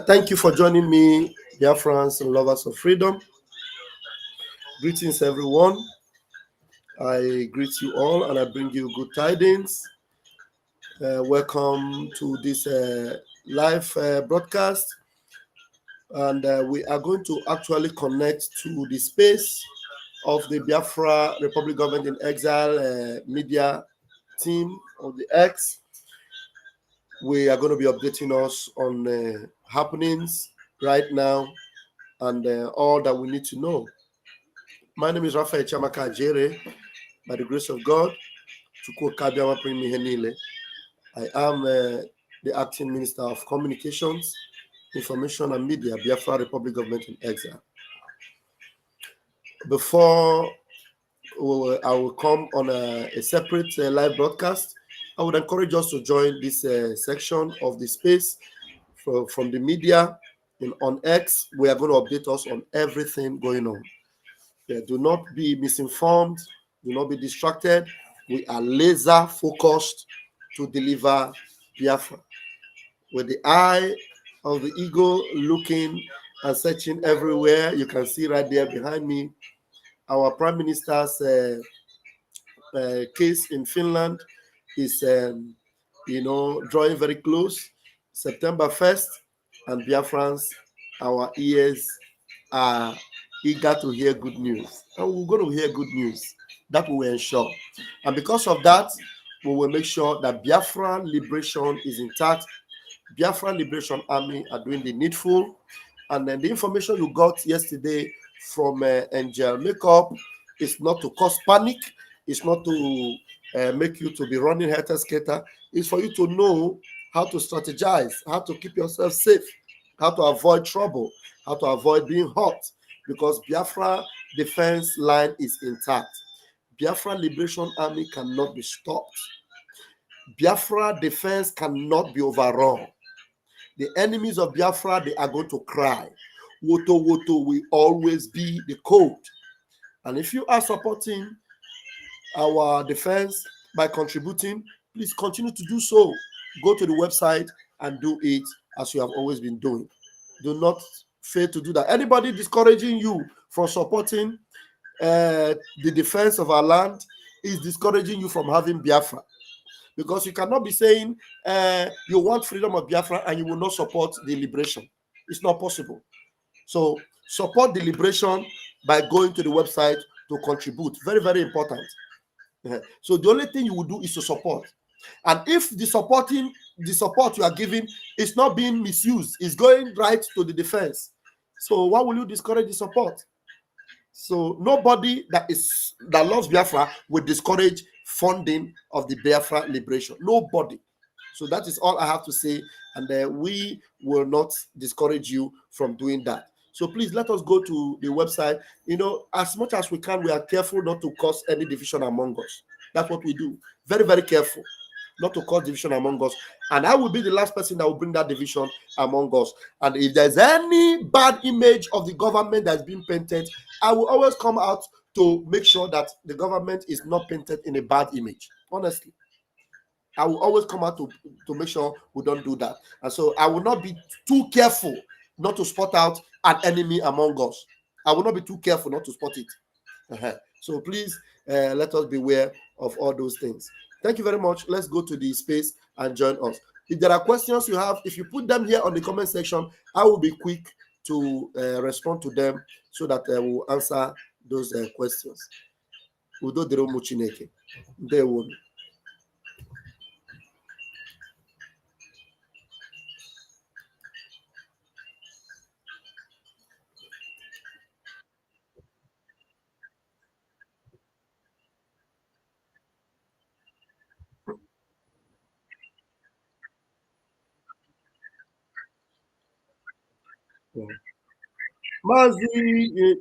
Thank you for joining me, Biafrans and lovers of freedom. Greetings, everyone. I greet you all and I bring you good tidings. Welcome to this live broadcast. And we are going to actually connect to the space of the Biafra Republic Government in Exile media team of the X. We are going to be updating us on happenings right now and all that we need to know. My name is Rafael Chamaka Jere. By the grace of God, I am the acting Minister of Communications, Information and Media, Biafra Republic Government in Exile. Before I will come on a separate live broadcast, I would encourage us to join this section of the space from the media on X. We are going to update us on everything going on. Do not be misinformed. Do not be distracted. We are laser focused to deliver Biafra. With the eye of the eagle looking and searching everywhere, you can see right there behind me our Prime Minister's case in Finland is, drawing very close. September 1st, and Biafrans, our ears are eager to hear good news. And we're going to hear good news. That we will ensure. And because of that, we will make sure that Biafra liberation is intact. Biafra Liberation Army are doing the needful. And then the information you got yesterday from Angel Makeup is not to cause panic. It's not to make you to be running helter-skelter. It's for you to know how to strategize, how to keep yourself safe, how to avoid trouble, how to avoid being hurt, because Biafra defense line is intact. Biafra Liberation Army cannot be stopped. Biafra defense cannot be overrun. The enemies of Biafra, they are going to cry. Wotowoto will always be the code. And if you are supporting our defense by contributing, please continue to do so. Go to the website and do it as you have always been doing. Do not fail to do that. Anybody discouraging you from supporting the defense of our land is discouraging you from having Biafra. Because you cannot be saying you want freedom of Biafra and you will not support the liberation. It's not possible. So support the liberation by going to the website to contribute. Very, very important. So the only thing you will do is to support. And if the support you are giving is not being misused, it's going right to the defense. So why will you discourage the support? So nobody that loves Biafra will discourage funding of the Biafra liberation. Nobody. So that is all I have to say, and we will not discourage you from doing that. So please let us go to the website. As much as we can, we are careful not to cause any division among us. That's what we do. Very, very careful not to cause division among us. And I will be the last person that will bring that division among us. And if there's any bad image of the government that's been painted, I will always come out to make sure that the government is not painted in a bad image. Honestly, I will always come out to make sure we don't do that. And so I will not be too careful not to spot out an enemy among us. I will not be too careful not to spot it. So please let us beware of all those things. Thank you very much. Let's go to the space and join us. If there are questions you have, if you put them here on the comment section, I will be quick to respond to them so that we'll answer those questions. Udo dịrị ụmụ Chineke. Ndewo. Mazi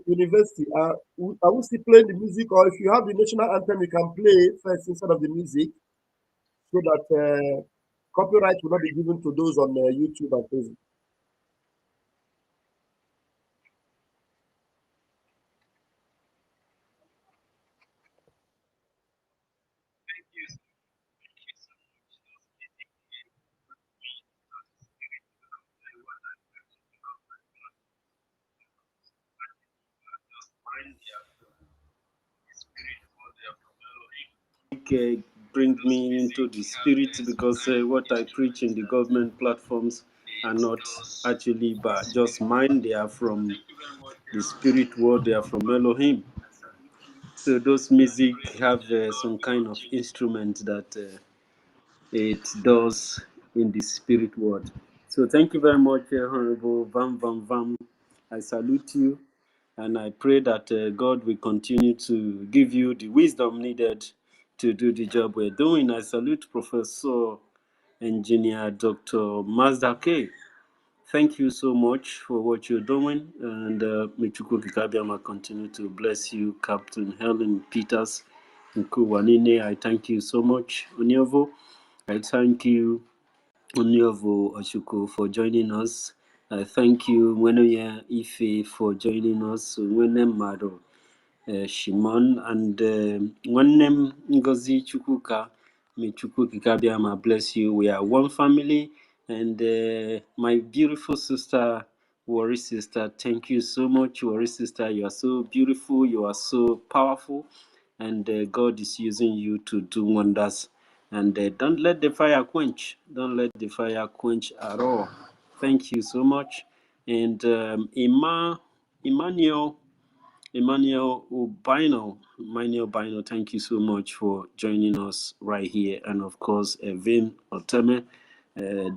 University, are we still playing the music, or if you have the national anthem, you can play first instead of the music, so that copyright will not be given to those on YouTube and Facebook. bring me into the spirit, because what I preach in the government platforms are not actually but just mine. They are from the spirit world. They are from Elohim. So those music have some kind of instrument that it does in the spirit world. So thank you very much, Honorable Vam Vam Vam. I salute you, and I pray that God will continue to give you the wisdom needed to do the job we're doing. I salute Professor Engineer Dr. Mazda K. Thank you so much for what you're doing, and Michuku Kikabiama continue to bless you, Captain Helen Peters, Nkuwanine. I thank you so much, Onyevo. I thank you, Onyevo Oshuko, for joining us. I thank you, Mwenoya Ife, for joining us. Mwene Mado, Shimon, and Nwannem Ngozi Chukwuka. May Chukwu Kikabiama bless you. We are one family. And my beautiful sister, Worry Sister, thank you so much, Worry Sister. You are so beautiful. You are so powerful. And God is using you to do wonders. And don't let the fire quench. Don't let the fire quench at all. Thank you so much. And Emmanuel Bino, thank you so much for joining us right here. And of course, Evin Oteme,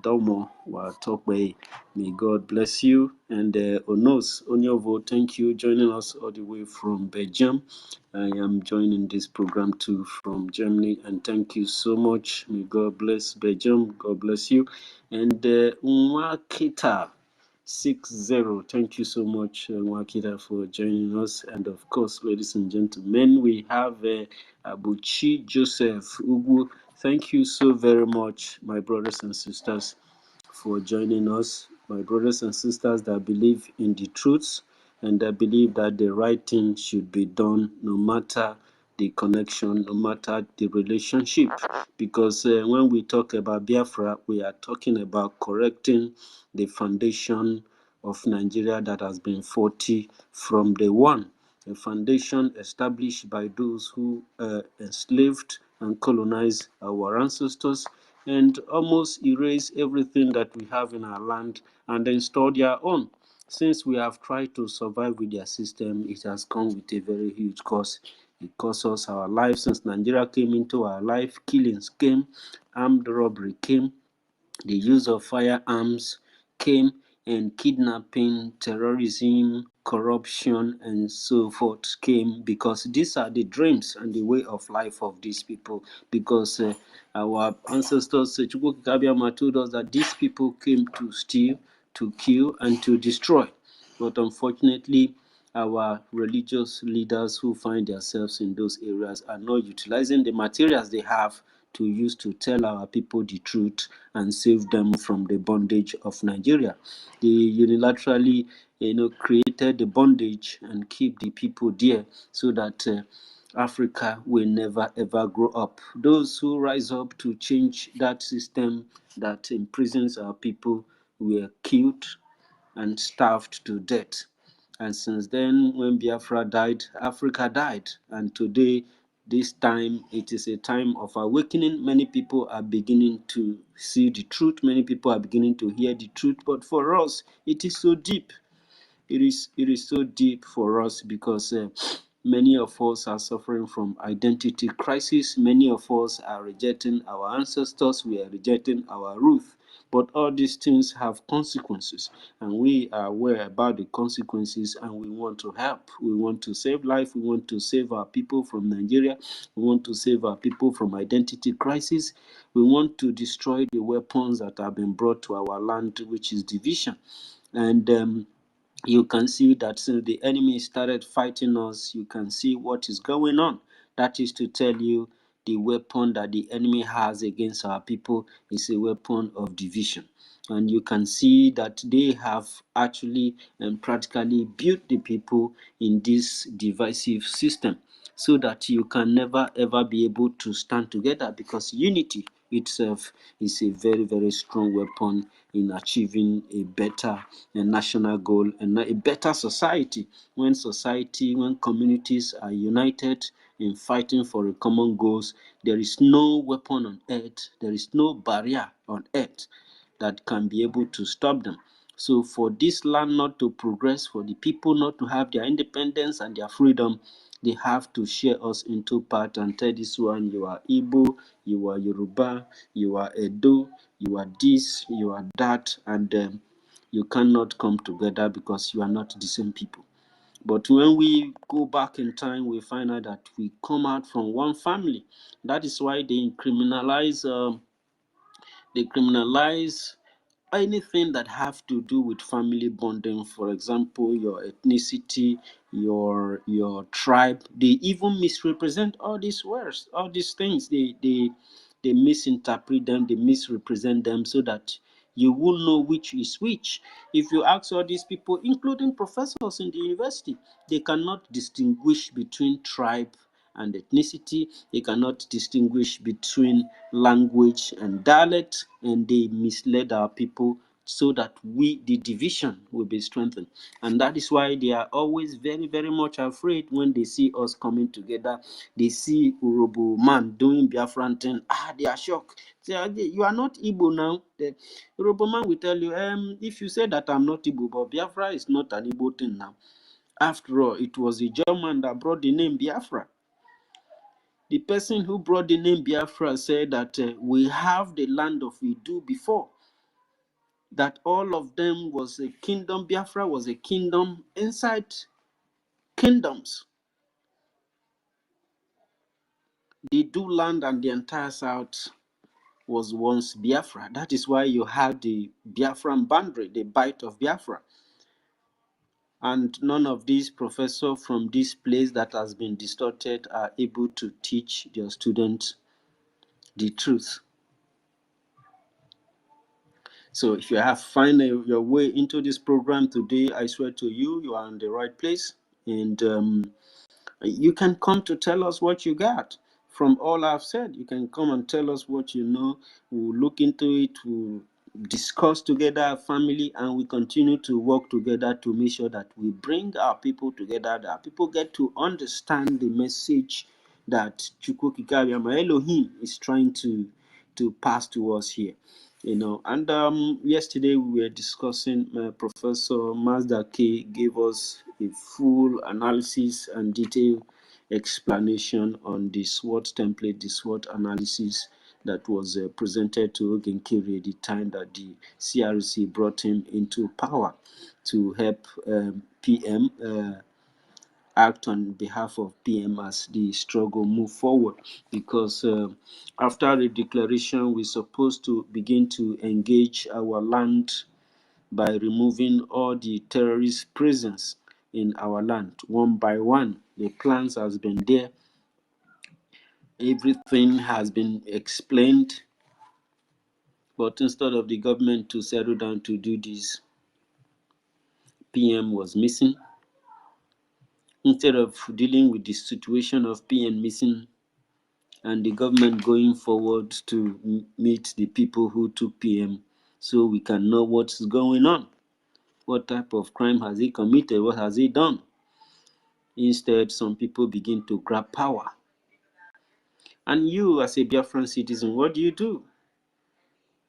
Domo Watokwe, may God bless you. And Onos Onyovo, thank you joining us all the way from Belgium. I am joining this program too from Germany, and thank you so much. May God bless Belgium. God bless you. And Nwakita 60. Thank you so much, Wakita, for joining us. And of course, ladies and gentlemen, we have Abuchi Joseph Ugu. Thank you so very much, my brothers and sisters, for joining us. My brothers and sisters that believe in the truth and that believe that the right thing should be done no matter the connection, no matter the relationship. Because when we talk about Biafra, we are talking about correcting the foundation of Nigeria that has been faulty from day one. A foundation established by those who enslaved and colonized our ancestors and almost erase everything that we have in our land and then store their own. Since we have tried to survive with their system, it has come with a very huge cost. It cost us our lives. Since Nigeria came into our life, killings came, armed robbery came, the use of firearms came, and kidnapping, terrorism, corruption, and so forth came, because these are the dreams and the way of life of these people. Because our ancestors, Chukwu Kabiama, told us that these people came to steal, to kill, and to destroy. But unfortunately, our religious leaders who find themselves in those areas are not utilizing the materials they have to use to tell our people the truth and save them from the bondage of Nigeria. They unilaterally, created the bondage and keep the people there so that Africa will never ever grow up. Those who rise up to change that system that imprisons our people were killed and starved to death. And since then, when Biafra died, Africa died. And today, this time, it is a time of awakening. Many people are beginning to see the truth. Many people are beginning to hear the truth. But for us, it is so deep. It is so deep for us because many of us are suffering from identity crisis. Many of us are rejecting our ancestors. We are rejecting our roots. But all these things have consequences, and we are aware about the consequences, and we want to help. We want to save life. We want to save our people from Nigeria. We want to save our people from identity crisis. We want to destroy the weapons that have been brought to our land, which is division. And you can see that since the enemy started fighting us, you can see what is going on. That is to tell you the weapon that the enemy has against our people is a weapon of division. And you can see that they have actually and practically built the people in this divisive system so that you can never ever be able to stand together, because unity itself is a very, very strong weapon in achieving a better national goal and a better society. When communities are united in fighting for a common goals. There is no weapon on earth, there is no barrier on earth that can be able to stop them. So for this land not to progress, for the people not to have their independence and their freedom, they have to share us into part and tell this one, you are Igbo, you are Yoruba, you are Edo, you are this, you are that, and you cannot come together because you are not the same people. But when we go back in time, we find out that we come out from one family. That is why they criminalize anything that have to do with family bonding. For example, your ethnicity, your tribe. They even misrepresent all these words, all these things. They misinterpret them, they misrepresent them, so that you will know which is which. If you ask all these people, including professors in the university, they cannot distinguish between tribe and ethnicity. They cannot distinguish between language and dialect, and they misled our people so that the division will be strengthened. And that is why they are always very, very much afraid when they see us coming together. They see Urobo man doing Biafran thing. They are shocked. Say, you are not Igbo now. The Urobo man will tell you, if you say that I'm not Igbo, but Biafra is not an Igbo thing now. After all, it was a German that brought the name Biafra. The person who brought the name Biafra said that we have the land of Idu before, that all of them was a kingdom. Biafra was a kingdom inside kingdoms. The Idu land and the entire south was once Biafra. That is why you have the Biafran boundary, the Bight of Biafra. And none of these professors from this place that has been distorted are able to teach their students the truth. So if you have found your way into this program today, I swear to you, you are in the right place. And you can come to tell us what you got. From all I've said, you can come and tell us what you know. We'll look into it, we'll discuss together, our family, and we continue to work together to make sure that we bring our people together, that people get to understand the message that Chukwu Kikabiyama Elohim is trying to pass to us here. And yesterday we were discussing, Professor Mazda K gave us a full analysis and detailed explanation on the SWOT template, the SWOT analysis that was presented to Ogenkiri the time that the CRC brought him into power to help PM act on behalf of PM as the struggle move forward. Because after the declaration, we're supposed to begin to engage our land by removing all the terrorist prisons in our land one by one. The plans has been there. Everything has been explained. But instead of the government to settle down to do this, PM was missing. Instead of dealing with the situation of PM missing and the government going forward to meet the people who took PM, so we can know what's going on. What type of crime has he committed? What has he done? Instead, some people begin to grab power. And you, as a Biafran citizen, what do?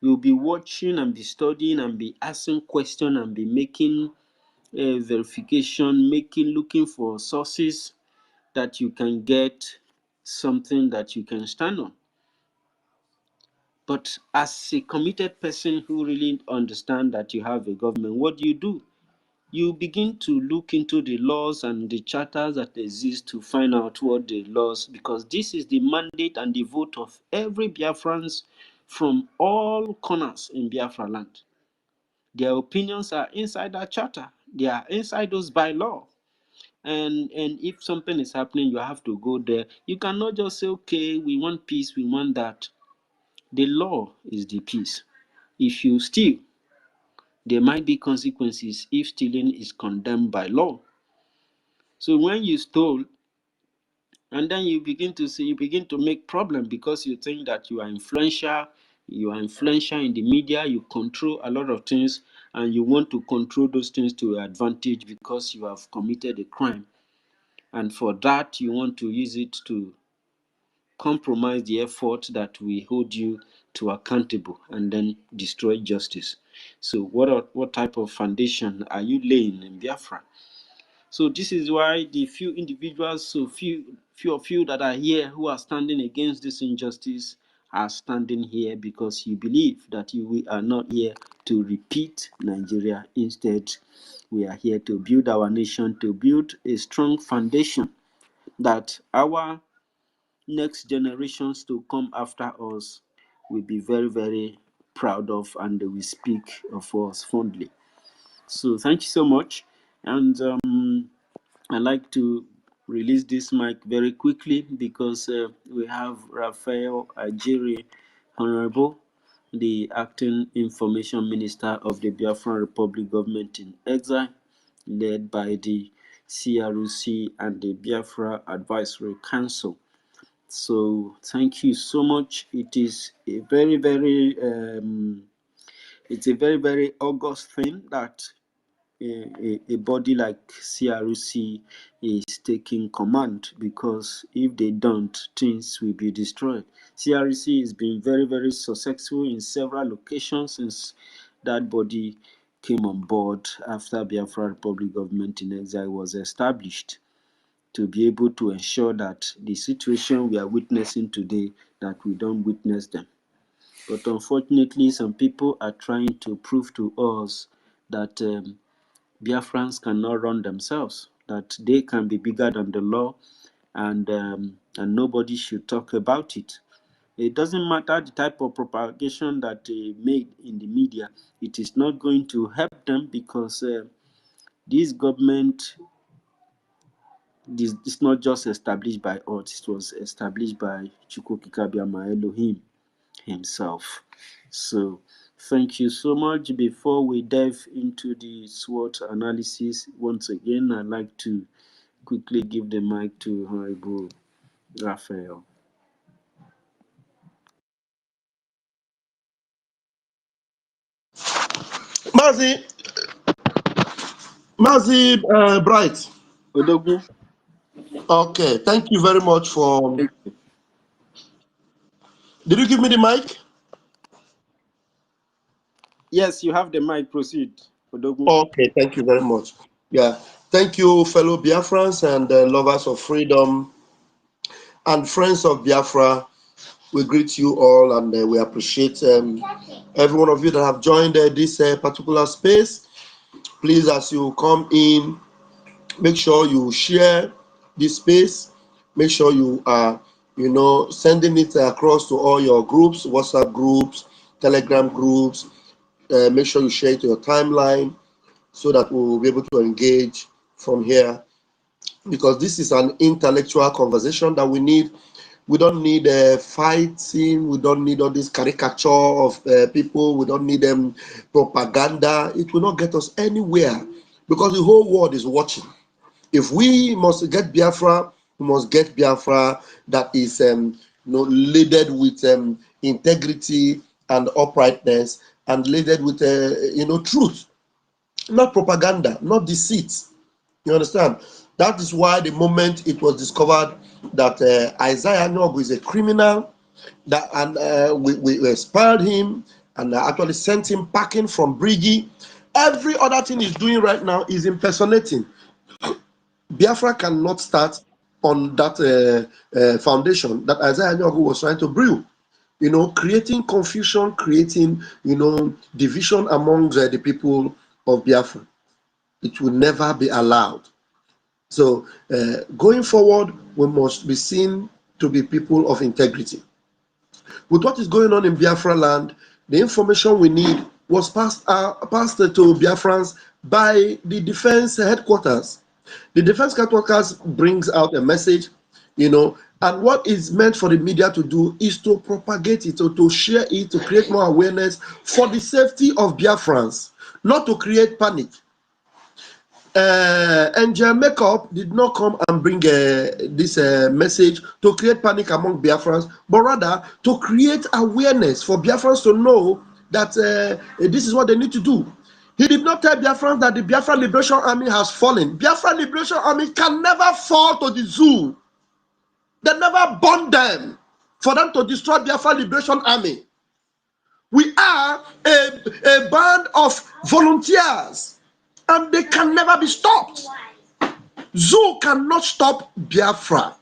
You'll be watching and be studying and be asking questions and be making verification, looking for sources that you can get something that you can stand on. But as a committed person who really understands that you have a government, what do? You begin to look into the laws and the charters that exist to find out what the laws, because this is the mandate and the vote of every Biafrans from all corners in Biafra land. Their opinions are inside that charter. They are inside those bylaws. And if something is happening, you have to go there. You cannot just say, okay, we want peace, we want that. The law is the peace. If you steal, there might be consequences if stealing is condemned by law. So when you stole, and then you begin to make problem because you think that you are influential in the media, you control a lot of things, and you want to control those things to your advantage because you have committed a crime. And for that, you want to use it to compromise the effort that we hold you to accountable and then destroy justice. So what type of foundation are you laying in Biafra? So this is why the few individuals, so few of you that are here who are standing against this injustice are standing here because you believe that we are not here to repeat Nigeria. Instead, we are here to build our nation, to build a strong foundation that our next generations to come after us will be very, very proud of, and they will speak of us fondly. So thank you so much. And I'd like to release this mic very quickly because we have Raphael Ajiri, Honorable, the acting information minister of the Biafran Republic government in exile, led by the CRUC and the Biafra Advisory Council. So thank you so much. It is a very, very it's a very, very august thing that a body like CRC is taking command, because if they don't, things will be destroyed. CRC has been very, very successful in several locations since that body came on board after Biafra Republic government in exile was established, to be able to ensure that the situation we are witnessing today, that we don't witness them. But unfortunately, some people are trying to prove to us that Biafrans cannot run themselves, that they can be bigger than the law, and nobody should talk about it. It doesn't matter the type of propagation that they made in the media. It is not going to help them, because this government, this is not just established by us, it was established by Chukwukikabiama Elohim himself. So thank you so much. Before we dive into the SWOT analysis, once again, I'd like to quickly give the mic to Honorable Raphael. Mazi Bright. Odogu. Okay, thank you very much for. Did you give me the mic? Yes, you have the mic. Proceed, Odogu. Okay, thank you very much. Yeah, thank you, fellow Biafrans and lovers of freedom and friends of Biafra. We greet you all, and we appreciate every one of you that have joined this particular space. Please, as you come in, make sure you share this space. Make sure you are, sending it across to all your groups, WhatsApp groups, Telegram groups. Make sure you share it to your timeline, so that we will be able to engage from here, because this is an intellectual conversation that we need. We don't need fighting. We don't need all this caricature of people. We don't need propaganda. It will not get us anywhere, because the whole world is watching. If we must get Biafra, we must get Biafra that is laden with integrity and uprightness, and laden with truth, not propaganda, not deceit. You understand? That is why the moment it was discovered that Isaiah Anyaogu is a criminal, that and we expelled him and actually sent him packing from Brigi. Every other thing he's doing right now is impersonating. Biafra cannot start on that foundation that Isaiah Anyaogu was trying to brew. Creating confusion, creating division among the people of Biafra. It will never be allowed. So going forward, we must be seen to be people of integrity. With what is going on in Biafra land, the information we need was passed to Biafrans by the defense headquarters. The defense headquarters brings out a message, and what is meant for the media to do is to propagate it, or to share it, to create more awareness for the safety of Biafrans, not to create panic. Angel Makeup did not come and bring this message to create panic among Biafrans, but rather to create awareness for Biafrans to know that this is what they need to do. He did not tell Biafrans that the Biafra Liberation Army has fallen. Biafra Liberation Army can never fall to the zoo. They never burn them for them to destroy Biafra Liberation Army. We are a band of volunteers, and they can never be stopped. Zoo cannot stop Biafra.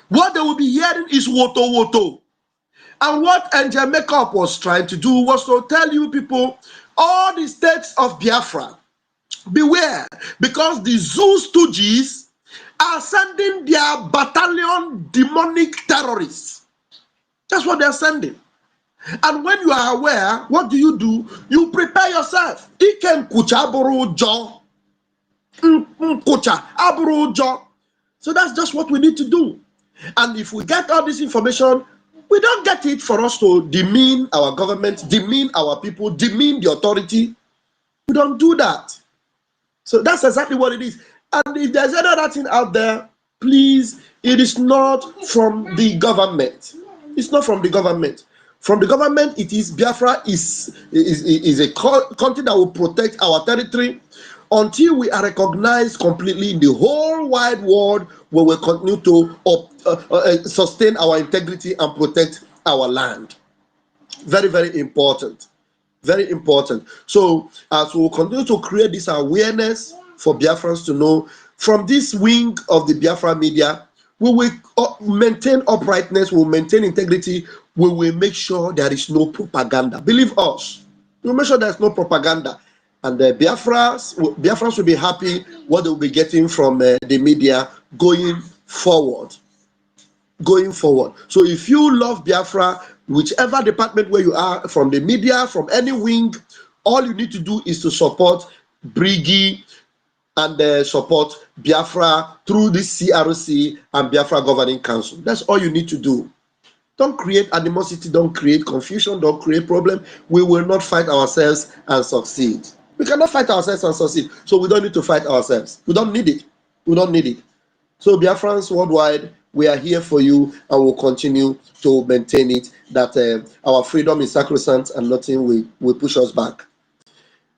What they will be hearing is Wotowoto. And what Angel Makeup was trying to do was to tell you people, all the states of Biafra, beware, because the Zoo stooges are sending their battalion demonic terrorists. That's what they're sending. And when you are aware, what do? You prepare yourself. Iken kucha aburu jo. Kucha aburu jo. So that's just what we need to do. And if we get all this information, we don't get it for us to demean our government, demean our people, demean the authority. We don't do that. So that's exactly what it is. And if there's any other thing out there, please, it is not from the government. It's not from the government. From the government, it is Biafra is a country that will protect our territory until we are recognized completely in the whole wide world, where we continue to sustain our integrity and protect our land. Very, very important. Very important. So as we will continue to create this awareness for Biafrans to know, from this wing of the Biafra media, we will maintain uprightness, we will maintain integrity, we will make sure there is no propaganda. Believe us, we will make sure there is no propaganda. And the Biafrans will be happy what they will be getting from the media going forward. Going forward. So if you love Biafra, whichever department where you are, from the media, from any wing, all you need to do is to support Brigi and support Biafra through this CRC and Biafra Governing Council. That's all you need to do. Don't create animosity, don't create confusion, don't create problem. We will not fight ourselves and succeed. We cannot fight ourselves and succeed. So we don't need to fight ourselves. We don't need it. We don't need it. So Biafrans worldwide, we are here for you and will continue to maintain it, that our freedom is sacrosanct and nothing will push us back.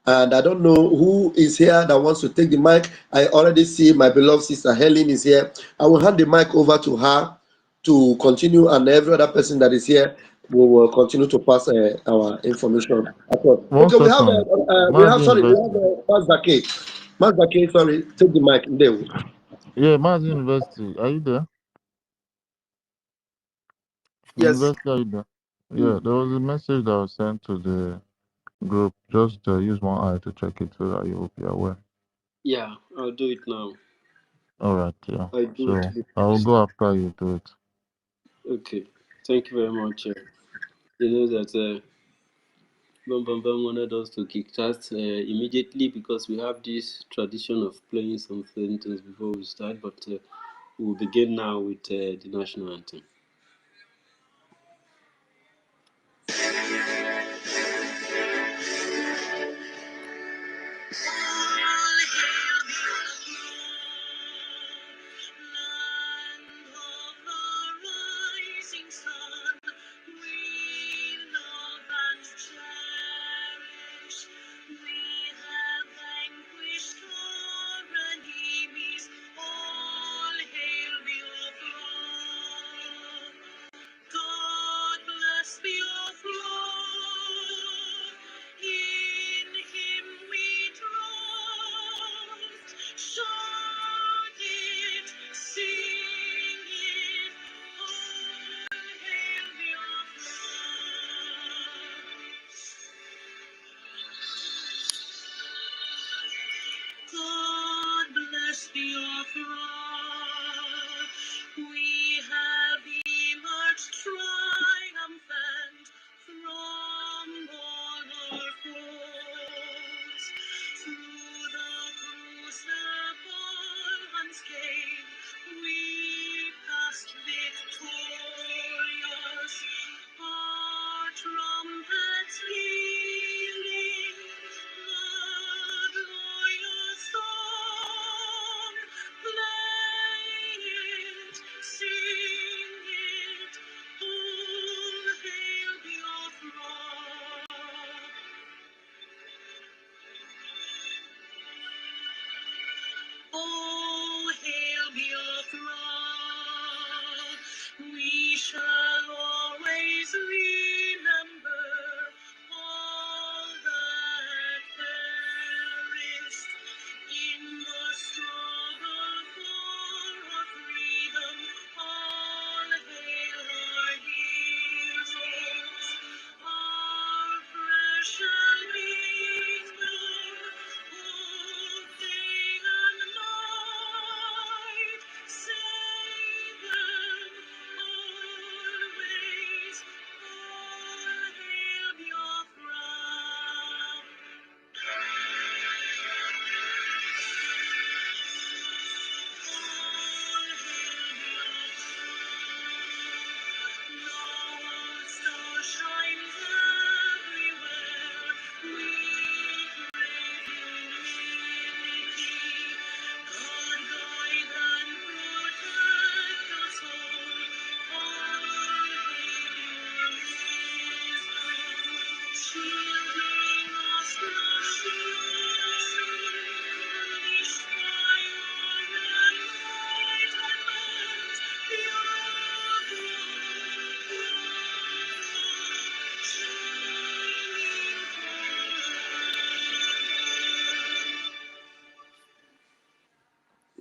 And I don't know who is here that wants to take the mic. I already see my beloved sister Helen is here. I will hand the mic over to her to continue, and every other person that is here, we will continue to pass our information. One Okay, second. we have, Mazi sorry, we University. have Mazake. Mazake, sorry, take the mic. There. Yeah, Mazi University. Are you there? Yes. University, are you there? Yeah, there was a message that was sent to the group. Just use one eye to check it so that you will be aware. Yeah, I'll do it now. All right, yeah. I do So it to I will go after you do it. Okay. Thank you very much. You know that Bam Bam Bam wanted us to kickstart immediately because we have this tradition of playing some sentences before we start, but we'll begin now with the national anthem.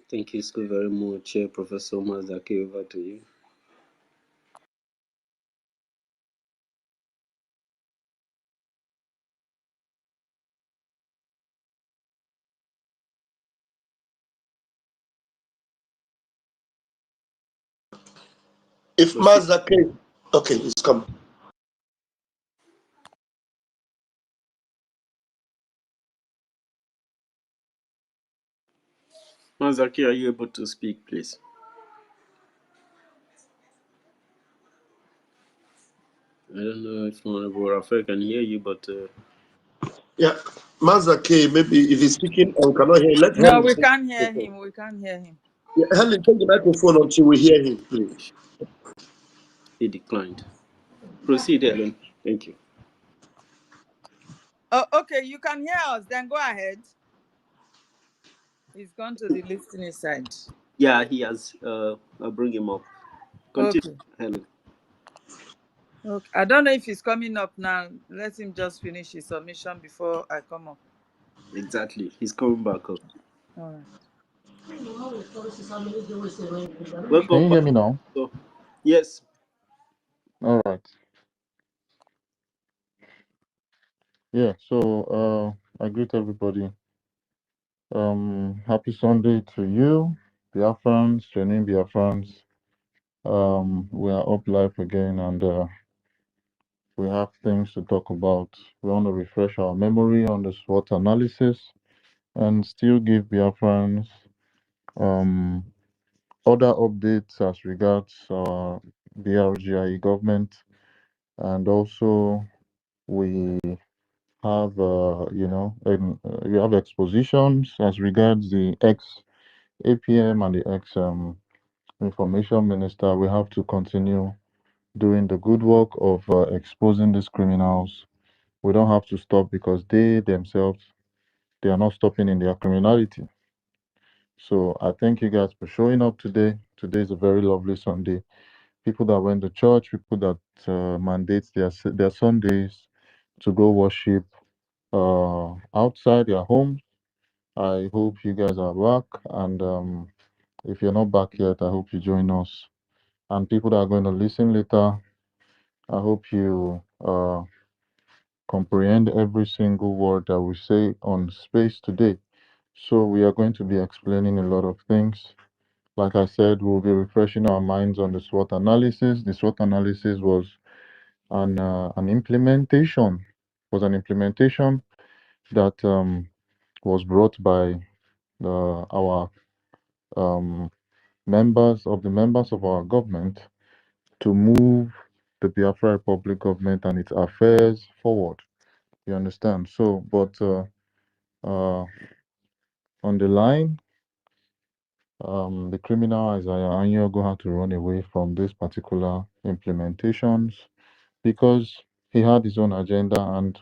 Thank you so very much, Professor Mazaki. Over to you. If Proceed. Mazake, okay, it's come. Mazaki, are you able to speak, please? I don't know if Honorable Raphael can hear you, but Yeah, Mazake, maybe if he's speaking and cannot hear, let No, Helen we take can't the hear microphone. him. We can't hear him. Yeah, Helen, take the microphone until we hear him, please. he declined. Proceed, Helen. Thank you. Oh, okay. You can hear us. Then go ahead. He's gone to the listening side. Yeah, he has. I'll bring him up. Continue, Okay. Helen. Okay. I don't know if he's coming up now. Let him just finish his submission before I come up. Exactly. He's coming back up. All right. Can Welcome you back. hear me now? So, yes. All right. Yeah. So, I greet everybody. Happy Sunday to you, Biafrans, genuine Biafrans. We are up live again, and we have things to talk about. We want to refresh our memory on the SWOT analysis and still give Biafrans um other updates as regards BRGIE government, and also we have we have expositions as regards the ex APM and the ex information minister. We have to continue doing the good work of exposing these criminals. We don't have to stop because they themselves they are not stopping in their criminality. So I thank you guys for showing up today. Today is a very lovely Sunday. People that went to church, people that mandate their Sundays to go worship outside their homes. I hope you guys are back, and if you're not back yet, I hope you join us. And people that are going to listen later, I hope you comprehend every single word that we say on space today. So we are going to be explaining a lot of things. Like I said, we'll be refreshing our minds on the SWOT analysis. The SWOT analysis was an implementation, that was brought by our um, members of our government to move the Biafra Republic government and its affairs forward. You understand? So, but uh, on the line, the criminal Isaiah Anyaogu had to run away from these particular implementations because he had his own agenda, and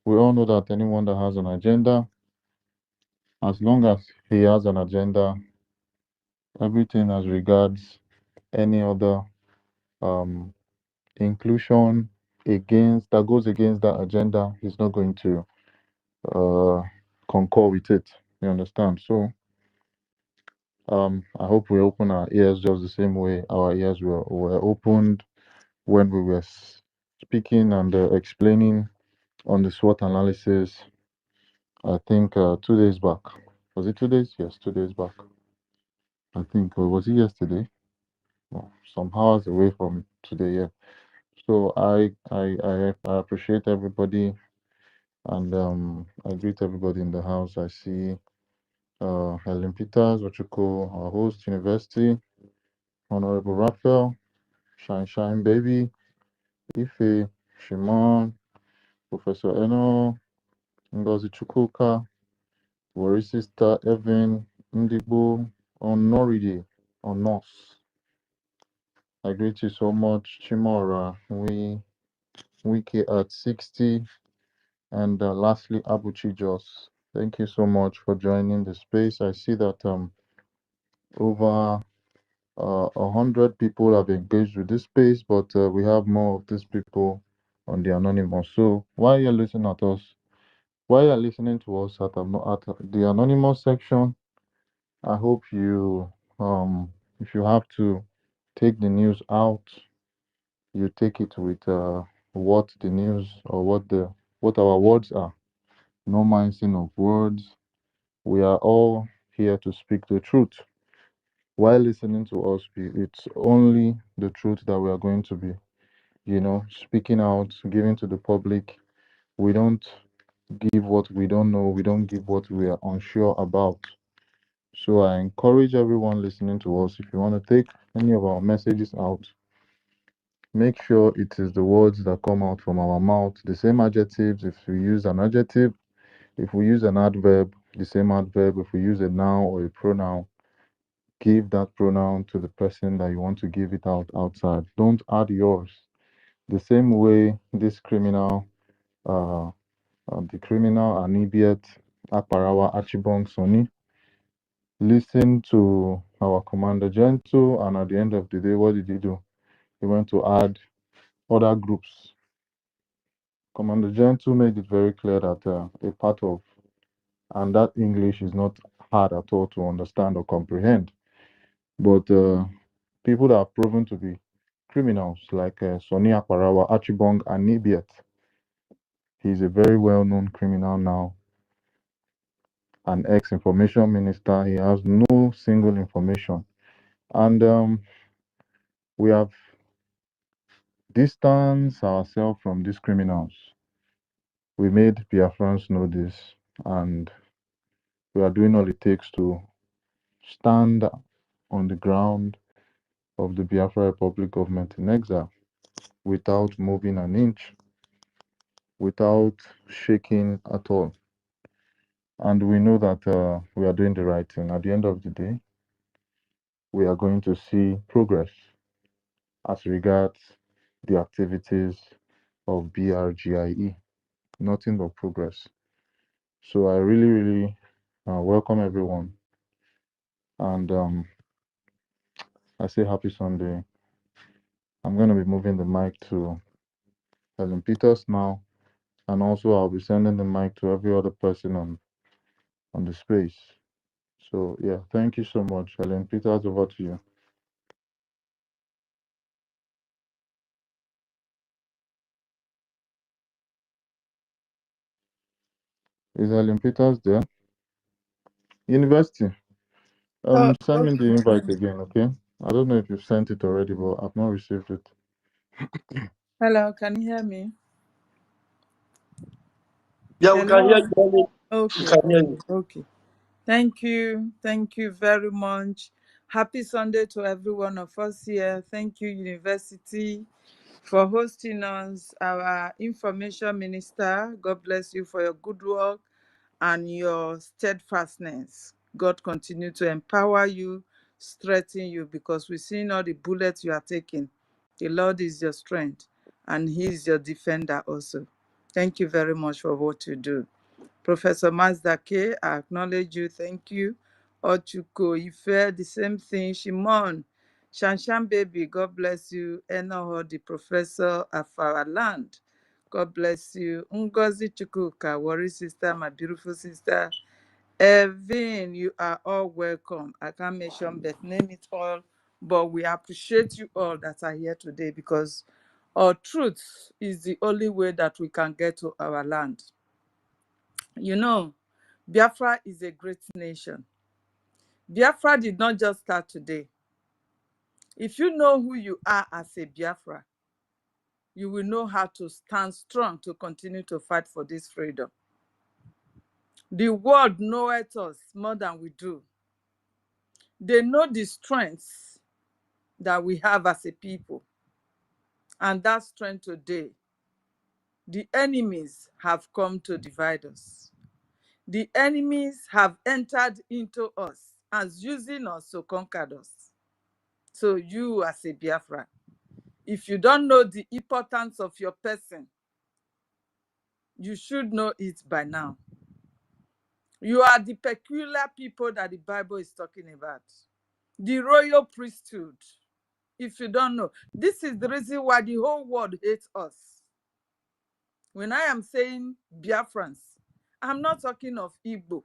we all know that anyone that has an agenda, as long as he has an agenda, everything as regards any other um, inclusion against that goes against that agenda, he's not going to uh, concur with it. You understand? So I hope we open our ears just the same way our ears were opened when we were speaking and explaining on the SWOT analysis. I think 2 days back. Was it 2 days? Yes, 2 days back. I think, or was it yesterday? No, some hours away from today. Yeah. So I appreciate everybody, and I greet everybody in the house. I see Helen Peters, Ochuko, our host, University, Honorable Raphael, Shine Shine Baby, Ife, Shimon, Professor Eno, Ngozi Chukwuka, Worry Sister, Evan, Ndigo, Onoride, Onos. I greet you so much, Chimora, Wiki at 60, and lastly, Abuchi Jos. Thank you so much for joining the space. I see that over 100 people have engaged with this space, but we have more of these people on the anonymous. So while you're listening at us, while you're listening to us at the anonymous section, I hope you, if you have to take the news out, you take it with what the news or what our words are. No mincing of words. We are all here to speak the truth. While listening to us, it's only the truth that we are going to be, speaking out, giving to the public. We don't give what we don't know. We don't give what we are unsure about. So I encourage everyone listening to us, if you want to take any of our messages out, make sure it is the words that come out from our mouth, the same adjectives. If we use an adjective, if we use an adverb, the same adverb. If we use a noun or a pronoun, give that pronoun to the person that you want to give it out outside. Don't add yours. The same way this criminal, the criminal Anibiet Akparawa Achibong Soni, listened to our Commander Gentle, and at the end of the day, what did he do? He went to add other groups. Commander Gentle made it very clear that a part of, and that English is not hard at all to understand or comprehend, but people that are proven to be criminals, like Sonny Akparawa, Achibong, and Nibiet. He's a very well known criminal now, an ex information minister. He has no single information. And we have distanced ourselves from these criminals. We made Biafrans know this, and we are doing all it takes to stand on the ground of the Biafra Republic government in exile without moving an inch, without shaking at all. And we know that we are doing the right thing. At the end of the day, we are going to see progress as regards the activities of BRGIE. Nothing but progress. So I really, really welcome everyone. And I say happy Sunday. I'm going to be moving the mic to Helen Peters now. And also, I'll be sending the mic to every other person on the space. So, yeah, thank you so much. Helen Peters, over to you. Is Helen Peters there? University. Oh, Send me the okay. invite again, okay? I don't know if you've sent it already, but I've not received it. Hello, can you hear me? Yeah, we can hear Hello. you. Mommy. We Okay, can hear okay, you. okay. Thank you. Thank you very much. Happy Sunday to every one of us here. Thank you, University, for hosting us. Our information minister, God bless you for your good work and your steadfastness. God continue to empower you, strengthen you, because we've seen all the bullets you are taking. The Lord is your strength, and He is your defender also. Thank you very much for what you do. Professor Mazdake, I acknowledge you. Thank you. Ochuko Ife, the same thing. Shimon, Shanshan baby, God bless you. Enoho, the professor of our land. God bless you. Ngozi Chukuka, worry sister, my beautiful sister. Evin, you are all welcome. I can't mention but name it all, but we appreciate you all that are here today because our truth is the only way that we can get to our land. You know, Biafra is a great nation. Biafra did not just start today. If you know who you are as a Biafra, you will know how to stand strong to continue to fight for this freedom. The world knoweth us more than we do. They know the strengths that we have as a people. And that strength today, the enemies have come to divide us. The enemies have entered into us and using us to conquer us. So you as a Biafra, if you don't know the importance of your person, you should know it by now. You are the peculiar people that the Bible is talking about. The royal priesthood. If you don't know, this is the reason why the whole world hates us. When I am saying Biafrans, I'm not talking of Igbo.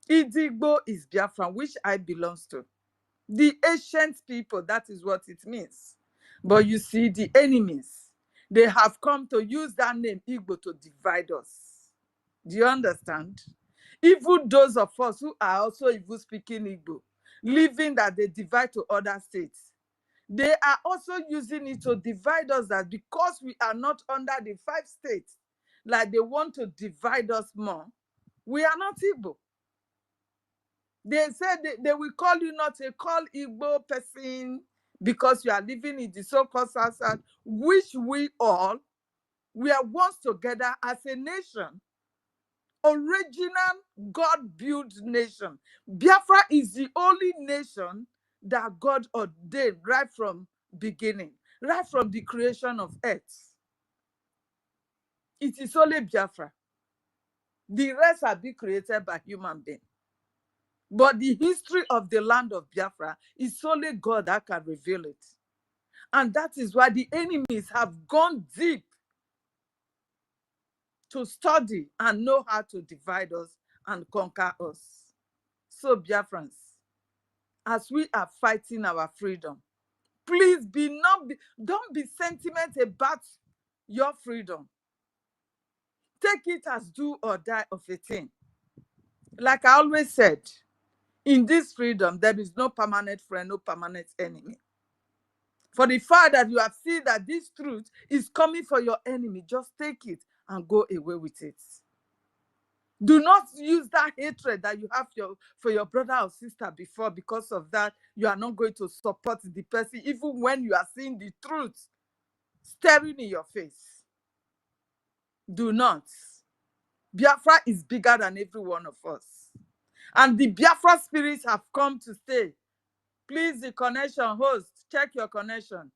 Idigbo is Biafran, which I belongs to. The ancient people, that is what it means. But you see, the enemies, they have come to use that name Igbo to divide us. Do you understand? Even those of us who are also even speaking Igbo, living that they divide to other states, they are also using it to divide us, that because we are not under the 5 states, like they want to divide us more, we are not Igbo. They said they will call you not a call Igbo person because you are living in the so-called South, which we all, we are once together as a nation. Original God-built nation. Biafra is the only nation that God ordained right from beginning, right from the creation of earth. It is only Biafra. The rest have been created by human beings. But the history of the land of Biafra is only God that can reveal it. And that is why the enemies have gone deep to study and know how to divide us and conquer us. So Biafrans, as we are fighting our freedom, please don't be sentiment about your freedom. Take it as do or die of a thing. Like I always said, in this freedom, there is no permanent friend, no permanent enemy. For the fact that you have seen that this truth is coming for your enemy, just take it and go away with it. Do not use that hatred that you have for your brother or sister before. Because of that, you are not going to support the person, even when you are seeing the truth staring in your face. Do not. Biafra is bigger than every one of us. And the Biafra spirits have come to stay. Please, the connection host, check your connection.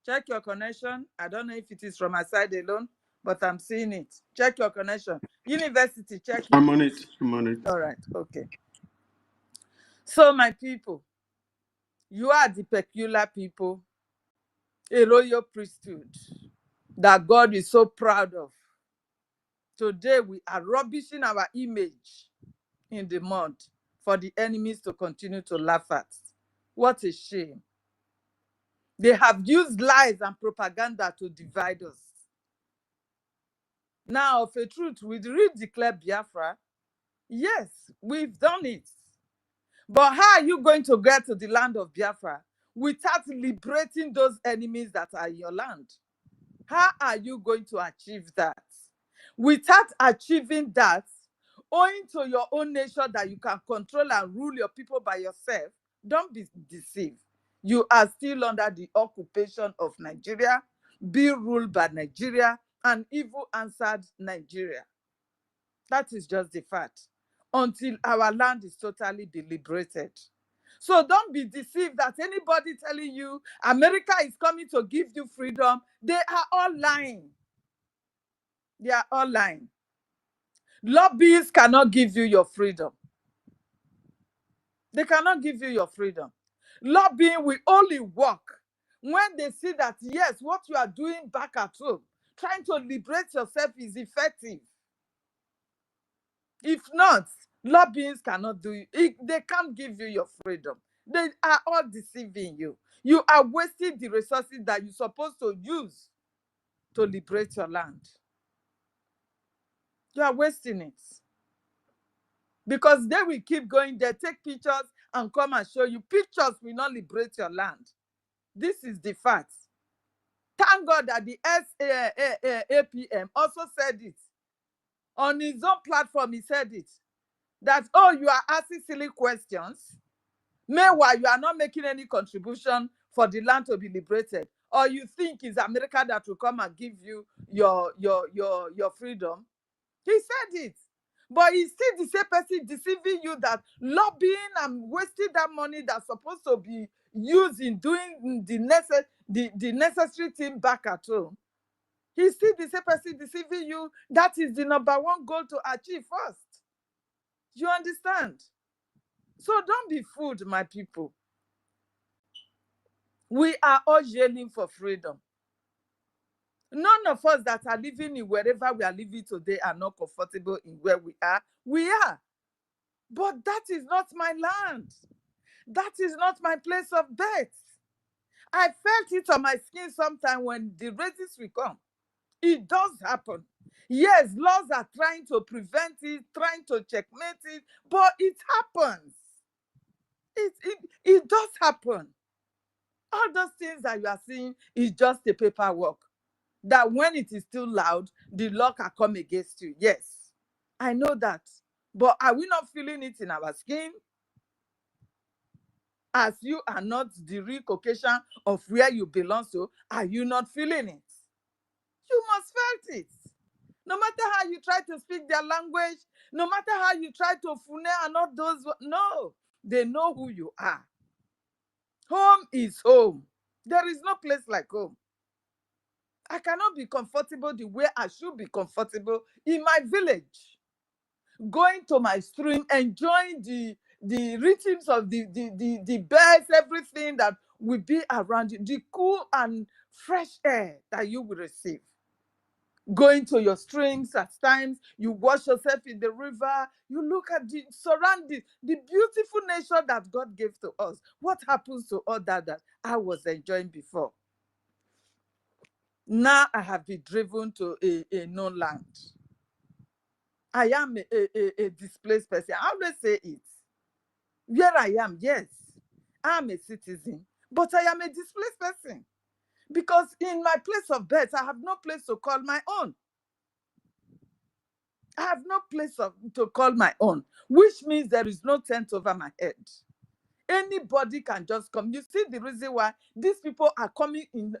Check your connection. I don't know if it is from my side alone, but I'm seeing it. Check your connection. University, check it. I'm on it. I'm on it. All right, okay. So, my people, you are the peculiar people, a royal priesthood that God is so proud of. Today, we are rubbishing our image in the mud for the enemies to continue to laugh at. What a shame. They have used lies and propaganda to divide us. Now, of a truth, we declare Biafra. Yes, we've done it. But how are you going to get to the land of Biafra without liberating those enemies that are in your land? How are you going to achieve that? Without achieving that, owing to your own nature that you can control and rule your people by yourself, don't be deceived. You are still under the occupation of Nigeria, being ruled by Nigeria, and evil answered Nigeria. That is just the fact. Until our land is totally liberated. So don't be deceived that anybody telling you America is coming to give you freedom. They are all lying. They are all lying. Lobbyists cannot give you your freedom. They cannot give you your freedom. Lobbying will only work when they see that, yes, what you are doing back at home, trying to liberate yourself, is effective. If not, lobbying cannot do it. They can't give you your freedom. They are all deceiving you. You are wasting the resources that you're supposed to use to liberate your land. You are wasting it. Because they will keep going there, take pictures and come and show you. Pictures will not liberate your land. This is the fact. Thank God that the APM also said it. On his own platform, he said it. That, oh, you are asking silly questions. Meanwhile, you are not making any contribution for the land to be liberated. Or you think it's America that will come and give you your freedom. He said it. But he's still the same person deceiving you that lobbying and wasting that money that's supposed to be used in doing the necessary thing back at home. He's still the same person deceiving you. That is the #1 goal to achieve first. You understand? So don't be fooled, my people. We are all yearning for freedom. None of us that are living in wherever we are living today are not comfortable in where we are. We are. But that is not my land. That is not my place of birth. I felt it on my skin sometime when the races will come. It does happen. Yes, laws are trying to prevent it, trying to checkmate it, but it happens. It does happen. All those things that you are seeing is just a paperwork. That when it is still loud, the law can come against you. Yes, I know that. But are we not feeling it in our skin? As you are not the real Caucasian of where you belong to, are you not feeling it? You must felt it. No matter how you try to speak their language, no matter how you try to fune and all those, no, they know who you are. Home is home. There is no place like home. I cannot be comfortable the way I should be comfortable in my village. Going to my stream, enjoying the rhythms of the birds, everything that will be around you, the cool and fresh air that you will receive. Going to your streams at times, you wash yourself in the river, you look at the surroundings, the beautiful nature that God gave to us. What happens to all that I was enjoying before? Now I have been driven to a known land. I am a displaced person. I always say it. Where I am, yes, I'm a citizen, but I am a displaced person. Because in my place of birth, I have no place to call my own. I have no place to call my own, which means there is no tent over my head. Anybody can just come. You see the reason why these people are coming in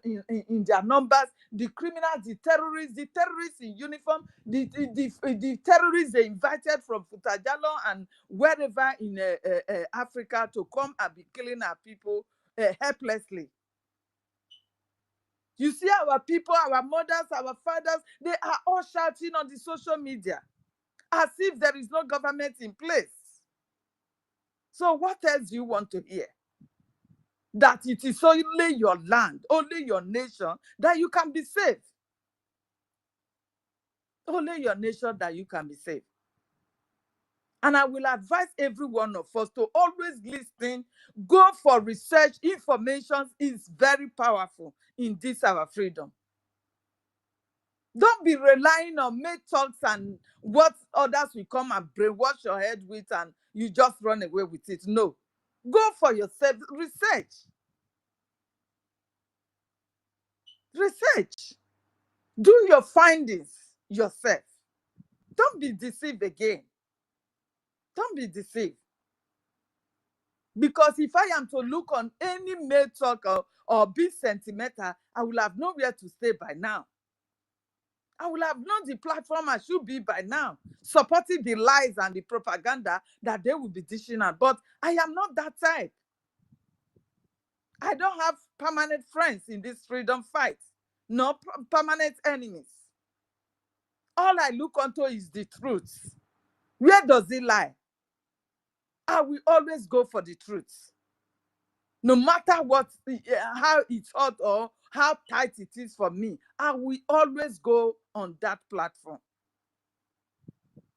their numbers, the criminals, the terrorists in uniform, the terrorists they invited from Futajalo and wherever in Africa to come and be killing our people helplessly. You see our people, our mothers, our fathers, they are all shouting on the social media as if there is no government in place. So what else do you want to hear? That it is only your land, only your nation that you can be saved. Only your nation that you can be saved. And I will advise every one of us to always listen, go for research. Information is very powerful in this our freedom. Don't be relying on made talks and what others will come and brainwash your head with and you just run away with it. No. Go for yourself. Research. Research. Do your findings yourself. Don't be deceived again. Don't be deceived. Because if I am to look on any male talk or be sentimental, I will have nowhere to stay by now. I will have known the platform I should be by now, supporting the lies and the propaganda that they will be dishing out. But I am not that type. I don't have permanent friends in this freedom fight. No permanent enemies. All I look onto is the truth. Where does it lie? I will always go for the truth. No matter what, how it's hot or how tight it is for me, I will always go on that platform.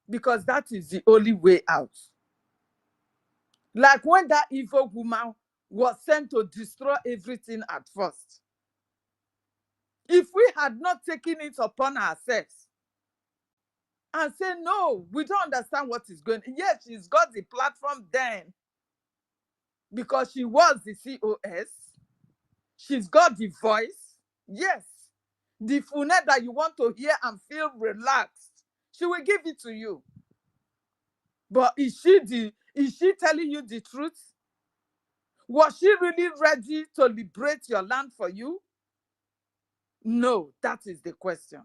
Because that is the only way out. Like when that evil woman was sent to destroy everything at first. If we had not taken it upon ourselves and say, no, we don't understand what is going on. Yes, she's got the platform then because she was the COS. She's got the voice. Yes. The phone that you want to hear and feel relaxed, she will give it to you. But is she telling you the truth? Was she really ready to liberate your land for you? No, that is the question.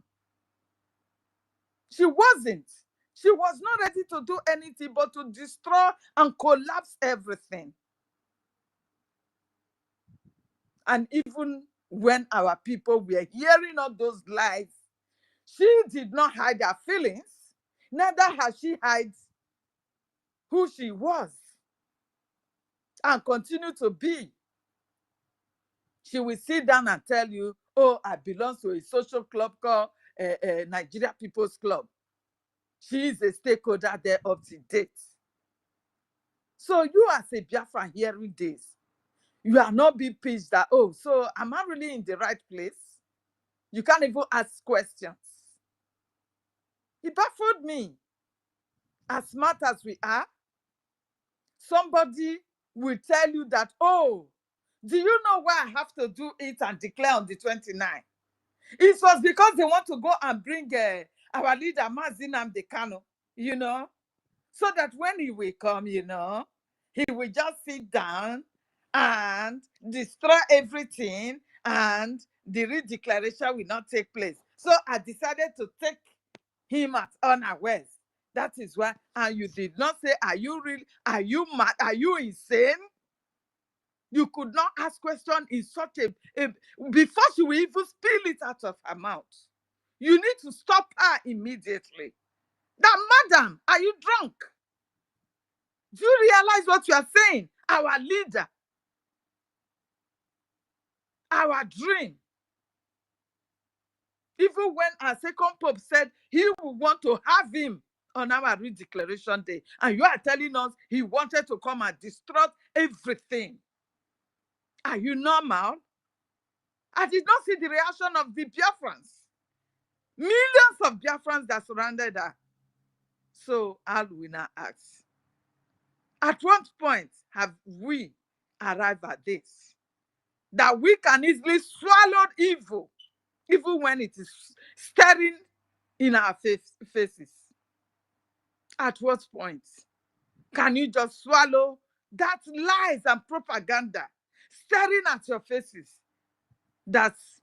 She wasn't. She was not ready to do anything but to destroy and collapse everything. And even when our people were hearing all those lies, she did not hide her feelings, neither has she hid who she was and continue to be. She will sit down and tell you, oh, I belong to a social club called Nigeria People's Club. She is a stakeholder there up to date. So you as a Biafra hearing this, you are not being pitched that, oh, so am I really in the right place? You can't even ask questions. It baffled me. As smart as we are, somebody will tell you that, oh, do you know why I have to do it and declare on the 29th? It was because they want to go and bring our leader, Mazi Nnamdi Kanu, so that when he will come, he will just sit down and destroy everything and the redeclaration will not take place. So I decided to take him at unawares. That is why, and you did not say, are you mad? Are you insane? You could not ask question in such a before she will even spill it out of her mouth. You need to stop her immediately. That, madam, are you drunk? Do you realize what you are saying? Our leader, our dream. Even when our second pope said he would want to have him on our redeclaration day, and you are telling us he wanted to come and destroy everything. Are you normal? I did not see the reaction of the Biafrans. Millions of Biafrans that surrounded her. So I'll now ask, at what point have we arrived at this? That we can easily swallow evil, even when it is staring in our faces. At what point can you just swallow that lies and propaganda staring at your faces? That's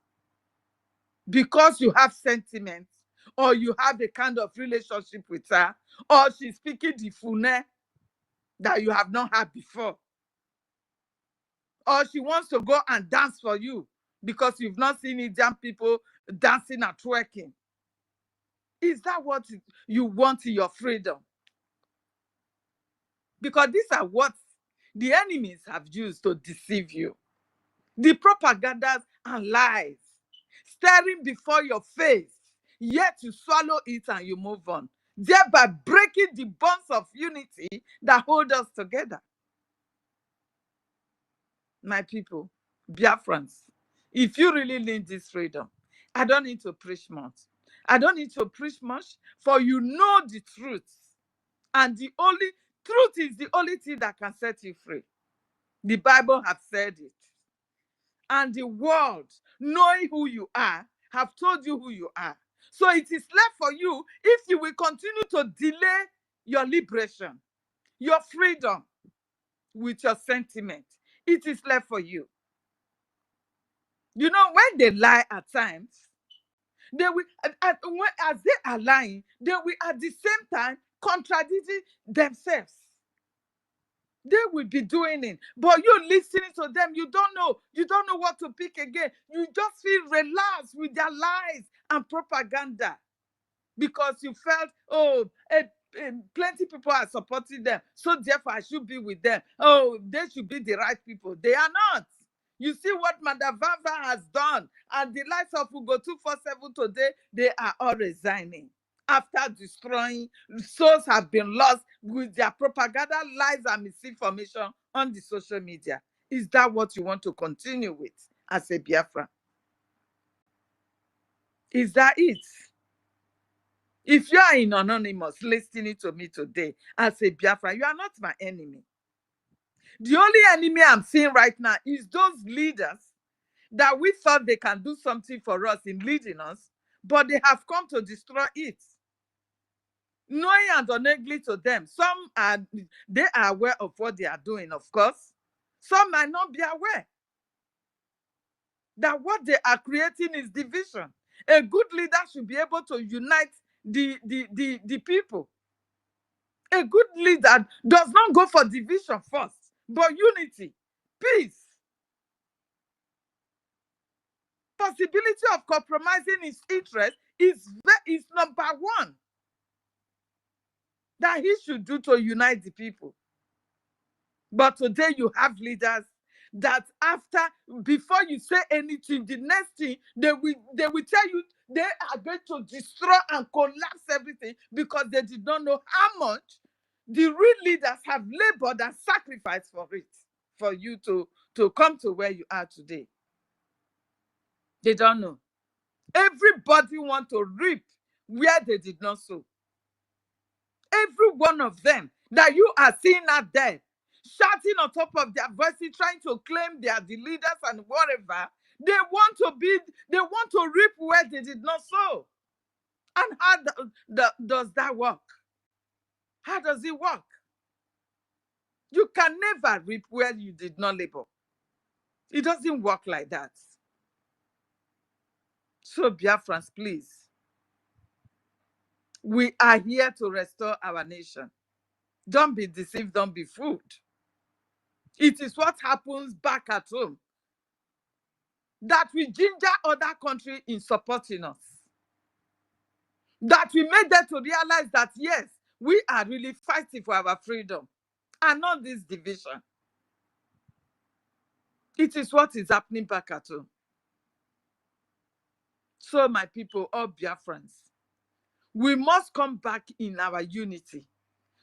because you have sentiments, or you have a kind of relationship with her, or she's speaking the Fune that you have not had before, or she wants to go and dance for you because you've not seen Indian people dancing and twerking. Is that what you want in your freedom? Because these are what the enemies have used to deceive you. The propagandas and lies staring before your face, yet you swallow it and you move on, thereby breaking the bonds of unity that hold us together. My people, Biafrans, if you really need this freedom, I don't need to preach much. I don't need to preach much, for you know the truth. And the only truth is the only thing that can set you free. The Bible has said it. And the world, knowing who you are, have told you who you are. So it is left for you, if you will continue to delay your liberation, your freedom with your sentiment, it is left for you. You know, when they lie at times, they will, as they are lying, they will at the same time contradicting themselves. They will be doing it, but you listening to them, you don't know what to pick again. You just feel relaxed with their lies and propaganda because you felt, oh, plenty people are supporting them, so therefore I should be with them. Oh, they should be the right people. They are not. You see what Madam Bafra has done, and the likes of Ugo 247 today, they are all resigning after destroying. Souls have been lost with their propaganda, lies, and misinformation on the social media. Is that what you want to continue with as a Biafra? Is that it? If you are in Anonymous listening to me today as a Biafra, you are not my enemy. The only enemy I'm seeing right now is those leaders that we thought they can do something for us in leading us, but they have come to destroy it. Knowing and unknowingly to them, they are aware of what they are doing, of course. Some might not be aware that what they are creating is division. A good leader should be able to unite the people. A good leader does not go for division first, but unity, peace. Possibility of compromising his interest is number one that he should do to unite the people. But today you have leaders that before you say anything, the next thing they will tell you they are going to destroy and collapse everything because they did not know how much The real leaders have labored and sacrificed for it, for you to come to where you are today. They don't know. Everybody want to reap where they did not sow. Every one of them that you are seeing out there, shouting on top of their voices, trying to claim they are the leaders and whatever, they want to reap where they did not sow. And how does that work? How does it work? You can never reap where you did not labor. It doesn't work like that. So, Biafrans, please, we are here to restore our nation. Don't be deceived, don't be fooled. It is what happens back at home that we ginger other countries in supporting us. That we made them to realize that, yes, we are really fighting for our freedom and not this division. It is what is happening back at home. So, my people, all Biafrans, we must come back in our unity,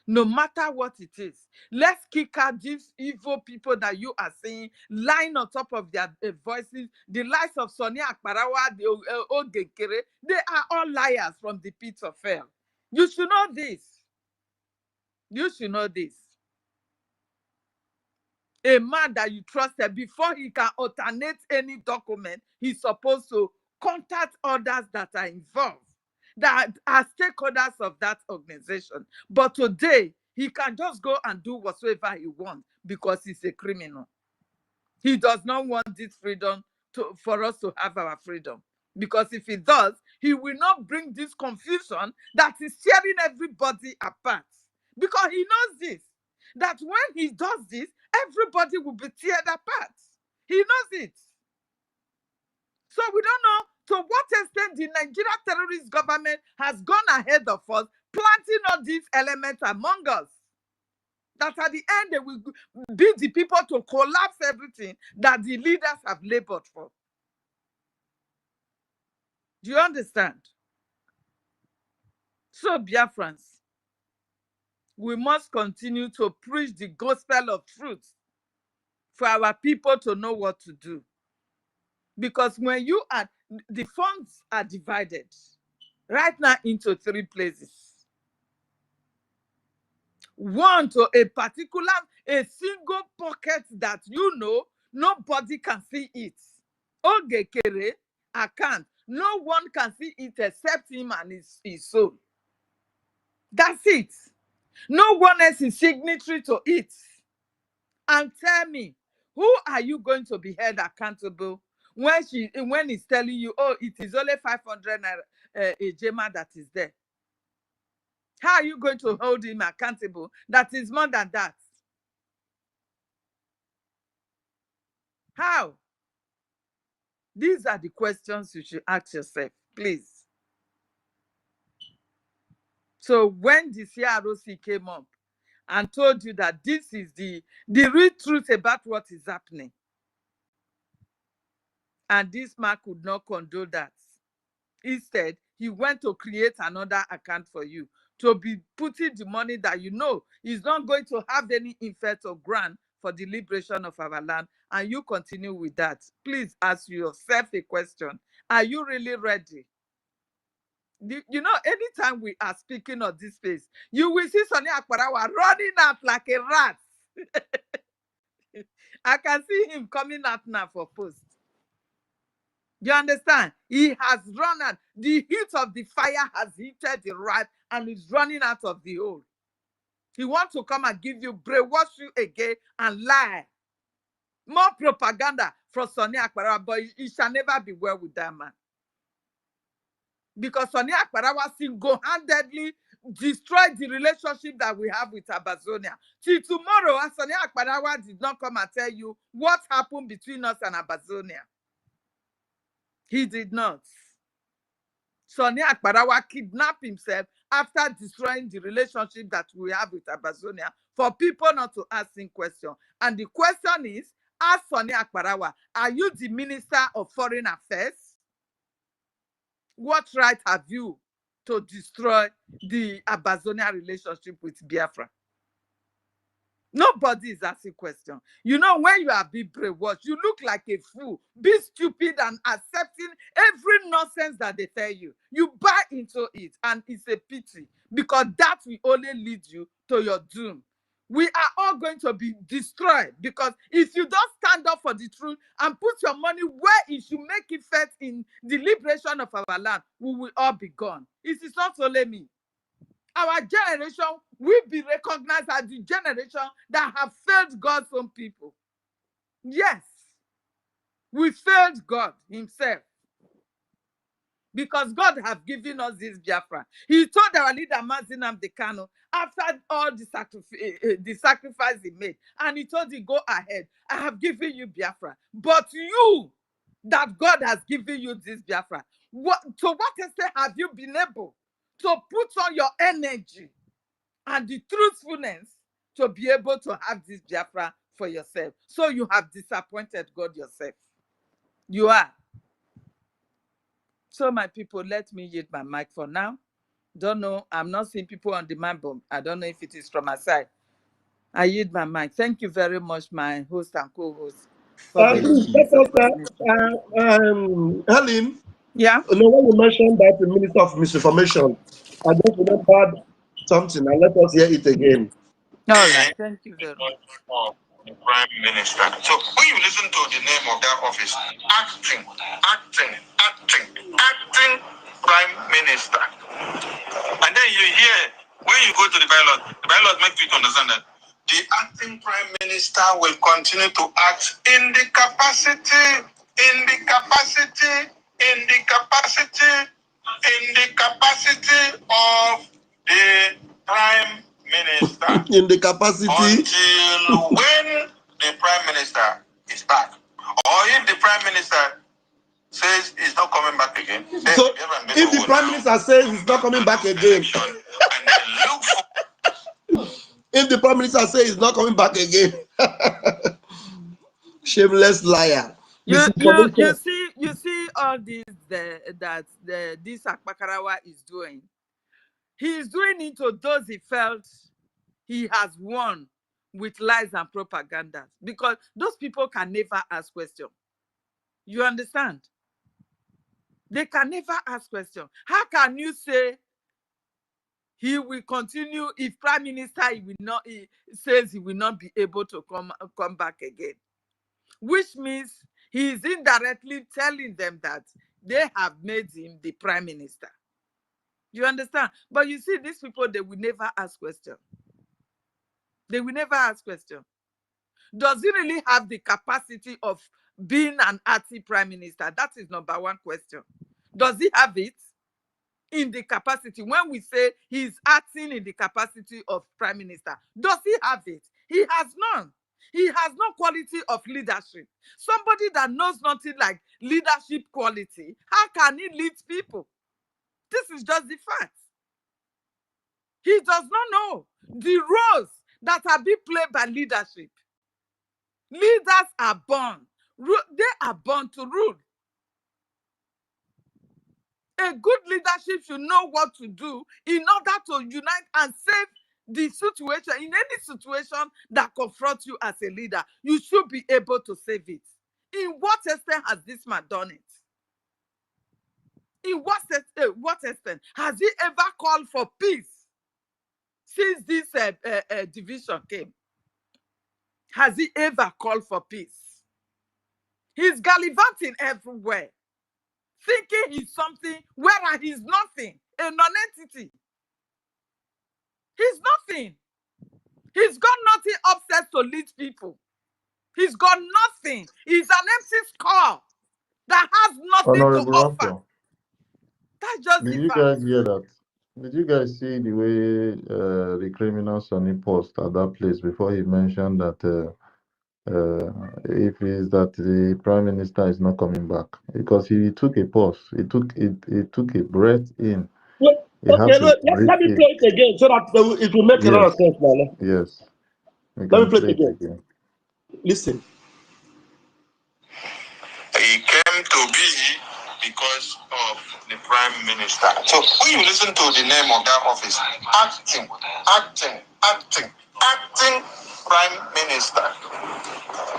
no matter what it is. Let's kick out these evil people that you are seeing lying on top of their voices. The lies of Sonia Akparawa, the Ogekere, they are all liars from the pit of hell. You should know this. You should know this. A man that you trusted, before he can alternate any document, he's supposed to contact others that are involved, that are stakeholders of that organization. But today, he can just go and do whatsoever he wants because he's a criminal. He does not want this freedom for us to have our freedom. Because if he does, he will not bring this confusion that is tearing everybody apart. Because he knows this, that when he does this, everybody will be teared apart. He knows it. So we don't know to what extent the Nigeria terrorist government has gone ahead of us, planting all these elements among us, that at the end they will be the people to collapse everything that the leaders have labored for. Do you understand? So, Biafrans, we must continue to preach the gospel of truth for our people to know what to do. Because when the funds are divided right now into 3 places. One to a single pocket that nobody can see it. Ogekere account, no one can see it except him and his soul. That's it. No one else is signatory to it. And tell me, who are you going to be held accountable when he's telling you, oh, it is only 500 a Jema that is there? How are you going to hold him accountable? That is more than that. How? These are the questions you should ask yourself, please. So when the CROC came up and told you that this is the real truth about what is happening, and this man could not condone that. Instead, he went to create another account for you to be putting the money that you know is not going to have any effect or grant for the liberation of our land, and you continue with that. Please ask yourself a question. Are you really ready? You know, anytime we are speaking of this space, you will see Sonia Akparawa running out like a rat. I can see him coming out now for post. You understand? He has run out. The heat of the fire has heated the rat and is running out of the hole. He wants to come and give you, brainwash you again and lie. More propaganda from Sonia Akparawa, but it shall never be well with that man. Because Sonia Akparawa single-handedly destroyed the relationship that we have with Abazonia. Till tomorrow, Sonia Akparawa did not come and tell you what happened between us and Abazonia. He did not. Sonia Akparawa kidnapped himself after destroying the relationship that we have with Abazonia for people not to ask him questions. And the question is, ask Sonia Akparawa, are you the Minister of Foreign Affairs? What right have you to destroy the Abazonia relationship with Biafra? Nobody is asking questions. You know, when you are being brainwashed, you look like a fool, be stupid and accepting every nonsense that they tell you. You buy into it, and it's a pity, because that will only lead you to your doom. We are all going to be destroyed, because if you don't stand up for the truth and put your money where it should make effect in the liberation of our land, we will all be gone. It is not only me. Our generation will be recognized as the generation that have failed God's own people. Yes, we failed God himself, because God have given us this Biafra. He told our leader Mazi Nnamdi Kanu, after all the sacrifice he made, and he told him, go ahead, I have given you Biafra. But you, that God has given you this Biafra, to what extent have you been able to put on your energy and the truthfulness to be able to have this Biafra for yourself? So you have disappointed God yourself. You are. So my people, let me yield my mic for now. Don't know. I'm not seeing people on the mic, but I don't know if it is from my side. I yield my mic. Thank you very much, my host and co-host, for giving Please me let this opportunity. Helen, Yeah? you know, when you mentioned that the Minister of Misinformation, I just remembered something, and let us hear it again. All right. Thank you very much. The Prime Minister. So when you listen to the name of that office, acting Prime Minister, and then you hear, when you go to the bylaws make you to understand that the acting Prime Minister will continue to act in the capacity of the Prime Minister. In the capacity. Until when the Prime Minister is back. Or if the Prime Minister says he's not coming back again. So if the Prime Minister says he's not coming back again. And then look for. If the Prime Minister says he's not coming back again. Shameless liar. You see all this this Akpakarawa is doing. He is doing it to those he felt he has won with lies and propaganda, because those people can never ask questions. You understand? They can never ask questions. How can you say he will continue if Prime Minister he says he will not be able to come back again? Which means he is indirectly telling them that they have made him the Prime Minister. You understand? But you see, these people, they will never ask questions. They will never ask questions. Does he really have the capacity of being an acting Prime Minister? That is number one question. Does he have it in the capacity? When we say he's acting in the capacity of Prime Minister, does he have it? He has none. He has no quality of leadership. Somebody that knows nothing like leadership quality, how can he lead people? This is just the fact. He does not know the roles that are being played by leadership. Leaders are born. They are born to rule. A good leadership should know what to do in order to unite and save the situation. In any situation that confronts you as a leader, you should be able to save it. In what extent has this man done it? In what extent has he ever called for peace since this division came? Has he ever called for peace? He's gallivanting everywhere, thinking he's something, whereas he's nothing, a non-entity. He's nothing. He's got nothing upset to lead people. He's got nothing. He's an empty skull that has nothing to Honorable offer. Raptor, That's just did the you fact. guys hear that? Did you guys see the way the criminal Sonny post at that place before he mentioned that if is that the Prime Minister is not coming back? Because he took a pause. He took a breath in. Okay, let me play it again so that it will make a lot of sense, man. Yes. Let me play it again. Listen. He came to be because of the Prime Minister. So when you listen to the name of that office, acting prime minister.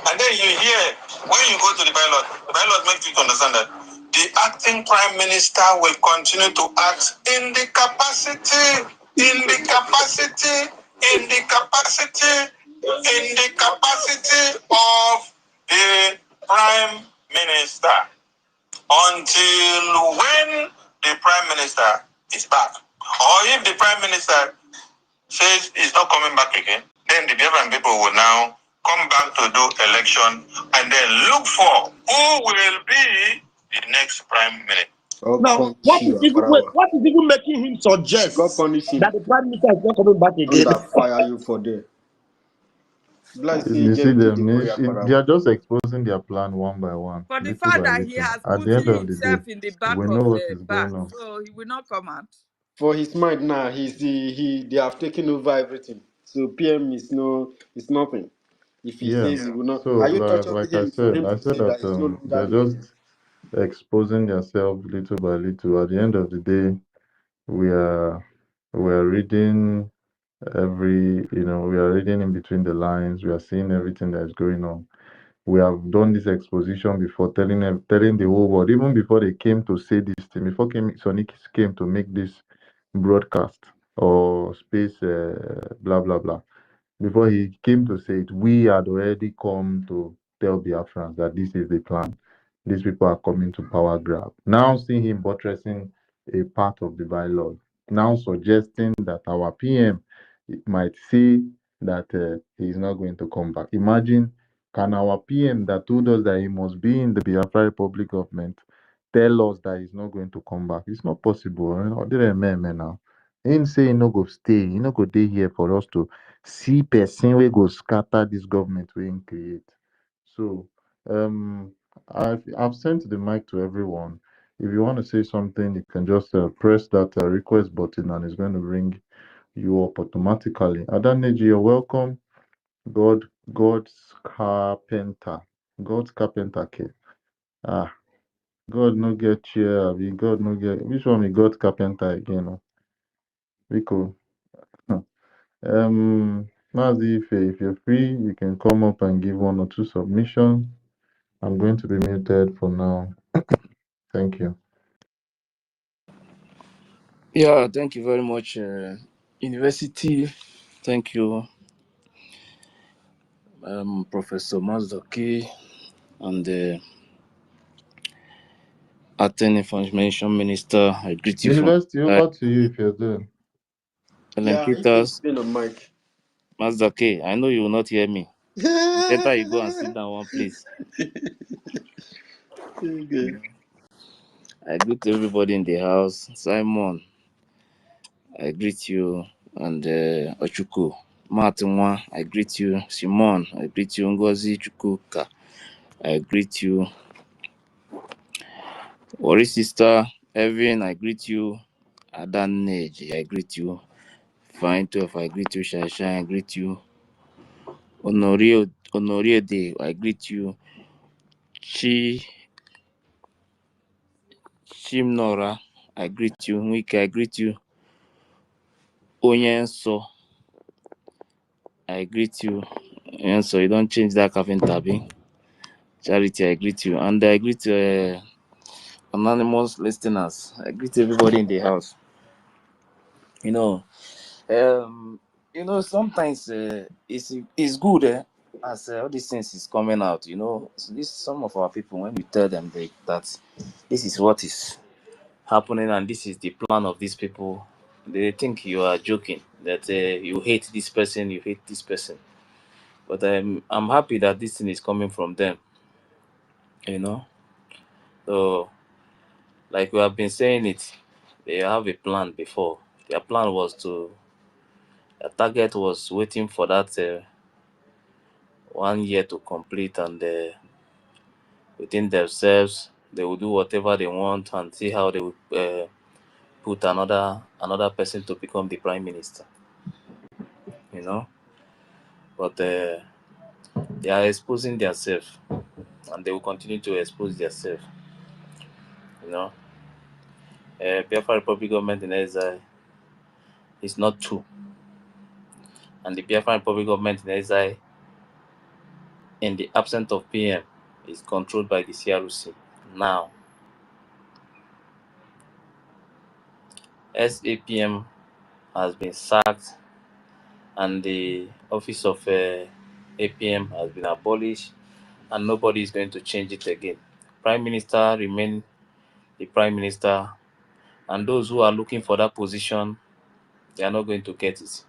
And then you hear, when you go to the bylaws makes you to understand that the acting prime minister will continue to act in the capacity of the prime minister until when the prime minister is back. Or if the prime minister says he's not coming back again, then the Biafran people will now come back to do election and then look for who will be the next prime minister. Now, what is even making him suggest that the prime minister is not coming back again? That fire you for there. You see them, they are just exposing their plan one by one, For the little fact by that he little. has At put the end of the day, himself in the back we of know what the is bus, going on. so he will not come out. For his mind now, they have taken over everything. So PM is nothing. If he says he will not, So are you torturing like him for him I to said say that that he's no longer they're there? just exposing themselves little by little. At the end of the day, we are reading we are reading in between the lines. We are seeing everything that is going on. We have done this exposition before, telling the whole world, even before they came to say this thing, before Sonic came to make this broadcast or space blah blah blah. Before he came to say it, we had already come to tell Biafrans that this is the plan. These people are coming to power grab. Now seeing him buttressing a part of the bylaws, now suggesting that our PM might say that he is not going to come back. Imagine, can our PM that told us that he must be in the Biafra Republic government tell us that he's not going to come back? It's not possible. Or did I remember now? Him say he no go stay, he no go dey here for us to see person wey go scatter this government wey him create. So I've sent the mic to everyone. If you want to say something, you can just press that request button and it's going to bring you up automatically. Adaneji, you're welcome. God's carpenter. God's carpenter care. Ah, God no get chair. I mean, God no get. Which one be God's carpenter again? Oh? Rico. Mazi, if you're free, you can come up and give one or two submissions. I'm going to be muted for now. Thank you. Yeah, thank you very much, University. Thank you, Professor Mazdaki, and the Anthem Information Minister. I greet you from University, over to you if you're there. Ellen Yeah, if he's Peters. been on mic. Mazdaki, I know you will not hear me. Better you go and sit down one place. Okay. I greet everybody in the house. Simon, I greet you, and Ochuku. Martinwa, I greet you. Simon, I greet you. Ngozi Chukuka, I greet you. Ori sister, Evan, I greet you. Adanej, I greet you. Fine 12, I greet you. Shasha, I greet you. Honorio Day, I greet you. Chimnora, I greet you. Wike, I greet you. Onyenso, I greet you. Onyenso, you don't change that carpenter, be. Charity, I greet you. And I greet anonymous listeners. I greet everybody in the house. You know, sometimes it's good as all these things is coming out. So some of our people, when you tell them that this is what is happening and this is the plan of these people, they think you are joking, that you hate this person, you hate this person. But I'm happy that this thing is coming from them. You know, so like we have been saying it, they have a plan before. Their plan was their target was waiting for that 1 year to complete, and within themselves they will do whatever they want and see how they will put another person to become the prime minister. You know, but they are exposing themselves, and they will continue to expose themselves. You know, Biafra Republic government in exile is not true. and the Biafran Republic government in exile, in the absence of PM, is controlled by the CRC. Now, SAPM has been sacked, and the office of APM has been abolished, and nobody is going to change it again. Prime Minister remain the Prime Minister, and those who are looking for that position, they are not going to get it,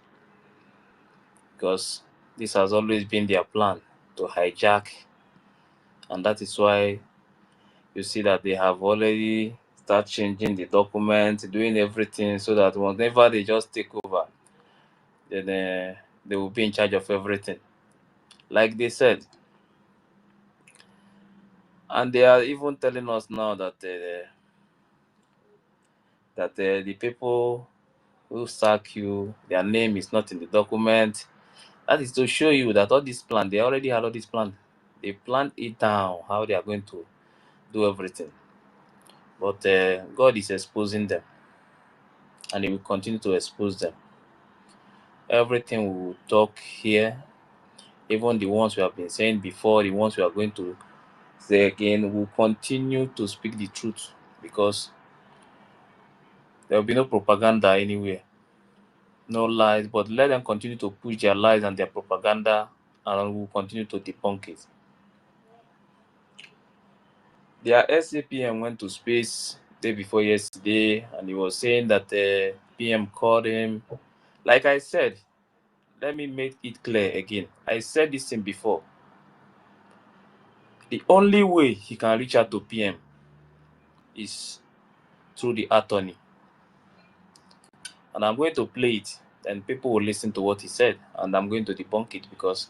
because this has always been their plan to hijack, and that is why you see that they have already start changing the document, doing everything so that whenever they just take over, then they will be in charge of everything, like they said. And they are even telling us now that the people who sack you, their name is not in the document. That is to show you that all this plan, they already had all this plan. They planned it down, how they are going to do everything. But God is exposing them, and He will continue to expose them. Everything we will talk here, even the ones we have been saying before, the ones we are going to say again, will continue to speak the truth, because there will be no propaganda anywhere, no lies. But let them continue to push their lies and their propaganda, and we will continue to debunk it. Their SAPM went to space day before yesterday, and he was saying that PM called him. Like I said, let me make it clear again. I said this thing before. The only way he can reach out to PM is through the attorney. And I'm going to play it, and people will listen to what he said, and I'm going to debunk it because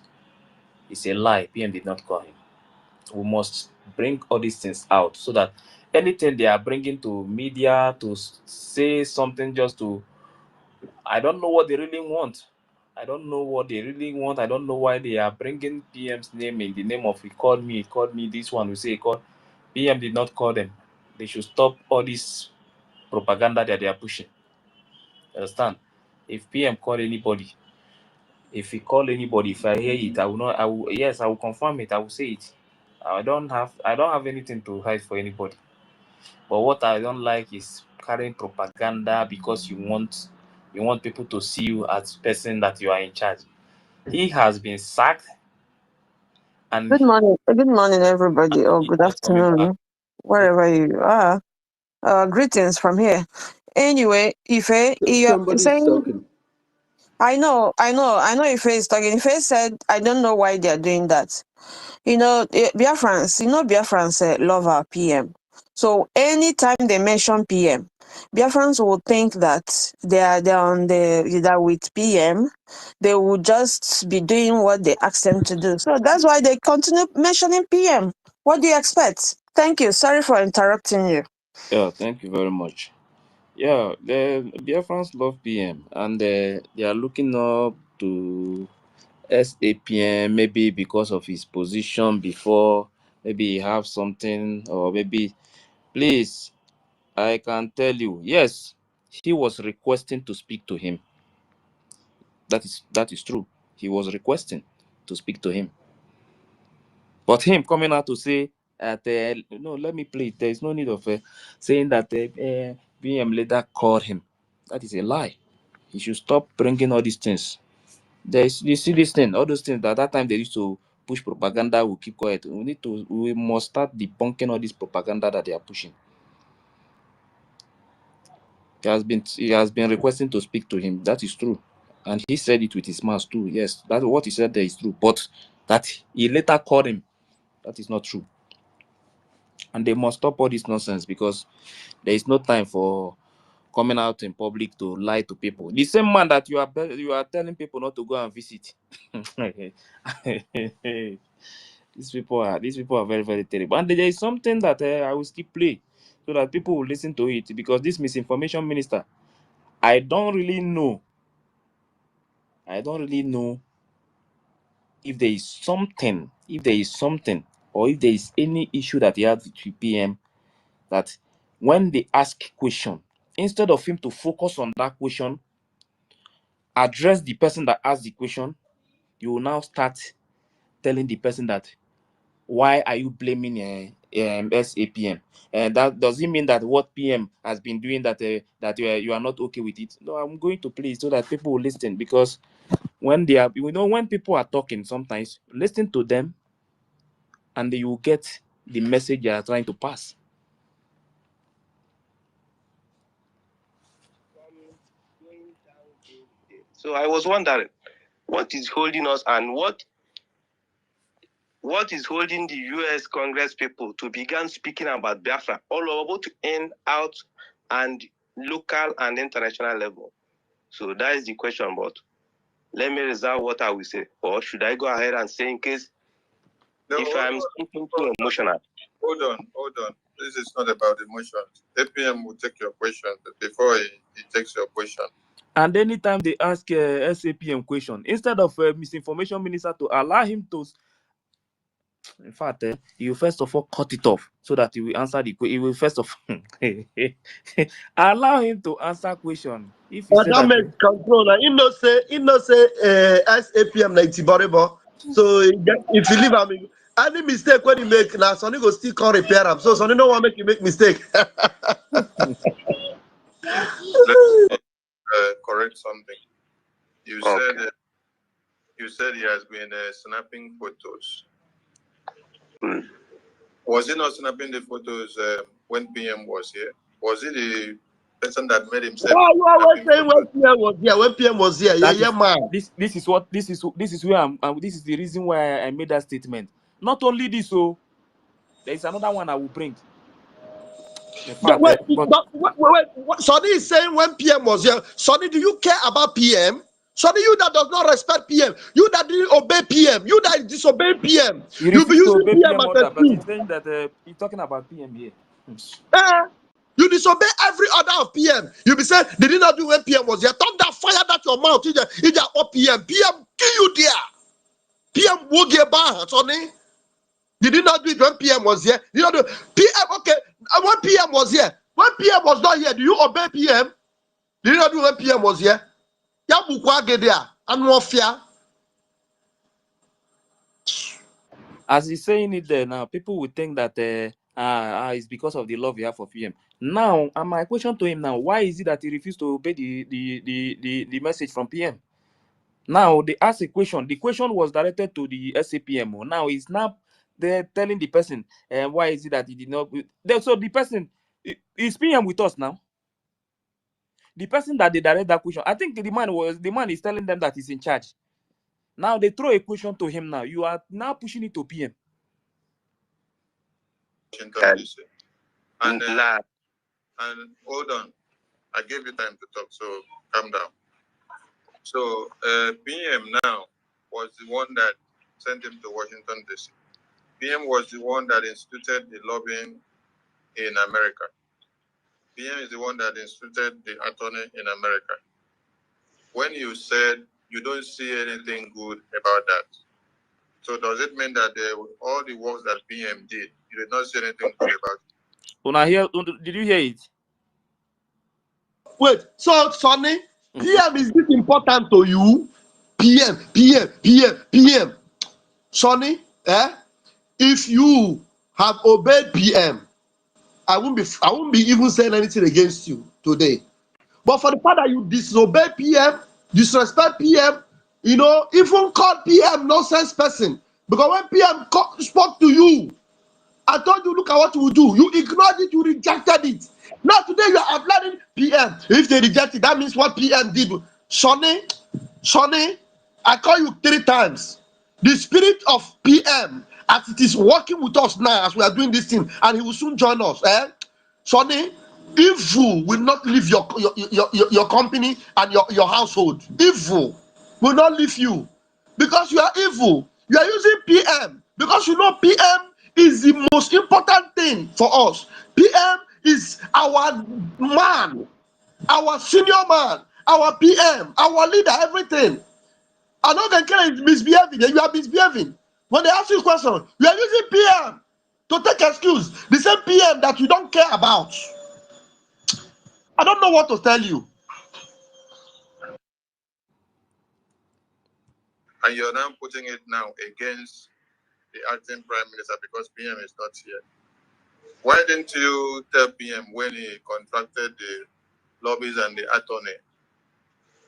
it's a lie. PM did not call him. We must bring all these things out so that anything they are bringing to media to say something just to, I don't know what they really want. I don't know what they really want. I don't know why they are bringing PM's name in the name of he called me. This one will say he called. PM did not call them. They should stop all this propaganda that they are pushing. Understand? If PM call anybody, if he call anybody, if I hear it, I will not. I will, yes, I will confirm it. I will say it. I don't have anything to hide for anybody. But what I don't like is carrying propaganda because you want people to see you as person that you are in charge. He has been sacked, and Good morning. Good morning, everybody, or he's good not coming back. afternoon, wherever you are. Greetings from here. Anyway, Ife, you're Somebody's saying, talking. I know, Ife is talking. Ife said, I don't know why they're doing that. Biafrans love our PM. So anytime they mention PM, Biafrans will think that they're on that with PM. They will just be doing what they ask them to do. So that's why they continue mentioning PM. What do you expect? Thank you. Sorry for interrupting you. Yeah, thank you very much. Yeah, the Biafrans love PM, and they are looking up to SAPM, maybe because of his position before, maybe he have something, or maybe, please, I can tell you, yes, he was requesting to speak to him. That is true. He was requesting to speak to him. But him coming out to say that, no, let me play it. There is no need of saying that BM later called him. That is a lie. He should stop bringing all these things. You see this thing, all those things that time they used to push propaganda, will keep quiet. We must start debunking all this propaganda that they are pushing. He has been requesting to speak to him. That is true. And he said it with his mouth too. Yes, that what he said there is true. But that he later called him, that is not true. And they must stop all this nonsense, because there is no time for coming out in public to lie to people. The same man that you are telling people not to go and visit. These people are very, very terrible. And there is something that I will still play so that people will listen to it, because this misinformation minister, I don't really know. If there is something, or if there is any issue that he had with PM, that when they ask question, instead of him to focus on that question, address the person that asked the question, you will now start telling the person that why are you blaming SAPM? And that does it mean that what PM has been doing that you are not okay with it? No, I'm going to play it so that people will listen, because when they are, when people are talking, sometimes listen to them and you will get the message they are trying to pass. So I was wondering, what is holding us and what is holding the US Congress people to begin speaking about Biafra all over to end out and local and international level? So that is the question, but let me reserve what I will say. Or should I go ahead and say in case if I'm speaking too emotional? Hold on. This is not about emotions. APM will take your question before he takes your question. And anytime they ask SAPM question, instead of misinformation minister to allow him to, in fact, you first of all cut it off so that he will answer the question. He will first of allow him to answer question. If he But say that that, makes control. He no say SAPM 90 boribo. So if you leave him, any mistake when he make, now Sonny go still come repair him. So Sonny no want make you make mistake. Correct something. You said he has been snapping photos. Was he not snapping the photos when PM was here? Was he the person that made himself? Why you always saying when PM was here? When PM was here, man. This is where this is the reason why I made that statement. Not only this, so there is another one I will bring. In fact, Wait. Sonny is saying when PM was here. Sonny, do you care about PM? Sonny, you that does not respect PM, you that didn't obey PM, you that disobey PM, you you'll be refuse to using obey PM PM as order, a but tool. he's saying that he's talking about PM here. You disobey every order of PM. You be saying they did not do when PM was here. Turn that fire that your mouth. If up PM, PM kill you there. PM will get back, Sonny. They did not do it when PM was here. Did not do PM. Okay, when PM was here, when PM was not here, do you obey PM? Did not do when PM was here. Yabukwa get there and no fear. As he's saying it there now, people will think that it's because of the love you have for PM. Now, and my question to him now, why is it that he refused to obey the message from PM? Now they ask a question. The question was directed to the SAPMO. Now he's now they're telling the person, why is it that he did not? So the person is PM with us now. The person that they direct that question, I think the man is telling them that he's in charge. Now they throw a question to him. Now you are now pushing it to PM. And hold on, I gave you time to talk, so calm down. So PM now was the one that sent him to Washington DC. PM was the one that instituted the lobbying in America. PM is the one that instituted the attorney in America. When you said you don't see anything good about that, so does it mean that all the works that PM did, you did not see anything good about it? Did you hear it? Wait, so Sonny, PM is this important to you? PM. Sonny, if you have obeyed PM, I won't be even saying anything against you today. But for the part that you disobey PM, disrespect PM, even call PM nonsense person. Because when PM spoke to you, I told you, look at what you will do. You ignored it, you rejected it. Now today you are applauding PM. If they reject it, that means what PM did. Sonny, I call you 3 times. The spirit of PM, as it is working with us now, as we are doing this thing, and he will soon join us. Sonny, evil will not leave your company and your household. Evil will not leave you because you are evil. You are using PM because you know PM is the most important thing for us. PM is our man, our senior man, our PM, our leader, everything. I know the kind is misbehaving. You are misbehaving. When they ask you a question, you are using PM to take excuse. The same PM that you don't care about. I don't know what to tell you. and you're now putting it now against the acting prime minister because PM is not here. Why didn't you tell PM when he contracted the lobbies and the attorney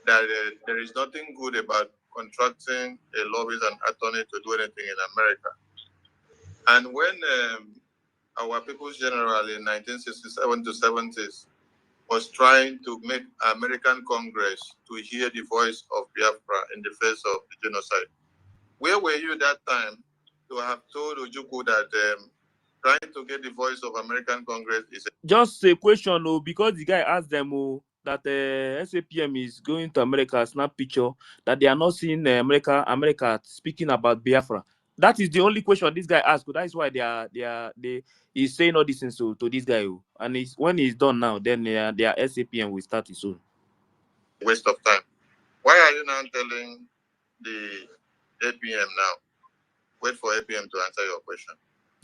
that there is nothing good about contracting a lobbies and attorney to do anything in America? And when our People's General in 1967 to 70s was trying to make American Congress to hear the voice of Biafra in the face of the genocide, where were you that time to have told Ojukwu that trying to get the voice of American Congress is Just a question, because the guy asked them that SAPM is going to America, snap picture, that they are not seeing America speaking about Biafra. That is the only question this guy asked. That is why he's saying all these things to this guy. And when he's done now, then their SAPM will start his own. waste of time? Why are you now telling the APM now? Wait for APM to answer your question.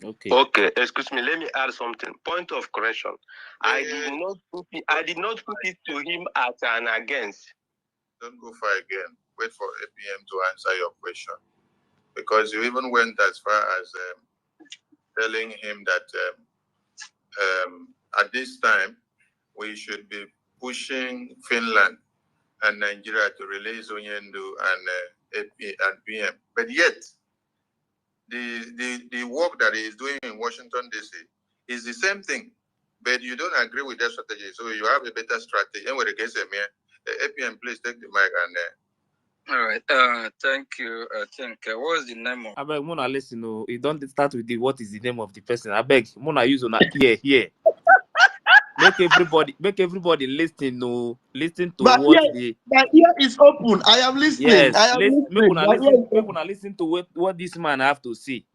Okay, excuse me, let me add something. Point of correction. I did not put it to him as an against. Don't go far again. Wait for APM to answer your question. Because you even went as far as telling him that at this time we should be pushing Finland and Nigeria to release Onyendu and PM. But yet, the work that he is doing in Washington, D.C. is the same thing. But you don't agree with that strategy, so you have a better strategy. And with the case, APM, please take the mic and all right. Thank you. I think what was the name of? I beg Mona listen. You don't start with what is the name of the person. I beg Mona use on here. Make everybody listen. Listen to My what ear is open. I am listening. yes. I am listening. Make una listen to what this man have to say.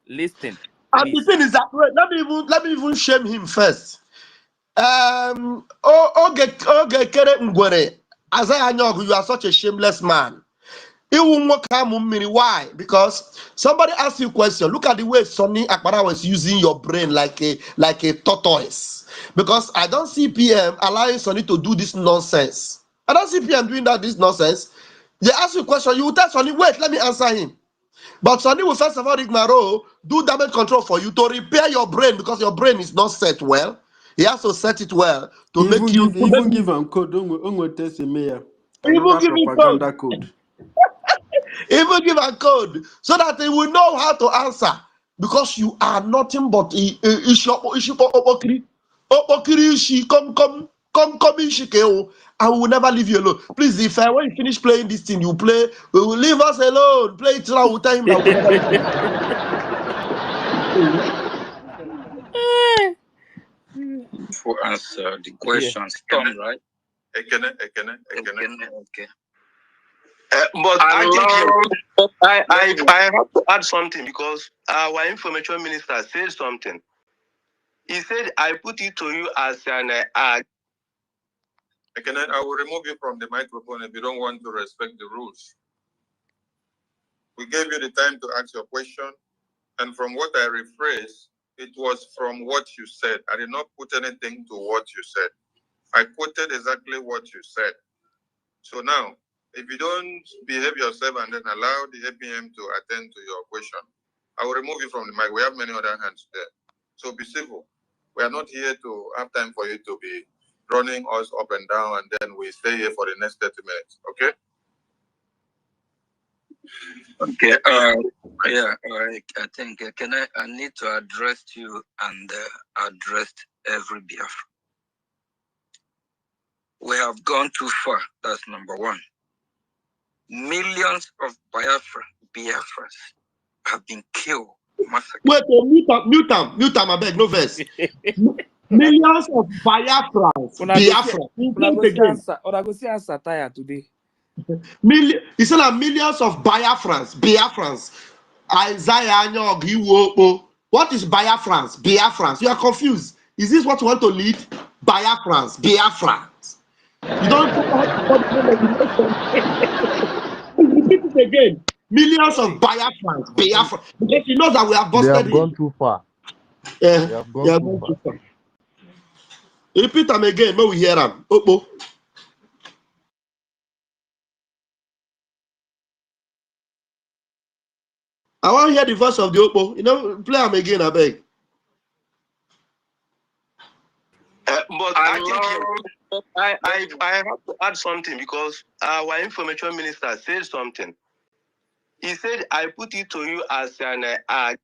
Listen, And the please. thing is that let me even shame him first. Kere Ngwere, Anyaogu, you are such a shameless man. Why? Because somebody asked you a question. Look at the way Sonny Akbara was using your brain like a tortoise. Because I don't see PM allowing Sonny to do this nonsense. I don't see PM doing this nonsense. They ask you a question, you will tell Sonny, wait, let me answer him. But Sonny will first of all rigmarole, do damage control for you to repair your brain because your brain is not set well. He has to set it well to make you even give him code. Don't test him here. Even Another give him propaganda code. Even give a code so that they will know how to answer. Because you are nothing but I will never leave you alone. Please, if when you finish playing this thing, you play, we will leave us alone. Play it now. We'll tell him that we will never leave you. For answer the questions, Tom, right? Ekene. Okay. But I have to add something because our information minister said something. He said, I put it to you as an Ekene, I will remove you from the microphone if you don't want to respect the rules. We gave you the time to ask your question, and from what I rephrased, it was from what you said. I did not put anything to what you said. I quoted exactly what you said. So now, if you don't behave yourself and then allow the APM to attend to your question, I will remove you from the mic. We have many other hands there. So be civil. We are not here to have time for you to be running us up and down and then we stay here for the next 30 minutes. Okay? Okay. Yeah. I think I need to address you and address every Biafra. We have gone too far. That's number one. Millions of Biafras have been killed, massacred. Wait, mute him, I beg, no verse. Millions of Biafra. Or go see answer tire today. He said that millions of Biafrans. Isaiah Anyaogu. What is Biafrans? You are confused. Is this what you want to lead? Biafrans. You don't repeat it again. Millions of Biafrans. Because he knows that we have busted him. They have gone too far. They have gone too far. Repeat them again. May we hear them. I want to hear the voice of the Opo. You know, play them again, I beg. But I have to add something because our information minister said something. He said, I put it to you as an I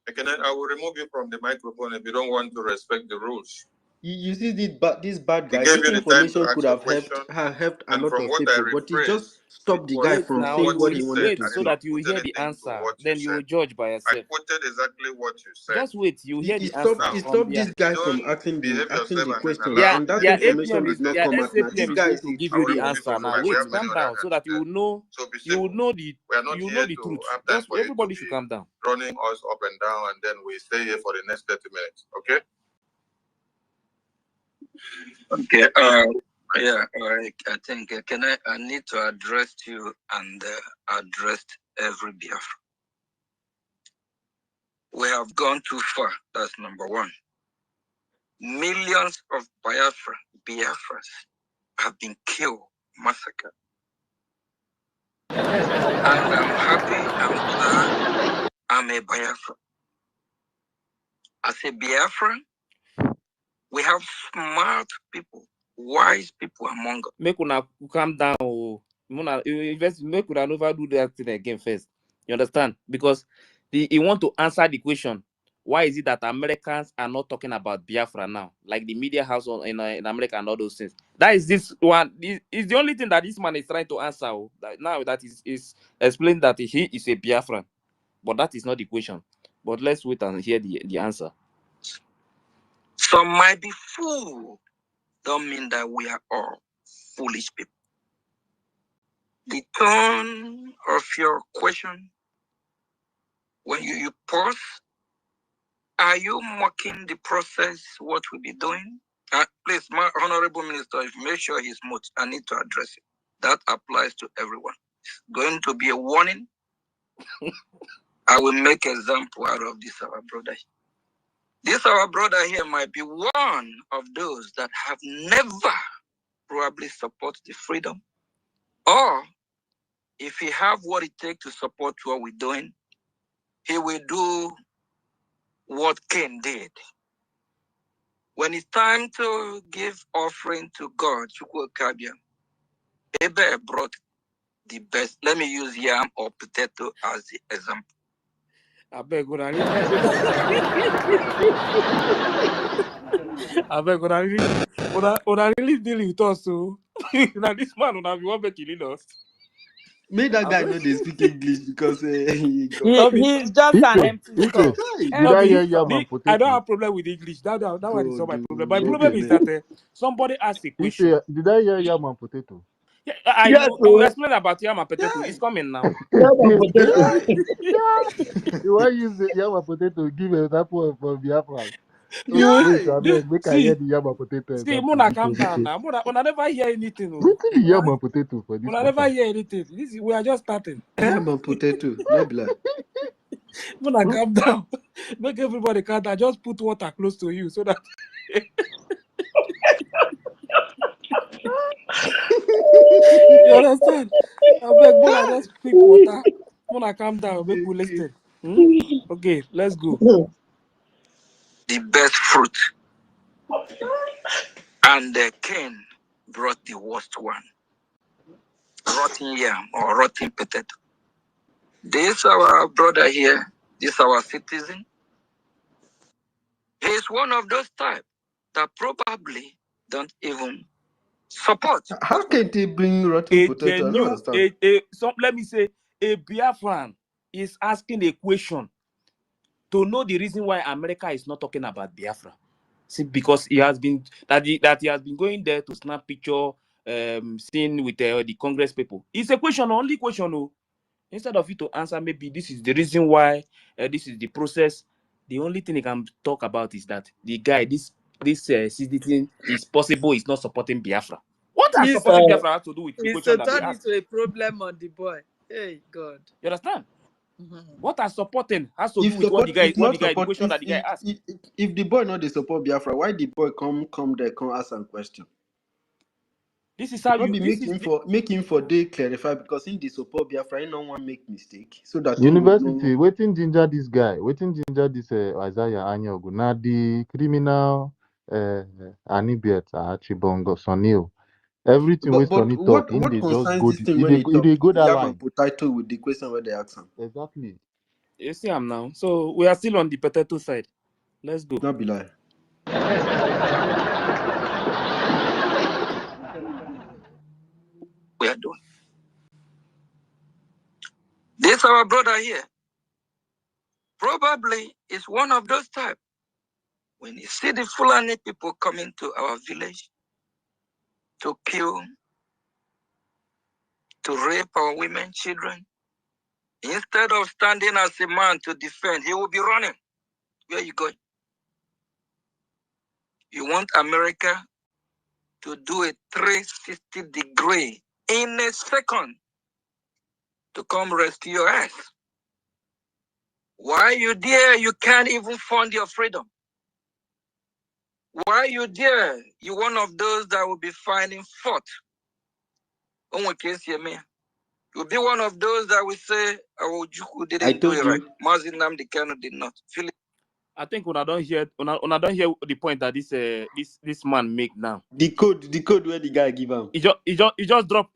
will remove you from the microphone if you don't want to respect the rules. You see this bad guy. He gave This you the time information to could ask have a question, helped a and lot from of what I people, but he just rephrased, stopped the it guy was from Now saying what what you he said. wanted wait to I did so say. not that you put hear the anything to answer. what you Then you will said. judge by I yourself. quoted exactly what you said. Just wait, you hear He the answer Now, from stopped their this guy from don't behave asking yourself the and then question, allow their and that their information APM did is not their come out. Now SAPM this is guy going is to a give I will you the remove foolish. you answer from the now. mic. We Wait, have many calm other down so that you will candidates. know So be you will simple. know the We are not you know here the to truth. have time Just for you to everybody be should calm down. running us up and down, and then we stay here for the next 30 minutes. Okay? Okay. Yeah. I think I need to address you and address every Biafra. We have gone too far. That's number one. Millions of Biafras have been killed, massacred. And I'm happy, I'm glad I'm a Biafra. As a Biafran, we have smart people, wise people among us. Make una calm down. Make una never do that thing again first. You understand? Because he want to answer the question. Why is it that Americans are not talking about Biafra now? Like the media house in America and all those things. That is this one. This is the only thing that this man is trying to answer. Now that is explained that he is a Biafran. But that is not the question. But let's wait and hear the answer. Some might be fooled. Don't mean that we are all foolish people. The tone of your question, when you pause, are you mocking the process, what we'll be doing? Please, my honorable minister, if you make sure he's muted, I need to address it. That applies to everyone. It's going to be a warning. I will make example out of this our brother. This our brother here might be one of those that have never probably support the freedom, or if he have what it takes to support what we're doing, he will do what Cain did. When it's time to give offering to God, Abel brought the best. Let me use yam or potato as the example. I beg I really deal with us, so now this man will be one killing us. Make that guy know they speak English because He's just an empty stuff. Did I hear yam and I don't potato? have problem with English. That one is not my problem. My Okay. problem is that somebody asked a question. Did I hear yam and potato? Yeah, Yes, you explain about yam and potato. It's coming now. You want use the yam and potato give an example for Biafra? You Wait, I beg, make I hear see, the yam and potato example. Mona, calm down now. Mona never hear anything. Wait till the yam and potato for this Mona matter. never hear anything. We are just starting. yam and potato. No blood. Mona, calm down. Make everybody calm down. Just put water close to you so that. You understand? I beg Mona, just pick water. Mona, calm down. Make we listen. Okay, let's go. The best fruit. And Cain brought the worst one. Rotten yam or rotten potato. This our brother here, this our citizen. He is one of those type that probably don't even support. How can they bring rotten potato? I don't understand. Let me say, a Biafran is asking a question to know the reason why America is not talking about Biafra. See, because he has been that he has been going there to snap picture, seen with the Congress people. It's a question, only question. Oh. Instead of you to answer, maybe this is the reason why, this is the process. The only thing he can talk about is that the guy, this citizen is possible, is not supporting Biafra. What has supporting Biafra have to do with the It's question to that they turn asked? into a problem on the boy. Hey, God. You understand? Mhm. What has supporting has to do If with what support, the guy, if not the support, question that the guy asked. if the boy not they support Biafra, why the boy come there, come ask some question? This is how Not you. be This is make him for they clarify because in the support Biafra, no one make mistake so that he would University, know. waiting ginger this guy, waiting ginger this Isaiah Anyaogu. Now the criminal Anibiet Achibongo Sonil. Everything we But Sonny talk, in what they just concerns go this thing in when he talk? they go He that have a line. potato with the question where they ask him. Exactly. you see him now. So we are still on the potato side. Let's go. Not be lie. We are doing. This our brother here probably is one of those type. When you see the Fulani people coming to our village to kill, to rape our women, children, instead of standing as a man to defend, he will be running. Where are you going? You want America to do a 360 degree in a second to come rescue your ass. Why you there? You can't even fund your freedom. Why you there? You one of those that will be finding fault. You'll be one of those that will say, "Oh, Juku didn't do it right. Mazin Namdi Kano did not." I think when I don't hear the point that this man make now. The code where the guy give him. He just drop.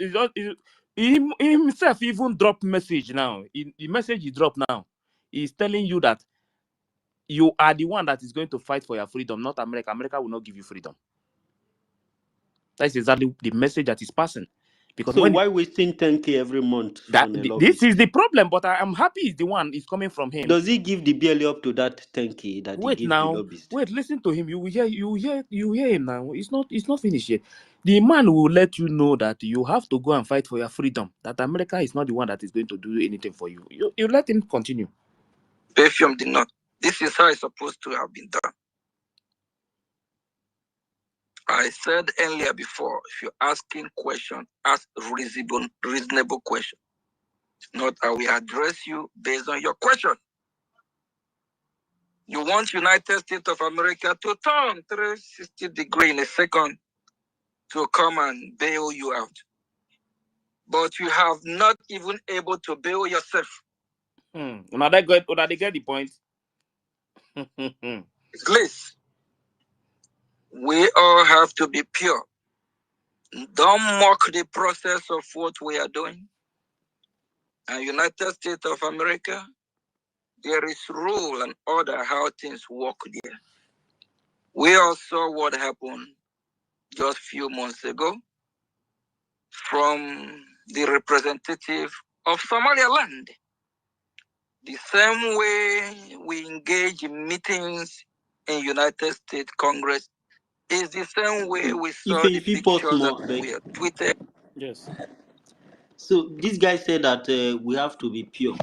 He himself even drop message now. The message he drop now is telling you that you are the one that is going to fight for your freedom, not America. America will not give you freedom. That's exactly the message that is passing. Because So why wasting 10K every month on a lobby? This is the problem, but I am happy is the one is coming from him. Does he give the BLA up to that 10K that Wait he gives now, the lobbyist? wait, listen to him. You hear him now. It's not finished yet. The man will let you know that you have to go and fight for your freedom. That America is not the one that is going to do anything for you. You let him continue. Perfume did not. This is how it's supposed to have been done. I said earlier before, if you're asking questions, ask reasonable question. Not I will address you based on your question. You want United States of America to turn 360 degree in a second to come and bail you out. But you have not even able to bail yourself. Now they get the point. Please, we all have to be pure. Don't mock the process of what we are doing. And United States of America, there is rule and order how things work there. We all saw what happened just a few months ago from the representative of Somaliland. The same way we engage in meetings in United States Congress is the same way we saw the pictures that we tweeted. Yes. So this guy said that we have to be pure.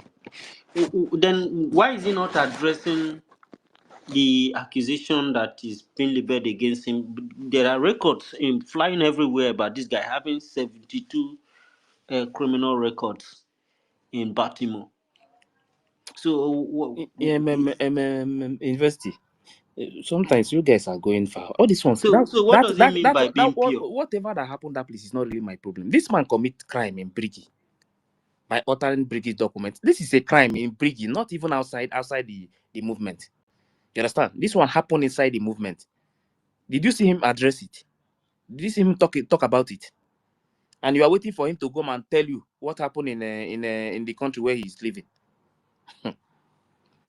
Then why is he not addressing the accusation that is being leveled against him? There are records in flying everywhere about this guy having 72 criminal records in Baltimore. So university. Sometimes you guys are going far. All these ones. So what does he mean by being pure? Whatever that happened, that place is not really my problem. This man commit crime in Briggy by altering Briggy's documents. This is a crime in Briggy, not even outside the movement. You understand? This one happened inside the movement. Did you see him address it? Did you see him talk about it? And you are waiting for him to come and tell you what happened in the country where he is living.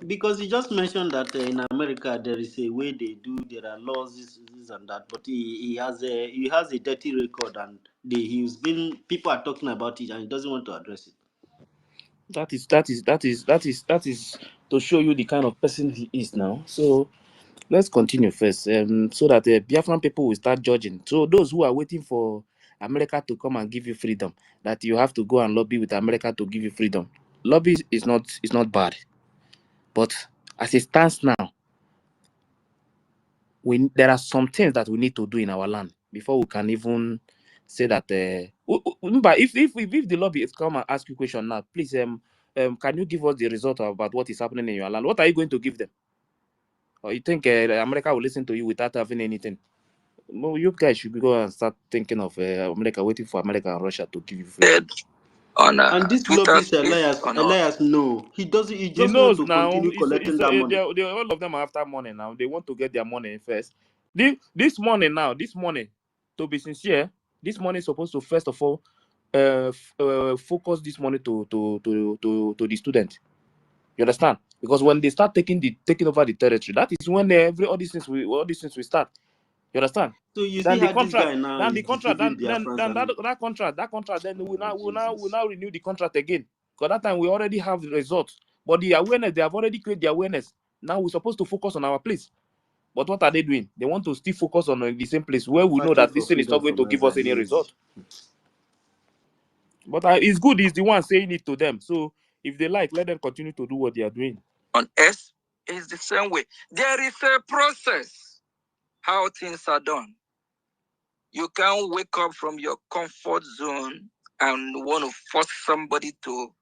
Because he just mentioned that in America there is a way they do, there are laws, this and that. But he has a dirty record, and people are talking about it, and he doesn't want to address it. That is to show you the kind of person he is now. So let's continue first, so that the Biafran people will start judging. So those who are waiting for America to come and give you freedom, that you have to go and lobby with America to give you freedom. Lobby is not bad, but as it stands now, there are some things that we need to do in our land before we can even say that. But if the lobby is come and ask you question now, please can you give us the result about what is happening in your land? What are you going to give them? Or you think America will listen to you without having anything? Well, you guys should go and start thinking of America, waiting for America and Russia to give you freedom. On And this Twitter lobbyist space Elias, on Elias, no, he doesn't. He He just want knows to now. continue collecting that money. They all of them are after money now. They want to get their money first. This money, to be sincere, this money is supposed to first of all focus this money to the student. You understand? Because when they start taking over the territory, that is when all these things will start. You understand? So you Then see the how this contract, guy now then is the contract, deceiving then Biafrans then and that contract, then we Jesus. now renew the contract again. Because that time we already have the results. But the awareness, they have already created the awareness. Now we're supposed to focus on our place. But what are they doing? They want to still focus on the same place where we know Fighting that for this thing is not freedom going from to give us any Azalians. result. But it's good. He's the one saying it to them. So if they like, let them continue to do what they are doing. On S is the same way. There is a process how things are done. You can't wake up from your comfort zone and want to force somebody to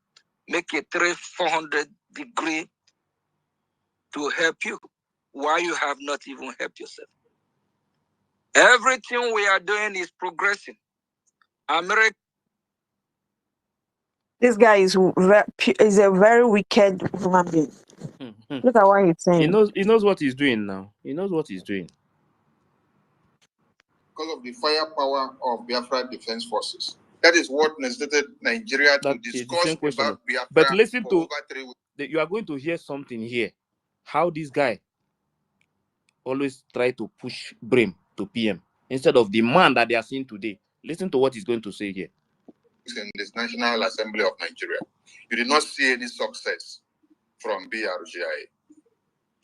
make a 400 degree to help you while you have not even helped yourself. Everything we are doing is progressing. America. This guy is a very wicked human being. Look at what he's saying. He knows what he's doing now. He knows what he's doing. Because of the firepower of Biafra Defense Forces. That is what necessitated Nigeria to discuss about Biafra. But listen for to over 3 weeks. You are going to hear something here. How this guy always try to push blame to PM instead of the man that they are seeing today. Listen to what he's going to say here. In this National Assembly of Nigeria, you did not see any success from BRGI.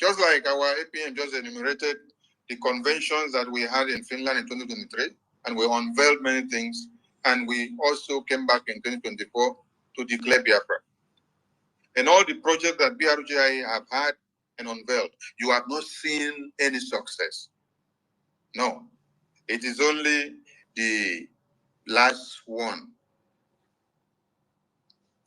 Just like our APM just enumerated the conventions that we had in Finland in 2023, and we unveiled many things, and we also came back in 2024 to declare Biafra. And all the projects that BRGI have had and unveiled, you have not seen any success. No, it is only the last one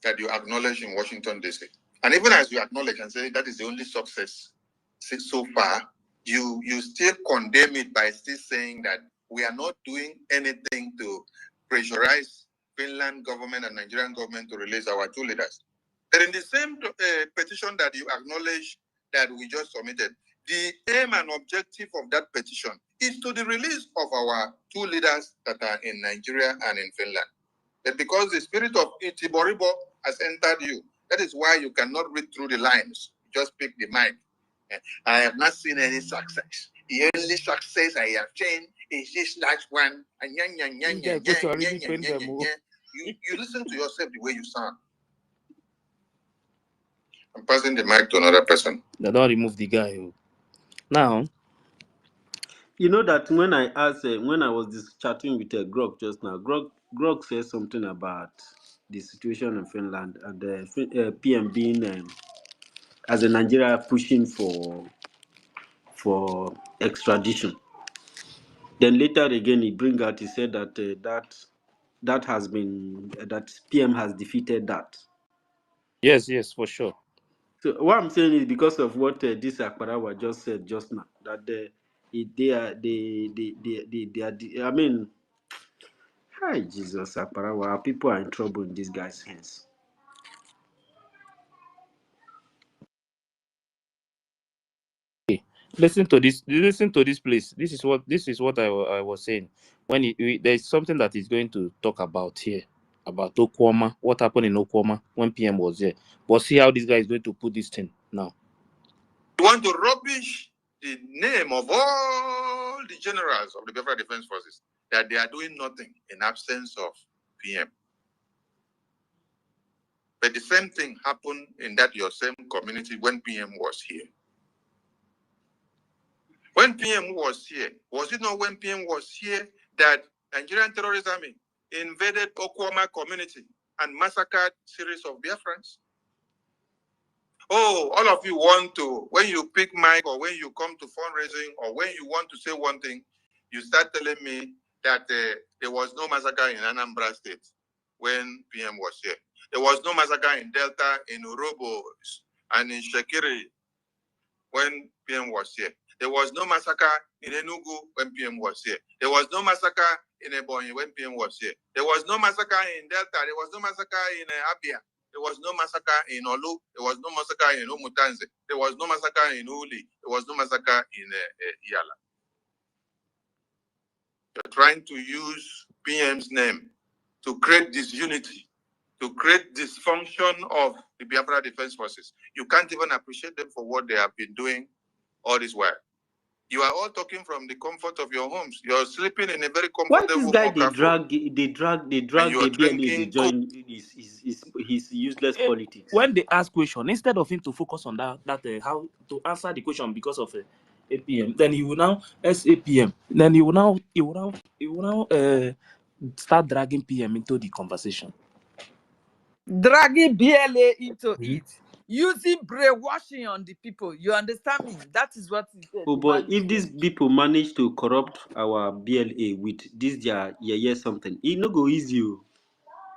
that you acknowledge in Washington, D.C. And even as you acknowledge and say that is the only success so far, you still condemn it by still saying that we are not doing anything to pressurize Finland government and Nigerian government to release our 2 leaders. But in the same petition that you acknowledge that we just submitted, the aim and objective of that petition is to the release of our 2 leaders that are in Nigeria and in Finland. But because the spirit of Itiboribo has entered you, that is why you cannot read through the lines. Just pick the mic. I have not seen any success. The only success I have seen is this last one. You listen to yourself the way you sound. I'm passing the mic to another person. They don't remove the guy. Now, You know that when I asked, when I was chatting with Grog just now, Grog said something about the situation in Finland and the PM being as a Nigeria pushing for extradition. Then later again, he said that that has been that PM has defeated that. yes, for sure. So what I'm saying is because of what this Akbarawa just said just now, that they are. I mean, hi Jesus Akbarawa, people are in trouble in this guy's hands. Listen to this place. This is what I was saying. When there's something that he's going to talk about here about Okwama, what happened in Okwama when PM was there. But see how this guy is going to put this thing now. You want to rubbish the name of all the generals of the Bafra Defense Forces that they are doing nothing in absence of PM. But the same thing happened in that your same community when PM was here. When PM was here, was it not when PM was here that Nigerian terrorist army invaded Okwama community and massacred series of Biafrans? Oh, all of you want to, when you pick mic or when you come to fundraising or when you want to say one thing, you start telling me that there was no massacre in Anambra State when PM was here. There was no massacre in Delta, in Urobo, and in Shekiri when PM was here. There was no massacre in Enugu when PM was here. There was no massacre in Ebonyi when PM was here. There was no massacre in Delta. There was no massacre in Abia. There was no massacre in Olu. There was no massacre in Umutanze. There was no massacre in Uli. There was no massacre in Yala. You're trying to use PM's name to create disunity, to create dysfunction of the Biafra Defense Forces. You can't even appreciate them for what they have been doing all this while. You are all talking from the comfort of your homes. You're sleeping in a very Why comfortable this guy Mocha food. they drag the you're BLA to drinking join his useless politics? When they ask question, instead of him to focus on that how to answer the question because of APM, then he will now SAPM. Then he will now start dragging PM into the conversation. Dragging BLA into it, using brainwashing on the people. You understand me? That is what he said. Oh boy, if these people manage to corrupt our BLA with this something, it no go easy.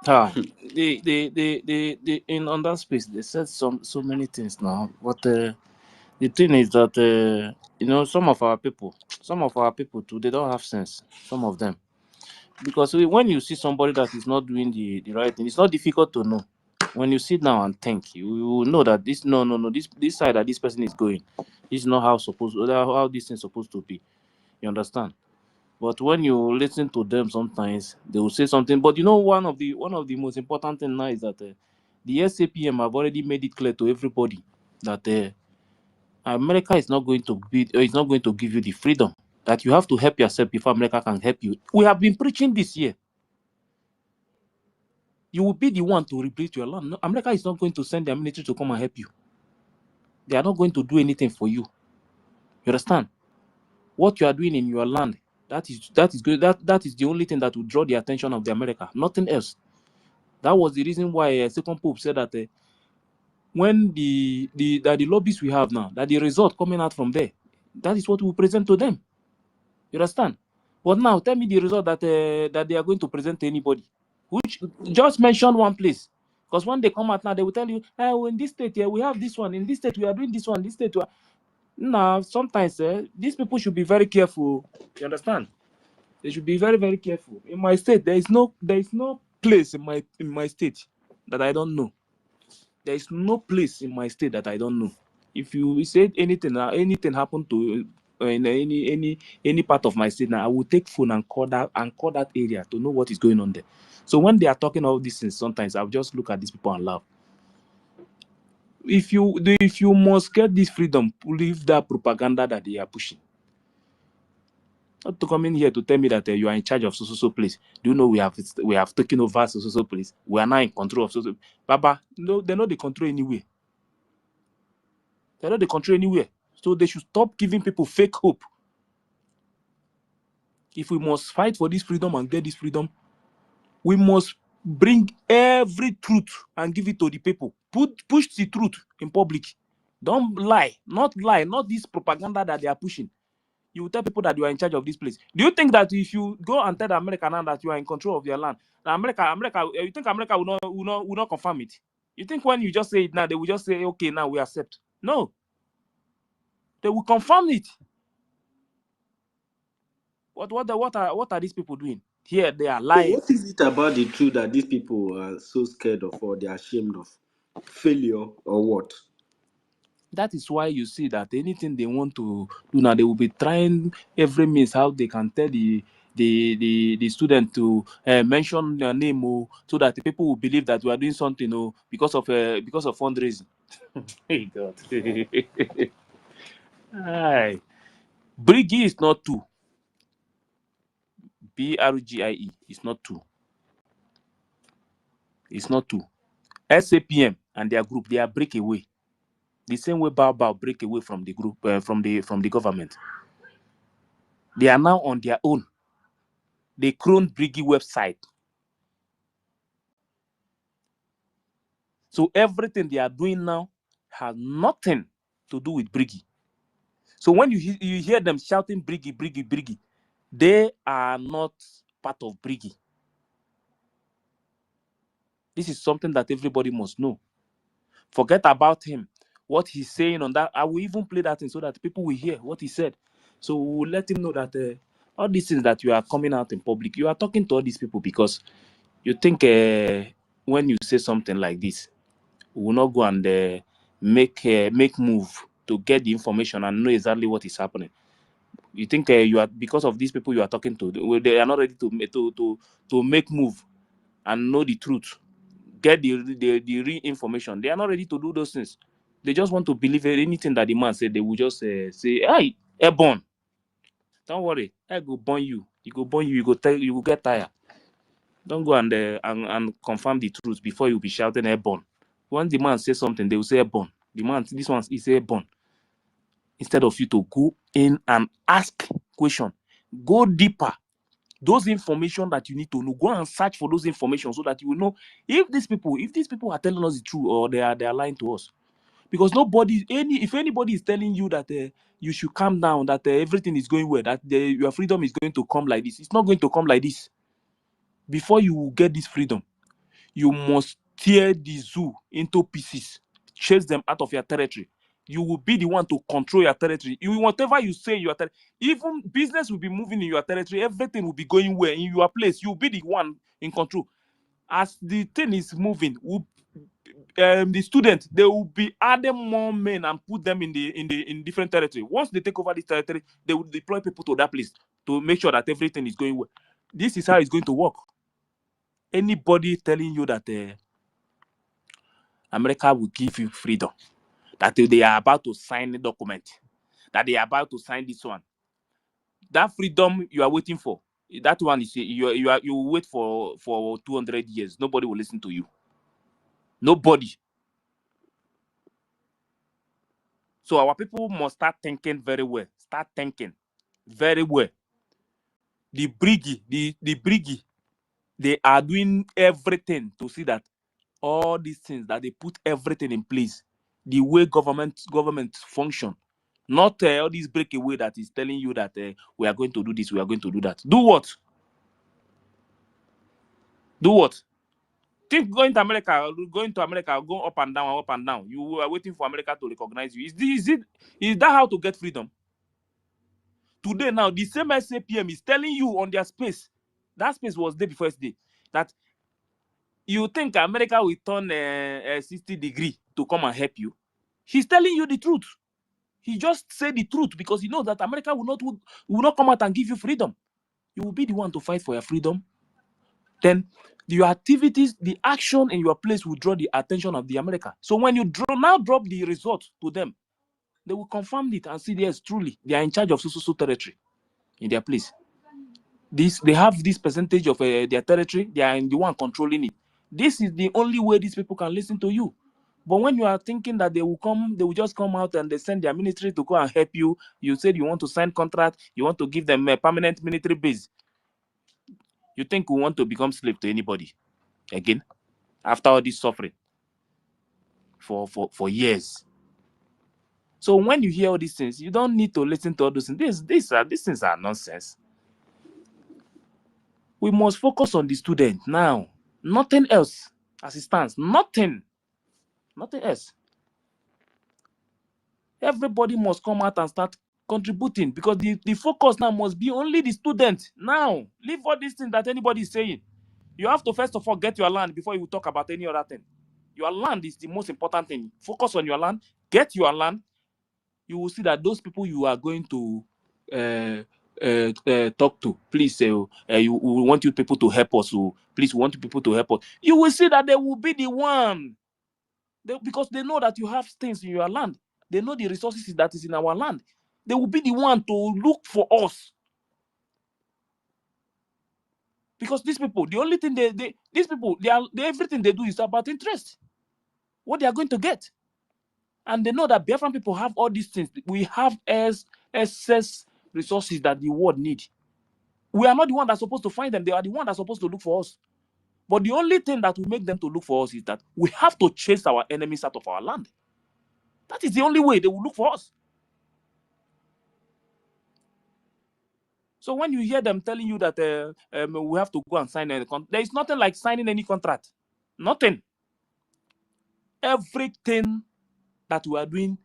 They in on that space they said so many things now, but the thing is that some of our people too, they don't have sense. Some of them, because when you see somebody that is not doing the right thing, it's not difficult to know. When you sit down and think, you will know that this this side that this person is going, this is not how this thing is supposed to be. You understand? But when you listen to them, sometimes they will say something. But one of the most important thing now is that the SAPM have already made it clear to everybody that America is not going to give you the freedom, that you have to help yourself before America can help you. We have been preaching this year. You will be the one to rebuild your land. No, America is not going to send their military to come and help you. They are not going to do anything for you. You understand? What you are doing in your land, that is good. That is the only thing that will draw the attention of the America. Nothing else. That was the reason why Second Pope said that when the lobbies we have now, that the result coming out from there, that is what we present to them. You understand? But now tell me the result that they are going to present to anybody. Which just mention one place. Because when they come out now, they will tell you, oh, in this state here, we have this one. In this state, we are doing this one. This state, now sometimes these people should be very careful. You understand? They should be very, very careful. In my state, there is no place in my state that I don't know. There is no place in my state that I don't know. If you said anything happened to in any part of my state now, I will take phone and call that area to know what is going on there. So when they are talking all these things, sometimes I'll just look at these people and laugh. If you must get this freedom, leave that propaganda that they are pushing. Not to come in here to tell me that you are in charge of so place. Do you know we have taken over so place? We are now in control of so. Baba, no, they're not the control anywhere. They're not the control anywhere. So they should stop giving people fake hope. If we must fight for this freedom and get this freedom, we must bring every truth and give it to the people. Push the truth in public. Don't lie. Not this propaganda that they are pushing. You will tell people that you are in charge of this place. Do you think that if you go and tell America now that you are in control of their land, America, you think America will not confirm it? You think when you just say it now, they will just say, okay, now we accept? No. They will confirm it. What are these people doing? Here they are lying. What is it about the truth that these people are so scared of, or they are ashamed of? Failure or what? That is why you see that anything they want to do now, they will be trying every means how they can tell the student to mention their name, so that the people will believe that we are doing something, because of fundraising. Hey God. Aye. Brigi is not two. BRGIE is not two. It's not two. SAPM and their group, they are breakaway. The same way Bao break away from the group, from the government. They are now on their own. They cloned Brigi website. So everything they are doing now has nothing to do with Brigi. So when you hear them shouting Brigi, they are not part of Brigi. This is something that everybody must know. Forget about him. What he's saying on that, I will even play that thing so that people will hear what he said. So we will let him know that all these things that you are coming out in public, you are talking to all these people because you think when you say something like this, we will not go and make move to get the information and know exactly what is happening. You think you are, because of these people you are talking to, they are not ready to make move and know the truth, get the real information. They are not ready to do those things. They just want to believe anything that the man said. They will just say, "Hey, airborne, don't worry, I go burn you. You go burn you. You go tell you will get tired. Don't go and confirm the truth before you be shouting airborne." Once the man says something, they will say airborne. The man, this one is airborne. Instead of you to go in and ask question, go deeper. Those information that you need to know, go and search for those information so that you will know if these people are telling us the truth or they are lying to us. Because if anybody is telling you that you should calm down, that everything is going well, that your freedom is going to come like this, it's not going to come like this. Before you get this freedom, you must tear the zoo into pieces, chase them out of your territory. You will be the one to control your territory. Whatever you say in your territory, even business will be moving in your territory, everything will be going well in your place. You'll be the one in control. As the thing is moving, the students, they will be adding more men and put them in different territory. Once they take over this territory, they will deploy people to that place to make sure that everything is going well. This is how it's going to work. Anybody telling you that America will give you freedom, that they are about to sign a document, that they are about to sign this one, that freedom you are waiting for, that one is you will wait for 200 years. Nobody will listen to you. Nobody. So our people must start thinking very well. Start thinking very well. The briggy, they are doing everything to see that all these things, that they put everything in place, the way government function, not all this breakaway that is telling you that we are going to do this, we are going to do that. Do what? Do what? Think going to America, go up and down. You are waiting for America to recognize you. Is that how to get freedom? Today now, the same SAPM is telling you on their space. That space was there before yesterday. That you think America will turn 60 degree to come and help you. He's telling you the truth. He just said the truth because he knows that America will not come out and give you freedom. You will be the one to fight for your freedom. Then your activities, the action in your place will draw the attention of the America. So when you drop the result to them, they will confirm it and see, yes, truly, they are in charge of so territory in their place. They have this percentage of their territory. They are the one controlling it. This is the only way these people can listen to you. But when you are thinking that they will just come out and they send their military to go and help you. You said you want to sign contract. You want to give them a permanent military base. You think we want to become slave to anybody again after all this suffering for years? So when you hear all these things, you don't need to listen to all those things. These things are nonsense. We must focus on the student now. Nothing else as it stands. Nothing else. Everybody must come out and start contributing because the focus now must be only the student. Now, leave all these things that anybody is saying. You have to first of all get your land before you talk about any other thing. Your land is the most important thing. Focus on your land. Get your land. You will see that those people you are going to talk to, please say, we want you people to help us. Please, we want you people to help us. You will see that they will be the one. Because they know that you have things in your land. They know the resources that is in our land. They will be the one to look for us. Because these people, the only thing everything they do is about interest. What they are going to get. And they know that Biafran people have all these things. We have excess resources that the world need. We are not the one that's supposed to find them. They are the one that's supposed to look for us. But the only thing that will make them to look for us is that we have to chase our enemies out of our land. That is the only way they will look for us. So when you hear them telling you that we have to go and sign any contract, there is nothing like signing any contract. Nothing. Everything that we are doing,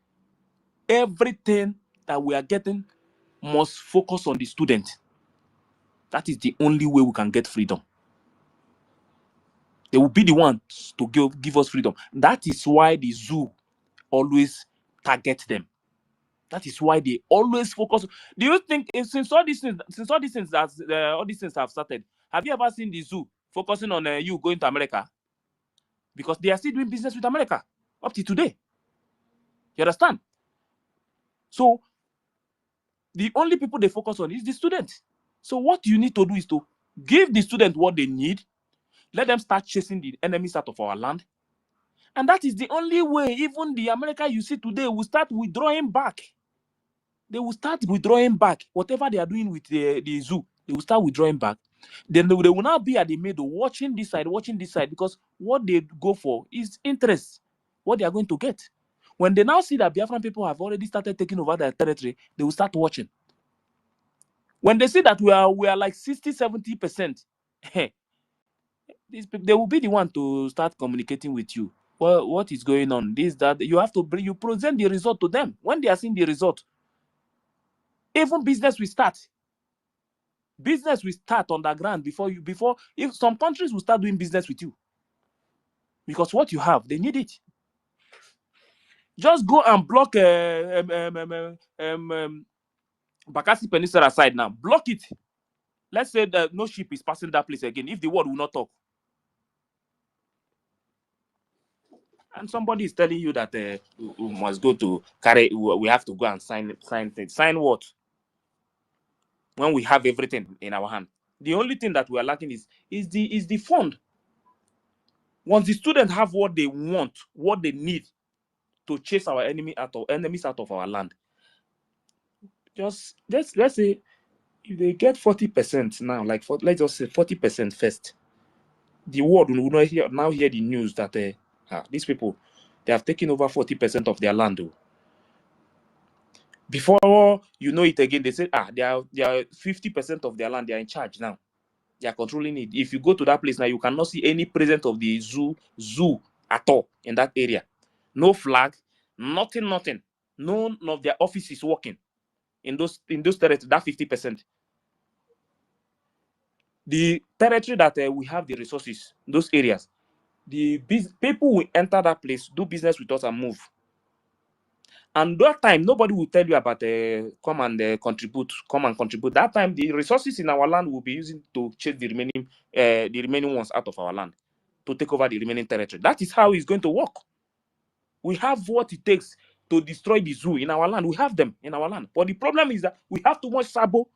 everything that we are getting must focus on the student. That is the only way we can get freedom. They will be the ones to give us freedom. That is why the zoo always target them. That is why they always focus. Do you think since all these things have started, have you ever seen the zoo focusing on you going to America? Because they are still doing business with America up to today. You understand? So the only people they focus on is the student. So what you need to do is to give the student what they need. Let them start chasing the enemies out of our land. And that is the only way even the America you see today will start withdrawing back. They will start withdrawing back. Whatever they are doing with the zoo, they will start withdrawing back. Then they will now be at the middle, watching this side, because what they go for is interest, what they are going to get. When they now see that Biafran people have already started taking over their territory, they will start watching. When they see that we are like 60-70%, they will be the one to start communicating with you. Well, what is going on? This, that. You have to you present the result to them. When they are seeing the result, even business will start. Business will start underground before if some countries will start doing business with you. Because what you have, they need it. Just go and block Bakassi Peninsula side now. Block it. Let's say that no ship is passing that place again. If the world will not talk. And somebody is telling you that we must go to carry, we have to go and sign things. Sign what? When we have everything in our hand. The only thing that we are lacking is the fund. Once the students have what they want, what they need to chase our enemies out of our land, just let's say if they get 40% now, like let's just say 40% first, the world will now hear the news that these people, they have taken over 40% of their land. Before you know it again, they say they are 50% of their land. They are in charge now. They are controlling it. If you go to that place now, you cannot see any presence of the zoo at all in that area. No flag, nothing. None of their offices working in those territories. That 50%. The territory that we have the resources, those areas, the people will enter that place, do business with us, and move. And that time, nobody will tell you about come and contribute. That time, the resources in our land will be using to chase the remaining ones out of our land, to take over the remaining territory. That is how it's going to work. We have what it takes to destroy the zoo in our land. We have them in our land. But the problem is that we have too much sabo,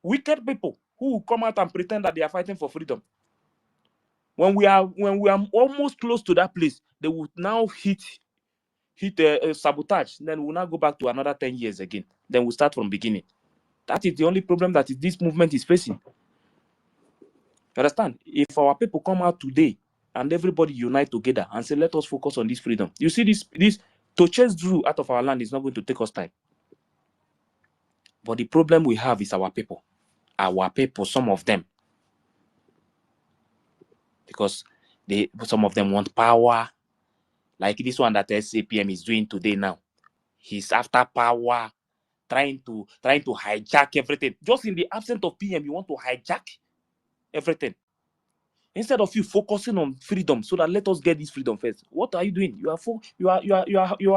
wicked people who will come out and pretend that they are fighting for freedom. When we are almost close to that place, they will now hit sabotage. Then we'll now go back to another 10 years again. Then we'll start from beginning. That is the only problem that this movement is facing. You understand? If our people come out today and everybody unite together and say, let us focus on this freedom. You see, this to chase Drew out of our land is not going to take us time. But the problem we have is our people. Our people, some of them. Because some of them want power. Like this one that SAPM is doing today now. He's after power, trying to hijack everything. Just in the absence of PM, you want to hijack everything. Instead of you focusing on freedom, so that let us get this freedom first. What are you doing? You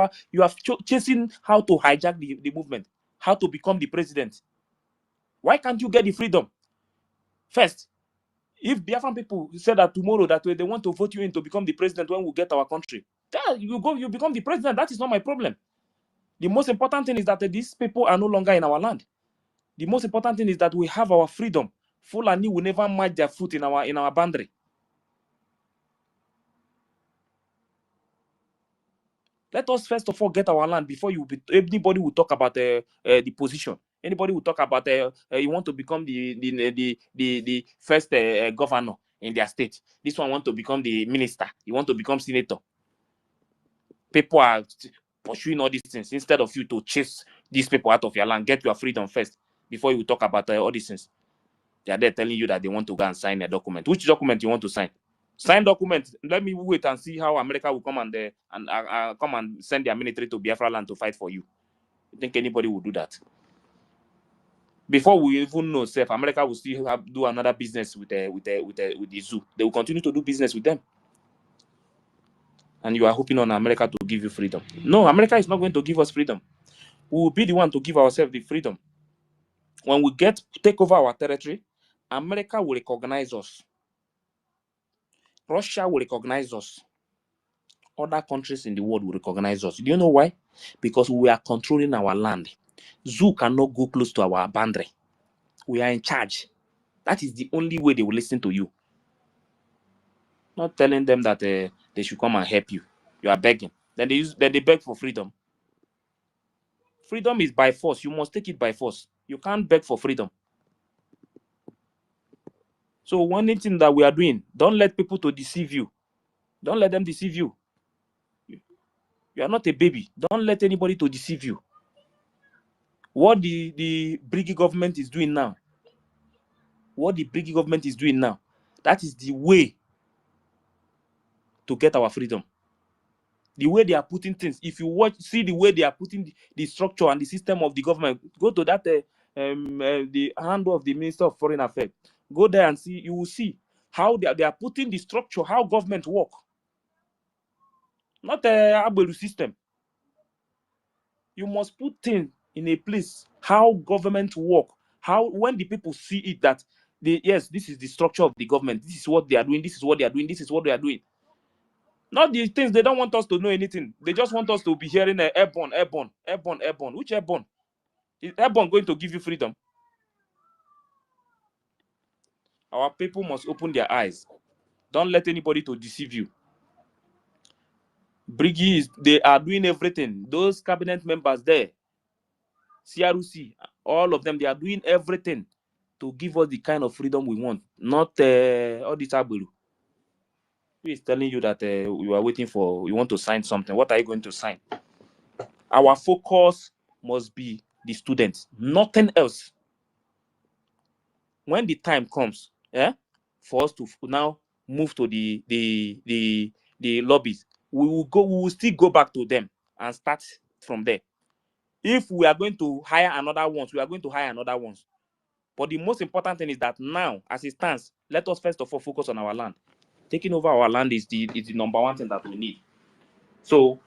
are chasing how to hijack the movement, how to become the president. Why can't you get the freedom first? If Biafran people say that tomorrow that they want to vote you in to become the president when we get our country, you become the president. That is not my problem. The most important thing is that these people are no longer in our land. The most important thing is that we have our freedom. Fulani will never match their foot in our boundary. Let us first of all get our land before anybody will talk about the position. Anybody will talk about you want to become the first governor in their state. This one want to become the minister. You want to become senator. People are pursuing all these things instead of you to chase these people out of your land. Get your freedom first before you talk about all these things. They are there telling you that they want to go and sign a document. Which document you want to sign? Sign document. Let me wait and see how America will come and come and send their military to Biafra land to fight for you. You think anybody will do that? Before we even know, self, America will still do another business with the zoo. They will continue to do business with them. And you are hoping on America to give you freedom. No, America is not going to give us freedom. We will be the one to give ourselves the freedom. When we take over our territory, America will recognize us. Russia will recognize us. Other countries in the world will recognize us. Do you know why? Because we are controlling our land. Zoo cannot go close to our boundary. We are in charge. That is the only way they will listen to you. Not telling them that they should come and help you. You are begging. Then they beg for freedom. Freedom is by force. You must take it by force. You can't beg for freedom. So one thing that we are doing, don't let people to deceive you. Don't let them deceive you. You are not a baby. Don't let anybody to deceive you. What the British government is doing now, that is the way to get our freedom. The way they are putting things. If you see the way they are putting the structure and the system of the government, go to that the handle of the Minister of Foreign Affairs. Go there and see. You will see how they are putting the structure, how government work. Not a Abelu system. You must put things in a place how government work. How when the people see it that yes, this is the structure of the government. This is what they are doing. This is what they are doing. This is what they are doing. Not the things they don't want us to know anything. They just want us to be hearing airborne. Which airborne? Is airborne going to give you freedom? Our people must open their eyes. Don't let anybody to deceive you. Briggies, they are doing everything. Those cabinet members there, CRUC, all of them, they are doing everything to give us the kind of freedom we want. Not all this Abelu. Who is telling you that you are waiting for, you want to sign something? What are you going to sign? Our focus must be the students, nothing else. When the time comes, for us to now move to the lobbies, we will still go back to them and start from there. If we are going to hire another ones, we are going to hire another ones. But the most important thing is that now, as it stands, let us first of all focus on our land. Taking over our land is the number one thing that we need. So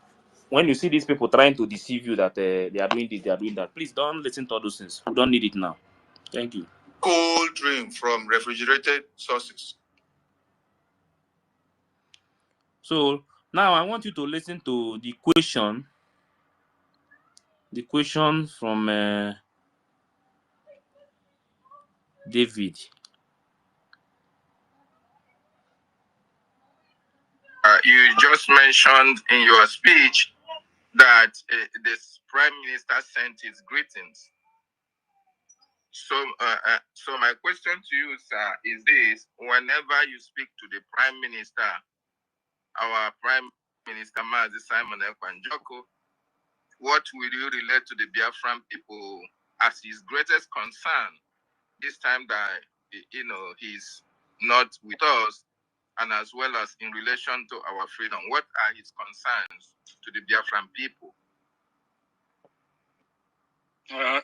when you see these people trying to deceive you that they are doing this, they are doing that, please don't listen to all those things. We don't need it now. Thank you. Cold drink from refrigerated sources. So now I want you to listen to the question. The question from David. You just mentioned in your speech that this prime minister sent his greetings. So my question to you, sir, is this: whenever you speak to the prime minister, our prime minister, Mazi Simon Ekwanjoko, what will you relate to the Biafran people as his greatest concern this time that he's not with us, and as well as in relation to our freedom? What are his concerns to the Biafran people?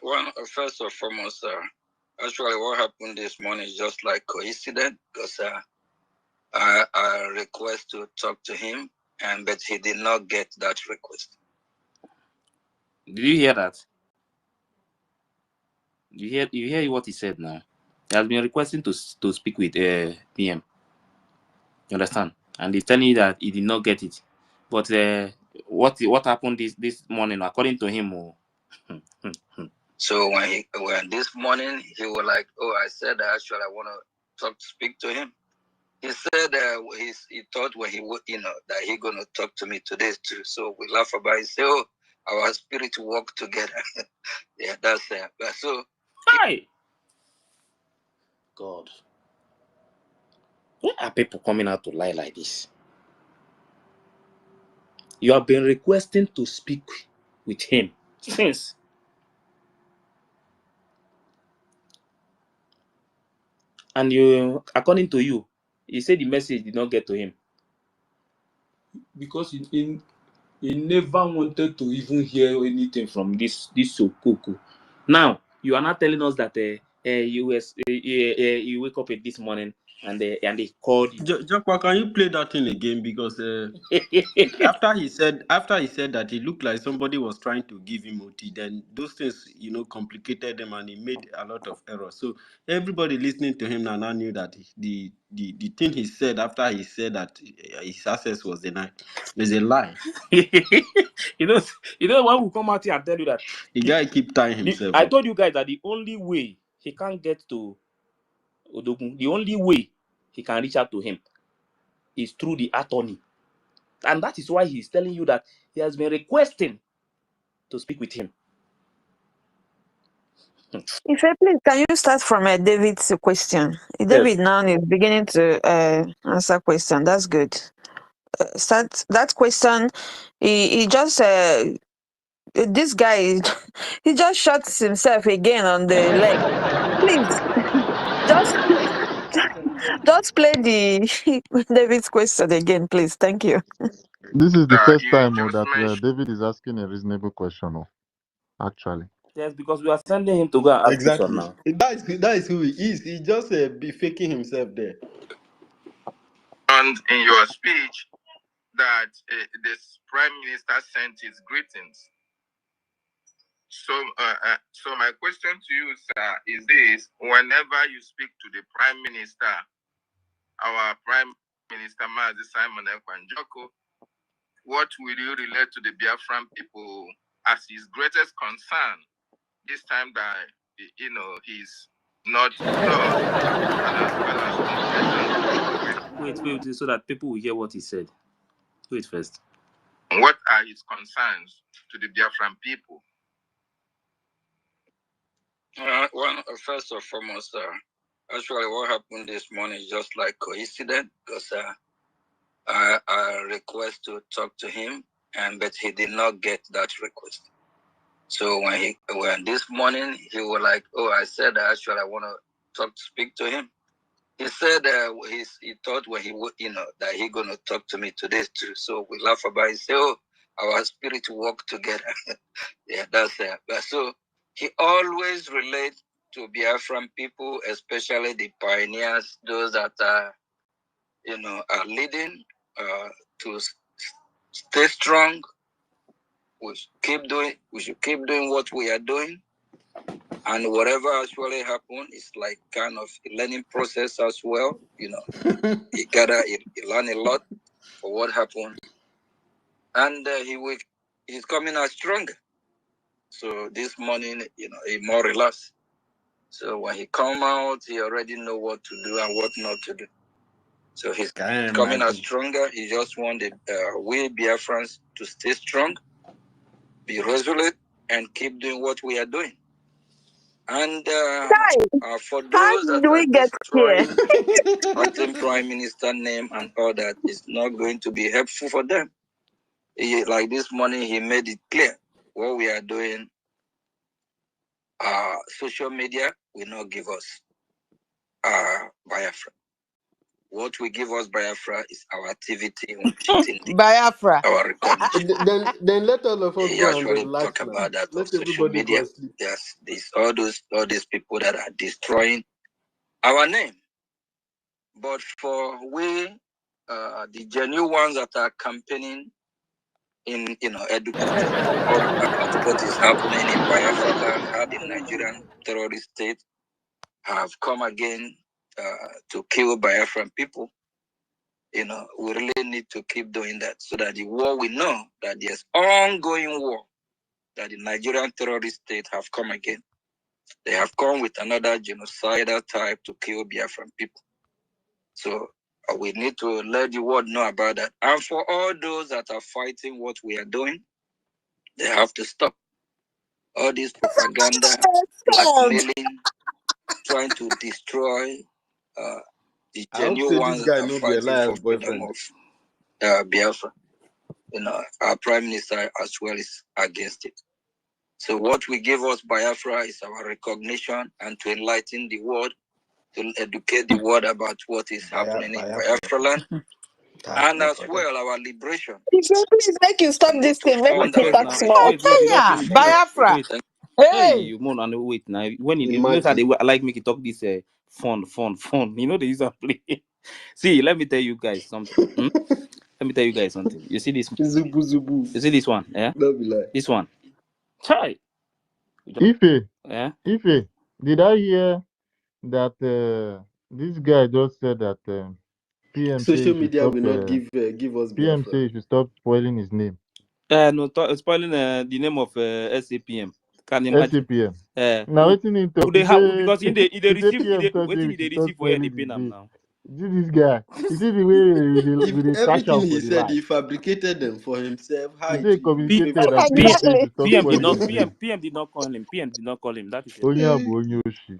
Well, first and foremost, actually, what happened this morning is just like coincidence because I request to talk to him, but he did not get that request. Did you hear that? You hear what he said now? He has been requesting to speak with PM. You understand? And he's telling you that he did not get it. But what happened this morning, according to him? So when this morning he was like, "Oh, I said actually I want to speak to him." He said he thought when he would, that he gonna talk to me today too. So we laugh about it. Say, "Oh, our spirit work together." Yeah, that's so. Hi, God, why are people coming out to lie like this? You have been requesting to speak with him since. And you, according to you, he said the message did not get to him. Because he never wanted to even hear anything from this Sokoko. Now, You are not telling us that you wake up this morning and they called you. Jokwa, can you play that thing again? Because after he said that it looked like somebody was trying to give him OT, then those things, complicated them and he made a lot of errors. So everybody listening to him now knew that the thing he said after he said that his access was denied is a lie. you know when we come out here and tell you that The guy keep tying himself I up. told you guys that the only way he can't get to Odogun, the only way he can reach out to him is through the attorney. And that is why he's telling you that he has been requesting to speak with him. If I please, can you start from David's question? David now is beginning to answer question. That's good. Start that question. He just this guy he just shot himself again on the leg. Please, just just play the David's question again, please. Thank you. This is the first You time just that mentioned. David is asking a reasonable question. Actually, Yes, because we are sending him to go and ask question Exactly. now. That is who he is. He just be faking himself there. And in your speech, that this prime minister sent his greetings. So my question to you, sir, is this: whenever you speak to the prime minister, our prime minister, Mazi Simon Ekwanjoko, what will you relate to the Biafran people as his greatest concern this time that he's not lost, and as well as communication? Wait, so that people will hear what he said. Wait first. What are his concerns to the Biafran people? Well, first and foremost, actually, what happened this morning is just like coincidence because I request to talk to him, but he did not get that request. So when this morning he was like, "Oh, I said actually I want to speak to him." He said he thought when he would, that he gonna talk to me today too. So we laugh about it. Say, "Oh, our spirit work together." Yeah, that's it. But so he always relates to Biafran people, especially the pioneers, those that are leading to stay strong. We should keep doing what we are doing. And whatever actually happened is like kind of a learning process as well. You learn a lot for what happened. And he's coming out stronger. So this morning, he more relaxed. So when he come out, he already know what to do and what not to do. So he's coming out stronger. He just want we Biafrans to stay strong, be resolute, and keep doing what we are doing. And for those that do are we get here? destroying anthem prime minister name and all that, it's not going to be helpful for them. Like this morning, he made it clear what we are doing. Social media will not give us Biafra. What will give us Biafra is our activity on cheating Biafra. our recognition. Then let all of us He go and actually relax talk now. about that on Let social everybody go media. and sleep. There's all these people that are destroying our name. But for we, the genuine ones that are campaigning in educating all about what is happening in Biafra land, how the Nigerian terrorist state have come again to kill Biafran people. We really need to keep doing that so that the war, we know that there's ongoing war, that the Nigerian terrorist state have come again. They have come with another genocidal type to kill Biafran people. So we need to let the world know about that. And for all those that are fighting what we are doing, they have to stop all this propaganda, blackmailing, trying to destroy the I hope genuine say ones this that guy are no be fighting for Elias freedom boyfriend. of Biafra. Our prime minister as well is against it. So what we give us Biafra is our recognition and to enlighten the world, to educate the world about what is happening in Biafra land, and as well our liberation. Please make you stop this To thing. Make we fund take our Wait talk now. small. Wait. You don't Yeah, finish. Biafra. Wait. Hey, Hey, you moan and wait now. When you notice how Imagine. I like make it talk this fun. You know they use and play. See, let me tell you guys something. Let me tell you guys something. You see this? Zubu zubu. You see this one? Yeah, Don't be like. this one. Chai. Ife, Yeah. Ife, did I hear that this guy just said that PM say Social you should media stop will not give us PM Biafra. say you should stop spoiling his name. No, spoiling the name of SAPM. Can you imagine? SAPM. Now Who, waiting in who talk. they He have say because in the he say receive PM talk say waiting we in the should stop receive for where they spoiling pay his them name. now. See this guy. You see the way we If dey cash everything out he for the said, life. he fabricated them for himself. How He it say he will be P, communicated favored and to P, PM say he Exactly. should stop PM did spoiling not his name. PM did not call him. PM did not call him. That is a lie. Onyabu Onyoshi.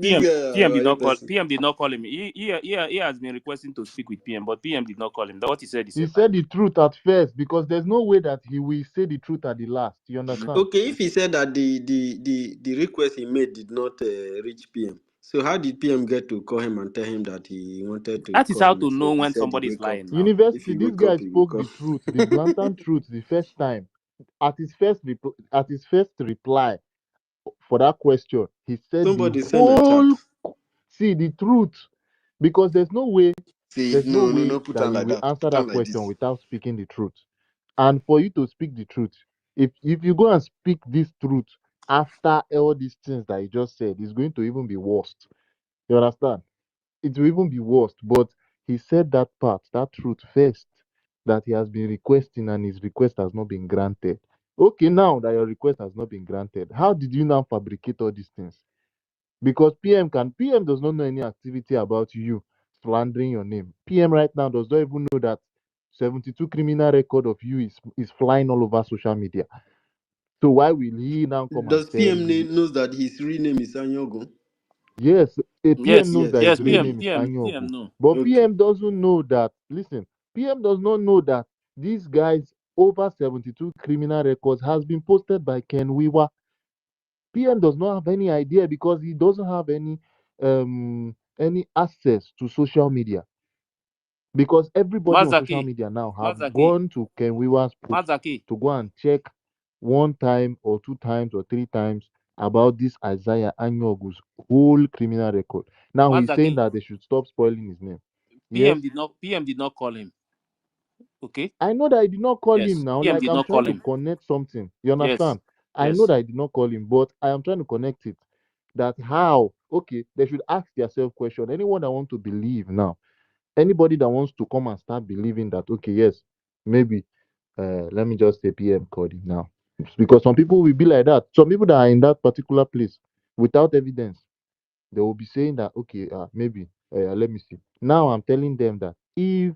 this guy. PM did not call him. He has been requesting to speak with PM, but PM did not call him. That what he said is a He lie. said the truth at first because there's no way that he will say the truth at the last. You understand? Okay, if he said that the request he made did not reach PM, so how did PM get to call him and tell him that he wanted to That is call how him to instead? know He when said he somebody is wake up. lying now. If University, he this wake guy up, he will spoke call. the truth, the blatant truth, the first time. At his first reply for that question, he said the Somebody send a chat. whole see the truth because See, there's no no, no, way no, put that on you like will that. answer Put on that like question this. without speaking the truth. And for you to speak the truth, if you go and speak this truth after all these things that you just said, it's going to even be worse. You understand? It will even be worse. But he said that part, that truth first, that he has been requesting and his request has not been granted. Okay, now that your request has not been granted, how did you now fabricate all these things? Because PM does not know any activity about you slandering your name. PM right now does not even know that 72 criminal record of you is flying all over social media. So why will he now come and Does tell PM you? knows that his real name is Anyaogu? Yes, a PM knows that Yes, his Yes, real really. name is PM Anyaogu. no. But Okay. PM doesn't know that, listen, PM does not know that these guys over 72 criminal records has been posted by Ken Wiwa. PM does not have any idea because he doesn't have any access to social media. Because everybody on social Mazaki, media now have Mazaki, gone to Ken Wiwa's post Mazaki. to go and check one time or two times or three times about this Isaiah Anyogu's whole criminal record. Now he's saying Mazaki. that they should stop spoiling his name. Yes, PM did not call him. Okay? I know that I did not call him Yes. now. PM Like did I'm not call trying to him. connect something. You Yes. understand? I know Yes. that I did not call him, but I am trying to connect it. That how? Okay, they should ask themselves question. Anyone that want to believe now, anybody that wants to come and start believing that, okay, yes, maybe let me just say PM called him now. Because some people will be like that. Some people that are in that particular place without evidence, they will be saying that, okay, maybe, let me see. Now I'm telling them that if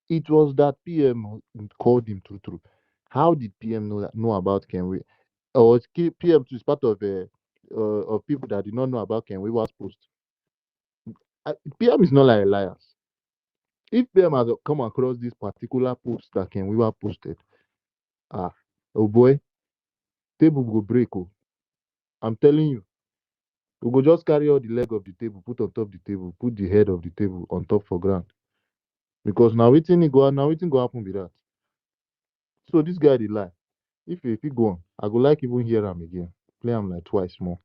it was that PM called him through, how did PM know about Kenway? Or is PM is part of people that did not know about Kenway was post? PM is not like liars. If PM has come across this particular post that Ken Weaver posted, oh boy, table go break. Oh. I'm telling you, we go just carry all the leg of the table, put on top the table, put the head of the table on top for ground. Because now waiting go happen with that. So this guy dey lie. If he go on, I go like even hear him again. Play him like twice more.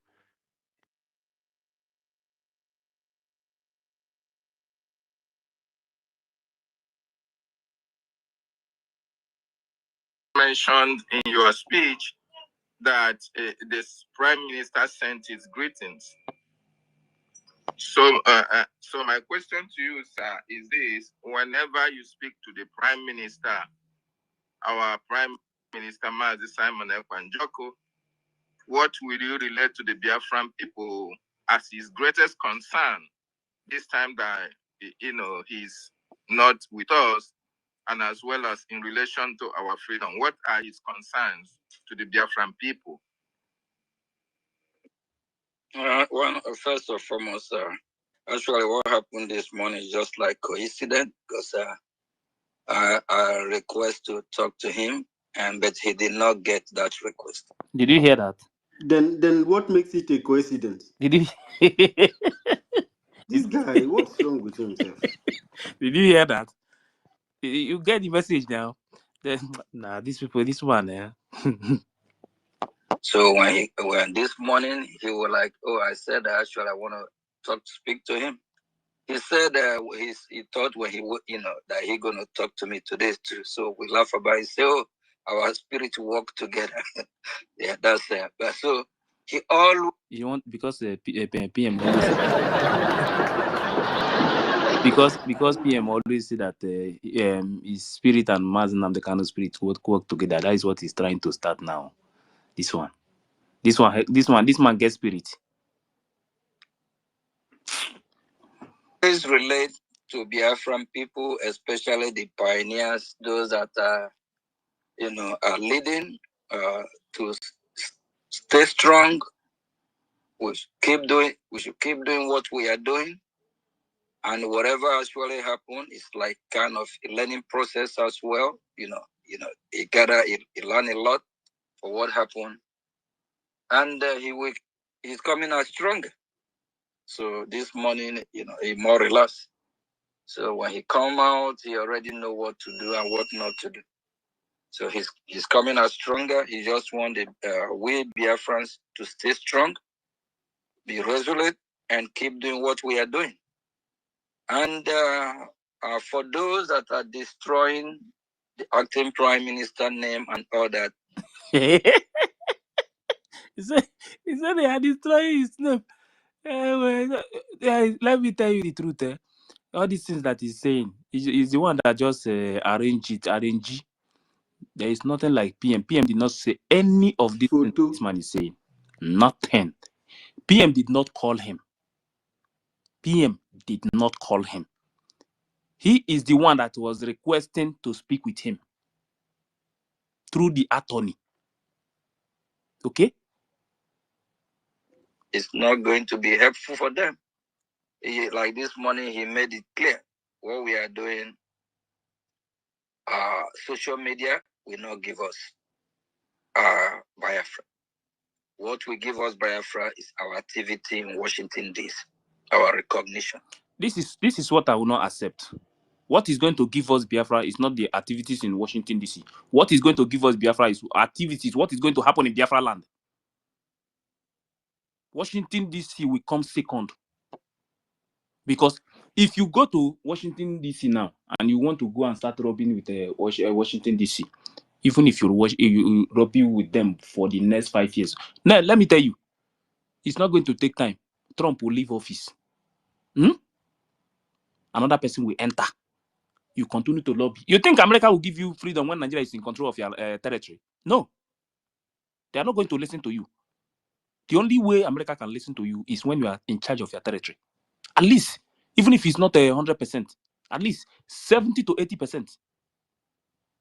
Mentioned in your speech that this prime minister sent his greetings. So my question to you, sir, is this: whenever you speak to the prime minister, our prime minister Mazi Simon Ekwanjoko, what will you relate to the Biafran people as his greatest concern this time that he's not with us, and as well as in relation to our freedom? What are his concerns to the Biafran people? Well, first and foremost, actually, what happened this morning is just like coincidence because I request to talk to him, but he did not get that request. Did you hear that? Then what makes it a coincidence? Did you This guy, what's wrong with himself? did you hear that? You get the message now. Nah, these people, this one, So when this morning he was like, "Oh, I said actually I want to speak to him." He said he thought when he would, that he gonna talk to me today too. So we laugh about it. He said, "Oh, our spirit work together." Yeah, that's but so he always. You want because PM always because PM always say that his spirit and Mazen and the kind of spirit work together. That is what he's trying to start now. This man gets spirit. Always relate to Biafran people, especially the pioneers, those that are leading to stay strong. We should keep doing what we are doing, and whatever actually happen is like kind of a learning process as well. You learn a lot for what happened, and he's coming out stronger. So this morning, he more relaxed. So when he come out, he already know what to do and what not to do. So he's coming out stronger. He just want we Biafrans to stay strong, be resolute, and keep doing what we are doing. And for those that are destroying the acting prime minister name and all that. he said they are destroying his name. Let me tell you the truth. All these things that he's saying is the one that just arrange. There is nothing like PM. PM did not say any of these things this man is saying. Nothing. PM did not call him. PM did not call him. He is the one that was requesting to speak with him through the attorney. Okay? It's not going to be helpful for them. Like this morning, he made it clear what we are doing. Social media will not give us Biafra. What will give us Biafra is our activity in Washington, D.C., our recognition. This is what I will not accept. What is going to give us Biafra is not the activities in Washington, D.C. What is going to give us Biafra is activities. What is going to happen in Biafra land? Washington, D.C. will come second. Because if you go to Washington, D.C. now, and you want to go and start rubbing with Washington, D.C., even if you rubbing with them for the next 5 years, now let me tell you, it's not going to take time. Trump will leave office. Another person will enter. You continue to lobby. You think America will give you freedom when Nigeria is in control of your territory? No. They are not going to listen to you. The only way America can listen to you is when you are in charge of your territory. At least, even if it's not 100%, at least 70 to 80%.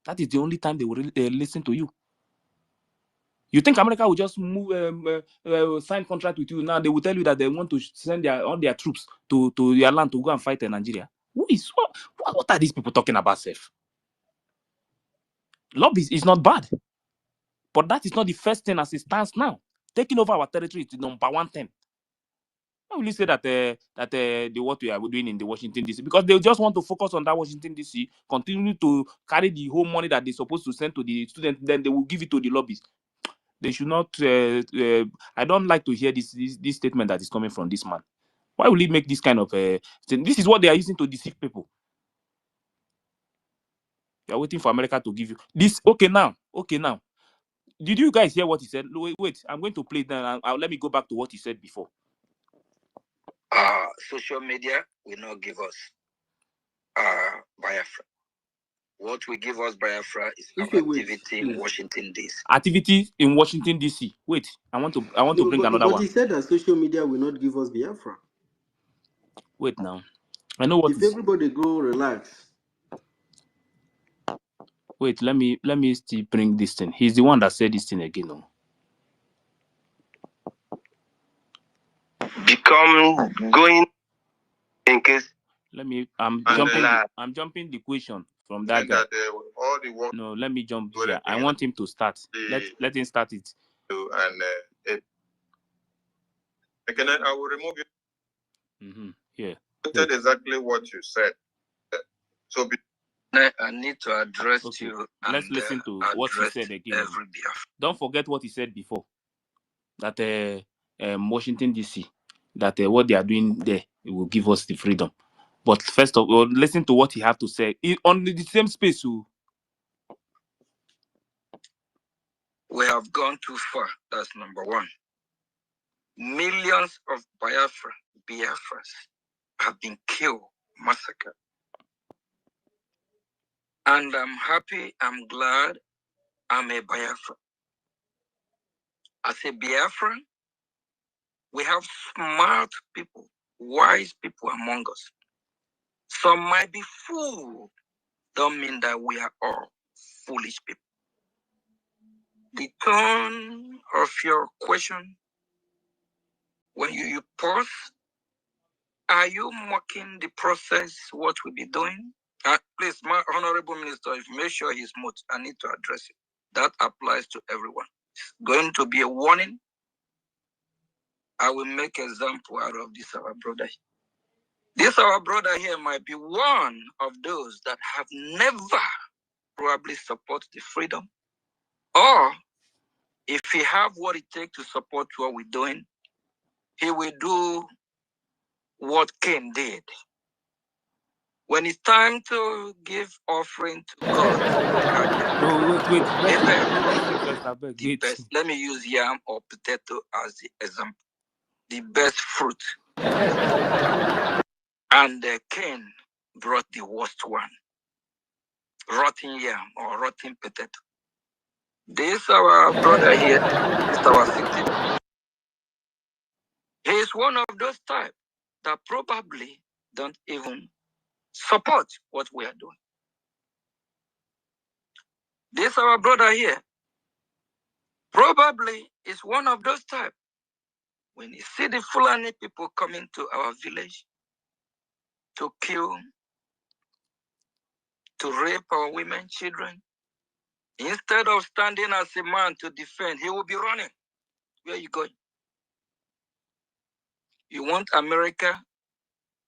That is the only time they will listen to you. You think America will just move, sign contract with you now? They will tell you that they want to send all their troops to your land to go and fight in Nigeria. What are these people talking about, Seth? Lobby is not bad, but that is not the first thing as it stands now. Taking over our territory is the number one thing. Why will you say that what we are doing in the Washington DC? Because they just want to focus on that Washington DC, continue to carry the whole money that they're supposed to send to the students, then they will give it to the lobbies. They should not. I don't like to hear this statement that is coming from this man. Why will he make this kind of thing? This is what they are using to deceive people. You are waiting for America to give you this. Okay, now. Did you guys hear what he said? Wait, I'm going to play it now. Let me go back to what he said before. Social media will not give us Biafra. What will give us Biafra is our activity in Washington, D.C. Activity in Washington, D.C. Wait, I want to bring another one. But he said that social media will not give us Biafra. Wait now. I know what. If everybody go relax. Wait, let me still bring this thing. He's the one that said this thing again. No? Become going in case. I'm jumping the question from that guy. All the work. No, let me jump here. I want him to start. Let him start it. And I will remove you. Yeah. Said exactly what you said. So I need to address you. Let's listen to what he said again. Don't forget what he said before. that Washington DC, that what they are doing there, it will give us the freedom. But first of all, listen to what he have to say on the same space. We have gone too far. That's number one. Millions of Biafras have been killed, massacred. And I'm happy, I'm glad I'm a Biafra. As a Biafra, we have smart people, wise people among us. Some might be fool, don't mean that we are all foolish people. The tone of your question, when you pause, are you mocking the process, what we'll be doing? Please, my honorable minister, if you make sure he's mute, I need to address it. That applies to everyone. Going to be a warning. I will make example out of this our brother. This our brother here might be one of those that have never probably support the freedom. Or if he have what it takes to support what we're doing, he will do what Cain did. When it's time to give offering to God, Wait. the best. Let me use yam or potato as the example. The best fruit. And Cain brought the worst one. Rotten yam or rotten potato. This our brother here, is our city. He is one of those type that probably don't even support what we are doing. This our brother here probably is one of those type. When you see the Fulani people coming to our village to kill, to rape our women, children, instead of standing as a man to defend, he will be running. Where are you going? You want America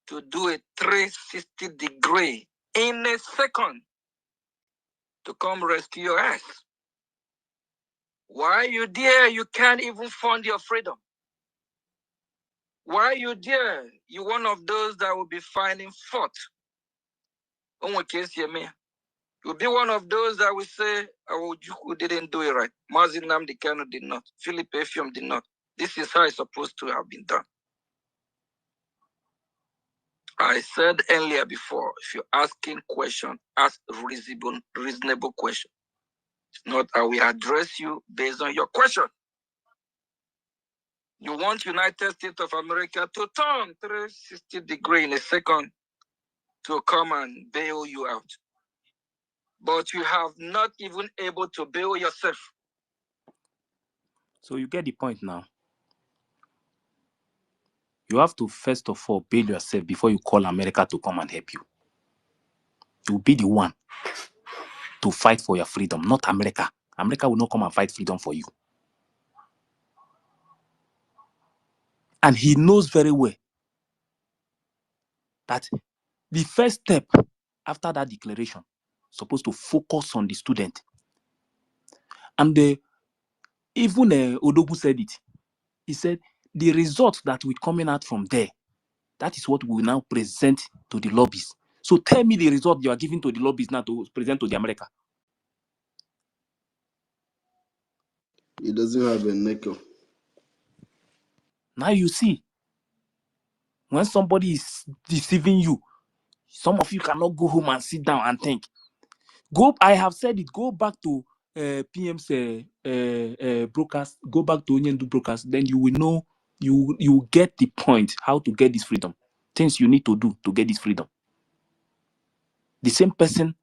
to do a 360-degree in a second to come rescue your ass. Why you there? You can't even fund your freedom. Why you there? You one of those that will be finding fault. You'll be one of those that will say, oh, you didn't do it right. Mazin Nnamdi Kanu did not. Philip Effium did not. This is how it's supposed to have been done. I said earlier before, if you're asking questions, ask reasonable questions. Not I will address you based on your question. You want United States of America to turn 360 degrees in a second to come and bail you out. But you have not even able to bail yourself. So you get the point now. You have to first of all bail yourself before you call America to come and help you. You'll be the one to fight for your freedom, not America. America will not come and fight freedom for you. And he knows very well that the first step after that declaration is supposed to focus on the student. And even Odogu said it. He said, the results that will coming out from there, that is what we will now present to the lobbies. So tell me the result you are giving to the lobbies now to present to the America. He doesn't have a nickel. Now you see, when somebody is deceiving you, some of you cannot go home and sit down and think. I have said it, go back to PM's broadcast, go back to Onyendu broadcast, then you will know, you will get the point, how to get this freedom. Things you need to do to get this freedom. The same person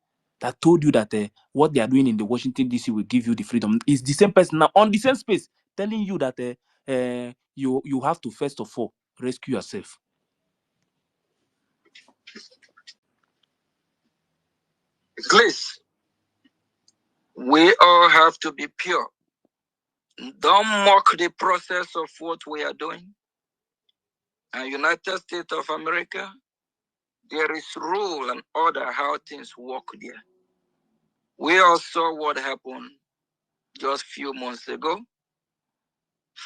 that told you that what they are doing in the Washington DC will give you the freedom is the same person now on the same space telling you that you have to first of all rescue yourself. Please, we all have to be pure. Don't mock the process of what we are doing. And United States of America, there is rule and order how things work there. We all saw what happened just a few months ago.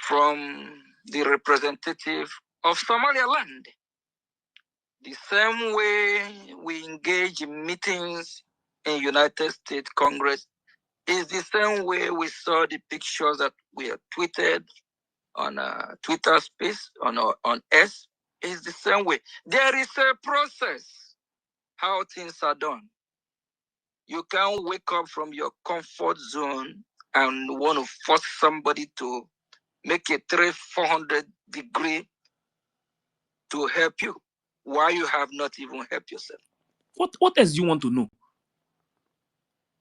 from the representative of Somaliland. The same way we engage in meetings in United States Congress is the same way we saw the pictures that we have tweeted on Twitter space, on S, is the same way. There is a process how things are done. You can't wake up from your comfort zone and want to force somebody to make a 400 degree to help you, while you have not even helped yourself. What else do you want to know?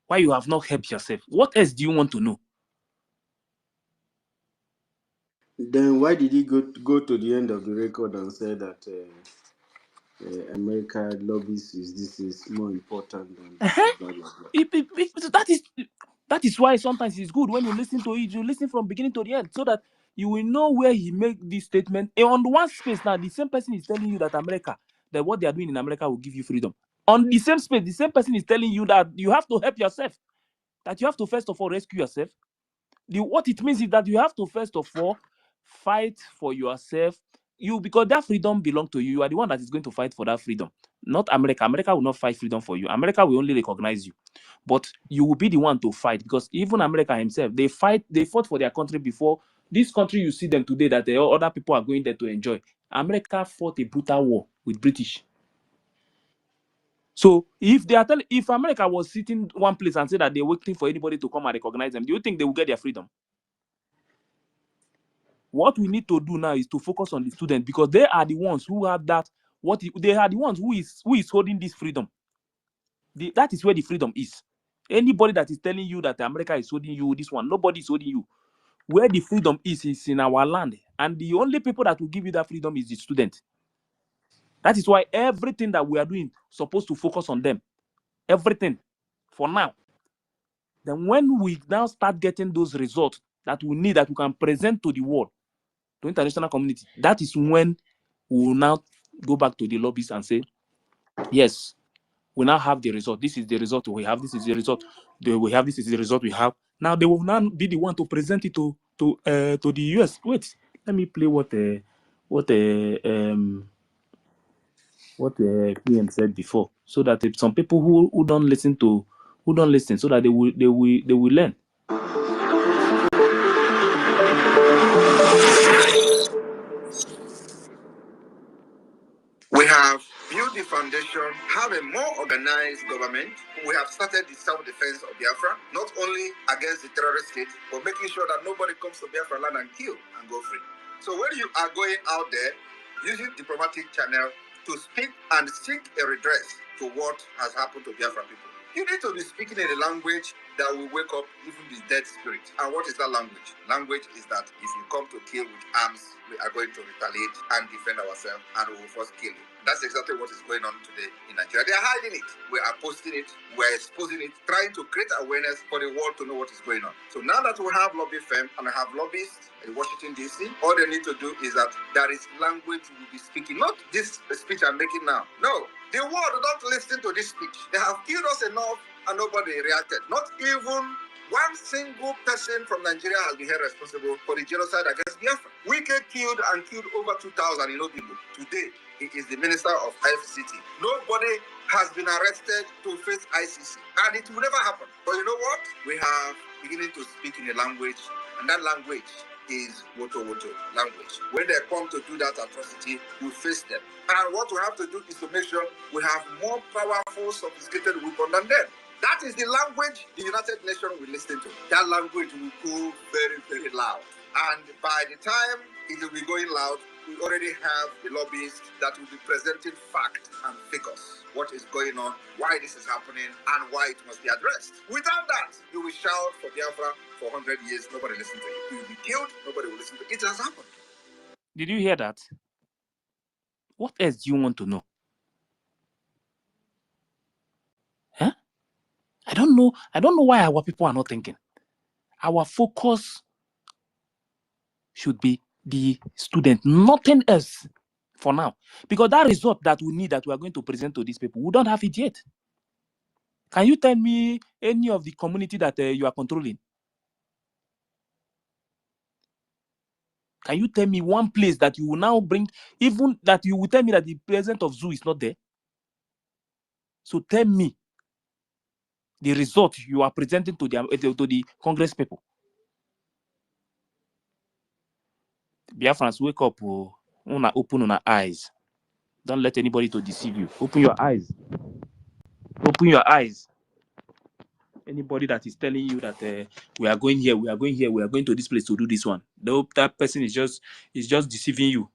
Why you have not helped yourself? What else do you want to know? Then why did he go to the end of the record and say that America lobbies is more important than blah, blah, blah. That is why sometimes it's good when you listen to it, you listen from beginning to the end, so that you will know where he make this statement. And on one space now, the same person is telling you that that what they are doing in America will give you freedom. On the same space, the same person is telling you that you have to help yourself, that you have to first of all rescue yourself. What it means is that you have to first of all fight for yourself. Because that freedom belongs to you. You are the one that is going to fight for that freedom, not America. America will not fight freedom for you. America will only recognize you, but you will be the one to fight, because even America himself, they fought for their country before. This country you see them today, that other people are going there to enjoy. America fought a brutal war with British. So if America was sitting one place and said that they're waiting for anybody to come and recognize them, do you think they will get their freedom? What we need to do now is to focus on the students, because they are the ones who have that. They are the ones who is holding this freedom. That is where the freedom is. Anybody that is telling you that America is holding you, this one, nobody is holding you. Where the freedom is in our land. And the only people that will give you that freedom is the student. That is why everything that we are doing is supposed to focus on them. Everything. For now. Then when we now start getting those results that we need, that we can present to the world, to international community, that is when we will now go back to the lobbies and say, yes, we now have the result. This is the result we have. This is the result we have. This is the result we have. Now they will now be the one to present it to the US. Wait, let me play what PM said before, so that if some people who don't listen, so that they will learn. We have built the foundation, have a more organized government. We have started the self-defense of Biafra, not only against the terrorist state, but making sure that nobody comes to Biafra land and kill and go free. So when you are going out there, using diplomatic channel to speak and seek a redress to what has happened to Biafra people, you need to be speaking in a language that will wake up even the dead spirit. And what is that language? Language is that if you come to kill with arms, we are going to retaliate and defend ourselves, and we will first kill you. That's exactly what is going on today in Nigeria. They are hiding it. We are posting it. We are exposing it, trying to create awareness for the world to know what is going on. So now that we have lobby firm and we have lobbyists in Washington, D.C., all they need to do is that there is language we will be speaking. Not this speech I'm making now. No. The world don't listen to this speech. They have killed us enough and nobody reacted. Not even one single person from Nigeria has been held responsible for the genocide against Biafra. Wike killed over 2,000 in Obibo. Today, he is the minister of FCT. Nobody has been arrested to face ICC. And it will never happen. But you know what? We have beginning to speak in a language, and that language is Wotowoto language. When they come to do that atrocity, we face them. And what we have to do is to make sure we have more powerful, sophisticated weapons than them. That is the language the United Nations will listen to. That language will go very, very loud. And by the time it will be going loud, we already have the lobbyists that will be presenting facts and figures. What is going on, why this is happening, and why it must be addressed. Without that, you will shout for Biafra for 100 years, nobody listen to you. You will be killed, nobody will listen to you. It has happened. Did you hear that? What else do you want to know? Huh? I don't know why our people are not thinking. Our focus should be the student, nothing else for now. Because that result that we need, that we are going to present to these people, we don't have it yet. Can you tell me any of the community that you are controlling? Can you tell me one place that you will now bring, even that you will tell me that the president of zoo is not there? So tell me the result you are presenting to the Congress people. Biafrans, wake up. Open your eyes. Don't let anybody to deceive you. Open your eyes. Open your eyes. Anybody that is telling you that we are going here, we are going here, we are going to this place to do this one, that person is just deceiving you.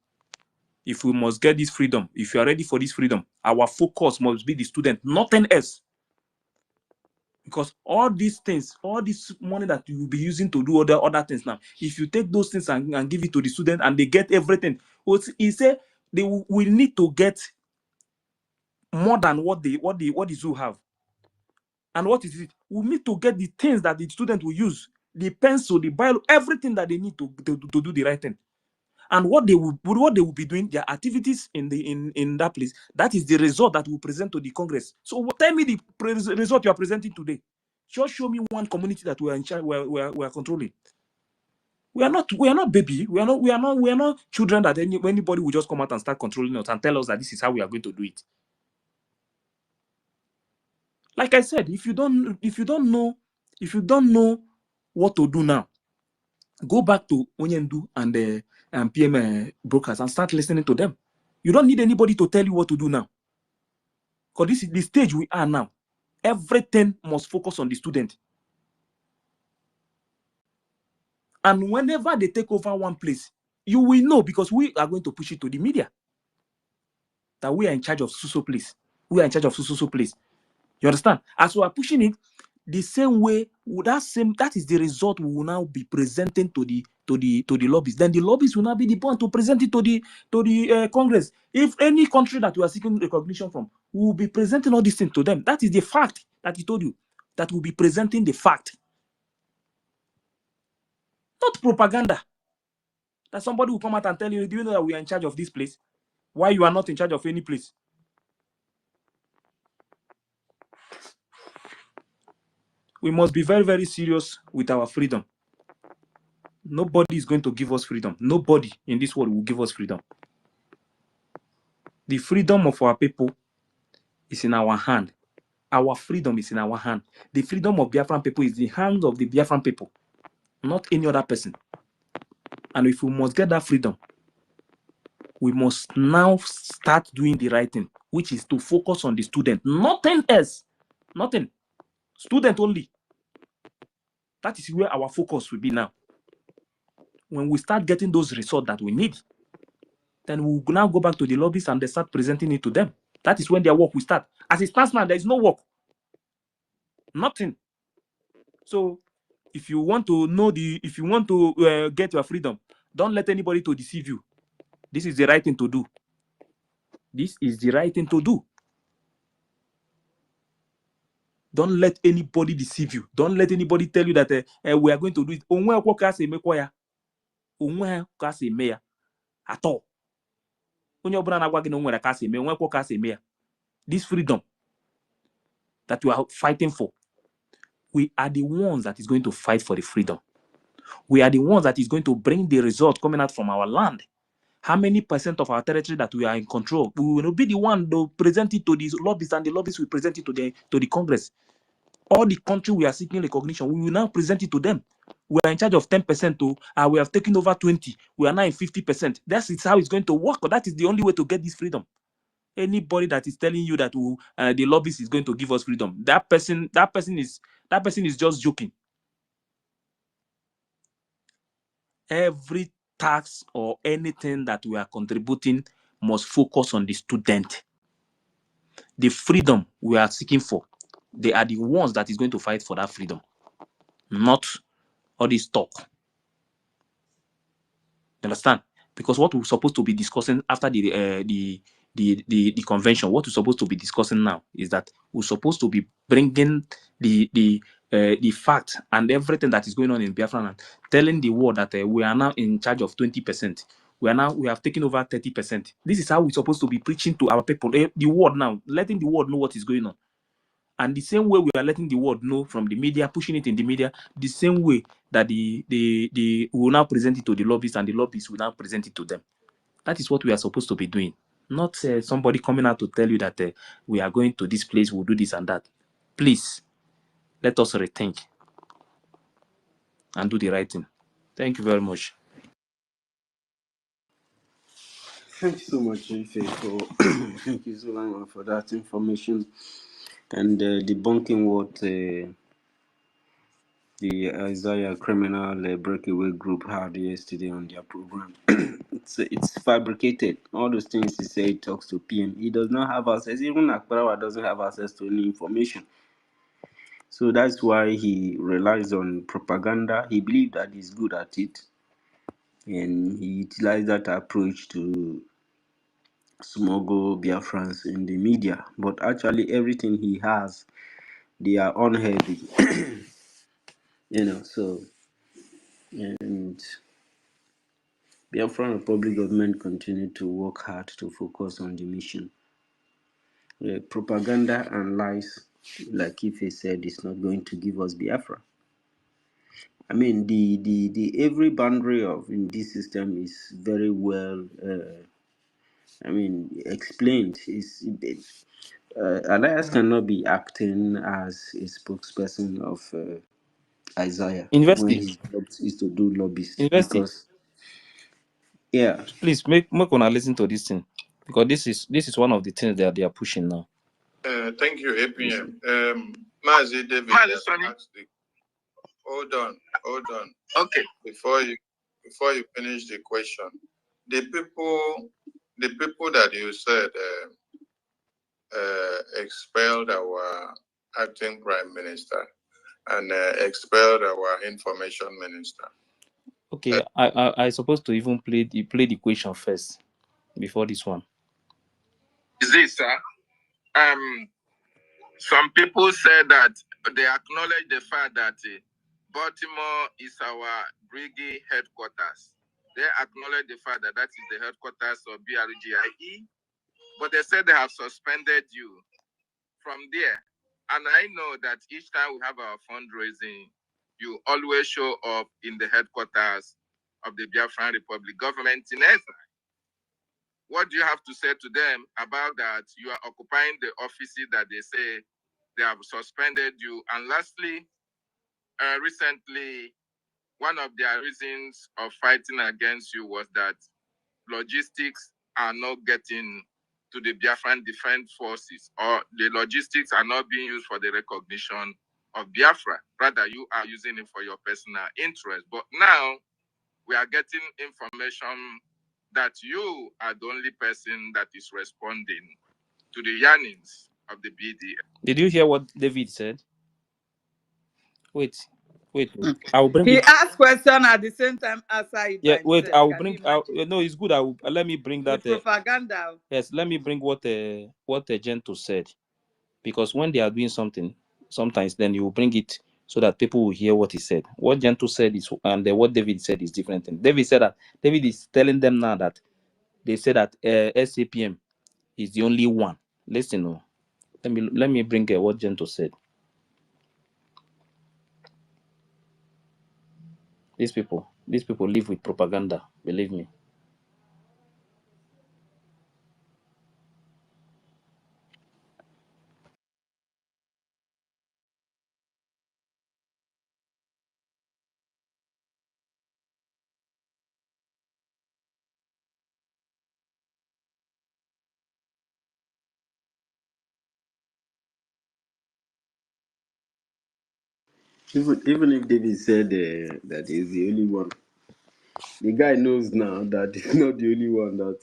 If we must get this freedom, if you are ready for this freedom, our focus must be the student, nothing else. Because all these things, all this money that you will be using to do other things now, if you take those things and give it to the student and they get everything, he said they will need to get more than what the zoo have. And what is it? We need to get the things that the student will use, the pencil, the Bible, everything that they need to do the right thing. And what they will be doing, their activities in that place, that is the result that we present to the Congress. So tell me the result you are presenting today. Just show me one community that we are in charge, we are controlling. We are not baby. We are not children that anybody will just come out and start controlling us and tell us that this is how we are going to do it. Like I said, if you don't know what to do now, go back to Onyendu and PM brokers and start listening to them. You don't need anybody to tell you what to do now. Because this is the stage we are now. Everything must focus on the student. And whenever they take over one place, you will know, because we are going to push it to the media that we are in charge of so place. We are in charge of so place. You understand? As we are pushing it, the same way, that is the result we will now be presenting to the lobbies. Then the lobbies will now be the one to present it to the Congress. If any country that we are seeking recognition from, we will be presenting all these things to them. That is the fact that he told you. That we'll be presenting the fact. Not propaganda. That somebody will come out and tell you, do you know that we are in charge of this place? Why you are not in charge of any place? We must be very, very serious with our freedom. Nobody is going to give us freedom. Nobody in this world will give us freedom. The freedom of our people is in our hand. Our freedom is in our hand. The freedom of Biafran people is in the hands of the Biafran people, not any other person. And if we must get that freedom, we must now start doing the right thing, which is to focus on the student. Nothing else. Nothing. Student only. That is where our focus will be now. When we start getting those results that we need, then we'll now go back to the lobbies and they start presenting it to them. That is when their work will start. As it stands now, there is no work. Nothing. So if you want to get your freedom, don't let anybody to deceive you. This is the right thing to do. This is the right thing to do. Don't let anybody deceive you. Don't let anybody tell you that we are going to do it. At all. This freedom that we are fighting for, we are the ones that is going to fight for the freedom. We are the ones that is going to bring the result coming out from our land. How many percent of our territory that we are in control? We will be the one to present it to these lobbies, and the lobbies will present it to the Congress. All the country we are seeking recognition, we will now present it to them. We are in charge of 10% too, and we have taken over 20. We are now in 50%. That is how it's going to work. But that is the only way to get this freedom. Anybody that is telling you that the lobbies is going to give us freedom, that person is just joking. Every tax or anything that we are contributing must focus on the student. The freedom we are seeking for, they are the ones that is going to fight for that freedom, not all this talk. You understand? Because what we're supposed to be discussing after the convention, what we're supposed to be discussing now is that we're supposed to be bringing the fact and everything that is going on in Biafra and telling the world that we are now in charge of 20%. We have taken over 30%. This is how we're supposed to be preaching to our people, the world now, letting the world know what is going on. And the same way we are letting the world know from the media, pushing it in the media, the same way that we will now present it to the lobbyists, and the lobbyists will now present it to them. That is what we are supposed to be doing. Not somebody coming out to tell you that we are going to this place, we'll do this and that. Please, let us rethink and do the right thing. Thank you very much. Thank you so much, Ife, for thank you so much for that information and debunking what the Isaiah Criminal Breakaway Group had yesterday on their program. It's fabricated. All those things he said, he talks to PM. He does not have access. Even Akbarawa doesn't have access to any information. So that's why he relies on propaganda. He believes that he's good at it, and he utilized that approach to smuggle Biafrans in the media. But actually, everything he has, they are unhealthy. So, and Biafran Republic government continue to work hard to focus on the mission. Propaganda and lies, like Ife said, is not going to give us Biafra. I mean, the every boundary of in this system is very well, explained. Elias cannot be acting as a spokesperson of Isaiah when Investing. his job is to do lobbyist Investing. because, yeah. Please make una listen to this thing, because this is one of the things that they are pushing now. Thank you, APM. Mazi David, hold on. Okay. Before you finish the question, the people that you said expelled our acting prime minister and expelled our information minister. Okay, I supposed to even play the question first before this one. Is this, sir? Some people said that they acknowledge the fact that Baltimore is our brigade headquarters. They acknowledge the fact that that is the headquarters of BRGIE, but they said they have suspended you from there. And I know that each time we have our fundraising, you always show up in the headquarters of the Biafran Republic government in Ezra. What do you have to say to them about that? You are occupying the offices that they say they have suspended you. And lastly, recently, one of their reasons of fighting against you was that logistics are not getting to the Biafran Defense Forces, or the logistics are not being used for the recognition of Biafra. Rather, you are using it for your personal interest. But now we are getting information that you are the only person that is responding to the yearnings of the BDF. Did you hear what David said? Wait. I will bring He it. asked question at the same time answer it Yeah, by wait. himself. I will Can you bring. imagine? No, it's good. I will let me bring that. With propaganda. Yes, let me bring what Gento said, because when they are doing something, sometimes then you will bring it so that people will hear what he said. What Gento said is, and what David said is different thing. David said that David is telling them now that they said that SAPM is the only one. Listen, no. Let me bring what Gento said. These people live with propaganda. Believe me. Even if David said that he's the only one, the guy knows now that he's not the only one that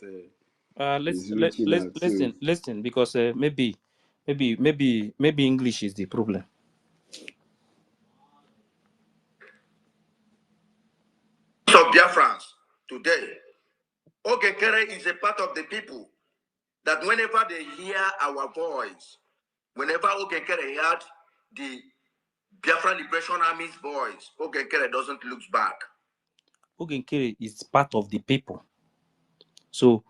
is reaching out. So Listen, because maybe English is the problem. Of Biafrans today, Ogekere is a part of the people that whenever they hear our voice, whenever Ogekere heard the Biafran Liberation Army's voice, Ogekere doesn't look back. Ogenkere is part of the people. So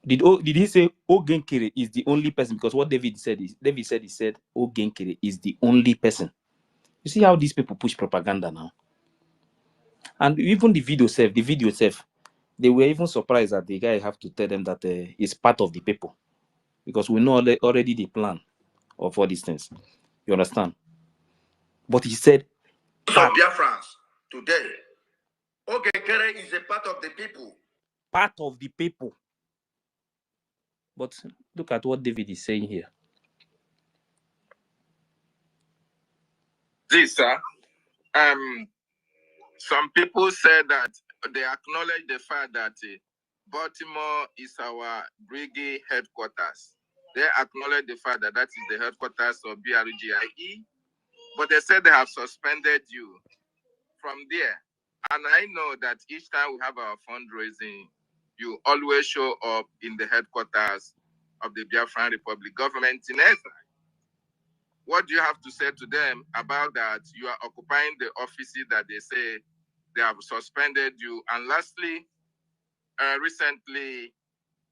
Did he say Ogenkere is the only person? Because what David said he said Ogenkere is the only person. You see how these people push propaganda now, and even the video itself, they were even surprised that the guy have to tell them that he's part of the people, because we know already the plan of all these things. You understand? But he said Of Biafrans today, Ogekere is a part of the people. part of the people. But look at what David is saying here. This, some people said that they acknowledge the fact that Baltimore is our brigade headquarters. They acknowledge the fact that that is the headquarters of BRGIE, but they said they have suspended you from there. And I know that each time we have our fundraising, you always show up in the headquarters of the Biafran Republic government in Ezra. What do you have to say to them about that? You are occupying the offices that they say they have suspended you. And lastly, recently,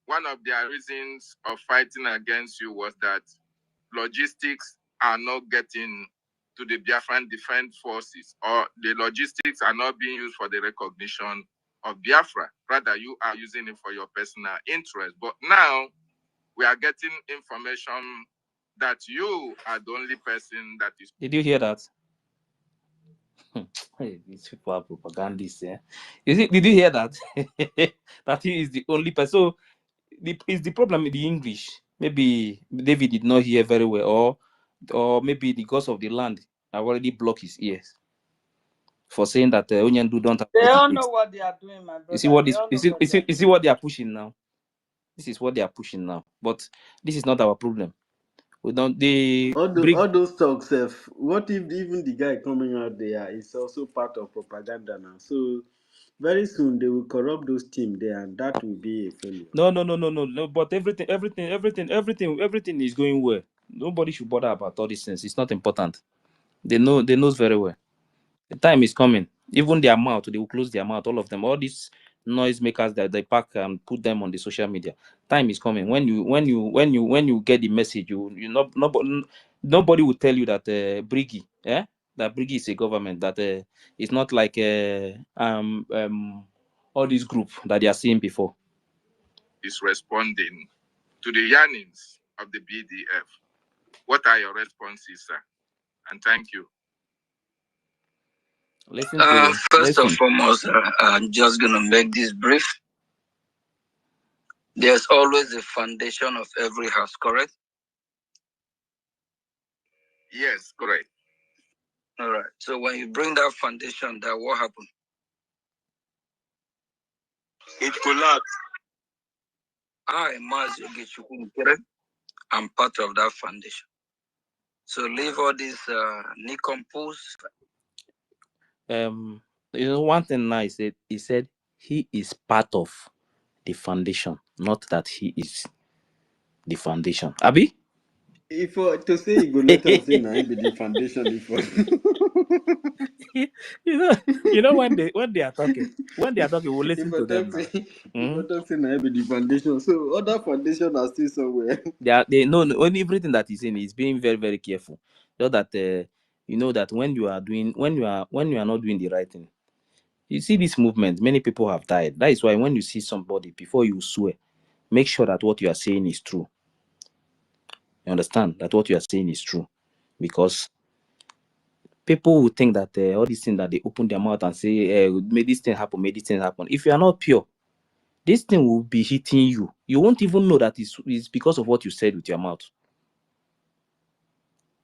one of their reasons of fighting against you was that logistics are not getting to the Biafran Defense Forces, or the logistics are not being used for the recognition of Biafra. Rather, you are using it for your personal interest. But now we are getting information that you are the only person that is. Did you hear that? Hey, these people are propagandists. Did you hear that? That he is the only person. So is the problem in the English? Maybe David did not hear very well, or maybe because of the land, I already blocked his ears for saying that Onyandu don't have They what it all know takes. what they are doing, my You see brother. what They this? all know what they are You see doing. what they are pushing now. This is what they are pushing now. But this is not our problem. We don't. They bring. All those talks, what if even the guy coming out there is also part of propaganda now? So very soon they will corrupt those teams there, and that will be a failure. No. But everything is going well. Nobody should bother about all these things. It's not important. They knows very well. The time is coming. Even their mouth, they will close their mouth. All of them, all these noise makers that they pack and put them on the social media. Time is coming. When you get the message, nobody will tell you that Briggy, that Briggy is a government. That it's not like all these group that they are seeing before. Is responding to the yearnings of the BDF. What are your responses, sir? And thank you. First and foremost, I'm just going to make this brief. There's always a foundation of every house, correct? Yes, correct. All right. So when you bring that foundation, that what happened? It collapsed. I'm part of that foundation. So leave all this nicompos. One thing now he said he is part of the foundation, not that he is the foundation. Abi? If to say you go let us say now be the foundation before. you know when they are talking, we'll listen to them now. If I talk say now be the foundation, so other foundation are still somewhere. They know only everything that he's saying is being very, very careful. So that you know that when you are not doing the right thing. You see this movement, many people have died. That is why when you see somebody, before you swear, make sure that what you are saying is true. You understand that what you are saying is true, because people will think that all these things that they open their mouth and say, "May this thing happen, may this thing happen." If you are not pure, this thing will be hitting you. You won't even know that it's because of what you said with your mouth.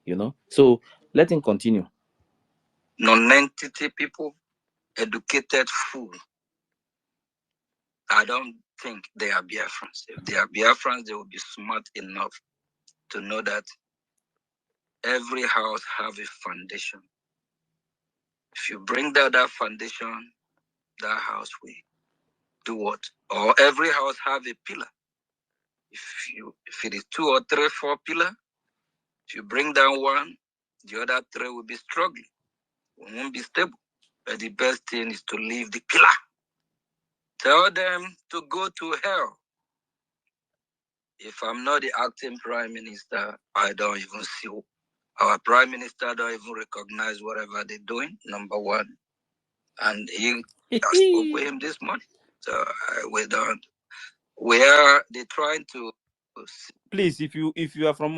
You know. So let him continue. Non-entity people, educated fool. I don't think they are Biafrans. If they are Biafrans, they will be smart enough to know that every house have a foundation. If you bring down that foundation, that house will do what? Or every house have a pillar. If it is 2 or 3, 4 pillar, if you bring down one, the other 3 will be struggling. It won't be stable. But the best thing is to leave the pillar. Tell them to go to hell. If I'm not the acting prime minister, I don't even see our prime minister don't even recognize whatever they're doing. Number one, and I spoke with him this morning. So we don't. They're trying to. Please, if you are from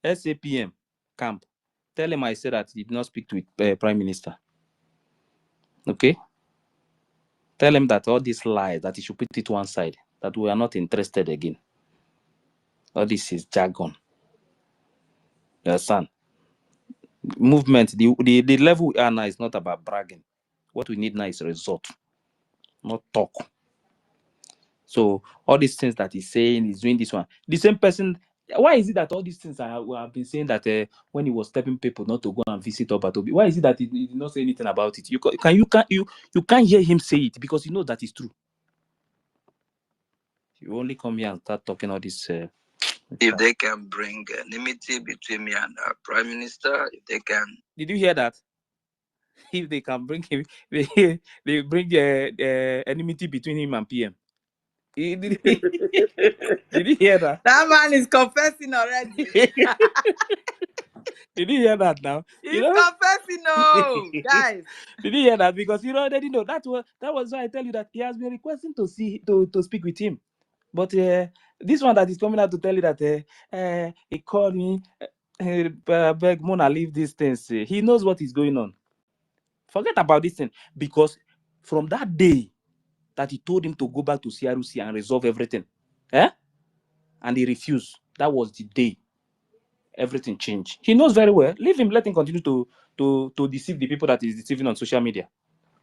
SAPM camp, tell him I said that he did not speak to Prime Minister. Okay? Tell him that all these lies, that he should put it one side, that we are not interested again. All this is jargon. You understand? Movement, the level we are now is not about bragging. What we need now is result, not talk. So all these things that he's saying, he's doing this one. The same person. Why is it that all these things we have been saying that when he was telling people not to go and visit Obatobi, why is it that he did not say anything about it? You can't hear him say it because you know that is true. You only come here and start talking all this. If they can bring enmity between me and our prime minister, if they can. Did you hear that? If they can bring him, they bring enmity between him and PM. Did you hear that? That man is confessing already. Did you hear that now? He's confessing, no, guys. Did you hear that? Because you already know that was why I tell you that he has been requesting to speak with him. But this one that is coming out to tell you that he called me, beg Mona, leave these things. He knows what is going on. Forget about this thing, because from that day that he told him to go back to CRC and resolve everything, and he refused, that was the day everything changed. He knows very well. Leave him, let him continue to deceive the people that he's deceiving on social media.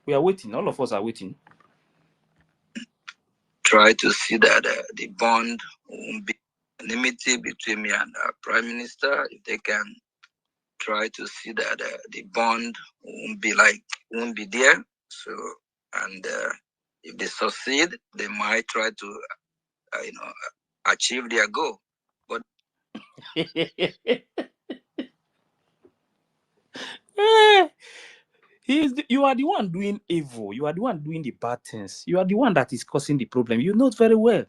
We are waiting. All of us are waiting. Try to see that the bond won't be enmity between me and our prime minister. If they can try to see that the bond won't be there. So, and if they succeed, they might try to, achieve their goal. But You are the one doing evil. You are the one doing the bad things. You are the one that is causing the problem. You know it very well.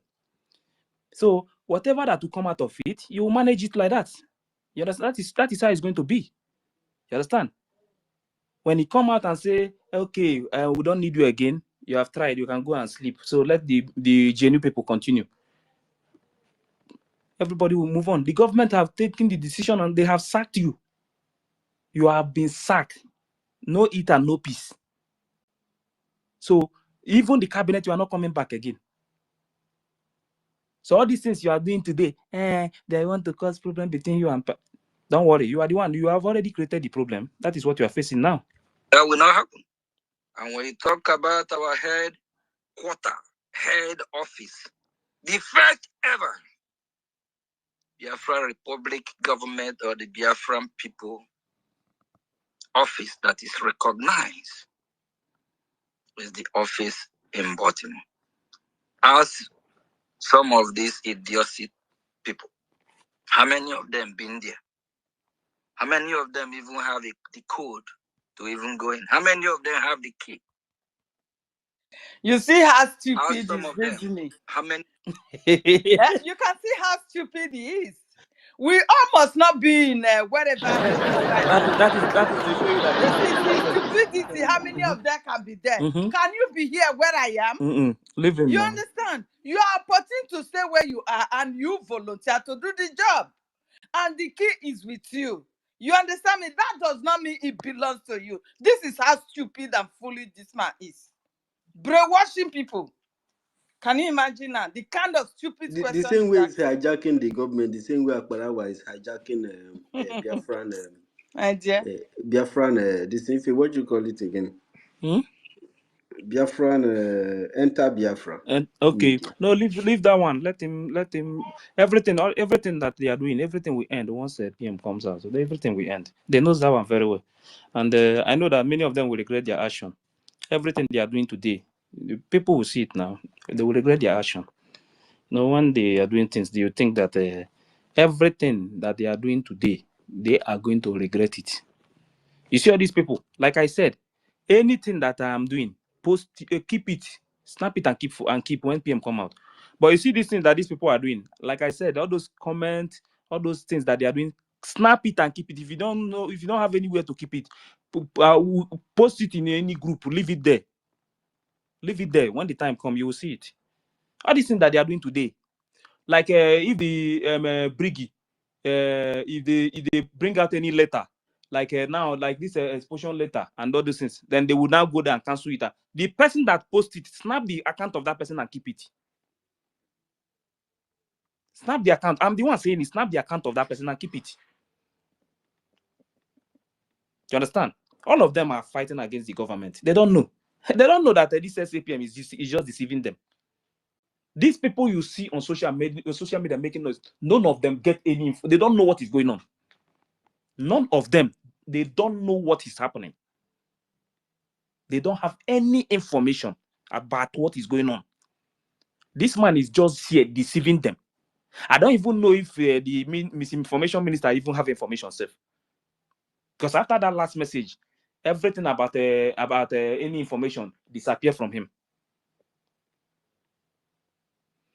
So whatever that will come out of it, you will manage it like that. You understand? That is how it's going to be. You understand? When he come out and say, okay, we don't need you again, you have tried, you can go and sleep. So let the genuine people continue. Everybody will move on. The government have taken the decision and they have sacked you. You have been sacked. No eat and no peace. So even the cabinet, you are not coming back again. So all these things you are doing today, they want to cause problem between you and... Don't worry, you are the one. You have already created the problem. That is what you are facing now. That will not happen. And when you talk about our head office, the first ever Biafra Republic government or the Biafran people office that is recognized is the office in Baltimore. As some of these idiotic people, how many of them been there? How many of them even have the code to even go in? How many of them have the key? You see how stupid some is of them? reasoning. How many? You can see how stupid he is. We all must not be in wherever he is right now. That is to show you that this is the stupidity. How many of them can be there? Can you be here where I am? Leave him You now. understand? You are opportune to stay where you are and you volunteer to do the job. And the key is with you. You understand me? That does not mean it belongs to you. This is how stupid and foolish this man is. Brainwashing people. Can you imagine now the kind of stupid The questions same he's way it's asking? hijacking the government, the same way Akbarawa is hijacking Biafran. Idea. Biafran, this thing, what you call it again? Biafran, enter Biafra. And okay, media. no, leave that one. Let him. Everything that they are doing, everything will end once PM comes out. So everything will end. They know that one very well, and I know that many of them will regret their action. Everything they are doing today, the people will see it now. They will regret their action. No, when they are doing things, do you think that everything that they are doing today, they are going to regret it? You see all these people, like I said, anything that I am doing, post, keep it, Snap it and keep when PM come out. But you see these things that these people are doing, like I said, all those comments, all those things that they are doing, snap it and keep it. If you don't know, if you don't have anywhere to keep it, post it in any group, leave it there. Leave it there. When the time comes, you will see it. All these things that they are doing today, like if the Briggy, if they bring out any letter, like now, like this expulsion letter and all those things, then they will now go there and cancel it. The person that posted it, snap the account of that person and keep it. Snap the account. I'm the one saying it. Snap the account of that person and keep it. Do you understand? All of them are fighting against the government. They don't know. They don't know that this SAPM is just deceiving them. These people you see on social media making noise, none of them get any info. They don't know what is going on. None of them. They don't know what is happening. They don't have any information about what is going on. This man is just here deceiving them. I don't even know if the misinformation minister even have information self. Because after that last message, everything about any information disappear from him.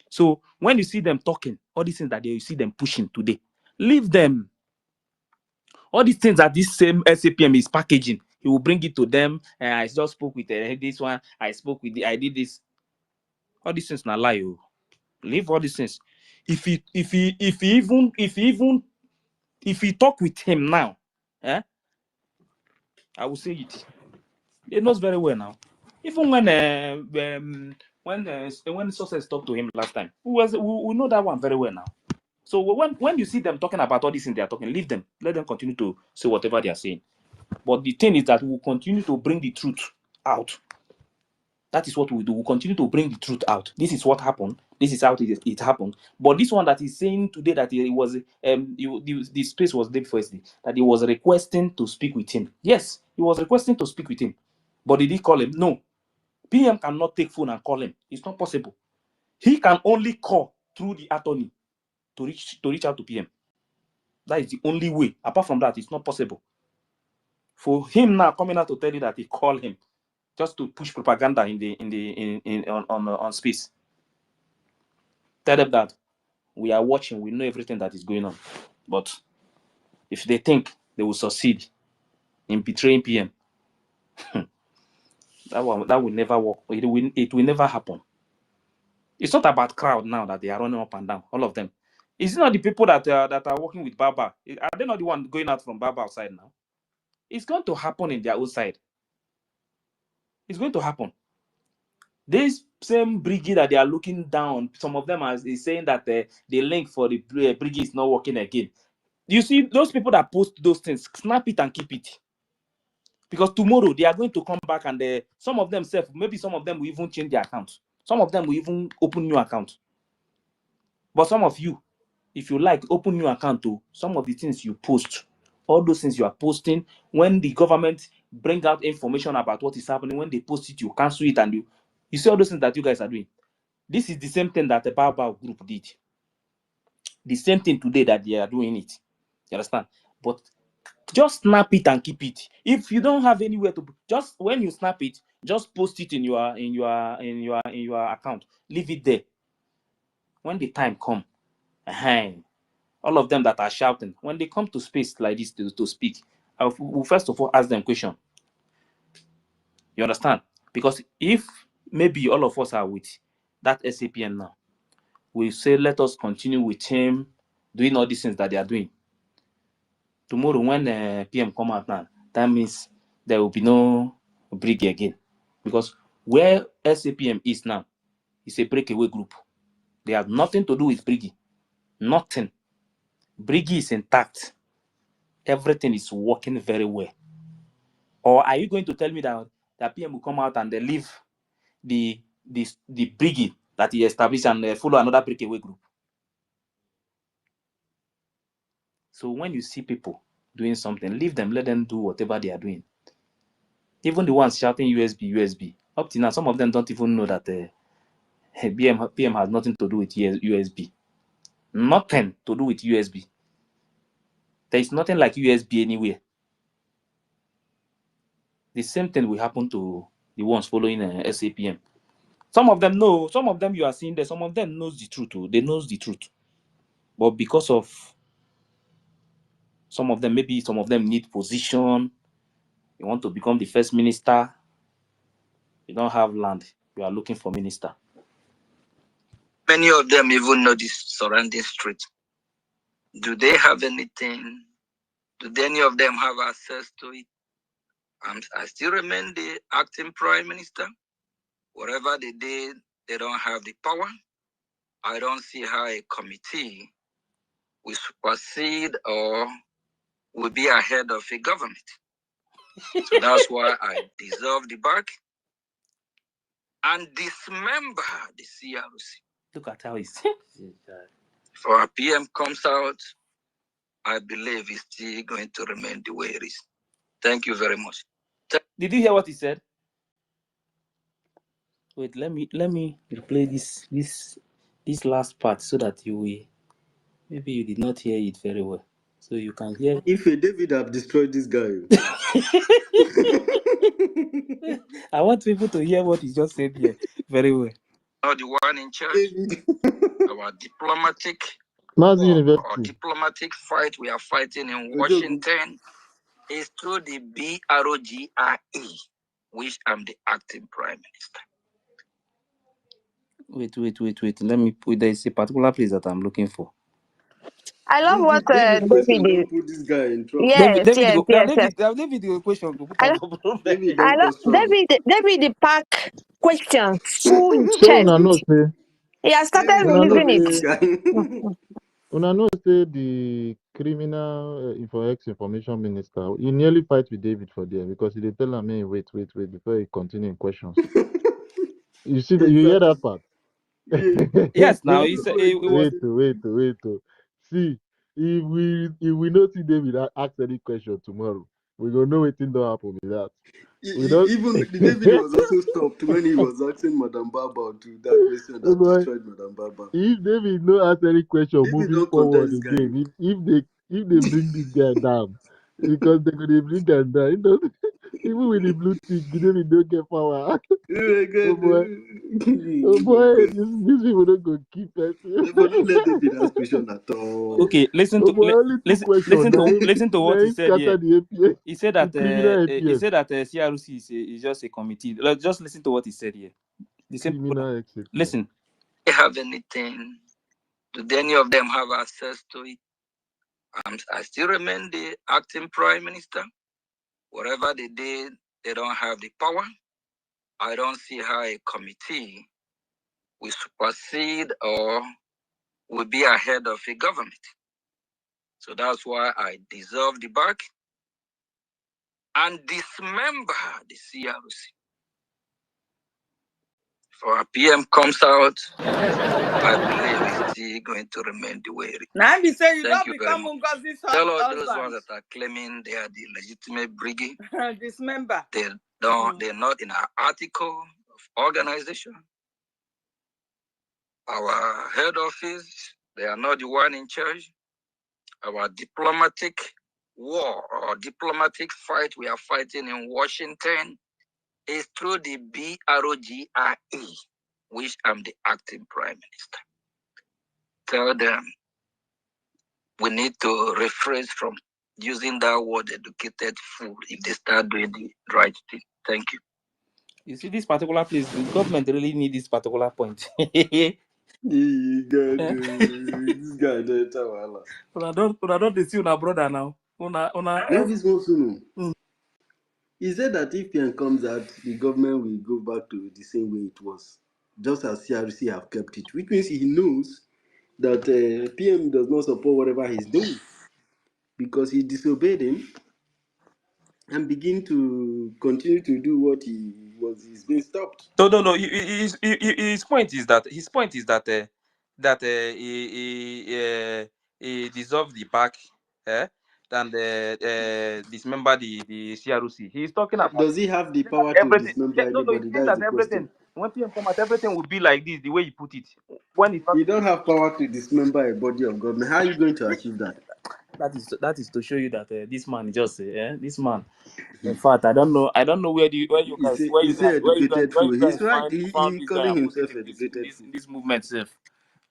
So when you see them talking, all these things that you see them pushing today, leave them. All these things that this same SAPM is packaging, he will bring it to them. I just spoke with this one. I did this. All these things not lie. Oh. Leave all these things. If he talk with him now, I will say it. He knows very well now. Even when Success talked to him last time, we know that one very well now. So when you see them talking about all these things they are talking, leave them. Let them continue to say whatever they are saying. But the thing is that we will continue to bring the truth out. That is what we do. We'll continue to bring the truth out. This is what happened. This is how it happened. But this one that is saying today that it was the space was there firstly, that he was requesting to speak with him. Yes, he was requesting to speak with him. But did he call him? No. PM cannot take phone and call him. It's not possible. He can only call through the attorney to reach out to PM. That is the only way. Apart from that, it's not possible. For him now coming out to tell you that he called him just to push propaganda on space. Tell them that we are watching, we know everything that is going on. But if they think they will succeed in betraying PM, that will never work. It will never happen. It's not about crowd now that they are running up and down, all of them. It's not the people that are working with Baba. Are they not the one going out from Baba outside now? It's going to happen in their own side. It's going to happen. This same brigade that they are looking down, some of them is saying that the link for the brigade is not working again. You see, those people that post those things, snap it and keep it. Because tomorrow they are going to come back and some of them maybe some of them will even change their account. Some of them will even open new account. But some of you, if you like, open new account to some of the things you post, all those things you are posting, when the government bring out information about what is happening, when they post it, you cancel it and you see all those things that you guys are doing. This is the same thing that the Baobab group did. The same thing today that they are doing it. You understand? But just snap it and keep it. If you don't have anywhere to, just when you snap it, just post it in your account. Leave it there. When the time come, all of them that are shouting, when they come to space like this to speak, I will first of all ask them question. You understand? Because if maybe all of us are with that SAPN now, we say let us continue with him doing all these things that they are doing. Tomorrow when PM come out now, that means there will be no break again. Because where SAPM is now is a breakaway group. They have nothing to do with Briggy. Nothing. Briggy is intact. Everything is working very well. Or are you going to tell me that PM will come out and they leave the Briggy that he established and follow another breakaway group? So when you see people doing something, leave them, let them do whatever they are doing. Even the ones shouting USB, up to now, some of them don't even know that PM has nothing to do with USB. Nothing to do with USB. There is nothing like USB anywhere. The same thing will happen to the ones following SAPM. Some of them know. Some of them you are seeing there. Some of them knows the truth. Oh. They knows the truth. But because of some of them, maybe some of them need position. You want to become the first minister. You don't have land. You are looking for minister. Many of them even know this surrounding street. Do they have anything? Do any of them have access to it? I still remain the acting prime minister. Whatever they did, they don't have the power. I don't see how a committee will supersede or will be ahead of a government. So that's why I dissolve the back and dismember the CRC. Look at how he's. If our PM comes out, I believe it's still going to remain the way it is. Thank you very much. Did you hear what he said? Wait, let me replay this last part so that you will. Maybe you did not hear it very well, so you can hear. If a David have destroyed this guy. I want people to hear what he just said here very well. Not the one in charge. Our diplomatic Mazi war or University. diplomatic fight we are fighting in Washington is through the BROGRE, which I'm the acting prime minister. Wait. Let me put. There is a particular place that I'm looking for. I love what David question David is. don't put this guy in trouble. Yes, David, yes, go. yes, yes. David, the question go put I, am lo- for problem. David I don't love cause trouble. David the pack questions full So chest. una know say He has started David una don't know love releasing this it. say guy. una know say the criminal information minister he nearly fight with David for there because he dey tell am hey, wait before he continue in questions. You see that you hear that part? Yeah. Yes, now he said it was. wait. See, if we not see David ask any question tomorrow, we gonna know wetin don happen with that. We don't. Even the David was also stopped when he was asking Madam Baba to that question Oh that boy, destroyed Madam Baba. if David no ask any question David moving don't contest forward this guy. again, if they bring this guy down, because they gonna bring him down. You know, even with the blue tick, David don't get power. Oh boy, these people don't go keep it. But don't let David ask question at all. Okay, listen Oh to boy, only two questions. listen to what he said Scatter here. the APA, He said the that criminal CRC is just a committee. Just listen to what he said here. The same people. criminal exit. Listen. They have anything? Do any of them have access to it? I still remain the acting prime minister. Whatever they did, they don't have the power. I don't see how a committee will supersede or will be ahead of a government. So that's why I dissolve the back and dismember the CRC. If our PM comes out, I believe it's still going to remain the way it is. Now be say you Thank don't you very become much. Ngozi's Tell all those husband. ones that are claiming they are the legitimate brigade, Dismember. they're not in our article of organization. Our head office, they are not the one in charge. Our diplomatic war or diplomatic fight we are fighting in Washington is through the BROGRE, which I'm the acting prime minister. Tell them we need to rephrase from using that word educated fool if they start doing the right thing. Thank you. You see this particular place, the government really need this particular point. This guy don't tell Allah. Una don't see una brother now. Una. Now this one soon. He said that if PM comes out, the government will go back to the same way it was, just as CRC have kept it, which means he knows that PM does not support whatever he's doing because he disobeyed him and begin to continue to do what he's being stopped. No. His point is that he dissolved the back, and dismember the CRC. He's talking about Does he have the saying that power to everything. dismember Yeah, no, he's anybody? saying That is that the question. everything. When PM come out, everything will be like this, the way he put it. When it's not, You don't have power to dismember a body of government. How are you going to achieve that? that is to show you that this man just this man. In fact, I don't know where you guys Educated fool. you He's guys right. found He this guy calling and put it himself in educated fool. this movement self.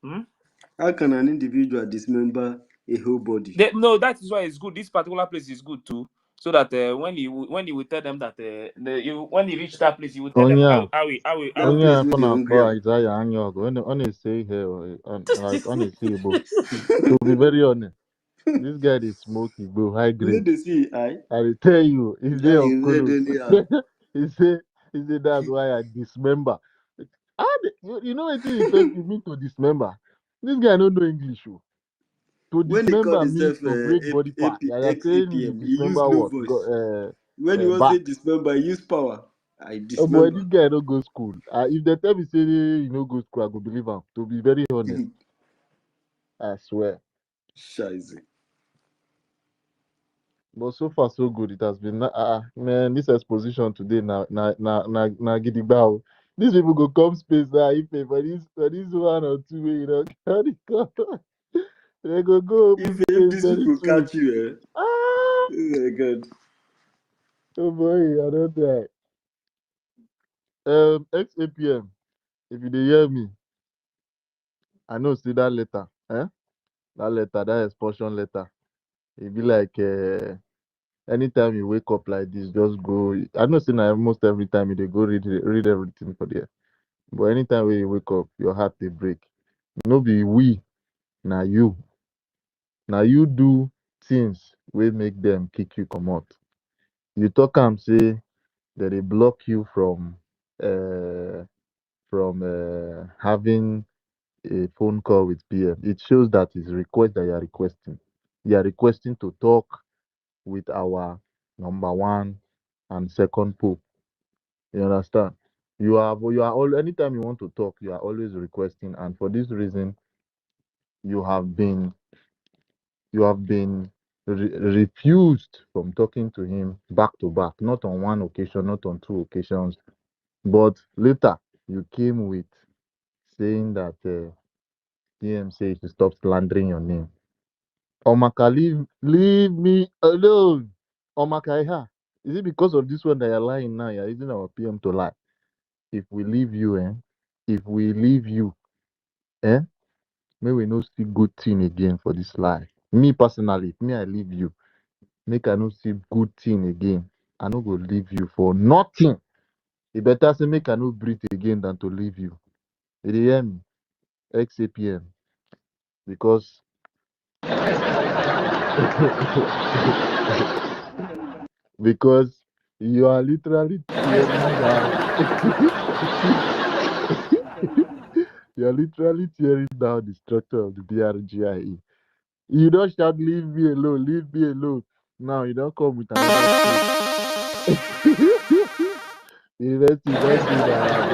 Hmm? How can an individual dismember a whole body? No, that is why it's good. This particular place is good too, so that when he will tell them that when he reach that place, he will tell them Onya, how That we. place Onya, where they pana hungry. kwa Isaiah Anyaogu. When they say here, like when they say Igbo, to be very honest, this guy is smoky, bro, high You know grade. they see I I will tell you, he's there I on read Kulu. anyhow. He say that's why I dismember. You know what it mean to dismember? This guy don't know English. Oh. To When they call dismember means themselves to break body part. Yeah, you're saying you XAPM, he used dismember low what? voice. When he was Back. say dismember, he used power. I Oh boy, dismember. this guy don't go school. If they tell me say you no go school, I go believe him. To be very honest, I swear. Scheiße. But so far so good. It has been man. This exposition today na gidigba. Oh. These people go come space now if for this 1 or 2 wey you know carry come. They go open If space these very people soon. catch you, Ah, oh my god. oh boy, I don't die. XAPM. If you dey hear me, I know see that letter. That letter, that expulsion letter. It be like anytime you wake up like this, just go. I know say na almost every time you dey go read everything for there. But anytime when you wake up, your heart they break. No be we, na you. Now you do things will make them kick you come out. You talk and say that they block you uh having a phone call with PM. It shows that it's request that you are requesting. You are requesting to talk with our number one and second pope. You understand? You are all anytime you want to talk, you are always requesting, and for this reason, you have been refused from talking to him back to back, not on one occasion, not on two occasions, but later you came with saying that PM says you should stop slandering your name. Omaka, leave me alone. Omaka, is it because of this one that you're lying now? You're using our PM to lie. If we leave you, if we leave you, eh? May we no see good thing again for this life. Me personally, if me I leave you, make I no see good thing again. I no go leave you for nothing. It better say make I no breathe again than to leave you. You dey hear me? XAPM. Because because you are literally tearing down you are literally tearing down the structure of the BRGIE. You don't shout leave me alone, leave me alone. Now you don't come with another University don't do that,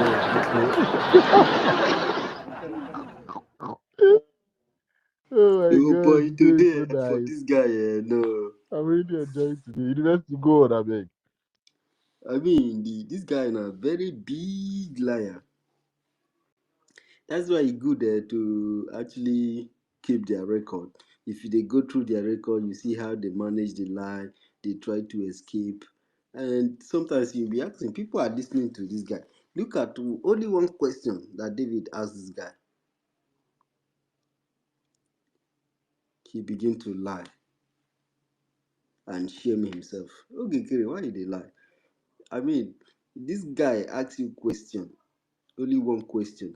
oh my Oh god, boy, today is today so for nice. this guy, no. I'm really enjoying today. University go on, I beg. I mean, this guy is a very big liar. That's why it's good to actually keep their record. If they go through their record, you see how they manage the lie, they try to escape. And sometimes you'll be asking, people are listening to this guy. Look at only one question that David asked this guy. He began to lie and shame himself. Okay, Kiri, why did they lie? I mean, this guy asks you question, only one question.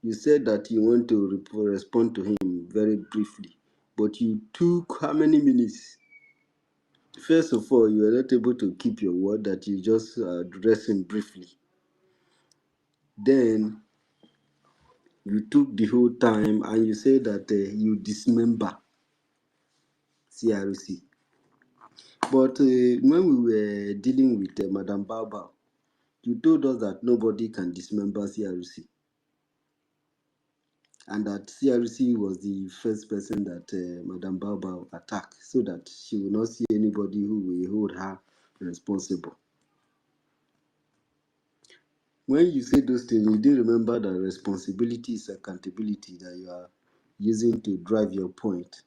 You said that you want to respond to him very briefly, but you took how many minutes? First of all, you are not able to keep your word that you just address him briefly. Then you took the whole time and you said that you dismember CRC. But when we were dealing with Madam Baobab, you told us that nobody can dismember CRC. And that CRC was the first person that Madam Baobab attacked, so that she will not see anybody who will hold her responsible. When you say those things, you do remember that responsibility is accountability that you are using to drive your point.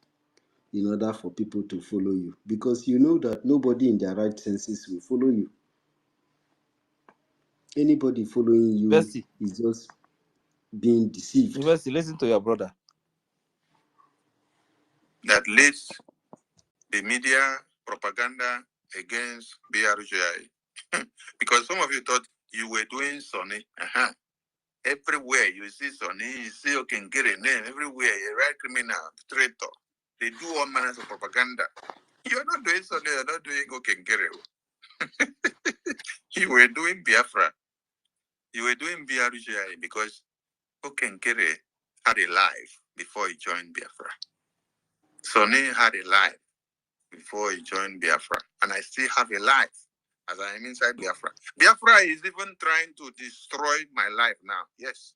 in order for people to follow you, because you know that nobody in their right senses will follow you. Anybody following you Bestie, is just being deceived. Bestie, listen to your brother. That leads the media propaganda against BRGI. Because some of you thought you were doing Sonny. Everywhere you see Sonny, you see Okengere name, everywhere, a right criminal, traitor. They do all manners of propaganda. You're not doing Sonny, you're not doing Okengere. You were doing Biafra. You were doing BRGI because Okengere had a life before he joined Biafra. Sonny had a life before he joined Biafra. And I still have a life as I am inside Biafra. Biafra is even trying to destroy my life now. Yes.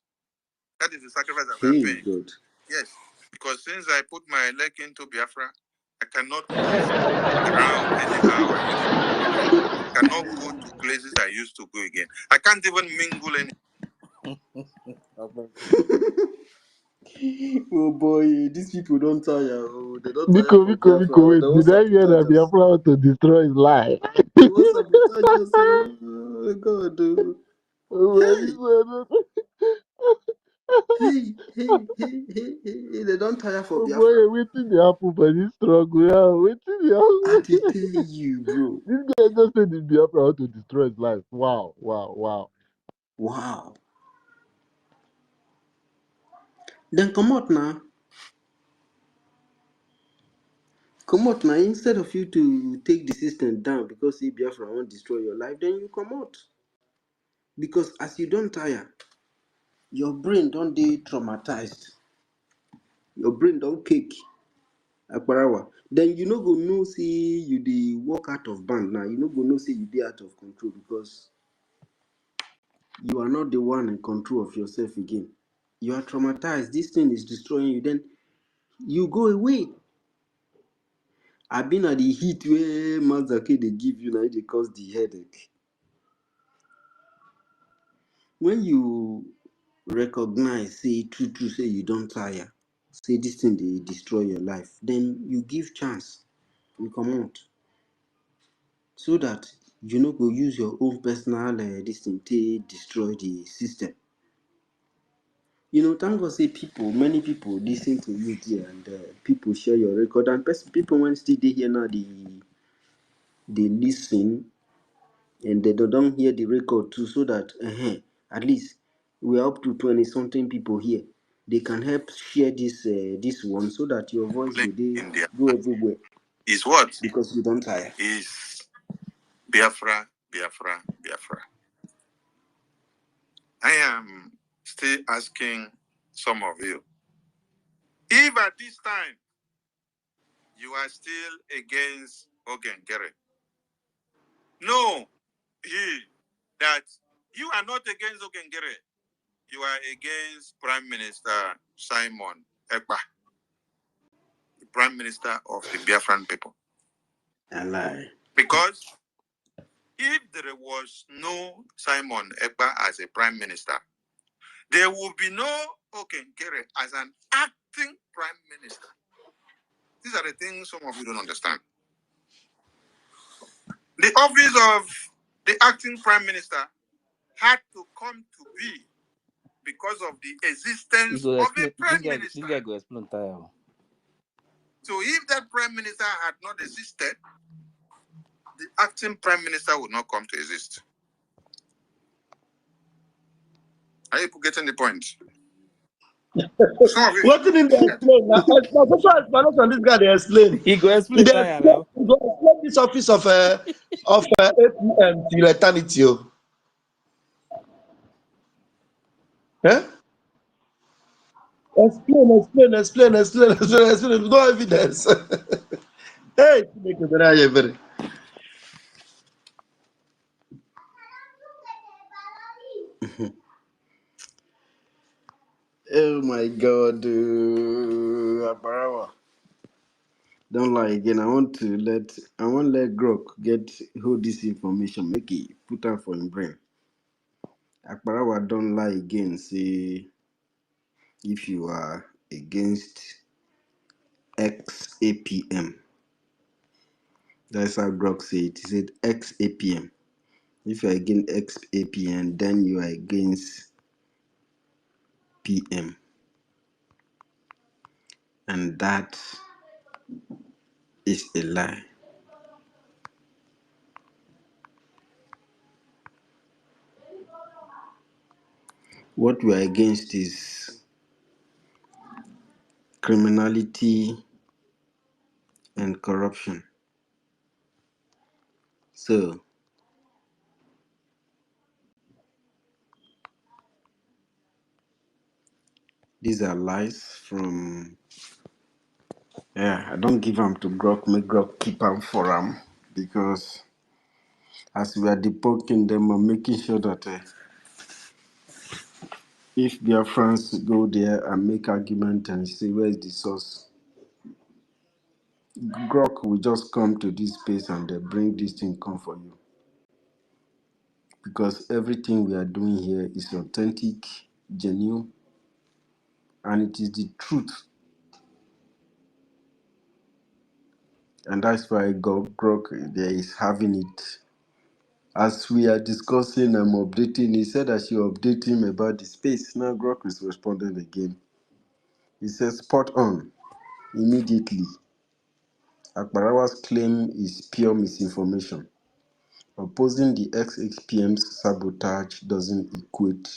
That is the sacrifice that I'm paying. Good. Yes. Because since I put my leg into Biafra, I cannot move around anyhow I used to move again. I cannot go to places I used to go again. I can't even mingle any. Oh boy, these people don't tire. Oh, they don't tire Biko, for Biko, Biafra. Biko, Oh, wait, they want did I hear sabotage that the us. plan to destroy his life? They want sabotage us. Oh God. Oh. Well, Hey. They don't tire for oh Biafra. boy, waiting the apple for this struggle. Yeah, waiting the I apple. did tell you, bro. This guy just said the Biafra how to destroy his life. Wow, wow, wow. Wow. Then come out now. Come out now. Instead of you to take the system down because if Biafra won't destroy your life, then you come out. Because as you don't tire, your brain don't be traumatized. Your brain don't kick. Akbarawa. Then you no go know say you dey walk out of band now. You no go know say you dey out of control because you are not the one in control of yourself again. You are traumatized. This thing is destroying you. Then you go away. I been at the heat where Mazake they give you now they cause the headache. When you recognize, say true, say you don't tire, say this thing they destroy your life, then you give chance, you come out. So that you no go use your own personal this thing to destroy the system. You know, thank God say many people listen to you there and people share your record and people when still they hear now they listen and they don't hear the record too so that at least we're up to 20 something people here. They can help share this one so that your voice will India go everywhere is what? because you don't tire. Is Biafra. I am still asking some of you, if at this time you are still against Ogengere, no, that you are not against Ogengere. You are against Prime Minister Simon Ekpa, the Prime Minister of the Biafran people. I lie. Because if there was no Simon Ekpa as a Prime Minister, there will be no Ogengere as an acting Prime Minister. These are the things some of you don't understand. The office of the acting Prime Minister had to come to be because of the existence of a Prime Minister. This guy go explain tire. So if that Prime Minister had not existed, the acting Prime Minister would not come to exist. Are you getting the point? Some of you, What did he explain? Now, social explanation this guy they explain. He go He explain dey tire now. explain this office of APM till eternity. Eh? Explain. With no evidence. Hey, Oh my God, Abarawa. Don't lie again. I want let Grok hold this information. Make it put am for him brain. Akbarawa don't lie again. Say if you are against XAPM. That's how Grok said it. He said XAPM. If you're against XAPM, then you are against PM. And that is a lie. What we are against is criminality and corruption. So, these are lies from, I don't give them to Grok, make Grok keep them for them, because as we are debunking them, I'm making sure that if Biafrans go there and make argument and say, where is the source? Grok will just come to this space and they bring this thing come for you. Because everything we are doing here is authentic, genuine, and it is the truth. And that's why Grok there is having it. As we are discussing, I'm updating. He said I should update him about the space. Now Grok is responding again. He says, spot on. Immediately. Akbarawa's claim is pure misinformation. Opposing the XXPM's sabotage doesn't equate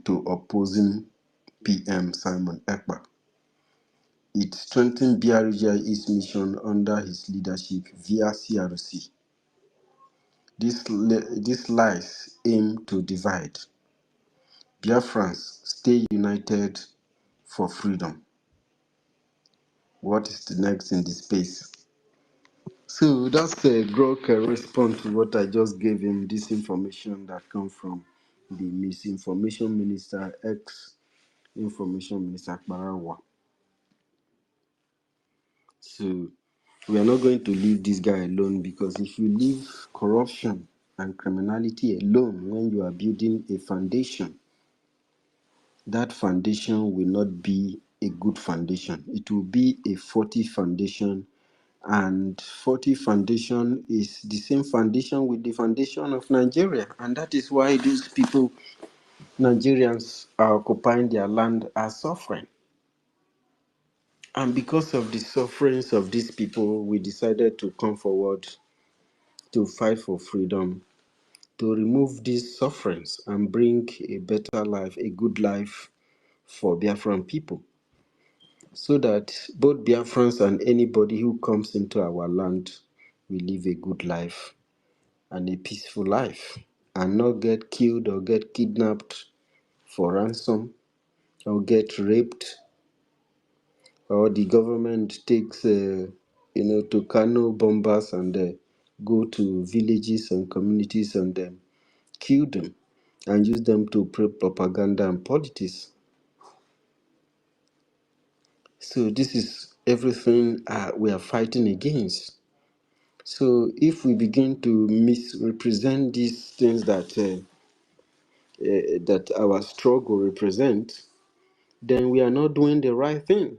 to opposing PM Simon Ekpa. It strengthened BRGI's mission under his leadership via CRC. These lies aim to divide. Biafrans, stay united for freedom. What is the next in the space? So that's Grok response to what I just gave him, this information that comes from the misinformation minister, ex-information minister Barawa. So we are not going to leave this guy alone, because if you leave corruption and criminality alone when you are building a foundation, that foundation will not be a good foundation. It will be a faulty foundation, and faulty foundation is the same foundation with the foundation of Nigeria, and that is why these people, Nigerians, are occupying their land, are suffering. And because of the sufferings of these people, we decided to come forward to fight for freedom, to remove these sufferings and bring a better life, a good life for Biafran people, so that both Biafrans and anybody who comes into our land will live a good life and a peaceful life, and not get killed or get kidnapped for ransom or get raped, or the government takes to Kano bombers and go to villages and communities and kill them and use them to pray propaganda and politics. So this is everything we are fighting against. So if we begin to misrepresent these things that our struggle represent, then we are not doing the right thing.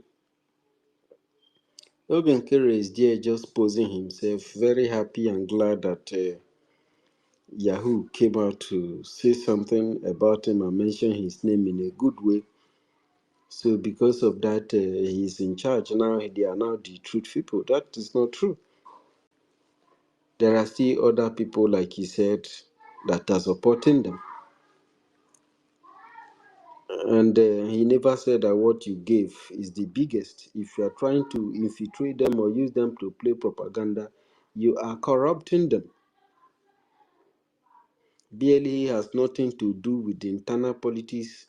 Ogenkere is there just posing himself, very happy and glad that Yahoo came out to say something about him and mention his name in a good way. So because of that, he's in charge now. They are now the truth people. That is not true. There are still other people, like he said, that are supporting them. And he never said that what you gave is the biggest. If you are trying to infiltrate them or use them to play propaganda, you are corrupting them. BLE has nothing to do with the internal politics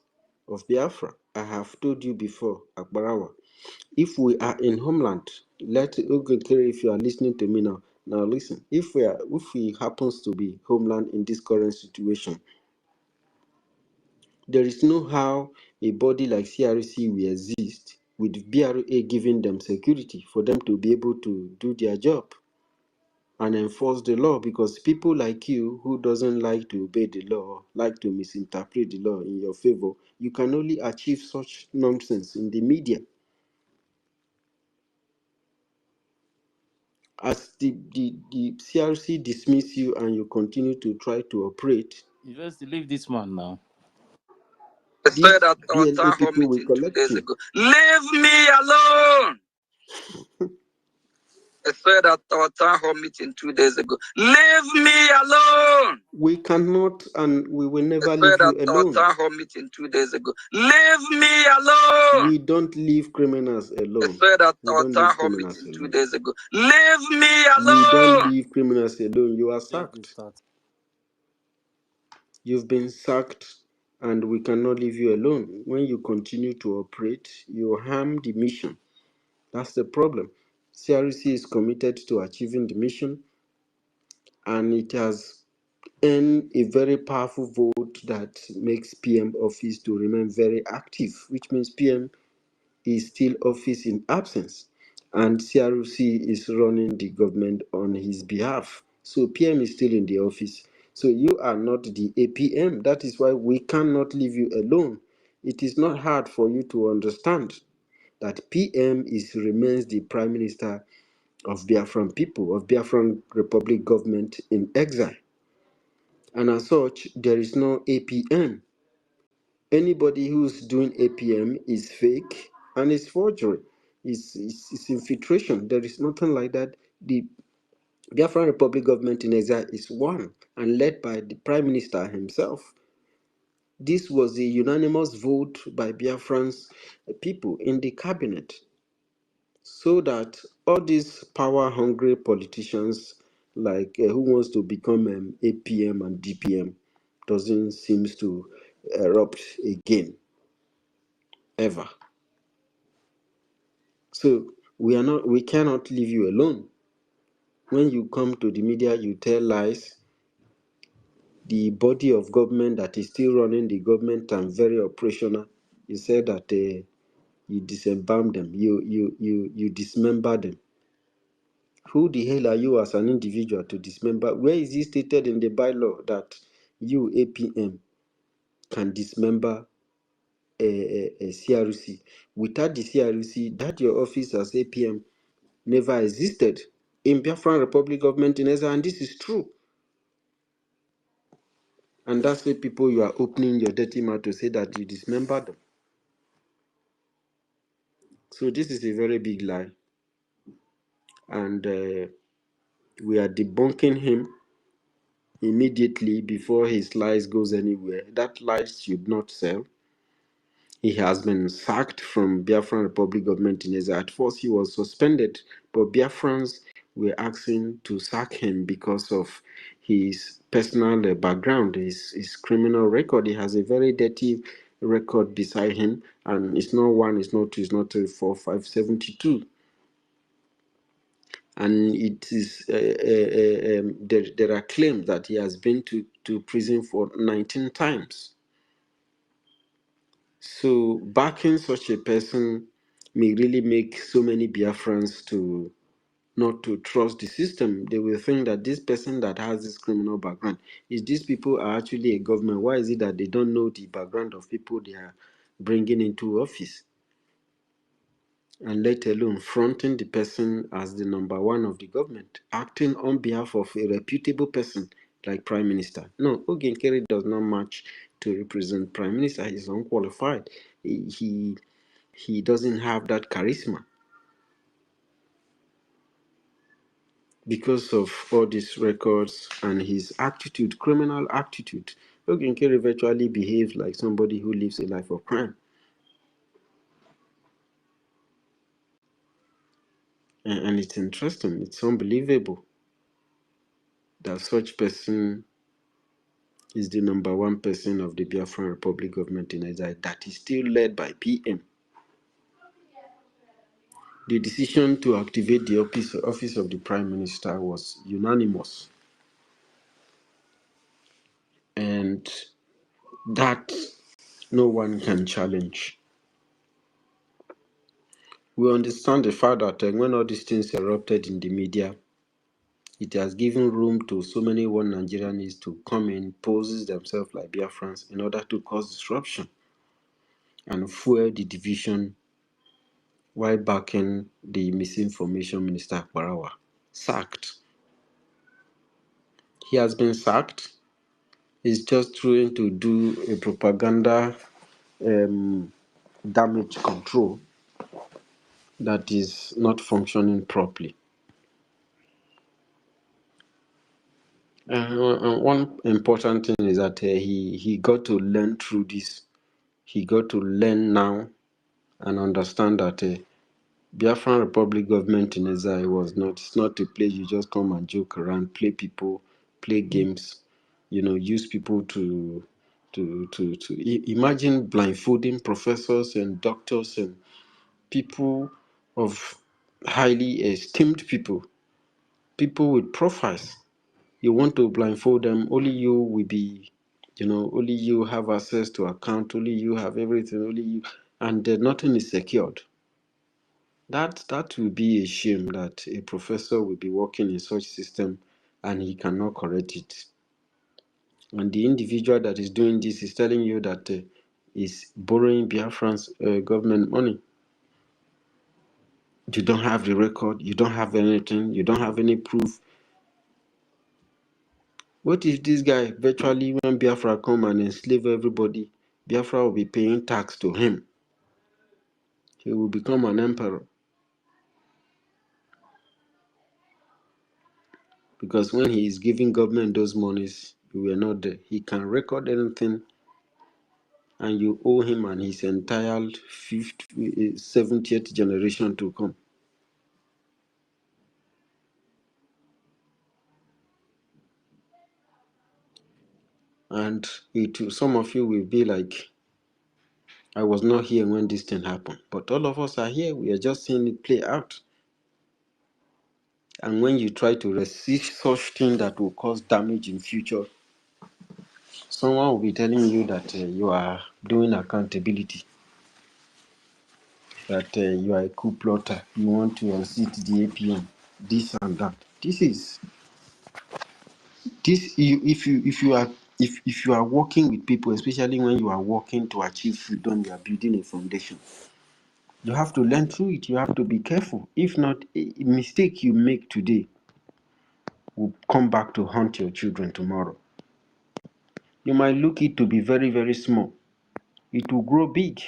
of Biafra. I have told you before, Akbarawa. If we are in homeland, if you are listening to me now listen. If we happens to be homeland in this current situation, there is no how a body like CRC will exist with BRA giving them security for them to be able to do their job and enforce the law, because people like you who doesn't like to obey the law, like to misinterpret the law in your favor, you can only achieve such nonsense in the media. As the CRC dismiss you and you continue to try to operate, You just leave this man now. I these said at our DNA town hall people will meeting 2 collect days you. ago, leave me alone. I said at our town hall meeting 2 days ago, leave me alone. We cannot and we will I never leave said you at our alone. town hall meeting 2 days ago, leave me alone. We don't leave criminals I alone. said at We our don't town leave hall criminals meeting 2 alone. days ago, leave me We don't alone. leave criminals alone. You are Yeah, good sacked. start. You've been sacked and we cannot leave you alone. When you continue to operate, you harm the mission. That's the problem. CRC is committed to achieving the mission and it has earned a very powerful vote that makes PM office to remain very active, which means PM is still office in absence and CRC is running the government on his behalf. So PM is still in the office. So you are not the APM. That is why we cannot leave you alone. It is not hard for you to understand that PM remains the prime minister of Biafran people, of Biafran Republic government in exile. And as such, there is no APM. Anybody who's doing APM is fake and it's forgery. It's infiltration. There is nothing like that. The Biafran Republic government in exile is one and led by the Prime Minister himself. This was a unanimous vote by Biafran's people in the cabinet, so that all these power-hungry politicians, like who wants to become APM and DPM, doesn't seems to erupt again ever. So we cannot leave you alone. When you come to the media, you tell lies. The body of government that is still running the government and very operational, you said that you disembowel them, you dismember them. Who the hell are you as an individual to dismember? Where is it stated in the bylaw that you APM can dismember a CRC? Without the CRC, that your office as APM never existed in Biafran Republic government in Ezra, and this is true. And that's why people you are opening your dirty mouth to say that you dismember them. So this is a very big lie, and we are debunking him immediately before his lies goes anywhere. That lies should not sell. He has been sacked from Biafran Republic government in Ezra. At first, he was suspended, but Biafrans were asking to sack him because of his personal background, his criminal record. He has a very dirty record beside him, and it's not one, it's not two, it's not three, 4, 5, 72. And it is there are claims that he has been to prison for 19 times. So backing such a person may really make so many Biafrans to not to trust the system. They will think that this person that has this criminal background, is these people are actually a government. Why is it that they don't know the background of people they are bringing into office? And let alone fronting the person as the number one of the government, acting on behalf of a reputable person like Prime Minister. No, Ogenkere does not match to represent Prime Minister. He's unqualified. He doesn't have that charisma because of all these records and his attitude, criminal attitude. Ogenkere virtually behaves like somebody who lives a life of crime. And it's interesting, it's unbelievable that such person is the number one person of the Biafran Republic government in Nigeria that is still led by PM. The decision to activate the office of the Prime Minister was unanimous. And that no one can challenge. We understand the fact that when all these things erupted in the media, it has given room to so many one Nigerians to come in, pose themselves like Biafrans in order to cause disruption and fuel the division while backing the misinformation minister Akbarawa. sacked. He has been sacked. He's just trying to do a propaganda damage control that is not functioning properly. One important thing is that he got to learn through this. He got to learn now and understand that Biafran Republic government in exile was not. It's not a place you just come and joke around, play people, play games, use people to imagine blindfolding professors and doctors and people of highly esteemed people with profiles. You want to blindfold them, only you will be, only you have access to account, only you have everything, only you, and nothing is secured. That will be a shame that a professor will be working in such system and he cannot correct it. And the individual that is doing this is telling you that is borrowing Biafran's government money. You don't have the record, you don't have anything, you don't have any proof. What if this guy virtually, when Biafra come and enslave everybody, Biafra will be paying tax to him? He will become an emperor. Because when he is giving government those monies, you were not there. He can record anything and you owe him and his entire 70th generation to come. And some of you will be like, I was not here when this thing happened. But all of us are here. We are just seeing it play out. And when you try to resist such thing that will cause damage in future, someone will be telling you that you are doing accountability, that you are a coup plotter, you want to unseat the APM, this and that. If you are working with people, especially when you are working to achieve freedom, you are building a foundation. You have to learn through it. You have to be careful. If not, a mistake you make today will come back to haunt your children tomorrow. You might look it to be very, very small. It will grow big.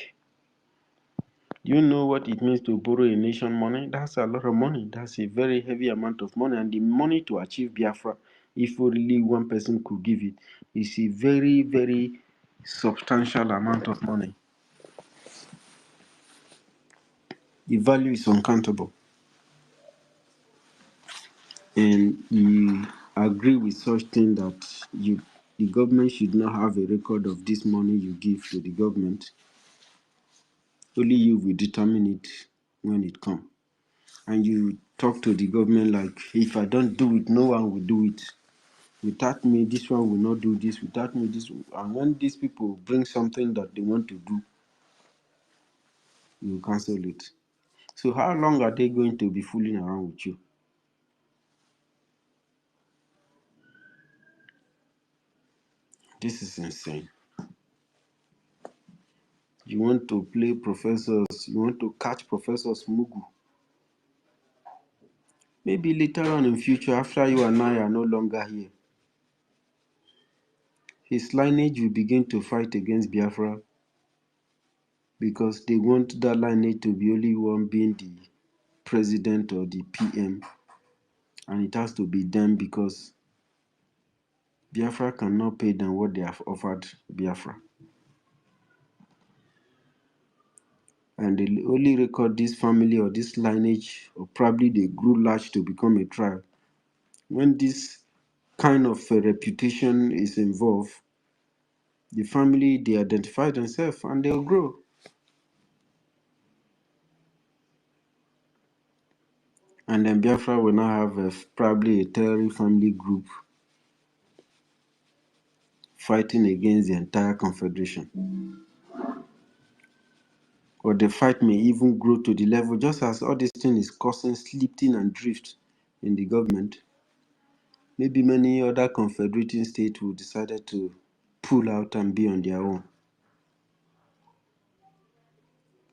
You know what it means to borrow a nation money? That's a lot of money. That's a very heavy amount of money. And the money to achieve Biafra, if only one person could give it, is a very, very substantial amount of money. The value is uncountable. And you agree with such thing that the government should not have a record of this money you give to the government. Only you will determine it when it comes. And you talk to the government like, if I don't do it, no one will do it. Without me, this one will not do this. Without me, this one. And when these people bring something that they want to do, you cancel it. So how long are they going to be fooling around with you? This is insane. You want to play professors, you want to catch Professors Mugu. Maybe later on in future, after you and I are no longer here, his lineage will begin to fight against Biafra because they want that lineage to be only one being the president or the PM, and it has to be them because Biafra cannot pay them what they have offered Biafra. And they only record this family or this lineage, or probably they grew large to become a tribe. When this kind of reputation is involved, the family, they identify themselves and they'll grow. And then Biafra will now have probably a terrorist family group fighting against the entire confederation. Or the fight may even grow to the level, just as all this thing is causing splitting and drift in the government. Maybe many other confederating states will decide to pull out and be on their own.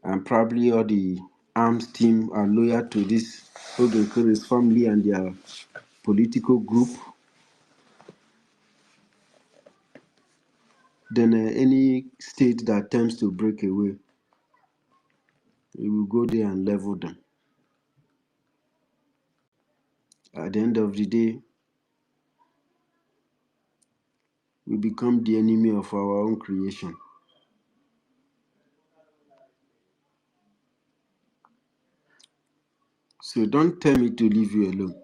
And probably all the arms team are loyal to this Ogenkere's family and their political group, then any state that attempts to break away, we will go there and level them. At the end of the day, we become the enemy of our own creation. So don't tell me to leave you alone.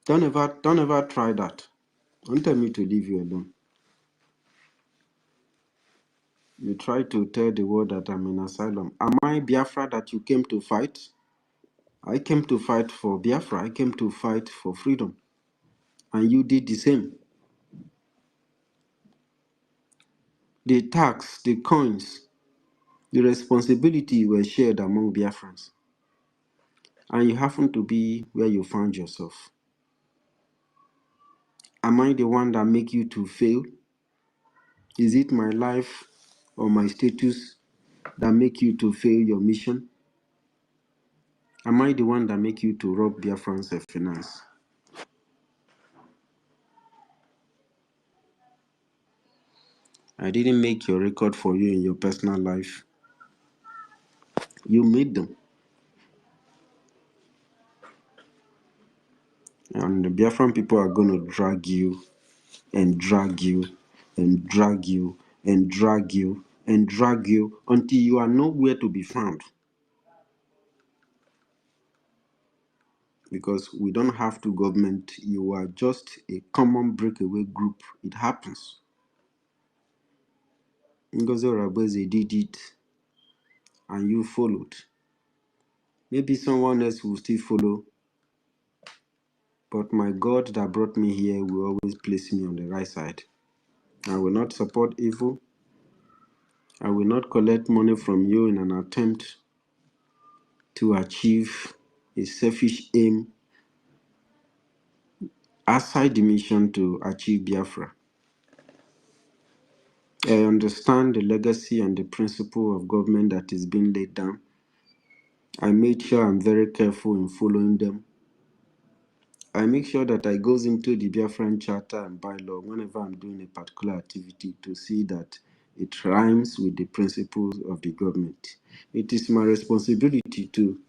Don't ever try that. Don't tell me to leave you alone. You try to tell the world that I'm in asylum. Am I Biafra that you came to fight? I came to fight for Biafra. I came to fight for freedom. And you did the same. The tax, the coins, the responsibility were shared among Biafrans. And you happen to be where you found yourself. Am I the one that make you to fail? Is it my life or my status that make you to fail your mission? Am I the one that make you to rob Biafrans of finance? I didn't make your record for you in your personal life. You made them. And the Biafran people are going to drag you and drag you and drag you and drag you and drag you until you are nowhere to be found. Because we don't have to government. You are just a common breakaway group. It happens. Ngozi Rabeze did it and you followed. Maybe someone else will still follow, but my God that brought me here will always place me on the right side. I will not support evil. I will not collect money from you in an attempt to achieve a selfish aim outside the mission to achieve Biafra. I understand the legacy and the principle of government that is being laid down. I made sure I'm very careful in following them. I make sure that I goes into the Biafran charter and bylaw whenever I'm doing a particular activity to see that it rhymes with the principles of the government. It is my responsibility to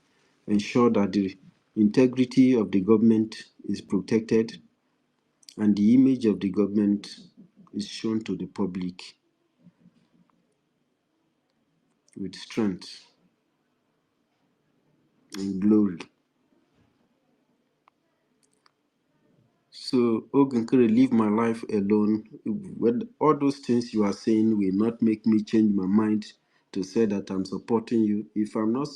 ensure that the integrity of the government is protected and the image of the government is shown to the public with strength and glory. So, Ogenkere, leave my life alone. When all those things you are saying will not make me change my mind to say that I'm supporting you. If I'm not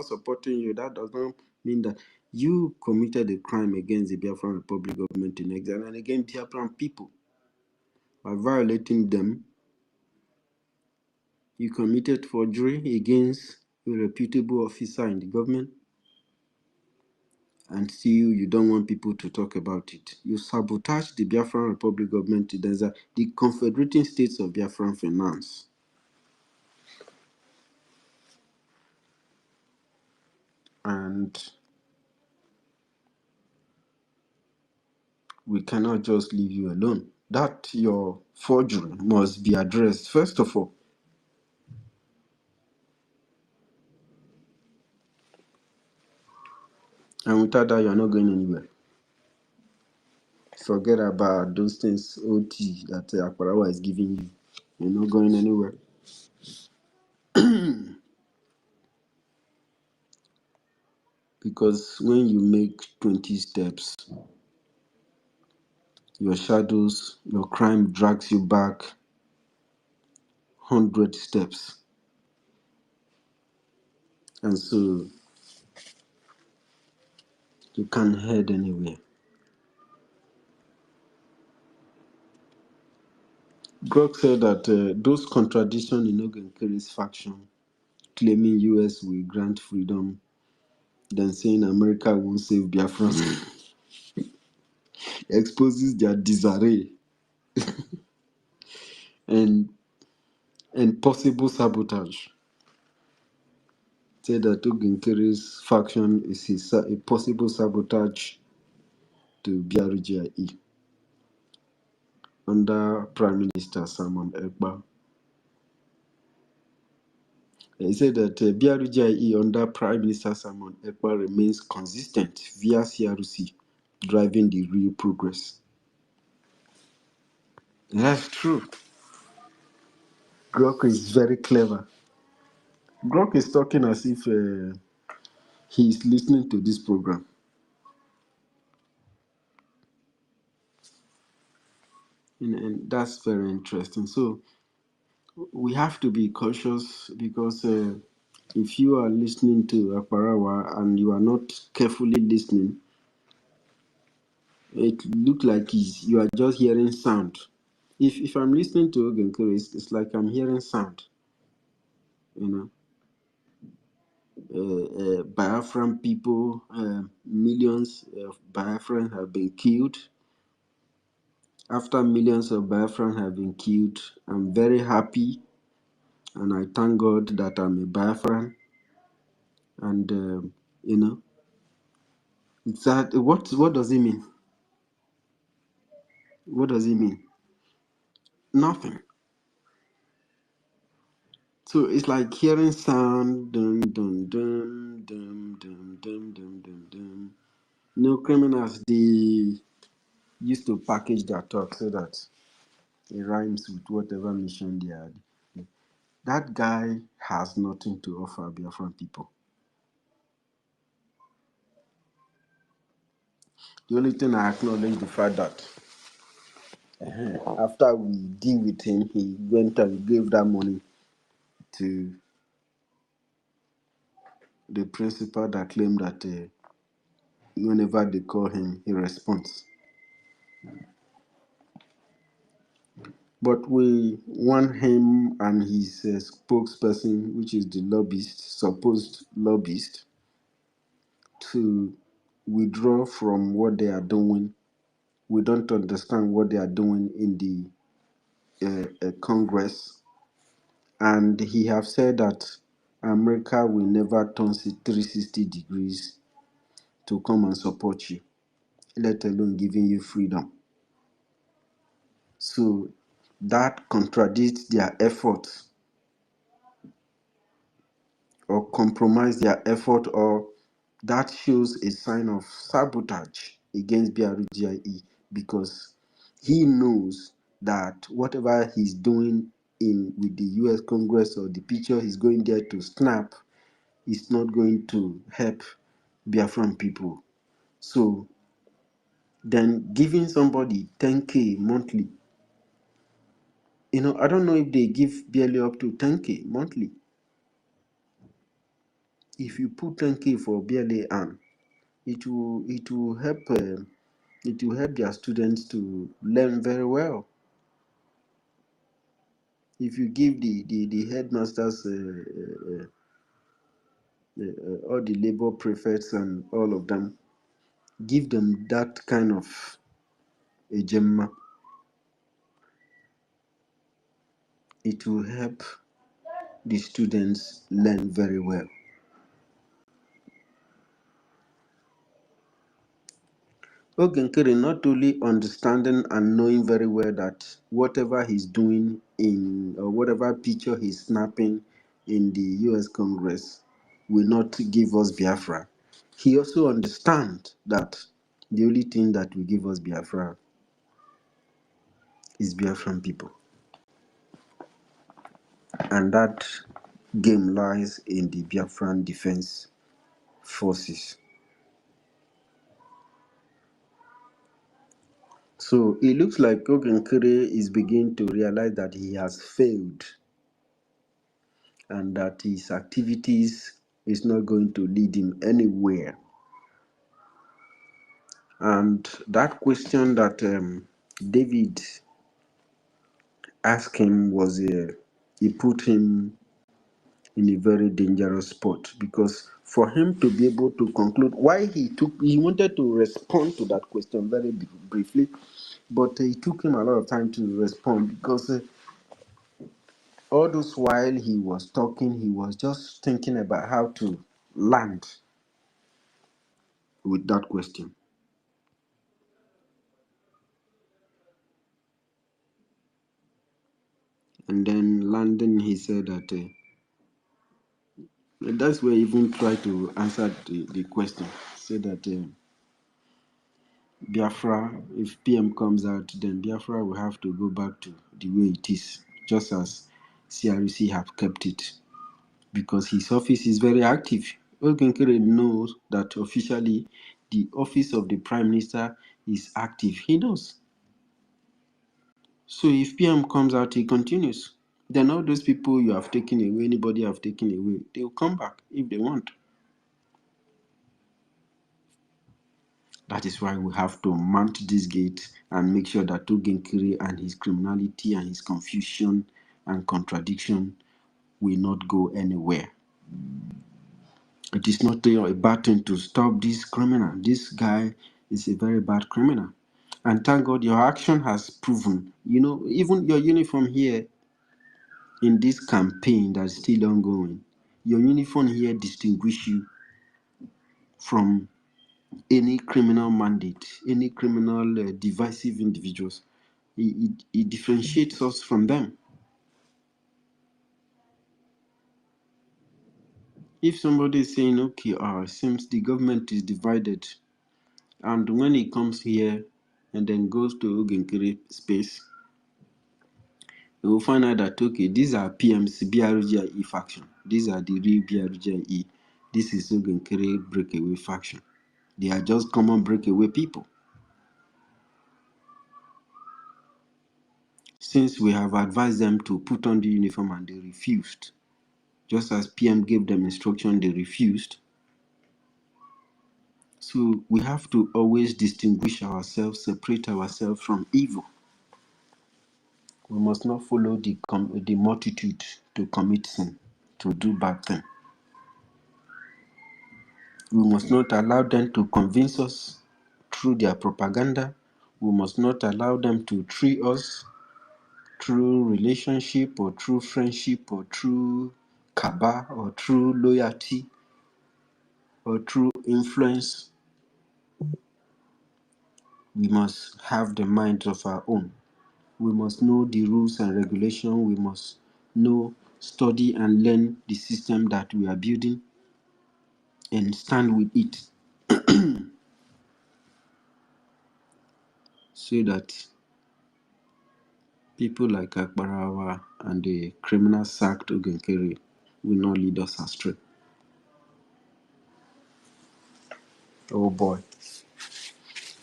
supporting you, that does not mean that you committed a crime against the Biafran Republic government in exile and against Biafran people. By violating them, you committed forgery against a reputable officer in the government, and still you don't want people to talk about it. You sabotage the Biafran Republic government, the Confederating States of Biafran finance. And we cannot just leave you alone. That your forgery must be addressed first of all. And without that, you're not going anywhere. Forget about those things, OT, that Akbarawa is giving you. You're not going anywhere. Because when you make 20 steps, your shadows, your crime drags you back 100 steps. And so you can't head anywhere. Grok said that those contradictions in Ogenkere's faction, claiming US will grant freedom, then saying America will save Biafra, exposes their disarray and possible sabotage. said that Ogenkeri's faction is a possible sabotage to BRGIE under Prime Minister Simon Ekpa. He said that BRGIE under Prime Minister Simon Ekpa remains consistent via CRC, driving the real progress. That's true. Grok is very clever. Grok is talking as if he is listening to this program. And that's very interesting. So we have to be cautious because if you are listening to Akbarawa and you are not carefully listening, it looks like you are just hearing sound. If I'm listening to Ogenkere, it's like I'm hearing sound. You know, Biafran people, millions of Biafrans have been killed. After millions of Biafrans have been killed, I'm very happy and I thank God that I'm a Biafran. And you know, it's that what does it mean? What does it mean? Nothing. So it's like hearing sound, dum dum dum dum dum dum dum dum dum. No criminals they used to package their talk so that it rhymes with whatever mission they had. That guy has nothing to offer Biafran people. The only thing I acknowledge the fact that after we deal with him, he went and gave that money to the principal that claimed that whenever they call him, he responds. But we want him and his spokesperson, which is the lobbyist, supposed lobbyist, to withdraw from what they are doing. We don't understand what they are doing in the Congress. And he have said that America will never turn 360 degrees to come and support you, let alone giving you freedom. So that contradicts their efforts or compromise their effort, or that shows a sign of sabotage against BRGIE, because he knows that whatever he's doing in with the US Congress or the picture he's going there to snap is not going to help Biafran people. So then giving somebody 10K monthly, I don't know if they give barely up to 10K monthly. If you put 10K for BLA and it will help their students to learn very well. If you give the headmasters all the labor prefects and all of them, give them that kind of a gemma, it will help the students learn very well. Ogenkere not only understanding and knowing very well that whatever he's doing or whatever picture he's snapping in the US Congress will not give us Biafra. He also understands that the only thing that will give us Biafra is Biafran people. And that game lies in the Biafran Defense Forces. So it looks like Ogenkere is beginning to realize that he has failed and that his activities is not going to lead him anywhere. And that question that David asked him was he put him in a very dangerous spot, because for him to be able to conclude why he wanted to respond to that question very briefly, but it took him a lot of time to respond, because all those while he was talking, he was just thinking about how to land with that question. And then landing, he said that that's where he even tried to answer the question. Said that Biafra, if PM comes out, then Biafra will have to go back to the way it is, just as CRC have kept it, because his office is very active. Ogenkere knows that officially the office of the Prime Minister is active. He knows. So if PM comes out, he continues. Then all those people you have taken away, anybody have taken away, they will come back if they want. That is why we have to mount this gate and make sure that Ogenkere and his criminality and his confusion and contradiction will not go anywhere. It is not a bad thing to stop this criminal. This guy is a very bad criminal. And thank God your action has proven, even your uniform here in this campaign that's still ongoing, your uniform here distinguish you from any criminal mandate, any criminal divisive individuals. It differentiates us from them. If somebody is saying, okay, it seems the government is divided, and when he comes here and then goes to Ogenkere space, you will find out that, okay, these are PM's BRGIE faction. These are the real BRGIE. This is Ogenkere breakaway faction. They are just common breakaway people. Since we have advised them to put on the uniform and they refused, just as PM gave them instruction, they refused. So we have to always distinguish ourselves, separate ourselves from evil. We must not follow the multitude to commit sin, to do bad things. We must not allow them to convince us through their propaganda. We must not allow them to treat us through relationship or through friendship or through cabal or through loyalty or through influence. We must have the mind of our own. We must know the rules and regulations. We must know, study and learn the system that we are building and stand with it so that people like Akbarawa and the criminal sacked Ogenkere will not lead us astray. Oh boy.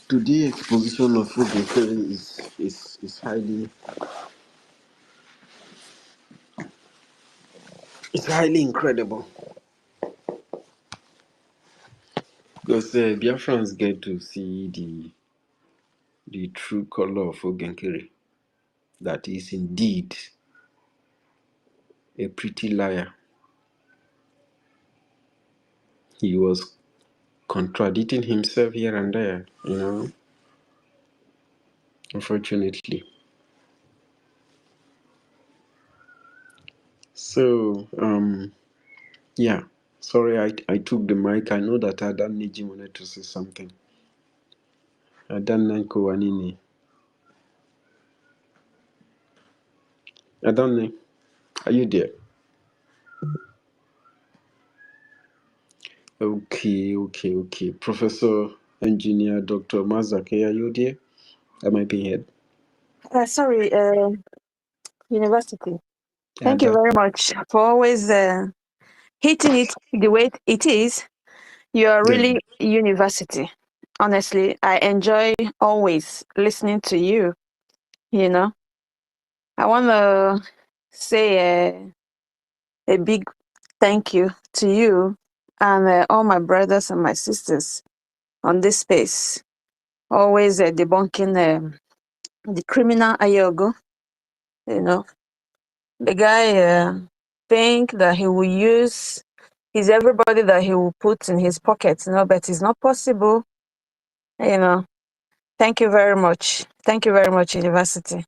Today's exposition of Ogenkere is highly incredible. Because Biafrans get to see the true color of Ogenkere. That is indeed a pretty liar. He was contradicting himself here and there, unfortunately. So, yeah, sorry I took the mic. I know that Adan Neji wanted to say something. Adan Nanko Wanini. Adan, are you there? Okay. Professor, Engineer, Dr. Mazake, are you there? Am I being heard? Sorry, University. Thank you Adan. very much for always hitting it the way it is. You are Yeah. really university. Honestly, I enjoy always listening to you. I want to say a big thank you to you and all my brothers and my sisters on this space. Always debunking the criminal Anyaogu. The guy think that he will use is everybody that he will put in his pocket, but it's not possible. Thank you very much. Thank you very much, University.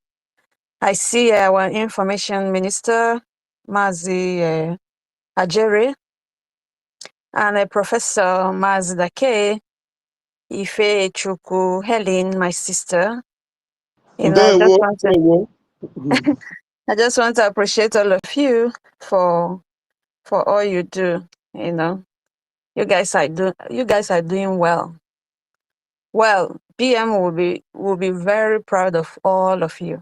I see our information minister, Mazi Ajere, and Professor Mazdake, Ife Chuku, Helen, my sister. You know, Ndewo, ndewo. I just want to appreciate all of you for all you do. You know, you guys are doing well. Well, PM will be very proud of all of you.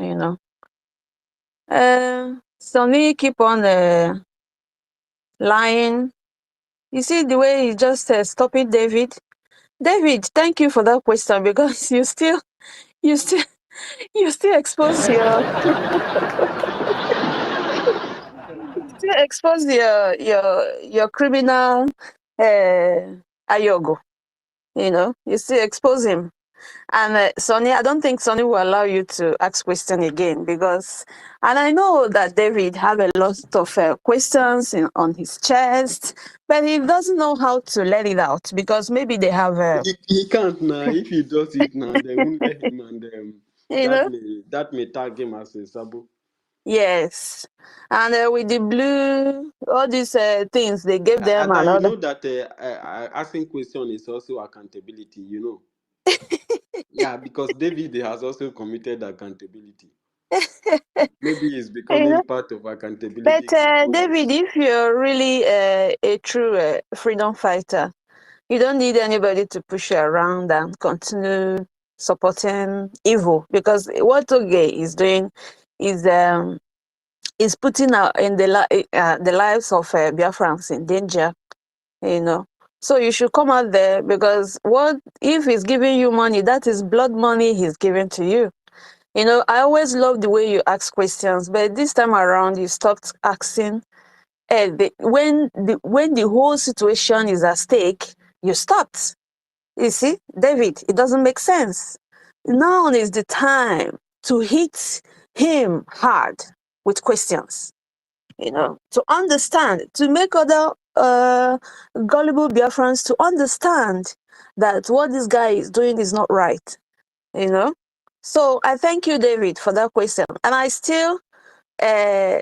You know, Sonny keep on lying. You see the way he just stopping David. David, thank you for that question because you still you still expose your criminal Anyaogu. You know, you still expose him. And Sonny, I don't think Sonny will allow you to ask question again because, and I know that David have a lot of questions on his chest, but he doesn't know how to let it out because maybe they have, He can't now. If he does it now, they won't let him, and you know, that may tag him as a sabo. yes. And with the blue, all these things they gave them Ada, you another. know that asking question is also accountability. You know. Yeah, because David has also committed accountability. Maybe it's You know, becoming part of accountability but David, components. if you're really a true freedom fighter, you don't need anybody to push you around and continue supporting evil because what Oge is doing is putting in the lives of Biafrans in danger, you know. So you should come out there because what if he's giving you money? That is blood money he's giving to you. You know, I always love the way you ask questions, but this time around you stopped asking. When the whole situation is at stake, you stopped. You see, David, it doesn't make sense. Now is the time to hit him hard with questions, you know, to understand, to make other gullible Biafrans to understand that what this guy is doing is not right, you know. So I thank you, David, for that question. And I still uh,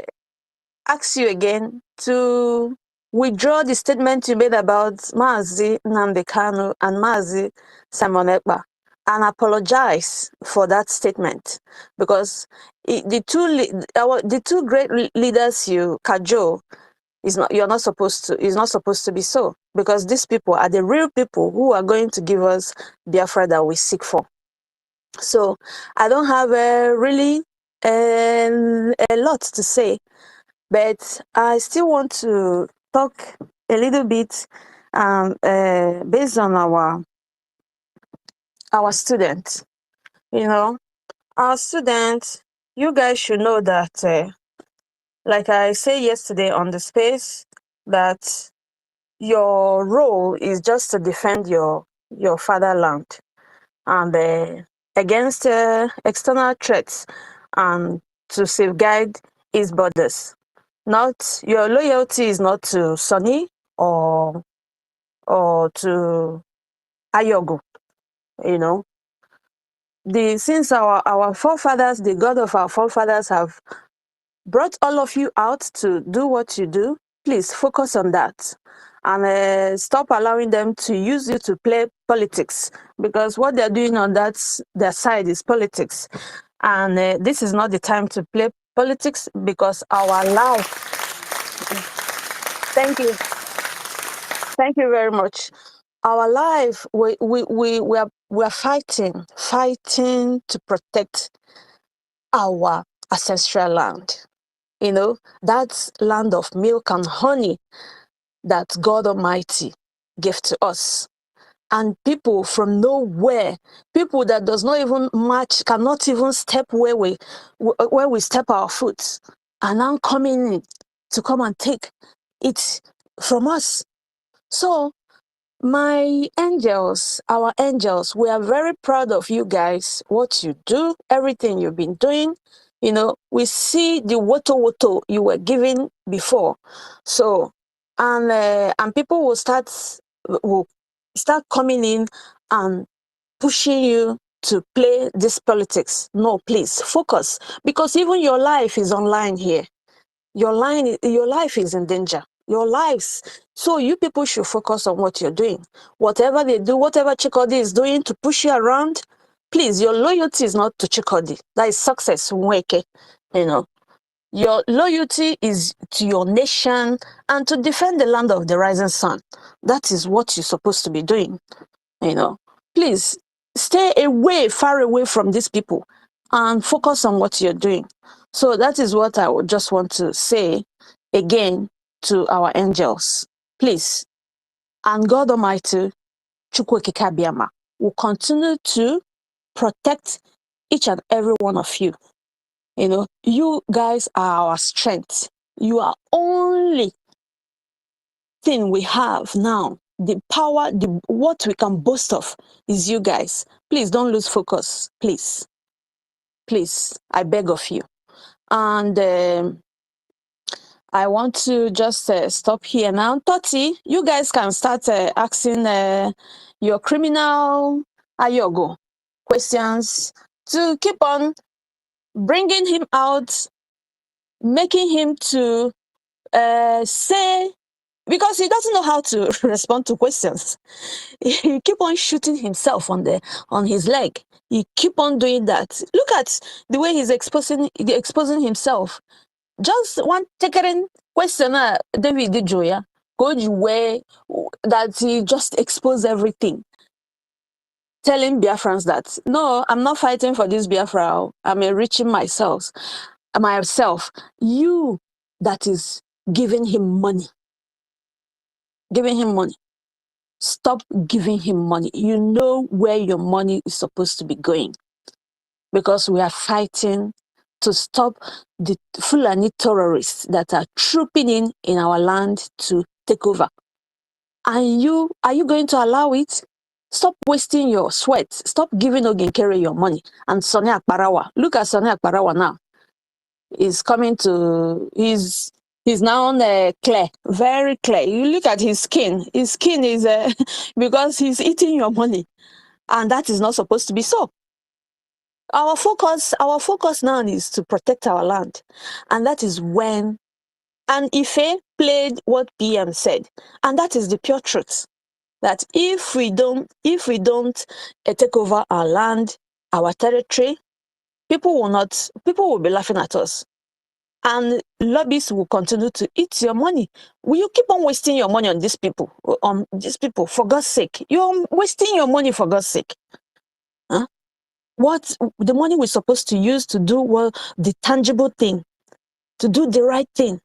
ask you again to withdraw the statement you made about Mazi Nnamdi Kanu and Mazi Simon Ekpa and apologize for that statement because the two great leaders you cajole is not supposed to be so because these people are the real people who are going to give us Biafra that we seek for. So I don't have really a lot to say, but I still want to talk a little bit based on our students. You know, our students, you guys should know that, like I said yesterday on the space, that your role is just to defend your fatherland and against external threats and to safeguard its borders. Not your loyalty is not to Sunni or to Anyaogu, you know. Since our forefathers, the God of our forefathers have brought all of you out to do what you do, please focus on that and stop allowing them to use you to play politics because what they're doing on their side is politics. And this is not the time to play politics because our life. Thank you. Thank you very much. Our life, we're fighting to protect our ancestral land. You know, that's land of milk and honey that God Almighty gave to us. And people from nowhere, people that does not even match, cannot even step where we step our foot, are now coming in to come and take it from us. So my angels, our angels, we are very proud of you guys, what you do, everything you've been doing. You know, we see the Wotowoto you were giving before. So, and people will start coming in and pushing you to play this politics. No, please focus because even your life is online here. Your life is in danger. Your lives. So you people should focus on what you're doing. Whatever they do, whatever Chikodi is doing to push you around, please, your loyalty is not to Chikodi. That is success. Nweke. You know, your loyalty is to your nation and to defend the land of the rising sun. That is what you're supposed to be doing. You know, please stay away, far away from these people and focus on what you're doing. So that is what I would just want to say again to our angels. Please, and God Almighty, Chukwukikabiama, will continue to protect each and every one of you. You know, you guys are our strength. You are only thing we have now. The power, what we can boast of is you guys. Please don't lose focus. Please, please, I beg of you. And I want to just stop here now. Toti, you guys can start asking your criminal Anyaogu questions to keep on bringing him out, making him to say, because he doesn't know how to respond to questions. He keep on shooting himself on his leg. He keep on doing that. Look at the way he's exposing himself. Just one taking question, David Joya, go way that he just exposed everything, telling Biafrans that no, I'm not fighting for this Biafra. I'm enriching myself. You that is giving him money, Stop giving him money. You know where your money is supposed to be going, because we are fighting to stop the Fulani terrorists that are trooping in our land to take over. And are you going to allow it? Stop wasting your sweat. Stop giving Ogenkere your money. And Sonny Akparawa, look at Sonny Akparawa now. He's coming to, he's now clear, very clear. You look at his skin. His skin is because he's eating your money, and that is not supposed to be so. Our focus now is to protect our land, and that is when. And Ife played what PM said, and that is the pure truth. That if we don't take over our land, our territory, people will be laughing at us. And lobbyists will continue to eat your money. Will you keep on wasting your money on these people? For God's sake. You're wasting your money for God's sake. Huh? What the money we're supposed to use to do the tangible thing, to do the right thing.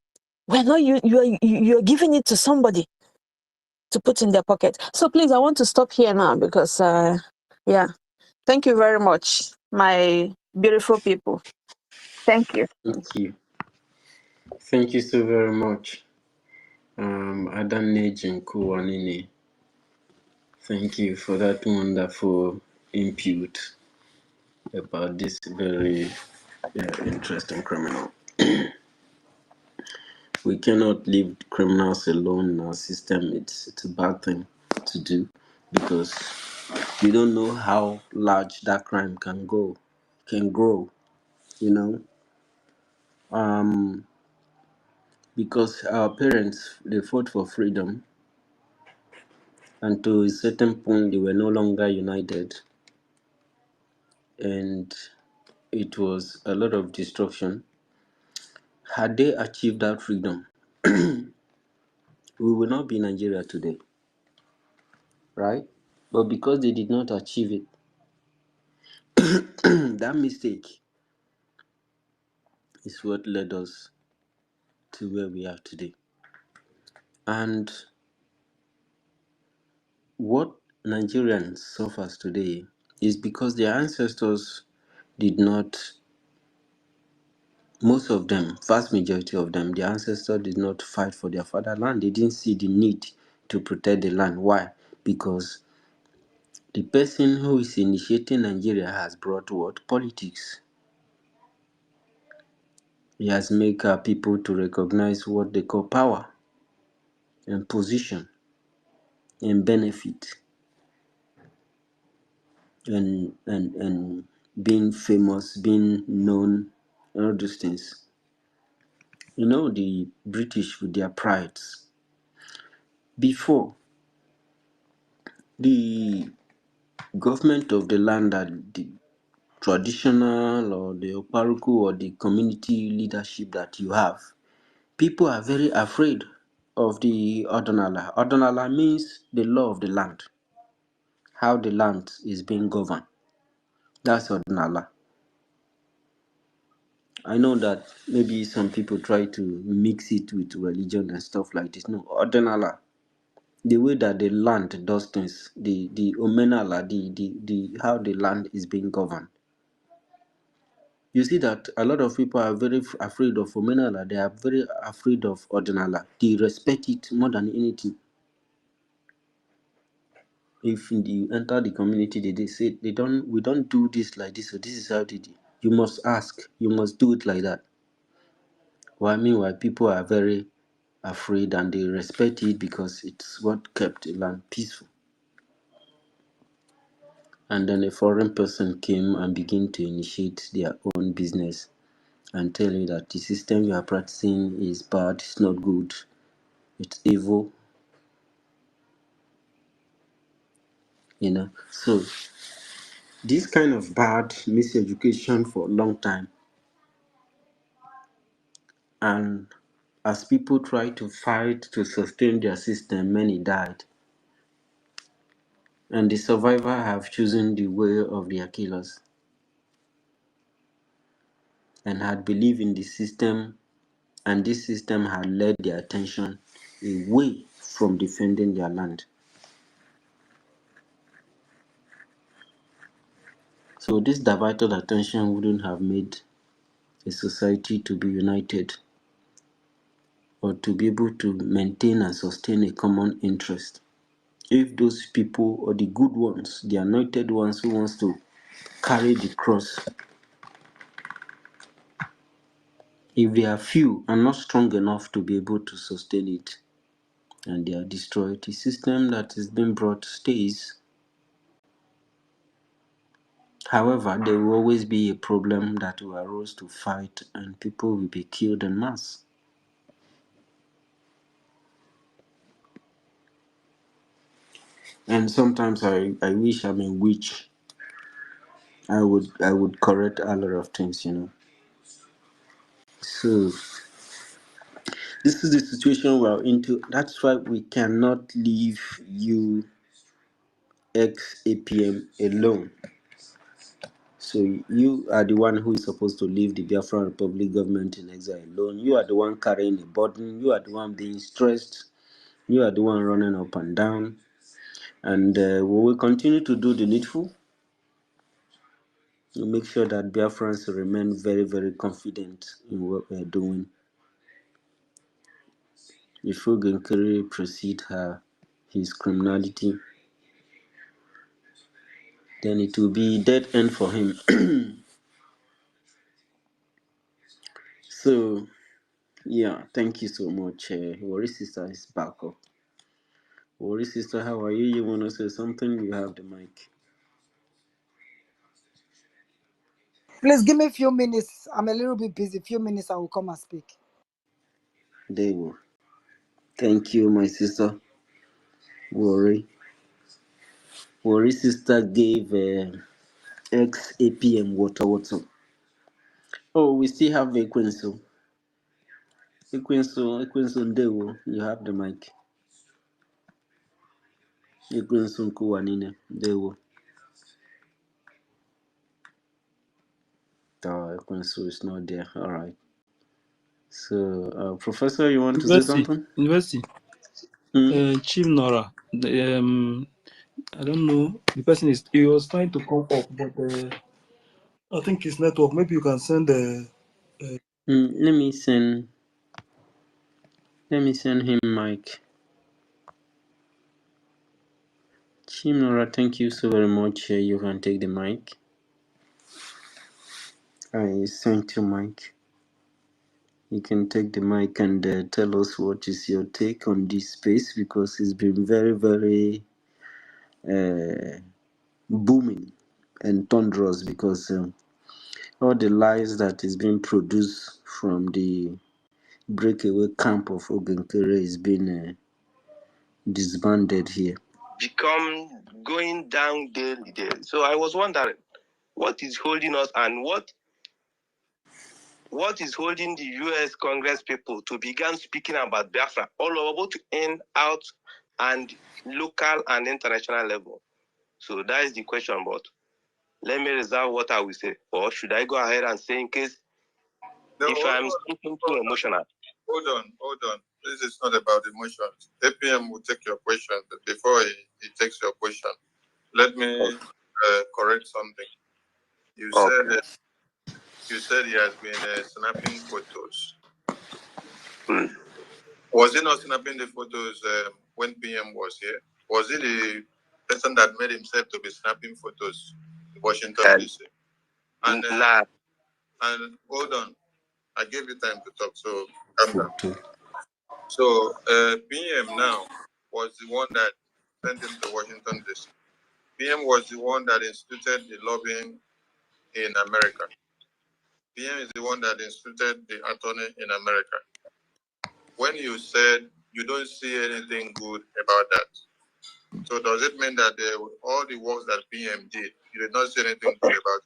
Well, no, you're giving it to somebody to put in their pocket. So please, I want to stop here now because yeah. Thank you very much, my beautiful people. Thank you. Thank you. Thank you so very much. Adanne Jinkuwanini. Thank you for that wonderful input about this very interesting criminal. We cannot leave criminals alone in our system. It's a bad thing to do because you don't know how large that crime can grow, you know. Because our parents, they fought for freedom, and to a certain point they were no longer united, and it was a lot of destruction. Had they achieved that freedom, we would not be in Nigeria today, right? But because they did not achieve it, that mistake is what led us to where we are today. And what Nigerians suffers today is because their ancestors did not, most of them, vast majority of them, their ancestors did not fight for their fatherland. They didn't see the need to protect the land. Why? Because the person who is initiating Nigeria has brought what? Politics. He has made our people to recognize what they call power and position and benefit and being famous, being known, and all those things. You know, the British with their prides. Before, the government of the land that the traditional or the Oparuku or the community leadership that you have, people are very afraid of the Ordonala. Ordonala means the law of the land, how the land is being governed. That's Ordonala. I know that maybe some people try to mix it with religion and stuff like this. No, Ordonala, the way that the land does things, the Omenala, the how the land is being governed. You see that a lot of people are very afraid of Omenala. They are very afraid of Ordinala. They respect it more than anything. If you enter the community, they say we don't do this like this. So this is how they do. You must ask. You must do it like that. Well, I mean, why people are very afraid and they respect it because it's what kept the land peaceful. And then a foreign person came and began to initiate their own business and tell you that the system you are practicing is bad, it's not good, it's evil, you know. So this kind of bad miseducation for a long time, and as people try to fight to sustain their system, many died. And the survivors have chosen the way of their killers and had believed in the system, and this system had led their attention away from defending their land. So this divided attention wouldn't have made a society to be united or to be able to maintain and sustain a common interest. If those people or the good ones, the anointed ones who wants to carry the cross, if they are few and not strong enough to be able to sustain it, and they are destroyed, the system that is being brought stays. However, there will always be a problem that will arise to fight and people will be killed en masse. And sometimes I wish I'm a witch. I would correct a lot of things, you know. So this is the situation we're into. That's why we cannot leave you ex-APM alone. So you are the one who is supposed to leave the Biafra Republic government in exile alone. You are the one carrying the burden. You are the one being stressed. You are the one running up and down. And we will continue to do the needful to make sure that Biafrans remain very, very confident in what we're doing. If Genkere proceed his criminality, then it will be dead end for him. So, yeah, thank you so much. Worry Sister is back up. Worry Sister, how are you? You want to say something? You have the mic. Please give me a few minutes. I'm a little bit busy. Few minutes, I will come and speak. They will. Thank you, my sister. Worry. Worry Sister gave ex-APM Wotowoto. Oh, we still have Ekwensu. Ekwensu Ndewo, you have the mic. Ekwensu Nkuwanine, Ndewo. Ekwensu is not there. All right. So, Professor, you want to say something? University. Hmm? Chim Nora. I don't know. The person he was trying to come up, but I think his network. Maybe you can send the. Let me send him mic. Chimnora, thank you so very much. You can take the mic. I sent you mic. You can take the mic and tell us what is your take on this space, because it's been very, very booming and thunderous, because all the lies that is being produced from the breakaway camp of Ogenkere is being disbanded here. Become going down daily. So I was wondering, what is holding us, and what is holding the U.S. Congress people to begin speaking about Biafra all over, both in, out, and local and international level? So that is the question. But let me reserve what I will say, or should I go ahead and say in case if I'm speaking too emotional? Hold on. This is not about emotions. APM will take your question, but before he takes your question, let me correct something. You said he has been snapping photos. Was he not snapping the photos when PM was here? Was he the person that made himself to be snapping photos in Washington DC? And hold on, I gave you time to talk, so calm down. So PM now was the one that sent him to Washington DC. PM was the one that instituted the lobbying in America. PM is the one that instituted the attorney in America. When you said you don't see anything good about that, so does it mean that all the works that PM did, you did not see anything good about it?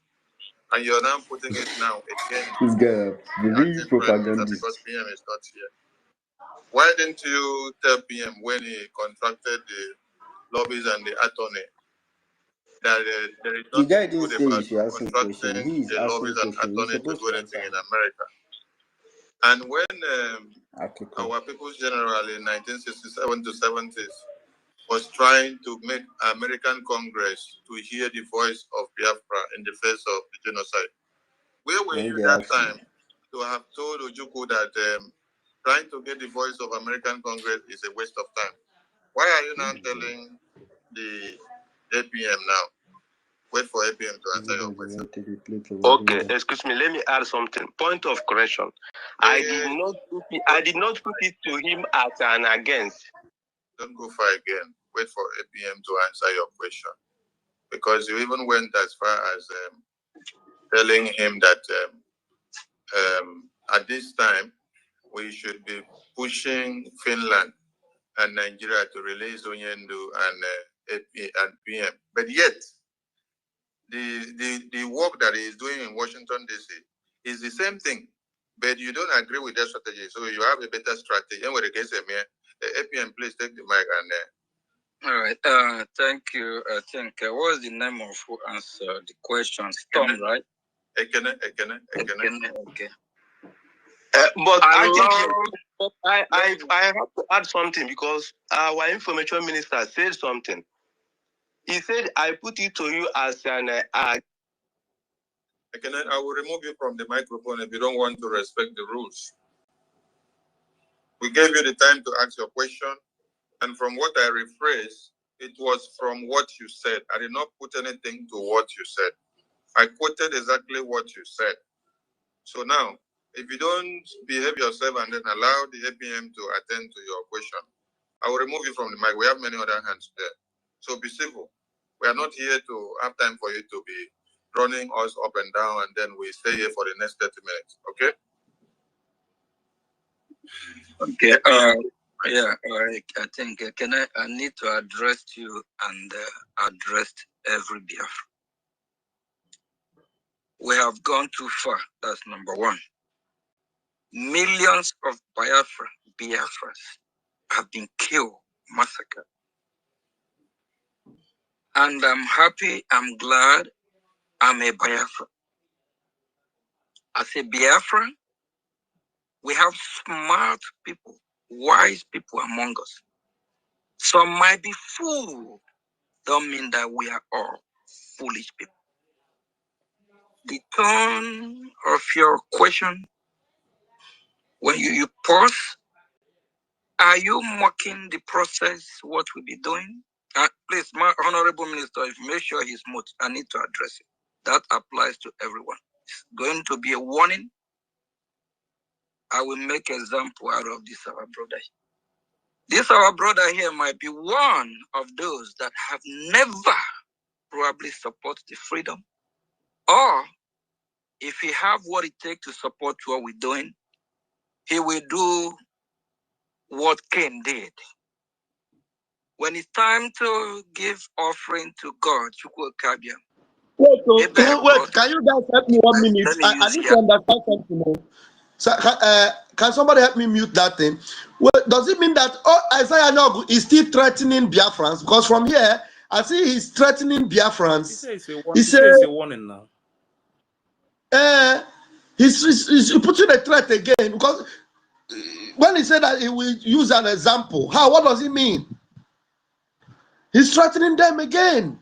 And you're now putting it now again as propaganda because PM is not here. Why didn't you tell PM when he contracted the lobbies and the attorney that there is nothing good about contracting the lobbies and attorney to do anything in America? And when our People's General in 1967 to 70s was trying to make American Congress to hear the voice of Biafra in the face of the genocide, where were you that time to have told Ojukwu that trying to get the voice of American Congress is a waste of time? Why are you now telling the APM now? Wait for APM to answer your question. Okay, excuse me. Let me add something. Point of correction. I did not put it to him as an against. Don't go far again. Wait for APM to answer your question, because you even went as far as telling him that at this time we should be pushing Finland and Nigeria to release Onyendu and PM. But yet, the work that he is doing in Washington, D.C. is the same thing. But you don't agree with their strategy, so you have a better strategy. And when it gets APM, please take the mic and all right. Thank you. I think what was the name of who answered the question? Tom, right? Ekene. Okay. But I have to add something, because our information minister said something. He said, I put it to you as an I will remove you from the microphone if you don't want to respect the rules. We gave you the time to ask your question, and from what I rephrased, it was from what you said. I did not put anything to what you said. I quoted exactly what you said. So now, if you don't behave yourself and then allow the APM to attend to your question, I will remove you from the mic. We have many other hands there. So be civil. We are not here to have time for you to be running us up and down, and then we stay here for the next 30 minutes. Okay? Okay. I think I need to address you and address every Biafra. We have gone too far. That's number one. Millions of Biafras have been killed, massacred. And I'm happy, I'm glad I'm a Biafra. As a Biafra, we have smart people, wise people among us. Some might be fooled, don't mean that we are all foolish people. The tone of your question, when you pause, are you mocking the process, what we'll be doing? Please, my honorable minister, if you make sure he's mute, I need to address it. That applies to everyone. It's going to be a warning. I will make example out of this our brother. This our brother here might be one of those that have never probably support the freedom, or if he have what it takes to support what we're doing, he will do what Cain did. When it's time to give offering to God, Wait, wait, can you guys help me 1 minute? Let me I use need here. to understand something. Oh. So, can somebody help me mute that thing? Well, does it mean that Isaiah Anyaogu is still threatening Biafrans? Because from here, I see he's threatening Biafrans. He says it's a warning now. He's putting a threat again, because when he said that he will use an example, what does it mean? He's threatening them again.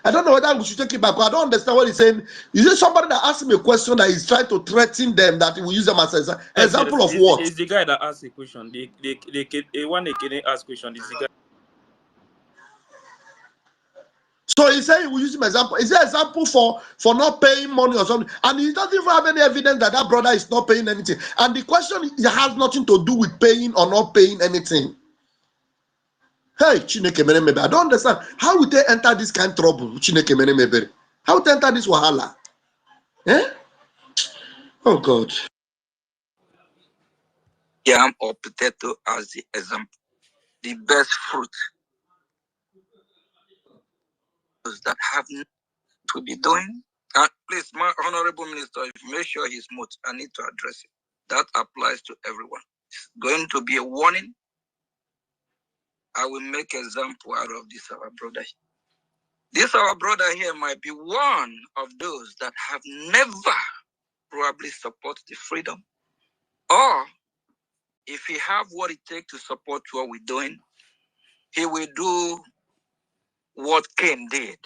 I don't know whether we should take it back, but I don't understand what he's saying. Is it somebody that asked him a question that he's trying to threaten them, that he will use them as an example of what? It's the guy that asked a question. The one they can ask question is the guy. So he said he will use him as example. Is it an example for not paying money or something? And he doesn't even have any evidence that that brother is not paying anything. And the question has nothing to do with paying or not paying anything. Hey, Chineke mere mebe. I don't understand. How would they enter this kind of trouble? Chineke mere mebe. How would they enter this wahala? Eh? Oh God. Yam or potato as the example. The best fruit that have to be doing. Please, my honorable minister, if you make sure he's mute, I need to address it. That applies to everyone. It's going to be a warning. I will make example out of this our brother. This our brother here might be one of those that have never probably support the freedom. Or if he have what it takes to support what we're doing, he will do what Cain did.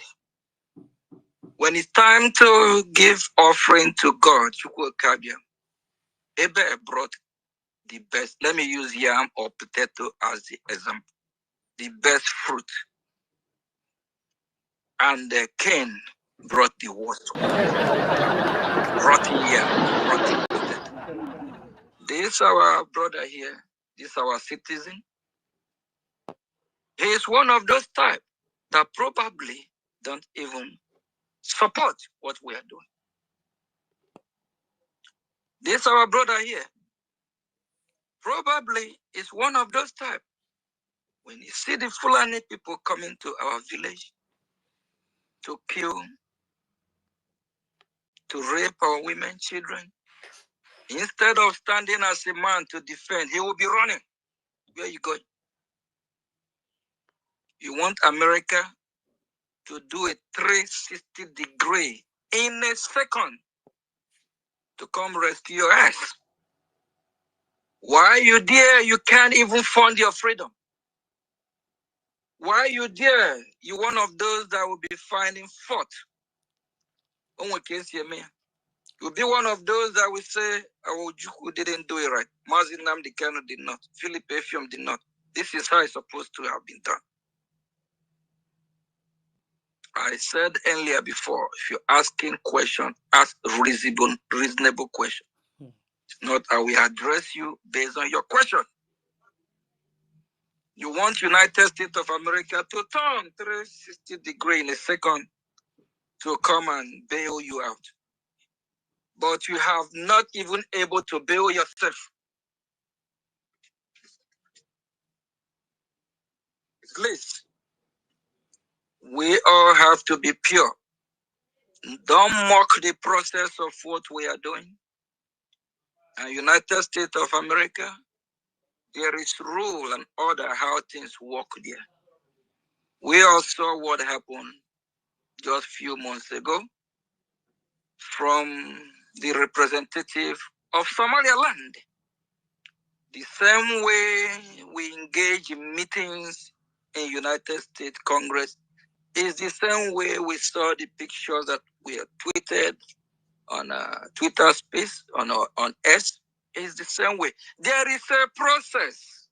When it's time to give offering to God, Abel brought the best. Let me use yam or potato as the example. The best fruit. And Cain brought the worst one. Rotten yam, rotten potato. This our brother here, this our citizen. He is one of those type that probably don't even support what we are doing. This our brother here probably is one of those type. When you see the Fulani people coming to our village to kill, to rape our women, children, instead of standing as a man to defend, he will be running. Where you going? You want America to do a 360-degree in a second to come rescue your ass. Why you there? You can't even fund your freedom. Why you there? You one of those that will be finding fault. You'll be one of those that will say, Awojuku didn't do it right. Mazinam Dikano did not. Philip Efium did not. This is how it's supposed to have been done. I said earlier before, if you're asking questions, ask reasonable questions. Not I will address you based on your question. You want United States of America to turn 360-degree in a second to come and bail you out. But you have not even able to bail yourself. Please, we all have to be pure. Don't mock the process of what we are doing. And United States of America, there is rule and order how things work there. We all saw what happened just a few months ago from the representative of Somaliland. The same way we engage in meetings in United States Congress is the same way we saw the pictures that we had tweeted on Twitter space, on X, is the same way. There is a process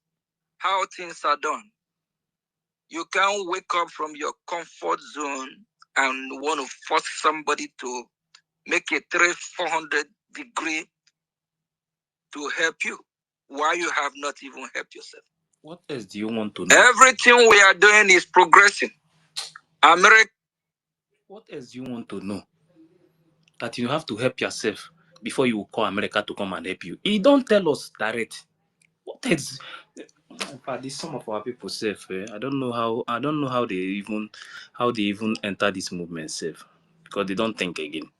how things are done. You can't wake up from your comfort zone and want to force somebody to make a 400-degree to help you. Why you have not even helped yourself? What else do you want to know? Everything we are doing is progressing. America. What else do you want to know? That you have to help yourself. before you call America to come and help you. He don't tell us direct. What is? In fact, this some of our people safe. I don't know how they even enter this movement safe because they don't think again.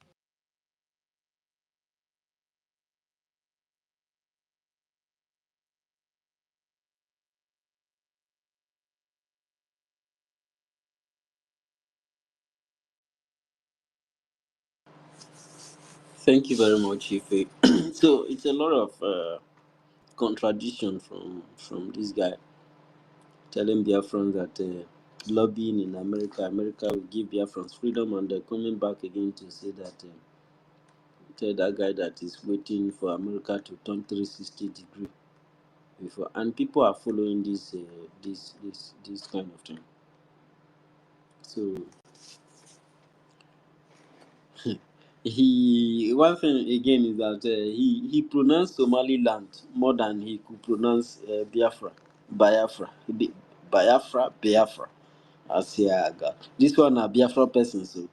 Thank you very much, Ife. So it's a lot of contradiction from this guy telling Biafrans that lobbying in America will give Biafrans freedom, and they're coming back again to say that tell that guy that is waiting for America to turn 360-degree before, and people are following this kind of thing. So he one thing again is that he pronounced Somaliland more than he could pronounce Biafra, Biafra. As this one a Biafra person, so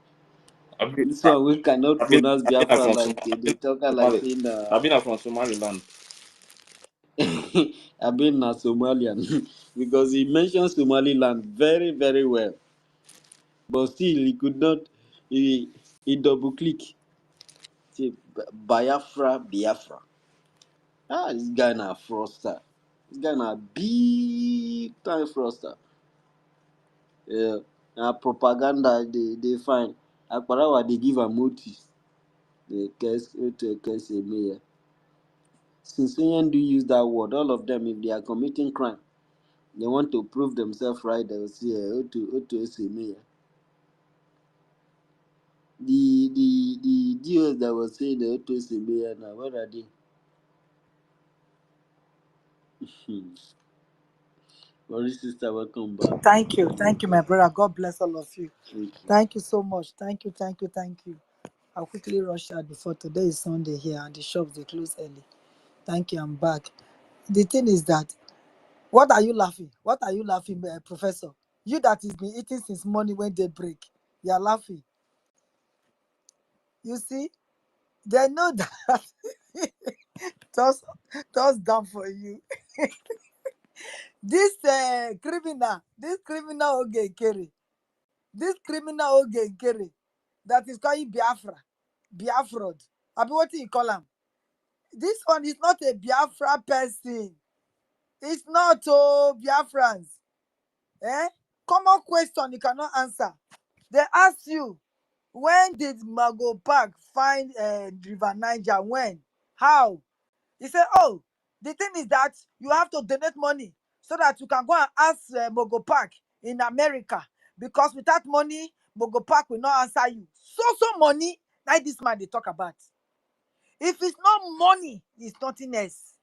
this one we cannot pronounce Biafra like they talk like saying I've been from Somaliland. I've been a Somalian because he mentioned Somaliland very, very well. But still, he could not, he double click. Say, Biafra. This guy na fraudster. This guy na big time fraudster. Yeah. Now propaganda, they find. Akparawa, they give a motive. They curse a mayor. Since when do you use that word? All of them, if they are committing crime, they want to prove themselves right. They will say, Oto Eseme. The deals that were saying the Oto Eseme now, where are they? Sorry, sister, welcome back. Thank you, my brother. God bless all of you. Thank you. Thank you so much. Thank you. I'll quickly rush out before today is Sunday here and the shops they close early. Thank you, I'm back. The thing is that, what are you laughing? Professor? You that has been eating since morning when they break, you are laughing. You see, they know that toss down for you. This criminal Ogenkere, that is calling Biafra. I mean, what do you call him? This one is not a Biafra person. It's not Biafrans. Common question you cannot answer. They ask you, when did Mago Park find River Niger? When? How? He said, oh, the thing is that you have to donate money so that you can go and ask Mogo Park in America. Because without money, Mogo Park will not answer you. So money, like this man they talk about. If it's not money, it's nothing else.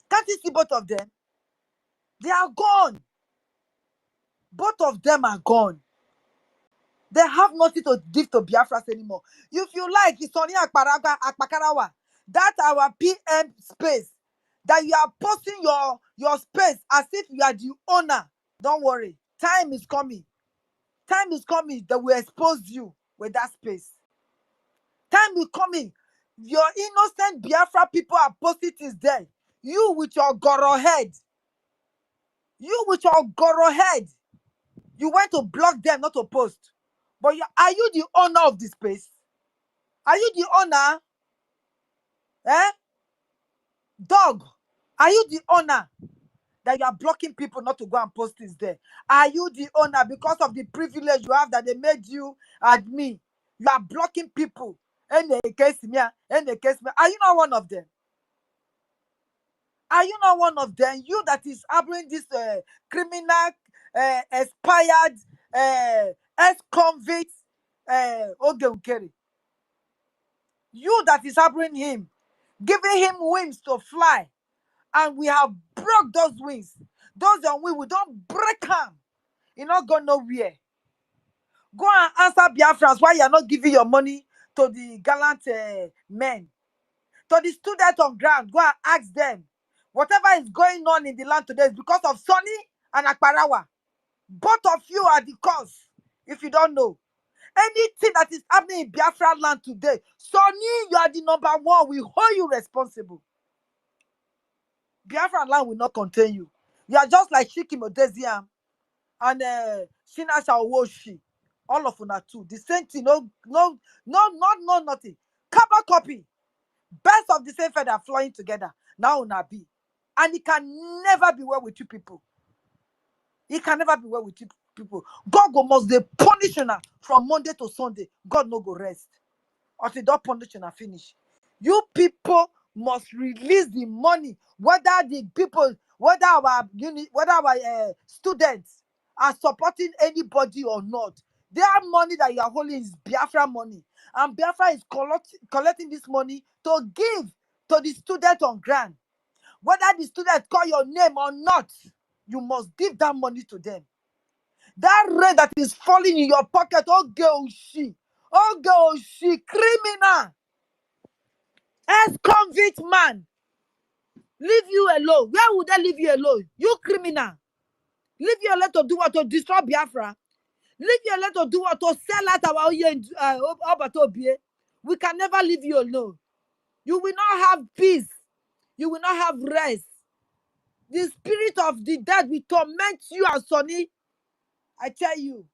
Can't you see both of them? They are gone. Both of them are gone. They have nothing to give to Biafras anymore. If you like, it's only Akpakarawa. That our PM space. That you are posting your space as if you are the owner. Don't worry. Time is coming. Time is coming that will expose you with that space. Time is coming. Your innocent Biafra people are posting things there. You with your goro head. You with your goro head. You went to block them, not to post. But are you the owner of the space? Are you the owner? Dog, are you the owner that you are blocking people not to go and post this there? Are you the owner because of the privilege you have that they made you admin? You are blocking people. Are you not one of them? Are you not one of them? You that is harboring this criminal, expired, ex-convict, Ogenkere. You that is harboring him, giving him wings to fly, and we have broke those wings. Those on wings, we don't break them. You not go nowhere. Go and answer Biafrans why you are not giving your money to the gallant men, to the students on ground. Go and ask them. Whatever is going on in the land today is because of Sonny and Akparawa. Both of you are the cause. If you don't know, Anything that is happening in Biafra land today, Sonny, you are the number one. We hold you responsible. Biafra land will not contain you. You are just like Shiki Modeziam and Shina Shawoshi. All of una too. The same thing. No, nothing. Cover copy. Best of the same feather flying together. Now una be. And it can never be well with you people. It can never be well with you people. God go must they punish una from Monday to Sunday. God no go rest. Until that punish una finish. You people must release the money, whether the people, whether our students are supporting anybody or not. Their money that you are holding is Biafra money, and Biafra is collecting this money to give to the student on grant. Whether the student call your name or not, you must give that money to them. That rain that is falling in your pocket, oh girl, she, criminal, ex-convict man, leave you alone. Where would they leave you alone? You criminal. Leave you alone to do what? To destroy Biafra. Leave you alone to do what? To sell out our Obatobie. We can never leave you alone. You will not have peace. You will not have rest. The spirit of the dead will torment you and Sonny. I tell you.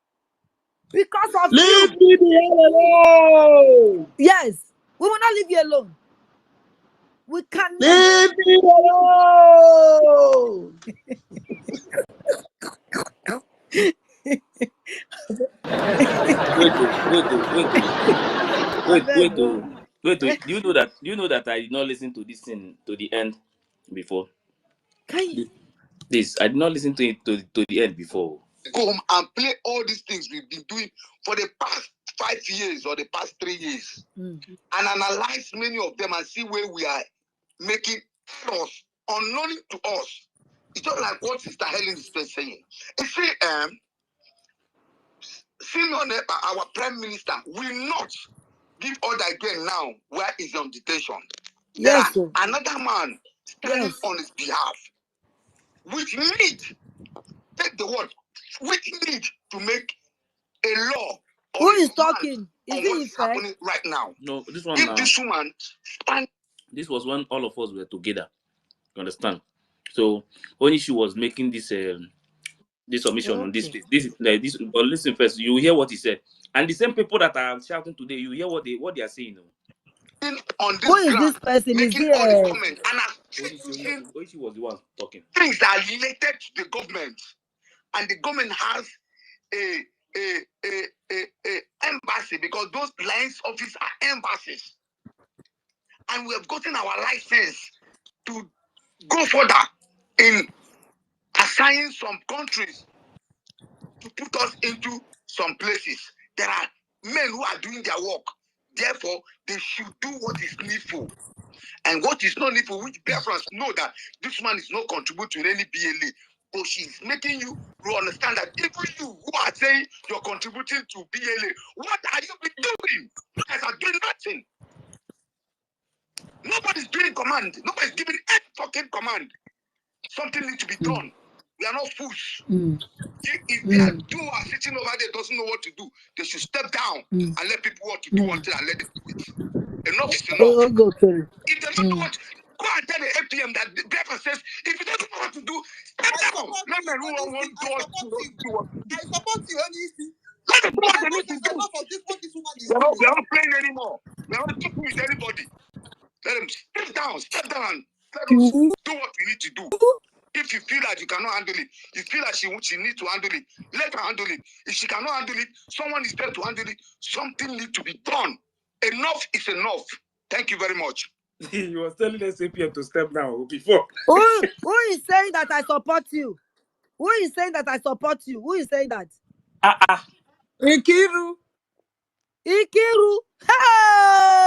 Because of Leave you. me the hell alone. Yes. We will not leave you alone. We can never. Leave me alone. Wait. Do you know that? Do you know that I did not listen to this thing to the end before? This I did not listen to it to the end before. Go home and play all these things we've been doing for the past 5 years or the past 3 years, and analyze many of them and see where we are making errors unknown to us. It's just like what Sister Helen is saying. You see, Senior our Prime Minister will not give order again now where he's on detention. Yes, there are another man standing on his behalf, which need, take the word, which need to make a law. Who is talking? Is it what's happening right now? No, this one. If this woman stand. This was when all of us were together. You understand? So when she was making this submission on this case, this. But listen first, you hear what he said, and the same people that are shouting today, you hear what they are saying. On this who is this person? Is he all the comment, and she was the one talking. Things that are related to the government, and the government has a embassy, because those lines office are embassies, and we have gotten our license to go further in assigning some countries to put us into some places. There are men who are doing their work. Therefore, they should do what is needful. And what is not needful, which Biafrans know that this man is not contributing to any BLA. But she's making you to understand that even you who are saying you're contributing to BLA, what are you doing? You guys are doing nothing. Nobody's doing command. Nobody's giving any fucking command. Something needs to be done. We are not fools. If they are who are sitting over there doesn't know what to do, they should step down and let people what to do until I let them do it. Enough is enough. If they don't know what, go and tell the APM that the Bafra says, if you don't know what to do, step down. Let me who want to do what. I support you, Onisi. Let them do what they need to do. They're not playing anymore. They're not talking with anybody. Let them step down and let us do what we need to do. If you feel like you cannot handle it, you feel like she needs to handle it, let her handle it. If she cannot handle it, someone is there to handle it. Something needs to be done. Enough is enough. Thank you very much. You was telling SAPM to step down before. Who is saying that I support you? Who is saying that I support you? Who is saying that? Ikiru.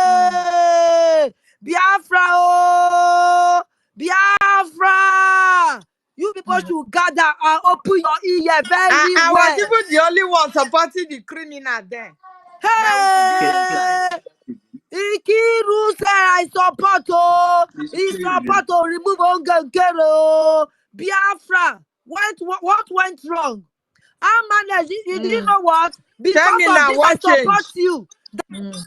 Hey! Biafra! Oh! Biafra! You people should gather and open your ear very well. I was even the only one supporting the criminal there. Hey! Ikiru said I support he support remove Ongengero. Biafra. What went wrong? manage. Do you know what? Tell Because me of now, this, I what support change? you. Mm.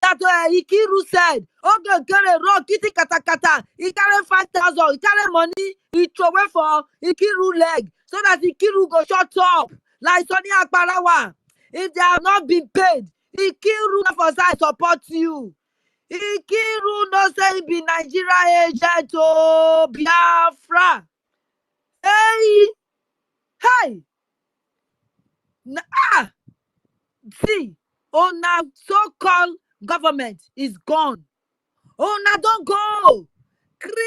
That Ikiru said, okay, carry rock, kitty kata kata. He carry 5,000. He carry money. He throw away for Ikiru leg so that Ikiru go shut up. Like Sonny Akbarawa. If they have not been paid, Ikiru for side support you. Ikiru no say he be Nigeria agent to Biafra. Hey, ah, see, now so-called government is gone. Now don't go. Criminal.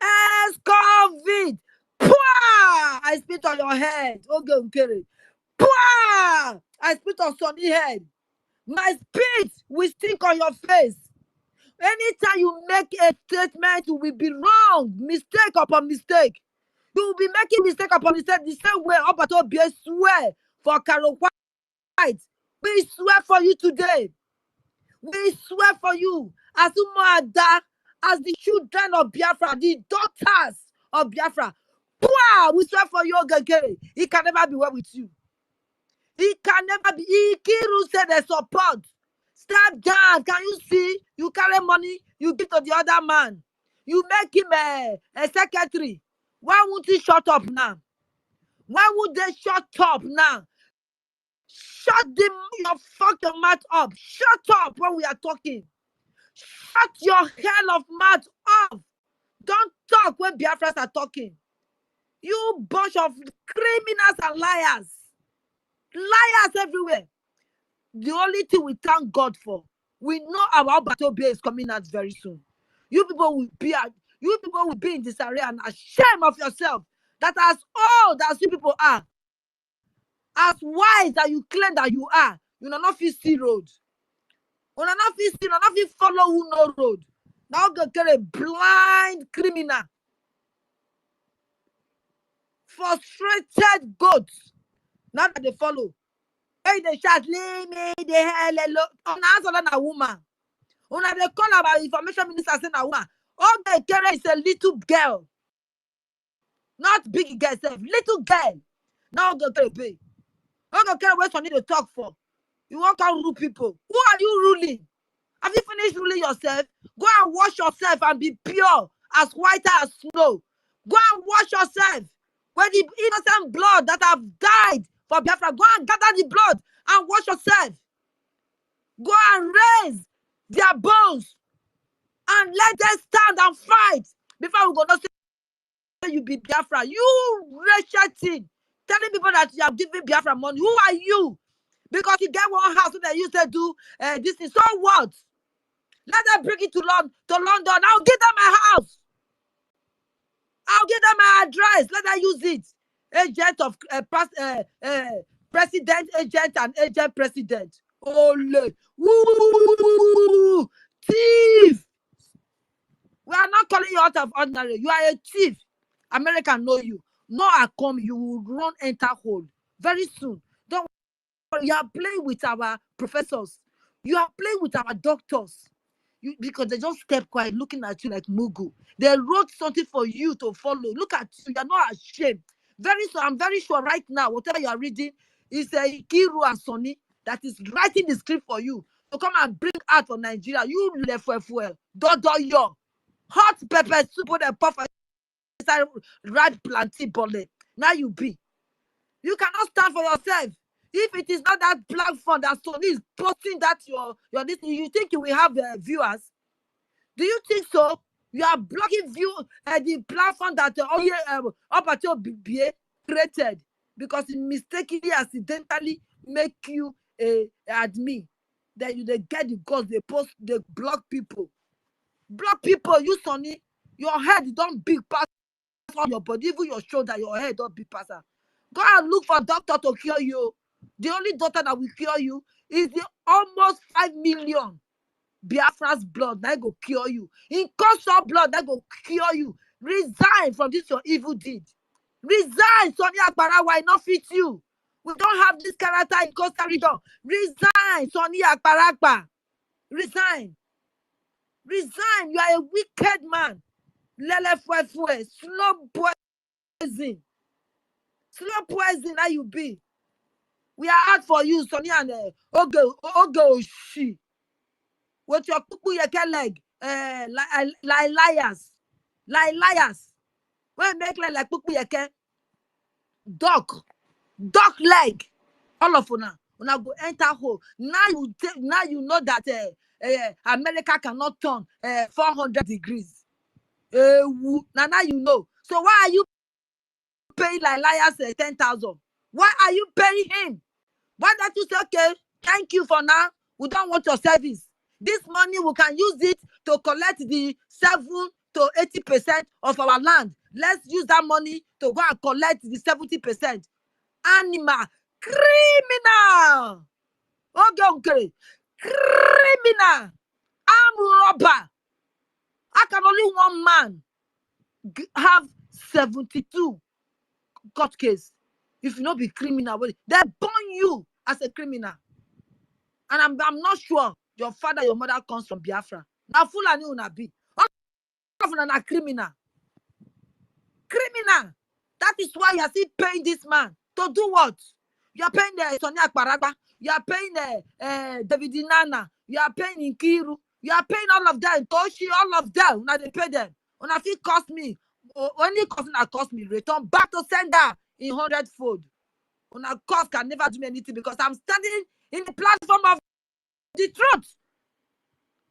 Ex-COVID. Pwah! I spit on your head. Okay, okay. Pwah! I spit on Sonny head. My spit will stink on your face. Anytime you make a statement, you will be wrong. Mistake upon mistake. You will be making mistake upon mistake the same way Obato be swear for Carol White. We swear for you today. We swear for you as Umuada, as the children of Biafra, the daughters of Biafra. Pwah! We swear for you, Ogege. He can never be well with you. He can never be. Ikiru said they support. Step down. Can you see? You carry money, you give to the other man. You make him a secretary. Why won't he shut up now? Why would they shut up now? Shut your fucking mouth up. Shut up when we are talking. Shut your hell of mouth off. Don't talk when Biafras are talking. You bunch of criminals and liars. Liars everywhere. The only thing we thank God for, we know our Battle is coming out very soon. You people will be in disarray and ashamed of yourself that as old as you people are, as wise that you claim that you are, you not see road. You not follow who no road. Now go carry a blind criminal, frustrated goats. Now that they follow. Hey, they shout, leave me, they hell alone. On answer than a woman. When they call about information minister saying a woman. All they carry is a little girl. Not big girl, little girl. Now go carry pay. Now go carry what you need to talk for. You want to rule people. Who are you ruling? Have you finished ruling yourself? Go and wash yourself and be pure, as white as snow. Go and wash yourself. When the innocent blood that have died for Biafra, go and gather the blood and wash yourself. Go and raise their bones and let them stand and fight before we go not say you be Biafra. You wretched thing, telling people that you have given Biafra money. Who are you? Because you get one house that you say do this thing. So what? Let them bring it to London. I'll give them my house. I'll give them my address. Let them use it. Agent of president, agent, and agent president. Ole. Woo! Thief! We are not calling you out of ordinary. You are a thief. America know you. No, I come, you will run enter hole very soon. Don't worry. You are playing with our professors. You are playing with our doctors. Because they just kept quiet, looking at you like Mugu. They wrote something for you to follow. Look at you. You're not ashamed. I'm very sure right now, whatever you are reading is a Kiru and Sonny that is writing the script for you to come and bring out for Nigeria. You left fuel. Dodo hot pepper soup with a puff inside ripe plantain bullet. Now you be. You cannot stand for yourself. If it is not that platform that Sony is posting that your this, you think you will have viewers? Do you think so? You are blocking the platform that up at your BBA created because it mistakenly accidentally make you admin. Then they get the guns, they post, they block people. Block people, you Sonny, your head don't big pass on your body, even your shoulder, your head don't big pass. Go and look for a doctor to cure you. The only doctor that will cure you is the almost 5 million Biafra's blood that go cure you. In cost of blood that go cure you. Resign from this your evil deed. Resign, Sonia Akbara, why not fit you? We don't have this character in Costa Rica. Resign, Sonia Akbara. Resign. Resign. You are a wicked man. Lele fue, slow poison. Slow poison that you be. We are out for you, Sonny and Ogo she. With your kuku yeke leg, like liars. Like liars. When make like kuku yeke, dog leg. All of una go enter hole. Now you know that America cannot turn 400 degrees. Now you know. So why are you paying like liars 10,000? Why are you paying him? Why don't you say, okay, thank you for now. We don't want your service. This money, we can use it to collect the 7 to 80% of our land. Let's use that money to go and collect the 70%. Animal, criminal. Okay. Criminal. Armed robber. How can only one man have 72 court case? If you not be criminal, they burn you as a criminal. And I'm not sure your father, your mother comes from Biafra. Now Fulani una be. All of them are criminal. Criminal. That is why you are still paying this man to do what? You are paying the Sonia Paragba. You are paying the David Nana. You are paying Nkiru. You are paying all of them. Toshi, all of them. Now they pay them. When I feel cost me, only cost me return back to sender in 100-fold. When a cost can never do me anything because I'm standing in the platform of the truth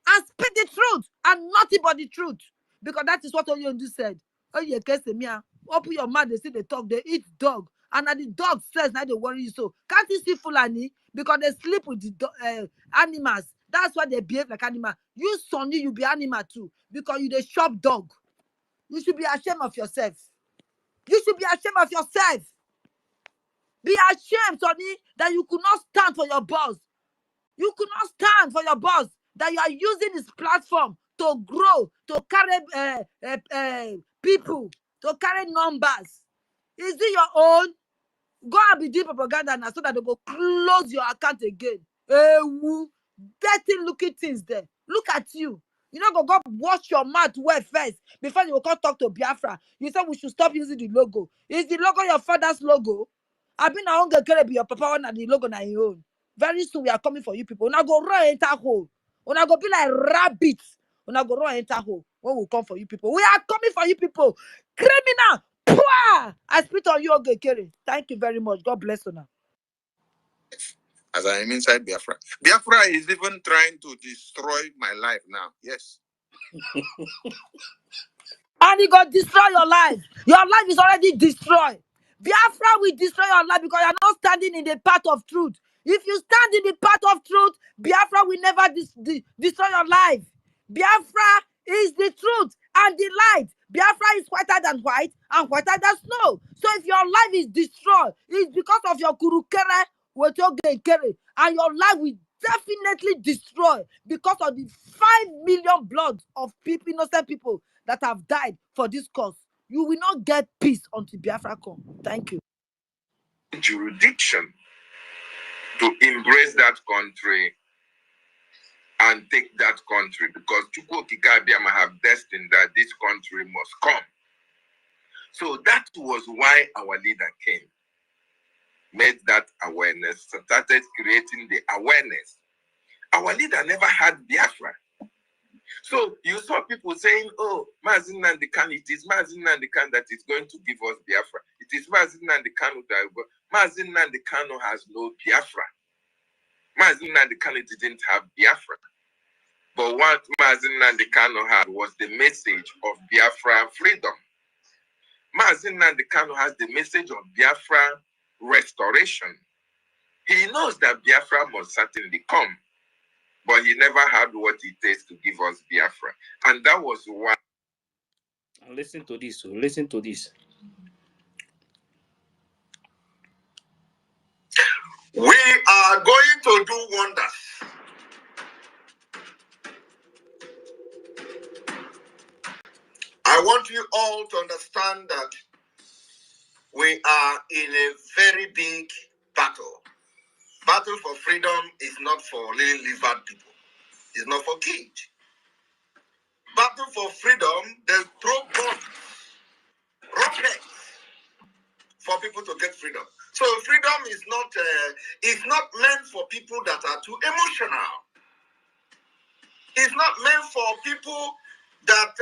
and speak the truth and nothing but the truth, because that is what Oyondu said. Oh, you can say me, open your mouth, they see they talk, they eat dog, and the dog says now they worry you. So can't you see Fulani? Because they sleep with the animals. That's why they behave like animal. You Sonny, you be animal too, because you the shop dog. You should be ashamed of yourself. You should be ashamed of yourself. Be ashamed, Sonny, that you could not stand for your boss. You could not stand for your boss, that you are using this platform to grow, to carry people, to carry numbers. Is it your own? Go and be doing propaganda now so that they go close your account again. Dirty looking things there. Look at you. You know, go wash your mouth well first before you will come talk to Biafra. You said we should stop using the logo. Is the logo your father's logo? I've been a hunger carry be your papa one and the logo na your own. Very soon we are coming for you people. Una go run enter hole. Una go be like rabbits. Una go run enter hole. When we come for you people. We are coming for you people. Criminal. Pwah! I spit on you, Ogekere. Thank you very much. God bless you now. As I am inside Biafra. Biafra is even trying to destroy my life now. Yes. And he got destroy your life. Your life is already destroyed. Biafra will destroy your life because you're not standing in the path of truth. If you stand in the path of truth, Biafra will never destroy your life. Biafra is the truth and the light. Biafra is whiter than white and whiter than snow. So if your life is destroyed, it's because of your kurukere, Wetogekere, and your life will definitely destroy because of the 5 million blood of people, innocent people that have died for this cause. You will not get peace until Biafra come. Thank you. Jurisdiction to embrace that country and take that country, because Chukwu Kikabiama have destined that this country must come. So that was why our leader came, made that awareness, started creating the awareness. Our leader never had Biafra. So you saw people saying, oh, Mazin Nandekan, it is Mazin Nandekan that is going to give us Biafra. It is Mazin Nandekan that Mazin Nandekan has no Biafra. Mazin Nandekan didn't have Biafra. But what Mazin Nandekan had was the message of Biafra freedom. Mazin Nandekan has the message of Biafra restoration. He knows that Biafra must certainly come, but he never had what it takes to give us Biafra. And that was why. Listen to this. Listen to this. We are going to do wonders. I want you all to understand that we are in a very big battle. Battle for freedom is not for lily-livered people. It's not for kids. Battle for freedom, they throw bombs, rockets for people to get freedom. So freedom is not meant for people that are too emotional. It's not meant for people that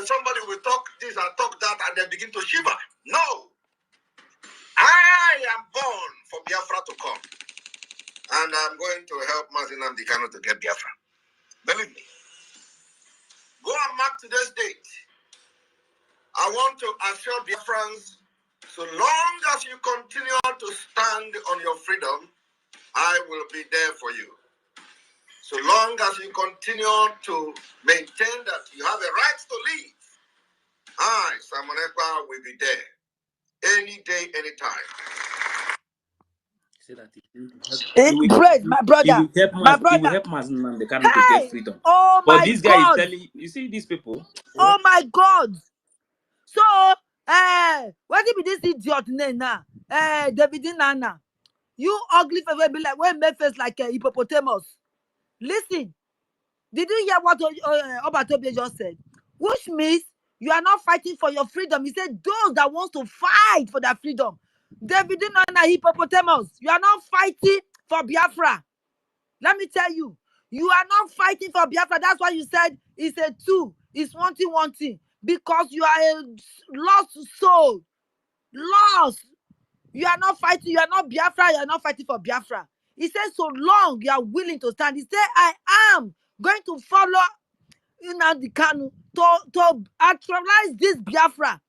somebody will talk this and talk that and then begin to shiver. No. I am born for Biafra to come. And I'm going to help Mazin Amdekano to get Biafra. Believe me. Go and mark today's date. I want to assure Biafrans, so long as you continue to stand on your freedom, I will be there for you. So long as you continue to maintain that you have a right to live, I, Simon Ekpa, will be there. Any day, anytime. Say that he will, Praise my he brother. will help My He will brother. help Mazin the Kanu to get Hey! freedom. Oh But my this guy is God! telling you see these people. Oh my God! So, what if this idiot name now? David Nana. You ugly face be like when make face like a hippopotamus. Listen, did you hear what Obatobe just said? Which means you are not fighting for your freedom. He said those that want to fight for their freedom. David Nana hippopotamus. You are not fighting for Biafra. Let me tell you, you are not fighting for Biafra. That's why you said it's a two. It's one thing. Because you are a lost soul. Lost. You are not fighting. You are not Biafra. You are not fighting for Biafra. He said, so long you are willing to stand. He said, I am going to follow Nnamdi Kanu to actualize this Biafra.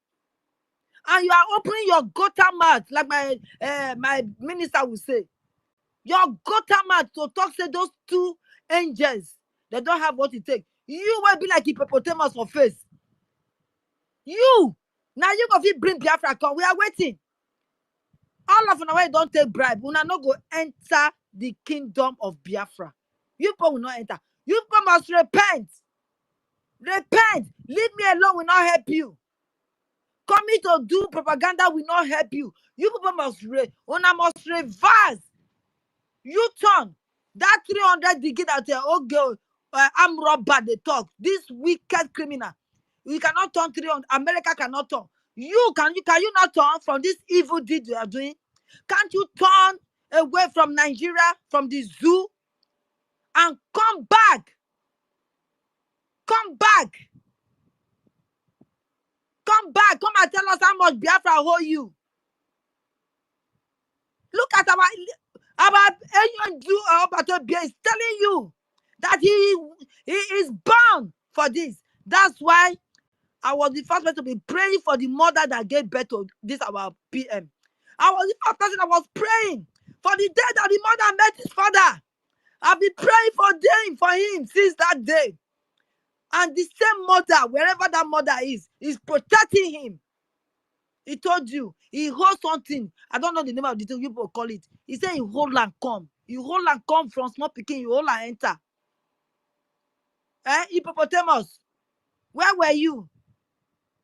And you are opening your gutter mouth, like my minister will say. Your gutter mouth to talk to those two angels. They don't have what it takes. You will be like hippopotamus for face. You. Now you go fit bring Biafra come. We are waiting. All of you don't take bribe. Una no go enter the kingdom of Biafra. You people will not enter. You people must repent. Repent. Leave me alone will not help you. Coming to do propaganda will not help you. You people must reverse. You turn. That 300 degree that girl, I'm robber they talk. This wicked criminal. You cannot turn 300. America cannot turn. Can you not turn from this evil deed you are doing? Can't you turn away from Nigeria, from the zoo, and come back? Come back. Come back. Come and tell us how much Biafra owe you. Look at our Anyaogu is telling you that he is bound for this. That's why I was the first person to be praying for the mother that gave birth to this our PM. I was the first person that was praying for the day that the mother met his father. I've been praying for him since that day. And the same mother, wherever that mother is protecting him. He told you, he hold something. I don't know the name of the thing you people call it. He said he hold and come. You hold and come from small picking, you hold and enter. Hippopotamus, where were you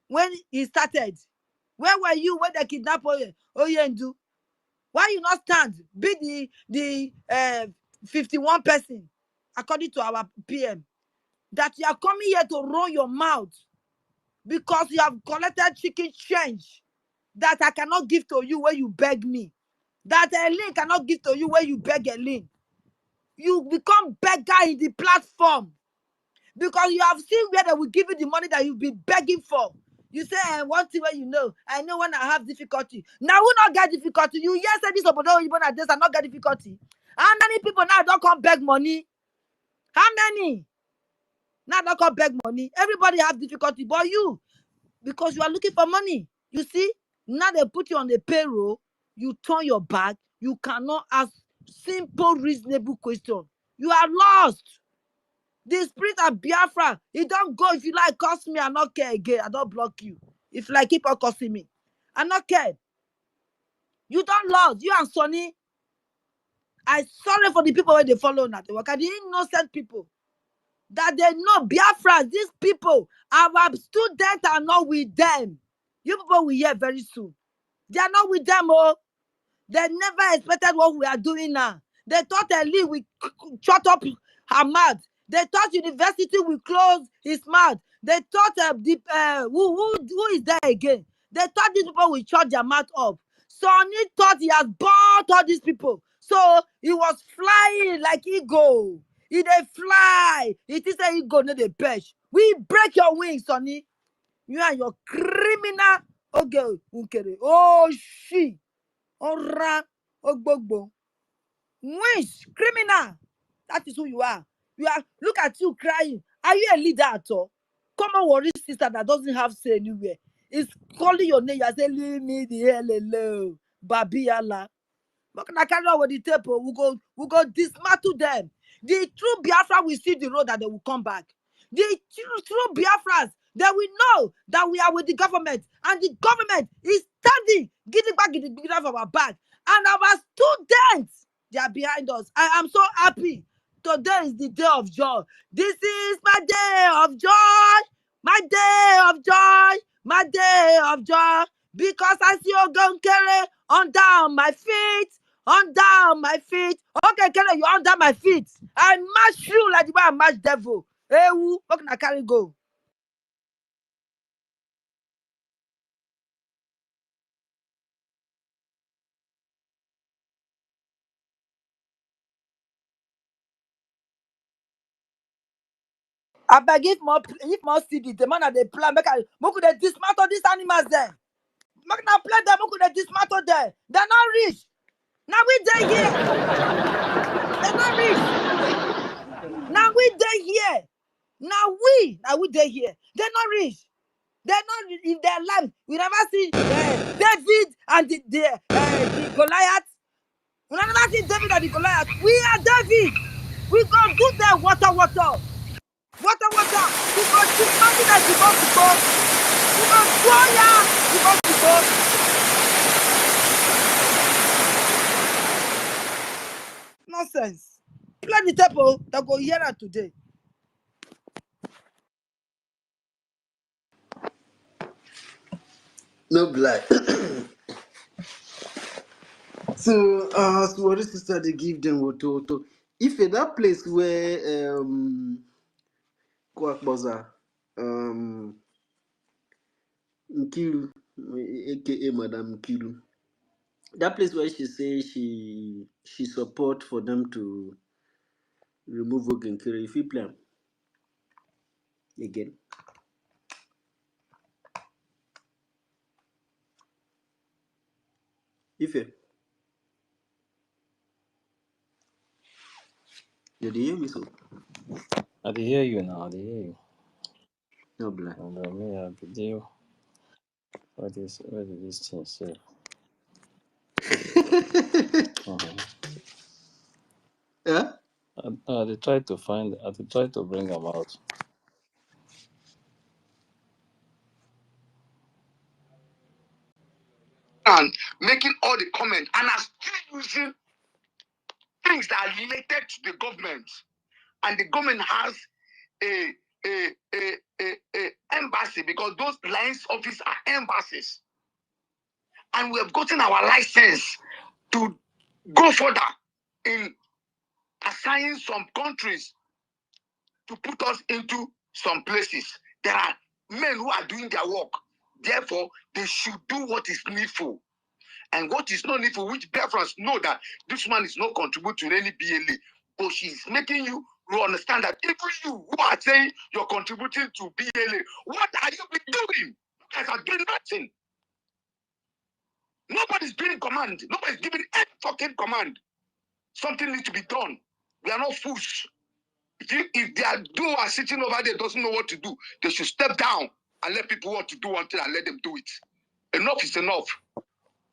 when he started? Where were you when they kidnapped Oyendu? Why you not stand? Be the 51 person, according to our PM, that you are coming here to run your mouth because you have collected chicken change that I cannot give to you when you beg me. That Ellen cannot give to you when you beg Ellen. You become beggar in the platform because you have seen where they will give you the money that you've been begging for. You say, one thing where you know, I know when I have difficulty. Now we not get difficulty. You yes say this obodo even at this and not get difficulty. How many people now don't come beg money? How many? Now don't come beg money. Everybody have difficulty, but you, because you are looking for money. You see, now they put you on the payroll, you turn your back, you cannot ask simple, reasonable question. You are lost. The spirit of Biafra, it don't go. If you like, curse me, I not care again. I don't block you. If you like, keep on cursing me. I not care. You don't lost. You and Sonny, I sorry for the people where they follow now. They work. The innocent people. That they know Biafra, these people, our students are not with them. You people will hear very soon. They are not with them, oh. They never expected what we are doing now. They thought Eli will shut up her mouth. They thought university will close his mouth. They thought who is there again? They thought these people will shut their mouth up. Sonny thought he has bought all these people. So he was flying like eagle. He dey fly. It is a eagle, no dey perch. We break your wings, Sonny. You and your criminal. Okay, okay. Oh, she. Ora. Ogbogbo. Wings. Criminal. That is who you are. You are. Look at you crying. Are you a leader at all? Common worry sister that doesn't have say anywhere is calling your name. You are saying, leave me the hell alone. Babiala. But can I carry on with the tape? We go dismantle them. The true Biafra will see the road that they will come back. The true Biafras, they will know that we are with the government, and the government is standing, getting back of our back. And our students, they are behind us. I am so happy. Today is the day of joy. This is my day of joy. My day of joy. My day of joy. Because I see Ogonkere under my feet. Under my feet. Okay, Kere, you under my feet. I mash you like the way I mash devil. Hey, what can I carry go? I beg if more CD, the man that they plan, make could they dismantle these animals there? Make na play them, could they dismantle them? They're not rich. Now we dey here. They're not rich. Now we dey here. Now we dey here. They're not rich. They're not in their life. We never see David and the Goliath. We never see David and the Goliath. We are David. We go do the water. We go dismantle them to go. We go fire to go. Nonsense. Play the table that go hear her today. No black. So, what is sister they give them Wotowoto? If at that place where Kwakboza, Nkiru, aka Madam Nkiru, that place where she say she support for them to remove Ogenkere, if you plan again. If you hear me so? I dey hear you now. I dey hear you. No black. And me, I be there. What did this thing say? Yeah? They try to find. They try to bring them out. And making all the comments and are still using things that are related to the government. And the government has a embassy, because those lines office are embassies. And we have gotten our license to go further in assigning some countries to put us into some places. There are men who are doing their work. Therefore, they should do what is needful. And what is not needful, which Bafra know that this man is not contributing to any BLA. But she's making you understand that even you who are saying you're contributing to BLA, what are you doing? You guys are doing nothing. Nobody's giving command. Nobody's giving any fucking command. Something needs to be done. We are not fools. If they are doers sitting over there doesn't know what to do, they should step down and let people want to do one thing and let them do it. Enough is enough.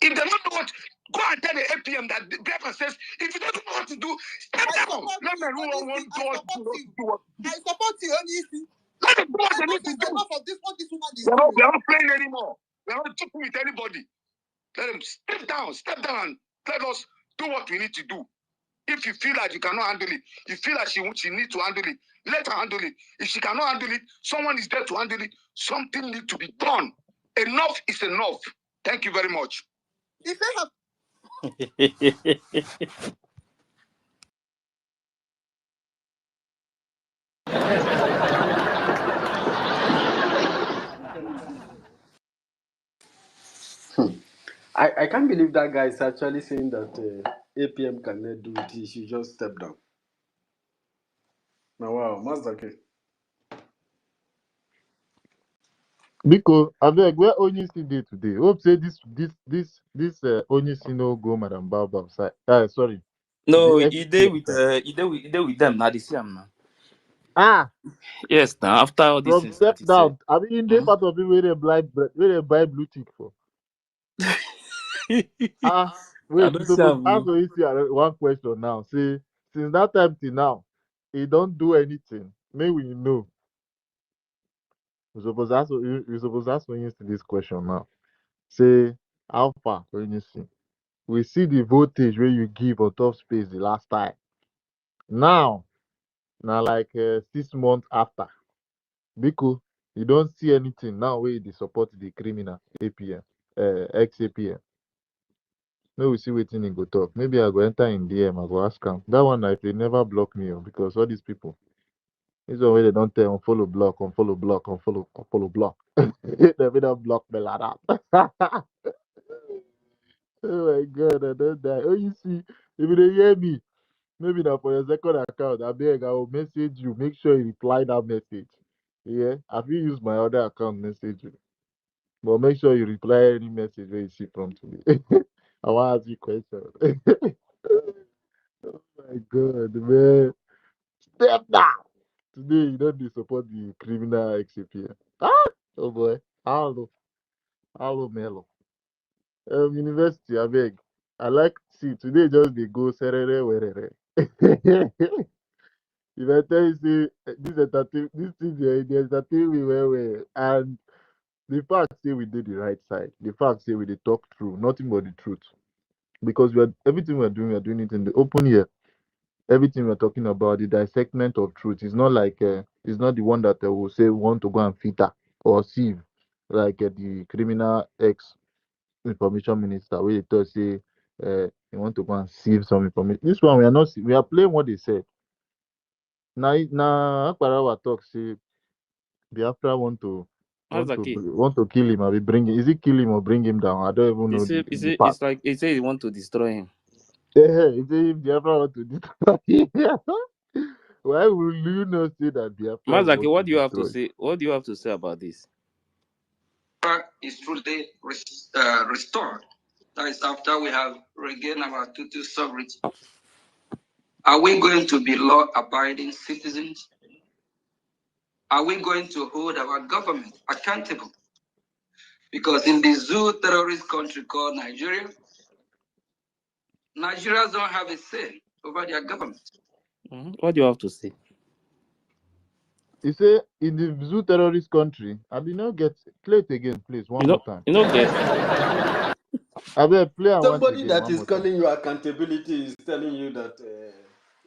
If they don't know what, go and tell the APM that the paper says, if you don't know what to do, step down. Let them want to do what. I support you, honestly. Let them do what they need to do. Enough of this, what this woman is We doing. are not playing anymore. We are not joking with anybody. Let them step down and let us do what we need to do. If you feel like you cannot handle it, you feel like she needs to handle it, let her handle it. If she cannot handle it, someone is there to handle it. Something needs to be done. Enough is enough. Thank you very much. If I have I can't believe that guy is actually saying that APM cannot do it. He should just step down. Now, wow, Mazdake. Because I beg where Onyisi day today. Hope say this Onyisi no go Madam Baobab side. Sorry, the No, XPM side. he dey with them now. They see him now. Ah, Yes, now after all these from things step that he said. down. I mean, they Mhm. part of it where they buy blue tick for. Ah, I wait, you don't see supposed ask him. Onyisi one question now. Say since that time till now, he don't do anything. May we know. You supposed ask Onyisi this question now. Say how far Onyisi? We see the voltage where you give on top space the last time. Now, like 6 months after, because you don't see anything now where they support the criminal APM, ex APM. Maybe we see waiting in go talk. Maybe I go enter in DM, I go ask him. That one like they never block me because all these people. This one where they don't tell unfollow block, unfollow block, unfollow block. They may not block me like that. Oh my god, I don't die. Oh, you see, if you dey hear me. Maybe now for your second account, I beg I will message you. Make sure you reply that message. Yeah, I will use my other account message you. But make sure you reply any message where you see from today. I want to ask you question. Oh my god, man. Step down. Today you don't support the criminal XAPN. Ah, oh boy. Hello, Melo. University, I beg. I like see today just they go serere werere. If I tell you, say this thing they entertain me well, and the fact say we did the right side, the fact say we did talk true, nothing but the truth. Because everything we are doing it in the open here. Everything we're talking about, the dissectment of truth, is not like it's not the one that will say we want to go and filter or sieve, like the criminal ex information minister, where they tell say they want to go and sieve some information. This one we are not, we are playing what they said. Now, Akparawa talk say Biafra That's the key. want to kill him. Or we bring him. Is it kill him or bring him down? I don't even know the part. It's like he said he want to destroy him. Yeah, is it if Biafra want to destroy him? Why will you not say that Biafra will Mazaki, want to what do you have to destroy? say? What do you have to say about this? Is truly restored. That is after we have regained our total sovereignty. Are we going to be law-abiding citizens? Are we going to hold our government accountable? Because in the zoo terrorist country called Nigeria, Nigerians don't have a say over their government. What do you have to say? He say in the zoo terrorist country, I did not get play it again, please, one more time. You know, get. I will play and once Somebody again, that one is more time. calling you accountability is telling you that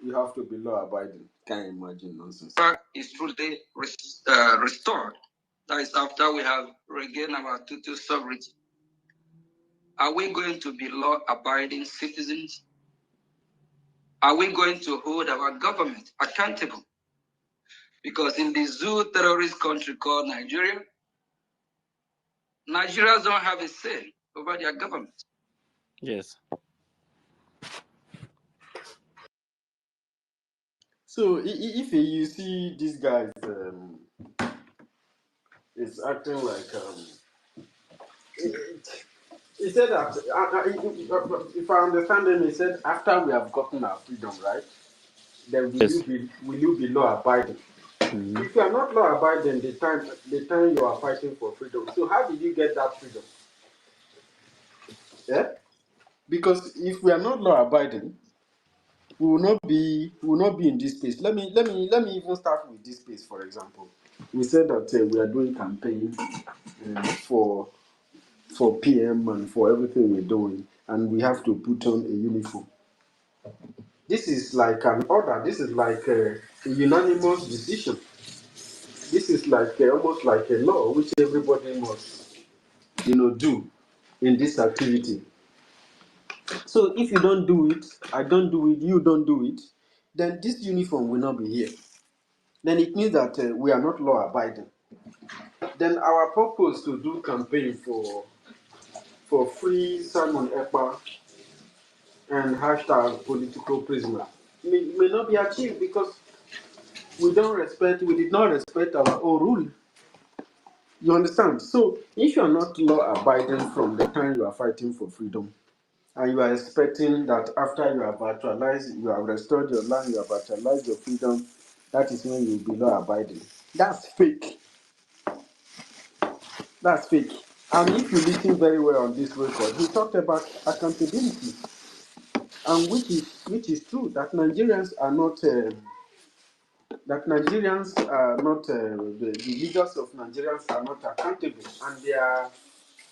you have to be law abiding. Can't imagine nonsense. Is truly restored. That is after we have regained our total sovereignty. Are we going to be law-abiding citizens? Are we going to hold our government accountable? Because in the zoo terrorist country called Nigeria, Nigerians don't have a say over their government. Yes. So if you see these guys, it's acting like he said that if I understand him, he said after we have gotten our freedom, right? Then Yes. will you be law abiding? Mm-hmm. If you are not law abiding, the time you are fighting for freedom. So how did you get that freedom? Yeah, because if we are not law abiding, we will not be in this space. Let me even start with this space, for example. We said that we are doing campaign for PM and for everything we're doing, and we have to put on a uniform. This is like an order. This is like a unanimous decision. This is like almost like a law which everybody must, do in this activity. So if you don't do it, I don't do it, you don't do it, then this uniform will not be here. Then it means that we are not law abiding. Then our purpose to do campaign for free Simon Ekpa and hashtag political prisoner may not be achieved because we did not respect our own rule. You understand? So if you are not law abiding from the time you are fighting for freedom, and you are expecting that after you have actualized, you have restored your land, you have actualized your freedom, that is when you will be law abiding. That's fake. That's fake. And if you listen very well on this record, he talked about accountability, and which is true that Nigerians are not the leaders of Nigerians are not accountable, and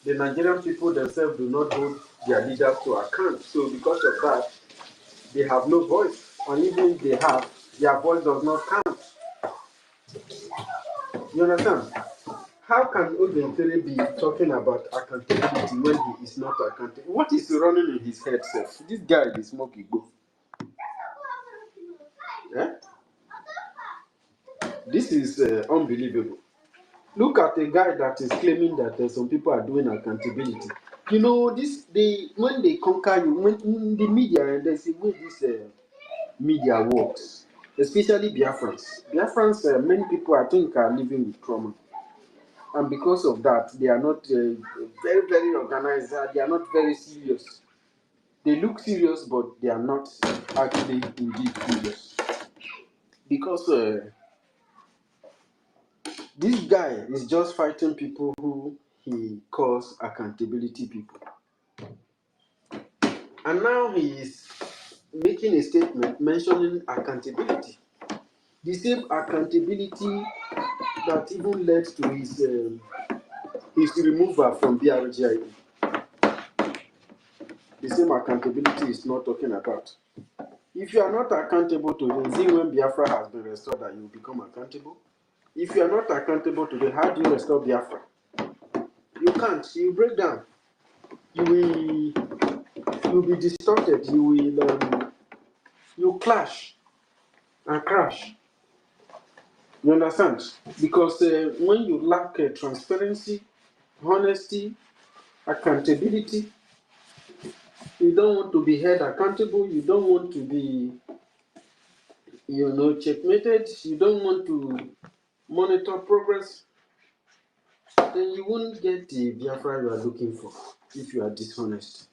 the Nigerian people themselves do not hold their leaders to account. So because of that, they have no voice, and even if they have, their voice does not count. You understand? How can Ogenkere be talking about accountability when he is not accountable? What is running in his head, sir? This guy is smoking go. Eh? This is unbelievable. Look at a guy that is claiming that some people are doing accountability. You know, when they conquer you, when in the media, there's a way this media works, especially Biafrans. Biafrans, many people I think are living with trauma. And because of that, they are not very, very organized. They are not very serious. They look serious, but they are not actually indeed serious. Because this guy is just fighting people who he calls accountability people. And now he is making a statement mentioning accountability. The same accountability that even led to his removal from BRGI. The same accountability is not talking about. If you are not accountable today, is it when Biafra has been restored that you will become accountable? If you are not accountable today, how do you restore Biafra? You can't. You break down. You will be distorted. You clash and crash. You understand? Because when you lack transparency, honesty, accountability, you don't want to be held accountable. You don't want to be, checkmated. You don't want to monitor progress. Then you won't get the Biafra you are looking for if you are dishonest.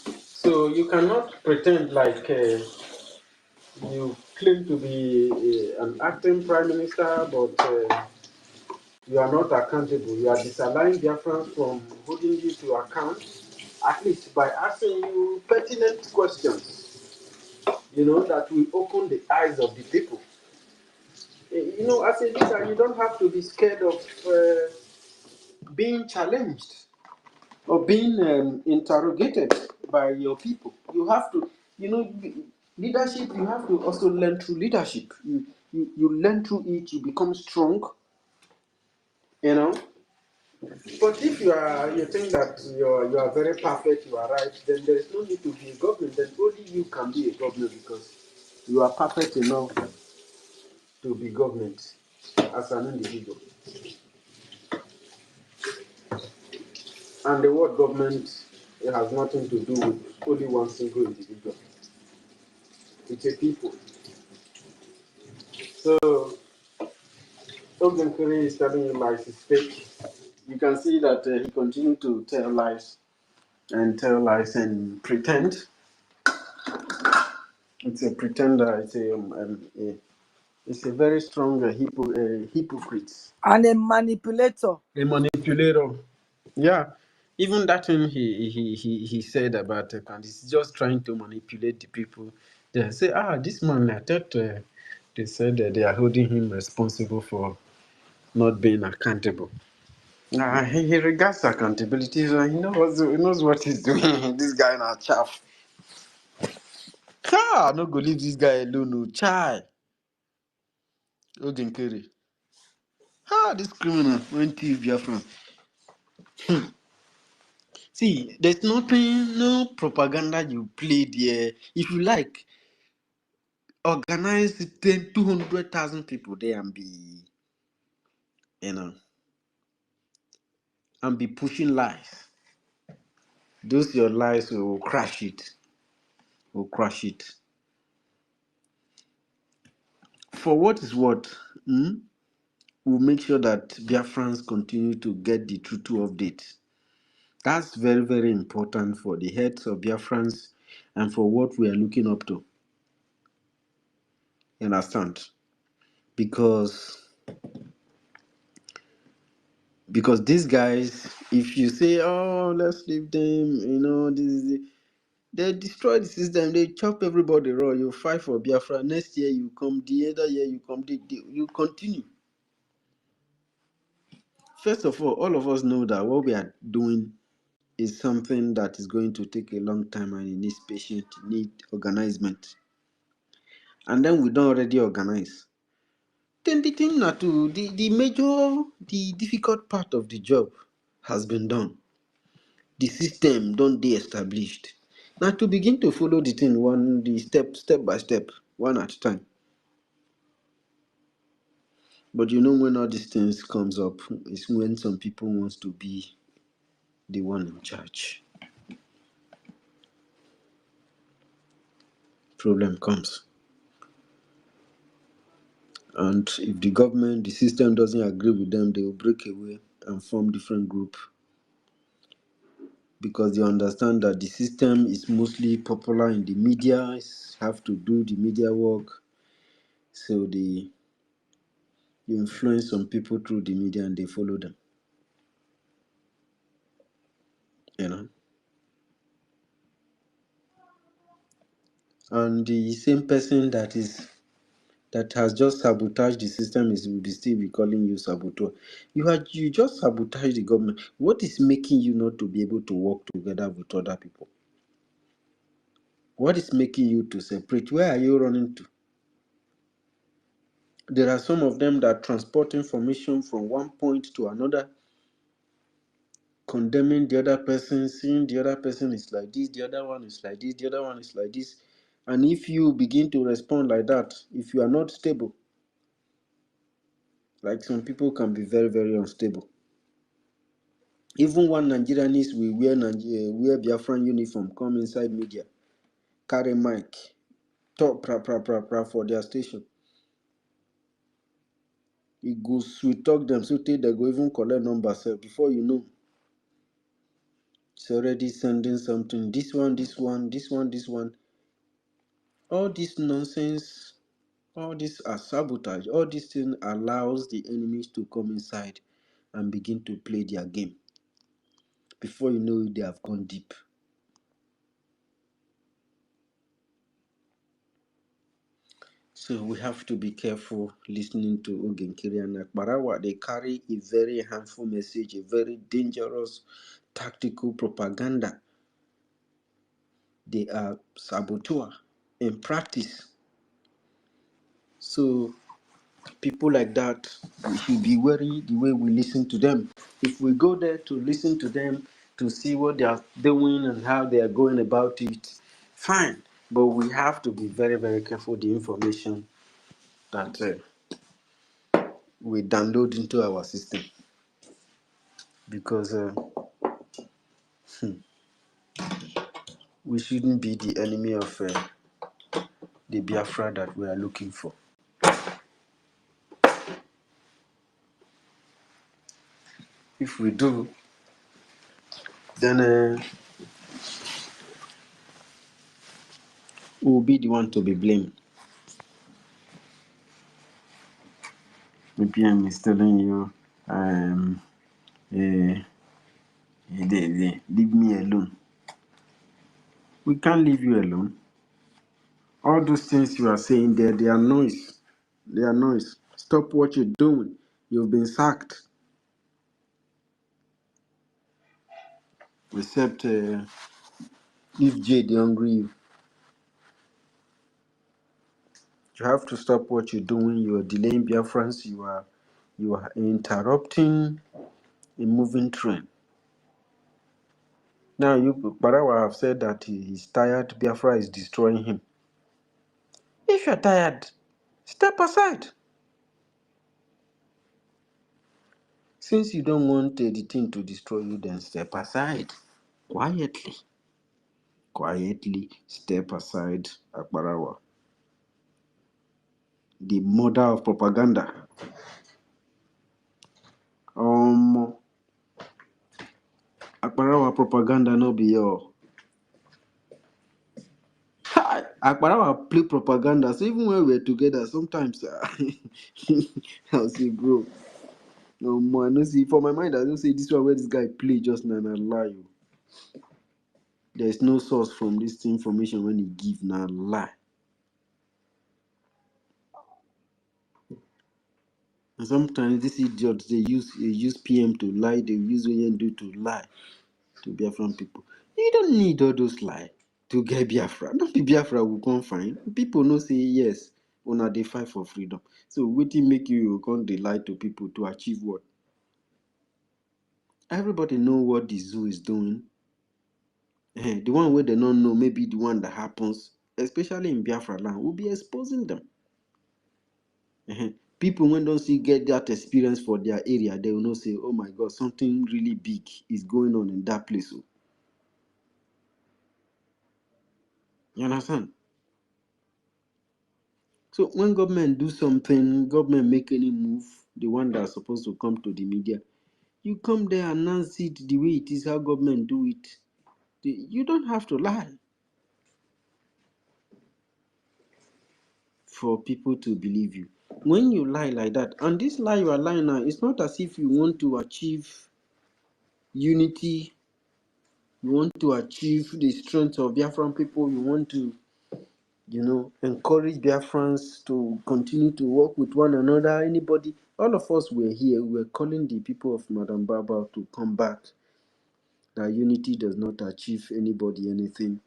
So you cannot pretend like you claim to be an acting prime minister, but you are not accountable. You are disallowing Biafrans from holding you to account, at least by asking you pertinent questions, that will open the eyes of the people. As a leader, you don't have to be scared of being challenged or being interrogated by your people. You have to, leadership, you have to also learn through leadership. You learn through it, you become strong, you know. But if you think that you are very perfect, you are right, then there is no need to be a government. Then only you can be a government because you are perfect enough to be government as an individual. And the word government, it has nothing to do with only one single individual. It's a people. So Ogenkere is telling you lies is fake. You can see that he continued to tell lies and pretend. It's a pretender. It's a very strong hypocrite. And a manipulator. A manipulator. Yeah. Even that thing he said about and he's just trying to manipulate the people. They say, this man, I thought they said that they are holding him responsible for not being accountable. He regards accountability, so he knows what he's doing. This guy na chaff. No go leave this guy alone, no chai. Ogenkere. This criminal went to Biafra. See, there's no propaganda you play there. If you like, organize 200,000 people there and be pushing lies. Those your lies will crash it. Will crash it. For what is what? We'll make sure that Biafrans continue to get the true updates. That's very, very important for the heads of Biafrans and for what we are looking up to. You understand? Because these guys, if you say, oh, let's leave them, they destroy the system, they chop everybody raw, you fight for Biafra, next year you come, the other year you come, you continue. First of all of us know that what we are doing is something that is going to take a long time and it needs patience, it needs organizement. And then we don't already organize. Then the thing not to the difficult part of the job has been done. The system don't be established. Now to begin to follow the thing step by step, one at a time. But when all these things comes up, it's when some people wants to be the one in charge. Problem comes. And if the system doesn't agree with them, they will break away and form different group. Because they understand that the system is mostly popular in the media, have to do the media work. So you influence some people through the media and they follow them. And the same person that has just sabotaged the system will still be calling you saboteur. You just sabotage the government. What is making you not to be able to work together with other people? What is making you to separate? Where are you running to? There are some of them that transport information from one point to another, condemning the other person, seeing the other person is like this, the other one is like this, the other one is like this. And if you begin to respond like that, if you are not stable, like some people can be very, very unstable. Even one Nigerianese will wear Biafran uniform, come inside media, carry mic, talk for their station. It goes, we talk them, so they go even collect numbers. Before you know, it's already sending something. This one. All this nonsense, all this are sabotage. All these things allows the enemies to come inside and begin to play their game. Before you know it, they have gone deep. So we have to be careful listening to Ogenkiri and Akbarawa. They carry a very harmful message, a very dangerous tactical propaganda. They are saboteur in practice. So people like that, we should be wary the way we listen to them. If we go there to listen to them, to see what they are doing and how they are going about it, fine. But we have to be very, very careful the information that we download into our system. Because we shouldn't be the enemy of the Biafra that we are looking for. If we do, then we'll be the one to be blamed. The PM is telling you, leave me alone. We can't leave you alone. All those things you are saying there, they are noise. They are noise. Stop what you're doing. You've been sacked. Except if Jay they hungry you. You have to stop what you're doing. You are delaying Biafrans. You are interrupting a moving train. Now, Barawa have said that he's tired. Biafra is destroying him. If you're tired, step aside. Since you don't want the thing to destroy you, then step aside. quietly step aside Akbarawa, the mother of propaganda. Akbarawa propaganda no be your. Akbarawa play propaganda. So even when we're together, sometimes I'll say, bro, no more. I don't see for my mind. I don't say this one where this guy play just now and lie. You. There's no source from this information when he give now lie. And sometimes these idiots they use PM to lie. They use OND to lie to Biafran people. You don't need all those lie to get Biafra. Not be Biafra will come fine. People no say yes. Una they fight for freedom. So wetin make you come dey lie to people to achieve what? Everybody know what the zoo is doing. The one where they don't know, maybe the one that happens, especially in Biafra land, will be exposing them. People when don't see get that experience for their area, they will not say, oh my God, something really big is going on in that place. Oh. You understand? So when government do something, government make any move, the one that's supposed to come to the media, you come there and announce it the way it is, how government do it. You don't have to lie for people to believe you. When you lie like that, and this lie you are lying now, it's not as if you want to achieve unity, you want to achieve the strength of Biafran people, you want to, encourage Biafrans to continue to work with one another. Anybody, all of us were here, we were calling the people of Madam Baba to come back. That unity does not achieve anybody anything.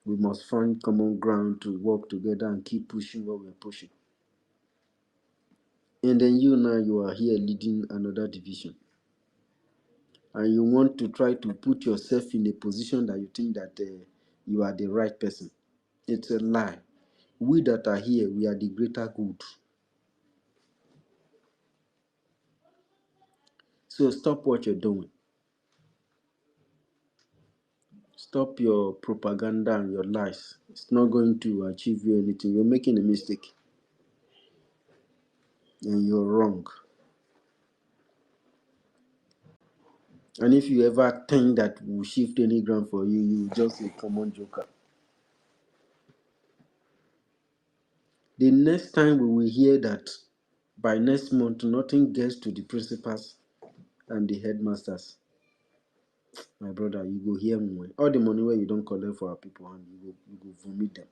We must find common ground to work together and keep pushing what we're pushing. And then you are here leading another division. And you want to try to put yourself in a position that you think that you are the right person. It's a lie. We that are here, we are the greater good. So stop what you're doing. Stop your propaganda and your lies. It's not going to achieve you anything. You're making a mistake. And you're wrong. And if you ever think that will shift any ground for you, you just a common joker. The next time we will hear that by next month nothing gets to the principals and the headmasters, my brother, you go hear me. All the money where you don't collect for our people, and you go vomit them.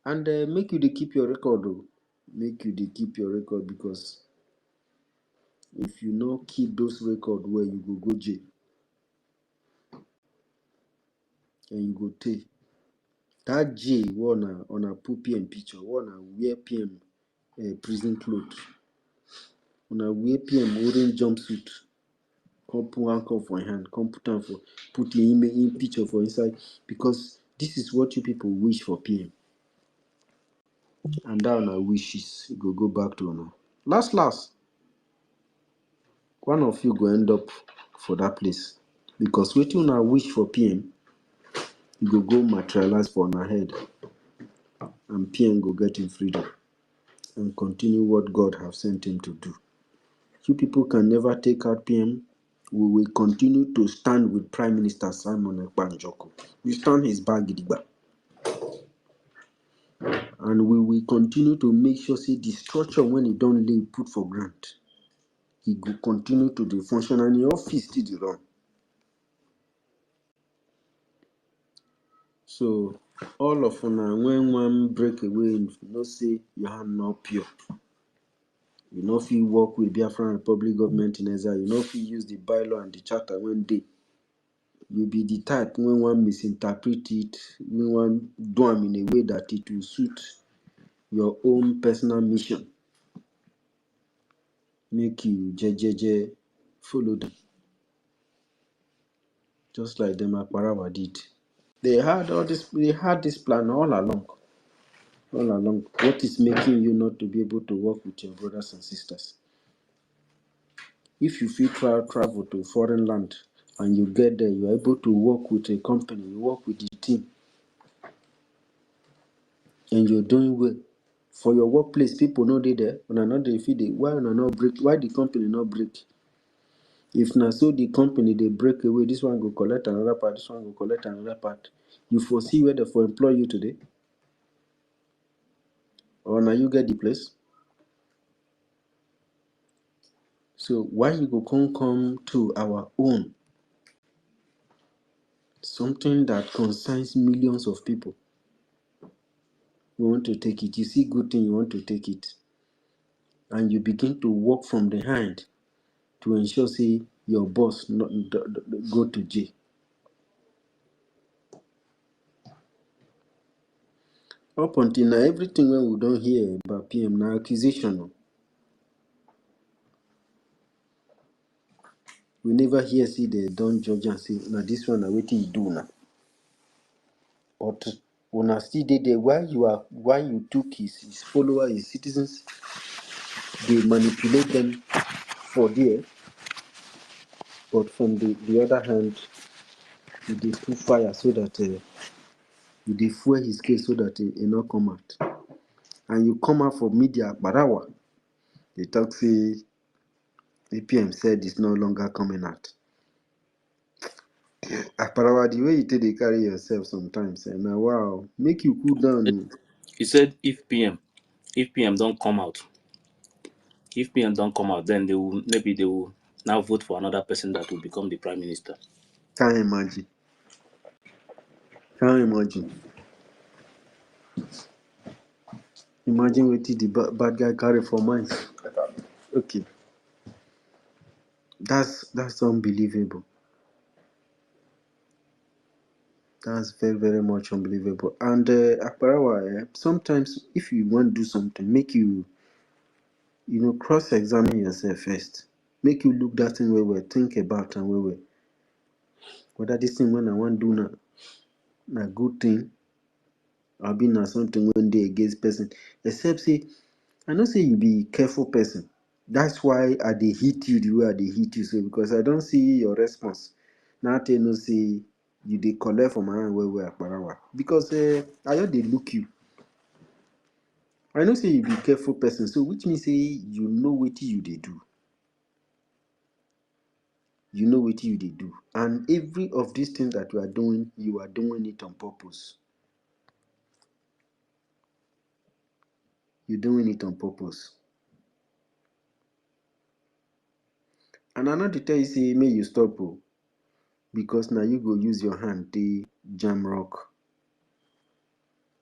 And make you they keep your record, though. Make you they keep your record, because if you not keep those record where you go jail and you go take that jail on a put PM picture, one wear PM prison clothes, on a wear PM orange jumpsuit, come put handcuff for your hand, come put the image in picture for inside, because this is what you people wish for PM, and that on our wishes go back to honor. Last, one of you go end up for that place, because waiting on our wish for PM, you go materialize for our head, and PM go get in freedom and continue what God have sent him to do. You people can never take out PM. We will continue to stand with Prime Minister Simon Ekpa. We stand his back, and we will continue to make sure say the structure when he don't lay put for grant, he will continue to the function and the office still dey run. So all of una when one break away, you know say your hand not pure. You know if you work with Biafran Republic government in Ezra, you know if you use the bylaw and the charter when they. You be the type when one misinterpret it, when one do them in a way that it will suit your own personal mission. Make you jejeje follow them. Just like them Akbarawa did. They had this plan all along. All along. What is making you not to be able to work with your brothers and sisters? If you feel travel to foreign land and you get there, you are able to work with a company, you work with the team, and you're doing well. For your workplace, people know they there. When not they feed it, why not break? Why the company not break? If na so the company they break away, this one go collect another part, this one go collect another part. You foresee where they for employ you today? Or now you get the place? So why you go come to our own? Something that concerns millions of people. You want to take it. You see good thing, you want to take it. And you begin to work from behind to ensure say your boss not go to jail. Up until now, everything when we don't hear about PM now accusation. Oh. We never hear see they don't judge and say now this one na wetin you do now. But when I still dey there, why you took his followers, his citizens, they manipulate them for there. But from the other hand, you dey put fire so that you dey fuel his case so that he not come out. And you come out for media, barawa. They talk say APM said it's no longer coming out. Aparawa, the way you take they carry yourself sometimes, and now wow, make you cool down. He said if PM don't come out, then maybe they will now vote for another person that will become the prime minister. Can't imagine. Can't imagine. Imagine what the bad guy carry for mind. Okay, that's unbelievable. That's very very much unbelievable. And Aparawa, sometimes if you want to do something, make you cross-examine yourself first. Make you look that thing where think about and where whether this thing when I want to do na good thing or be na something when they against person. Except say I know say you be careful person. That's why I dey hit you the way I dey hit you so because I don't see your response. Now tell no say you dey collect from my hand where Aparawa because I just dey look you. I know say you be careful person, so which means say you know what you dey do. You know what you dey do, and every of these things that you are doing it on purpose. You're doing it on purpose. And I know to tell you say may you stop because now you go use your hand to jam rock,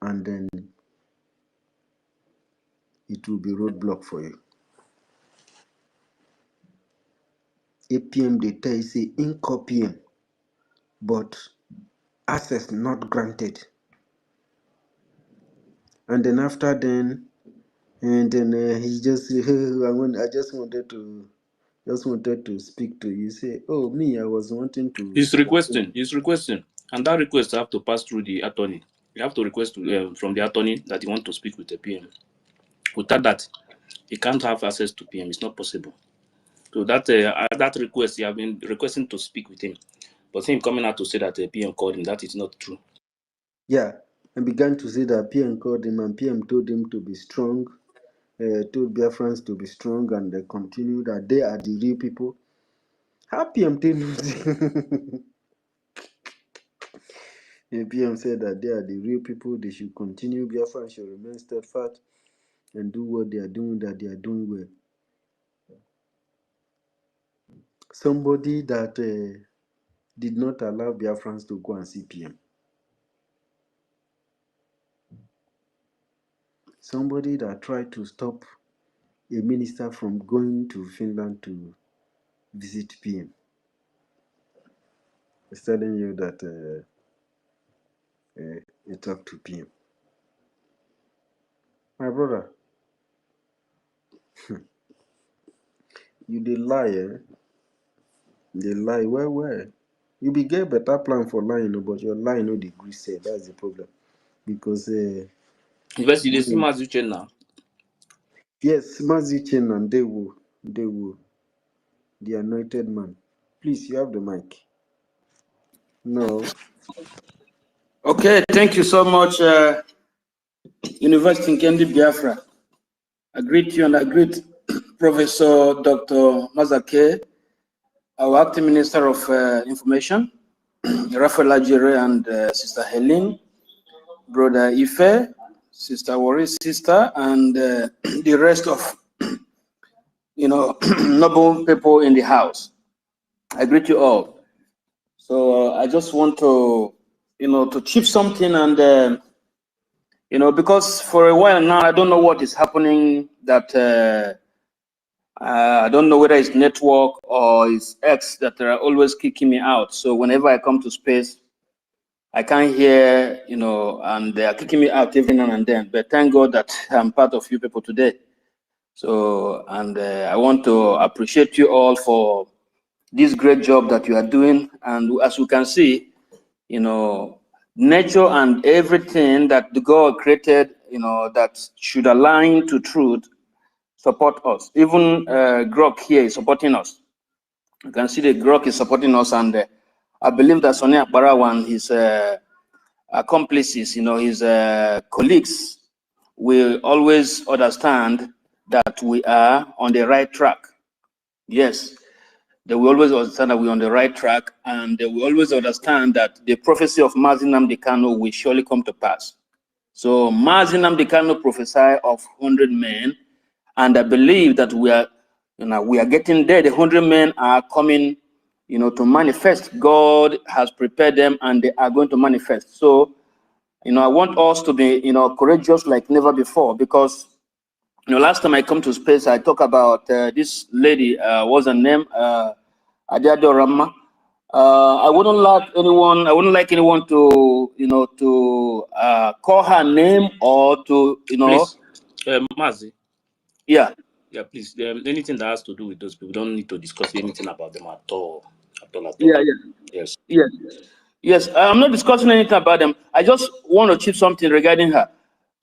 and then it will be roadblock for you. APM they tell you say in copy but access not granted. And then after then, and then he just I just wanted to speak to you. Say, oh me, I was wanting to. He's requesting, and that request have to pass through the attorney. You have to request from the attorney that you want to speak with the PM. Without that, he can't have access to PM. It's not possible. So that request, you have been requesting to speak with him, but him coming out to say that the PM called him, that is not true. Yeah, and began to say that PM called him and PM told him to be strong, told Biafrans to be strong, and they continue that they are the real people. How PM tell you? PM said that they are the real people, they should continue, Biafrans should remain steadfast and do what they are doing, that they are doing well. Somebody that did not allow Biafrans to go and see PM. Somebody that tried to stop a minister from going to Finland to visit PM. He's telling you that he talked to PM. My brother, you dey lie, eh? They lie where? You be get better plan for lying, but your lie no dey gree say that's the problem. Because Because you see Mazuchen now. yes, Mazi Chen and they will. the anointed man. Please, you have the mic. No. Okay, thank you so much, University in Kendi Biafra. I greet you and I greet Professor Dr. Mazake, our acting Minister of Information, Rafael Ajere and Sister Helen, Brother Ife, Sister Wari's sister, and the rest of, noble people in the house. I greet you all. So I just want to, to chip something and, because for a while now, I don't know what is happening that I don't know whether it's network or it's X that are always kicking me out. So whenever I come to space, I can't hear, and they are kicking me out every now and then. But thank God that I'm part of you people today. So, and I want to appreciate you all for this great job that you are doing. And as you can see, nature and everything that the God created, that should align to truth, support us. Even Grok here is supporting us. You can see the Grok is supporting us, and I believe that Sonia Barawa and his accomplices, his colleagues, will always understand that we are on the right track. Yes, they will always understand that we're on the right track, and they will always understand that the prophecy of Mazi Nnamdi Kanu will surely come to pass. So Mazi Nnamdi Kanu prophesied of 100 men, and I believe that we are getting there. The 100 men are coming, to manifest. God has prepared them, and they are going to manifest. So, I want us to be, courageous like never before, because, last time I come to space, I talk about this lady. What's her name? Adiado Rama. I wouldn't like anyone to, call her name or to, Please, Mazi. Yeah. Yeah, please. Anything that has to do with those people, we don't need to discuss anything about them at all. Yeah. Yes. Yes. I'm not discussing anything about them. I just want to chip something regarding her.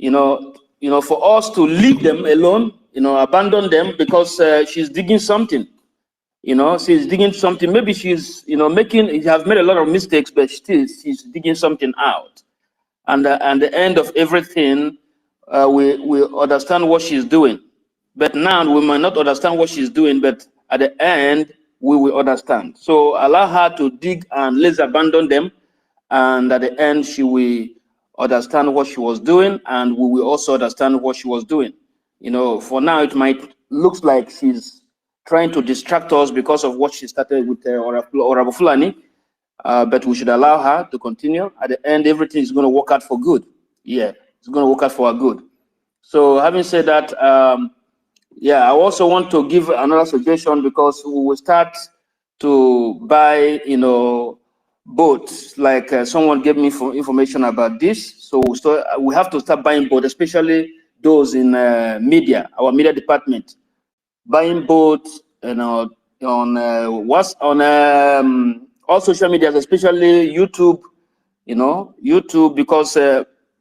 For us to leave them alone, abandon them because she's digging something. She's digging something. Maybe she's, she has made a lot of mistakes, but still she's digging something out. And at the end of everything, we understand what she's doing. But now we might not understand what she's doing, but at the end, we will understand. So allow her to dig and let's abandon them. And at the end, she will understand what she was doing, and we will also understand what she was doing. For now, it might look like she's trying to distract us because of what she started with Orabu Fulani, but we should allow her to continue. At the end, everything is going to work out for good. Yeah, it's going to work out for our good. So having said that, I also want to give another suggestion, because we will start to buy, boats. Like someone gave me information about this. So we have to start buying boats, especially those in media, our media department, buying boats, on all social medias, especially YouTube. YouTube, because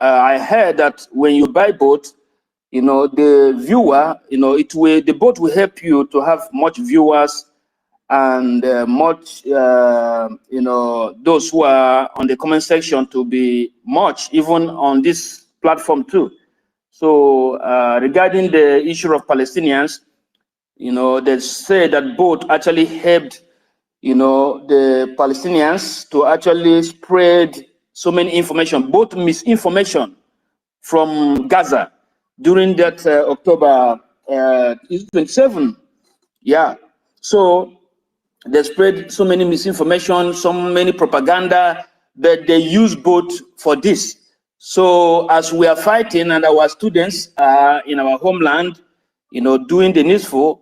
I heard that when you buy boats, the viewer, the boat will help you to have much viewers and much, those who are on the comment section to be much, even on this platform too. So regarding the issue of Palestinians, they say that boat actually helped, the Palestinians to actually spread so many information, both misinformation from Gaza during that October 27. Yeah. So they spread so many misinformation, so many propaganda, but they use both for this. So as we are fighting and our students are in our homeland, doing the needful,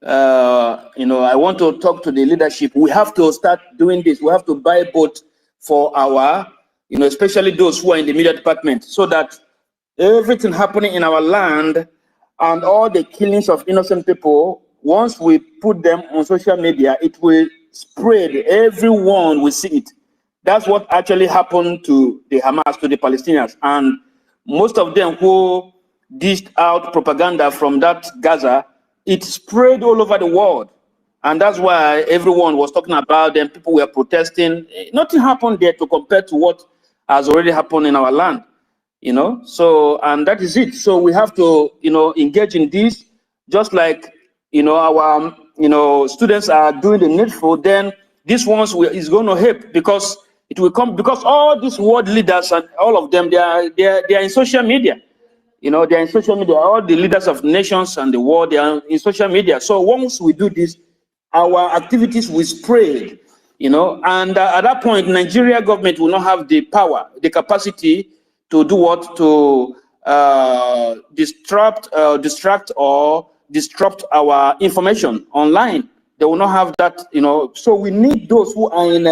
I want to talk to the leadership. We have to start doing this. We have to buy both for our, especially those who are in the media department, so that everything happening in our land and all the killings of innocent people, once we put them on social media, it will spread. Everyone will see it. That's what actually happened to the Hamas, to the Palestinians. And most of them who dished out propaganda from that Gaza, it spread all over the world. And that's why everyone was talking about them. People were protesting. Nothing happened there to compare to what has already happened in our land, you know. So, and that is it. So we have to, you know, engage in this, just like, you know, our, you know, students are doing the needful. Then this ones is going to help, because it will come, because all these world leaders and all of them, they are in social media. You know, they're in social media. All the leaders of nations and the world, they are in social media. So once we do this, our activities will spread, you know, and at that point, Nigeria government will not have the power, the capacity to do what? To distract or disrupt our information online. They will not have that, you know. So we need those who are in,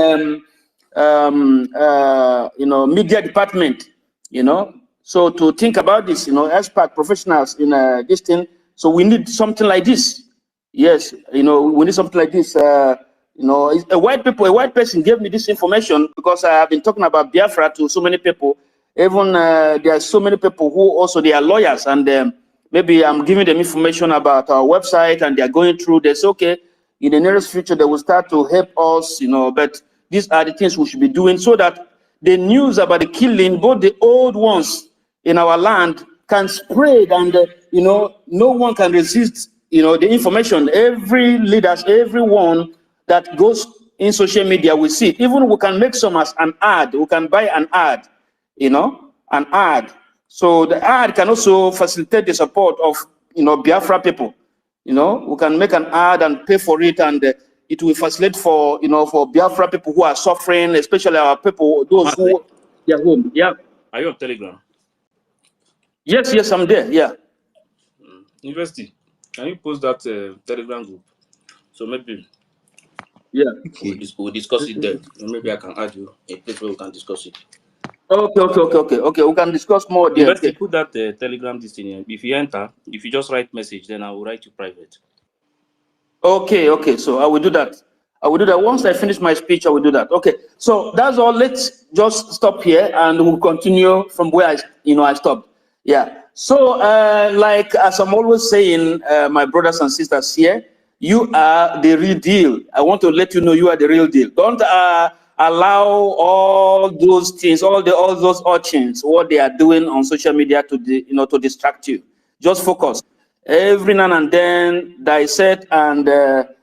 you know, media department, you know. So to think about this, you know, expert professionals in this thing. So we need something like this. Yes, you know, we need something like this. You know, a white person gave me this information, because I have been talking about Biafra to so many people. Even there are so many people who also, they are lawyers, and maybe I'm giving them information about our website, and they are going through this. Okay, in the nearest future, they will start to help us, you know, but these are the things we should be doing, so that the news about the killing, both the old ones in our land, can spread, and you know, no one can resist, you know, the information. Every leaders, everyone that goes in social media, we see it. Even we can make some as an ad. We can buy an ad, you know, an ad. So the ad can also facilitate the support of, you know, Biafra people. You know, we can make an ad and pay for it, and it will facilitate for, you know, for Biafra people who are suffering, especially our people, those who are home. Yeah. Are you on Telegram? Yes, I'm there. Yeah. University, can you post that Telegram group? So maybe Yeah. we'll discuss it there. Maybe I can add you a place where we can discuss it. Okay. We can discuss more there. University, Okay. put that Telegram this thing here. If you enter, if you just write message, then I will write you private. Okay. So I will do that. Once I finish my speech, I will do that. Okay. So that's all. Let's just stop here, and we'll continue from where I stopped. Yeah. So like as I'm always saying, my brothers and sisters here, you are the real deal. I want to let you know you are the real deal. Don't allow all those things, all those urchins, what they are doing on social media to distract you. Just focus. Every now and then dissect and bar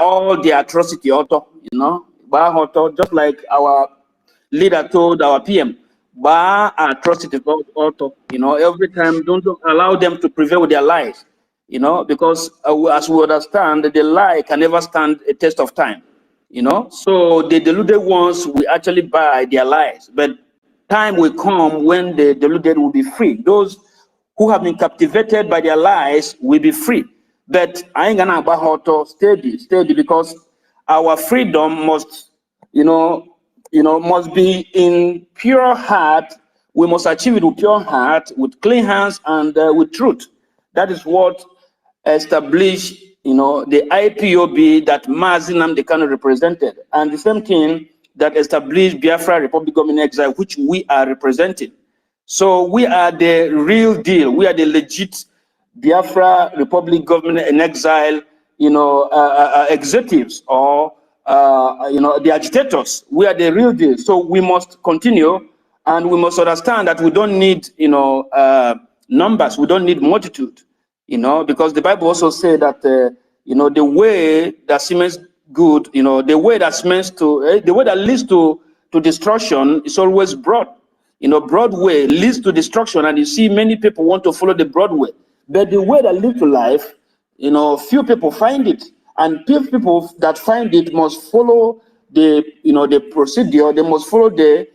all the atrocity auto, bar auto, just like our leader told our PM, bar atrocity auto, every time, don't allow them to prevail with their lies, because as we understand, the lie can never stand a test of time, so the deluded ones will actually buy their lies, but time will come when the deluded will be free. Those who have been captivated by their lies will be free. But I ain't gonna about how to steady, because our freedom must, must be in pure heart. We must achieve it with pure heart, with clean hands, and with truth. That is what established, the IPOB that Mazinam the Kano represented, and the same thing that established Biafra Republic Government Exile, which we are representing. So we are the real deal. We are the legit Biafra Republic Government in Exile, executives or the agitators. We are the real deal. So we must continue, and we must understand that we don't need numbers. We don't need multitude. Because the Bible also says that the way that seems good, the way that leads to destruction is always broad. Broad way leads to destruction, and you see many people want to follow the broad way. But the way that leads to life, few people find it, and few people that find it must follow the procedure. They must follow the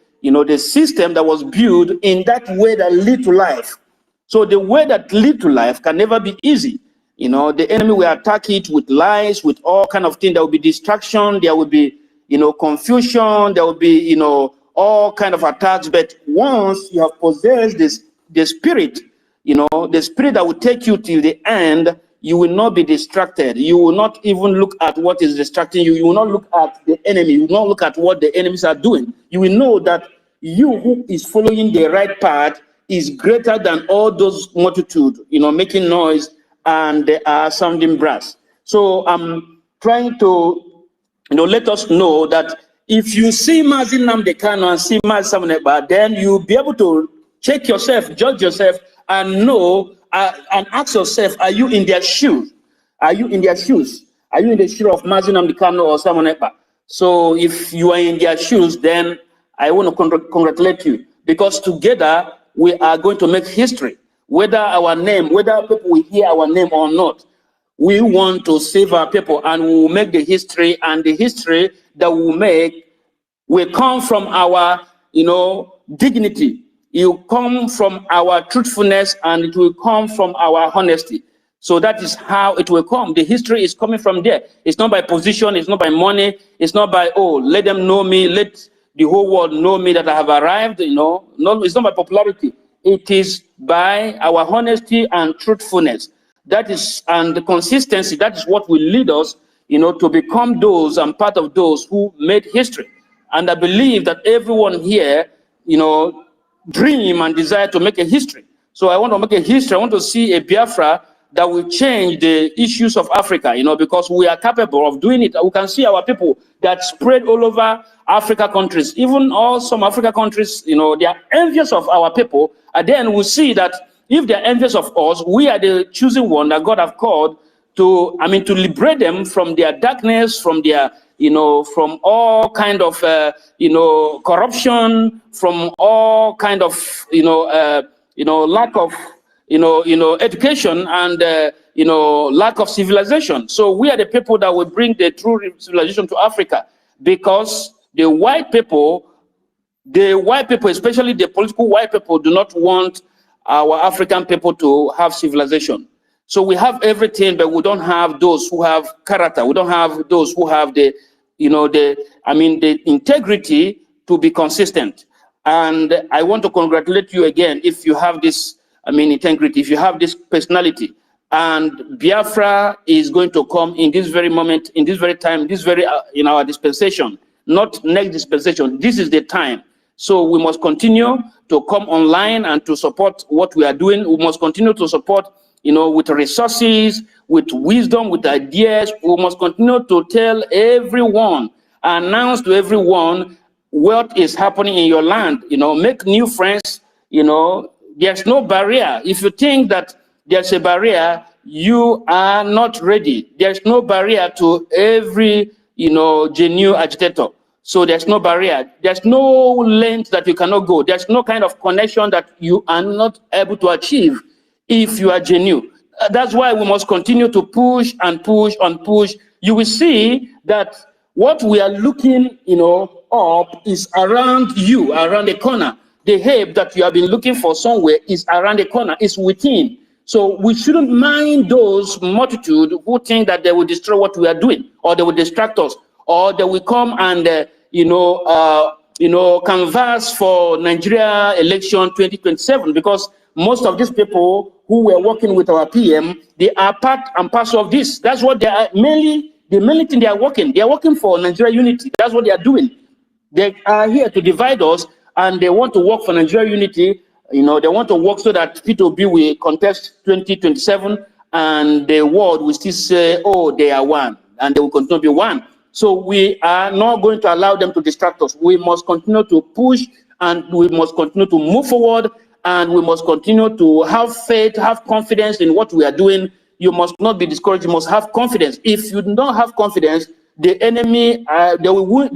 system that was built in that way that lead to life. So the way that lead to life can never be easy. The enemy will attack it with lies, with all kind of things. There will be distraction. There will be, confusion. There will be, all kind of attacks. But once you have possessed the spirit, the spirit that will take you till the end, you will not be distracted. You will not even look at what is distracting you. You will not look at the enemy. You will not look at what the enemies are doing. You will know that you who is following the right path is greater than all those multitude, making noise and they are sounding brass. So I'm trying to, let us know that if you see Mazi Nnamdi Kanu and see Mazi Simon Ekpa, then you'll be able to check yourself, judge yourself, and know and ask yourself, are you in their shoes? Are you in their shoes? Are you in the shoes of Mazi Nnamdi Kanu or Simon Ekpa? So if you are in their shoes, then I want to congratulate you, because together we are going to make history. Whether people will hear our name or not, we want to save our people, and we will make the history, and the history that we will make will come from our, dignity. It will come from our truthfulness, and it will come from our honesty. So that is how it will come. The history is coming from there. It's not by position, it's not by money, it's not by, let them know me, let the whole world know me that I have arrived, No, it's not by popularity. It is by our honesty and truthfulness. That is, and the consistency, that is what will lead us, to become those and part of those who made history. And I believe that everyone here, dream and desire to make a history. So I want to make a history. I want to see a Biafra that will change the issues of Africa, because we are capable of doing it. We can see our people that spread all over Africa countries, even all some Africa countries, they are envious of our people. And then we see that if they're envious of us, we are the chosen one that God have called to liberate them from their darkness, from their, from all kind of, corruption, from all kind of, lack of, education and, lack of civilization. So we are the people that will bring the true civilization to Africa, because the white people, especially the political white people, do not want our African people to have civilization. So we have everything, but we don't have those who have character. We don't have those who have the integrity to be consistent. And I want to congratulate you again if you have this, integrity, if you have this personality. And Biafra is going to come in this very moment, in this very time, in our dispensation, not next dispensation. This is the time. So we must continue to come online and to support what we are doing. We must continue to support, with resources, with wisdom, with ideas. We must continue to tell everyone, announce to everyone what is happening in your land. Make new friends. There's no barrier. If you think that there's a barrier, you are not ready. There's no barrier to every, genuine agitator. So there's no barrier. There's no length that you cannot go. There's no kind of connection that you are not able to achieve if you are genuine. That's why we must continue to push and push and push. You will see that what we are looking, up is around you, around the corner. The help that you have been looking for somewhere is around the corner, is within. So we shouldn't mind those multitude who think that they will destroy what we are doing, or they will distract us, or they will come and, canvass for Nigeria election 2027, because most of these people who were working with our PM, they are part and parcel of this. That's what they are mainly, the main thing they are working. They are working for Nigeria unity. That's what they are doing. They are here to divide us, and they want to work for Nigeria unity. They want to work so that P2B will contest 2027, and the world will still say, oh, they are one, and they will continue to be one. So we are not going to allow them to distract us. We must continue to push, and we must continue to move forward, and we must continue to have faith, have confidence in what we are doing. You must not be discouraged. You must have confidence. If you don't have confidence, the enemy, they will win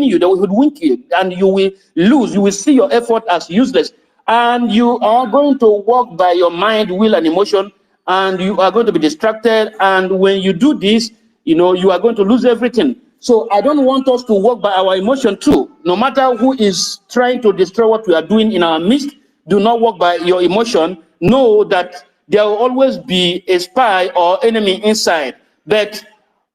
you, they will hoodwink you, and you will lose. You will see your effort as useless, and you are going to walk by your mind, will, and emotion, and you are going to be distracted. And when you do this, you are going to lose everything. So I don't want us to walk by our emotion too. No matter who is trying to destroy what we are doing in our midst, do not walk by your emotion. Know that there will always be a spy or enemy inside. But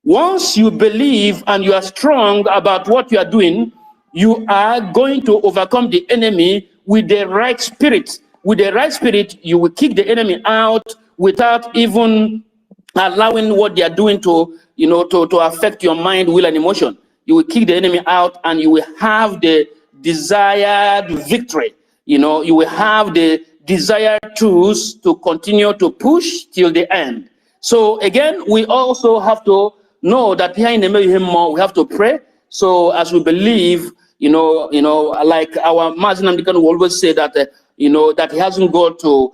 once you believe and you are strong about what you are doing, you are going to overcome the enemy with the right spirit. With the right spirit, you will kick the enemy out without even allowing what they are doing to affect your mind, will, and emotion. You will kick the enemy out, and you will have the desired victory. You will have the desire truths to continue to push till the end. So again, we also have to know that here in the more we have to pray. So as we believe, like our Muslim American will always say that, that he hasn't gone to,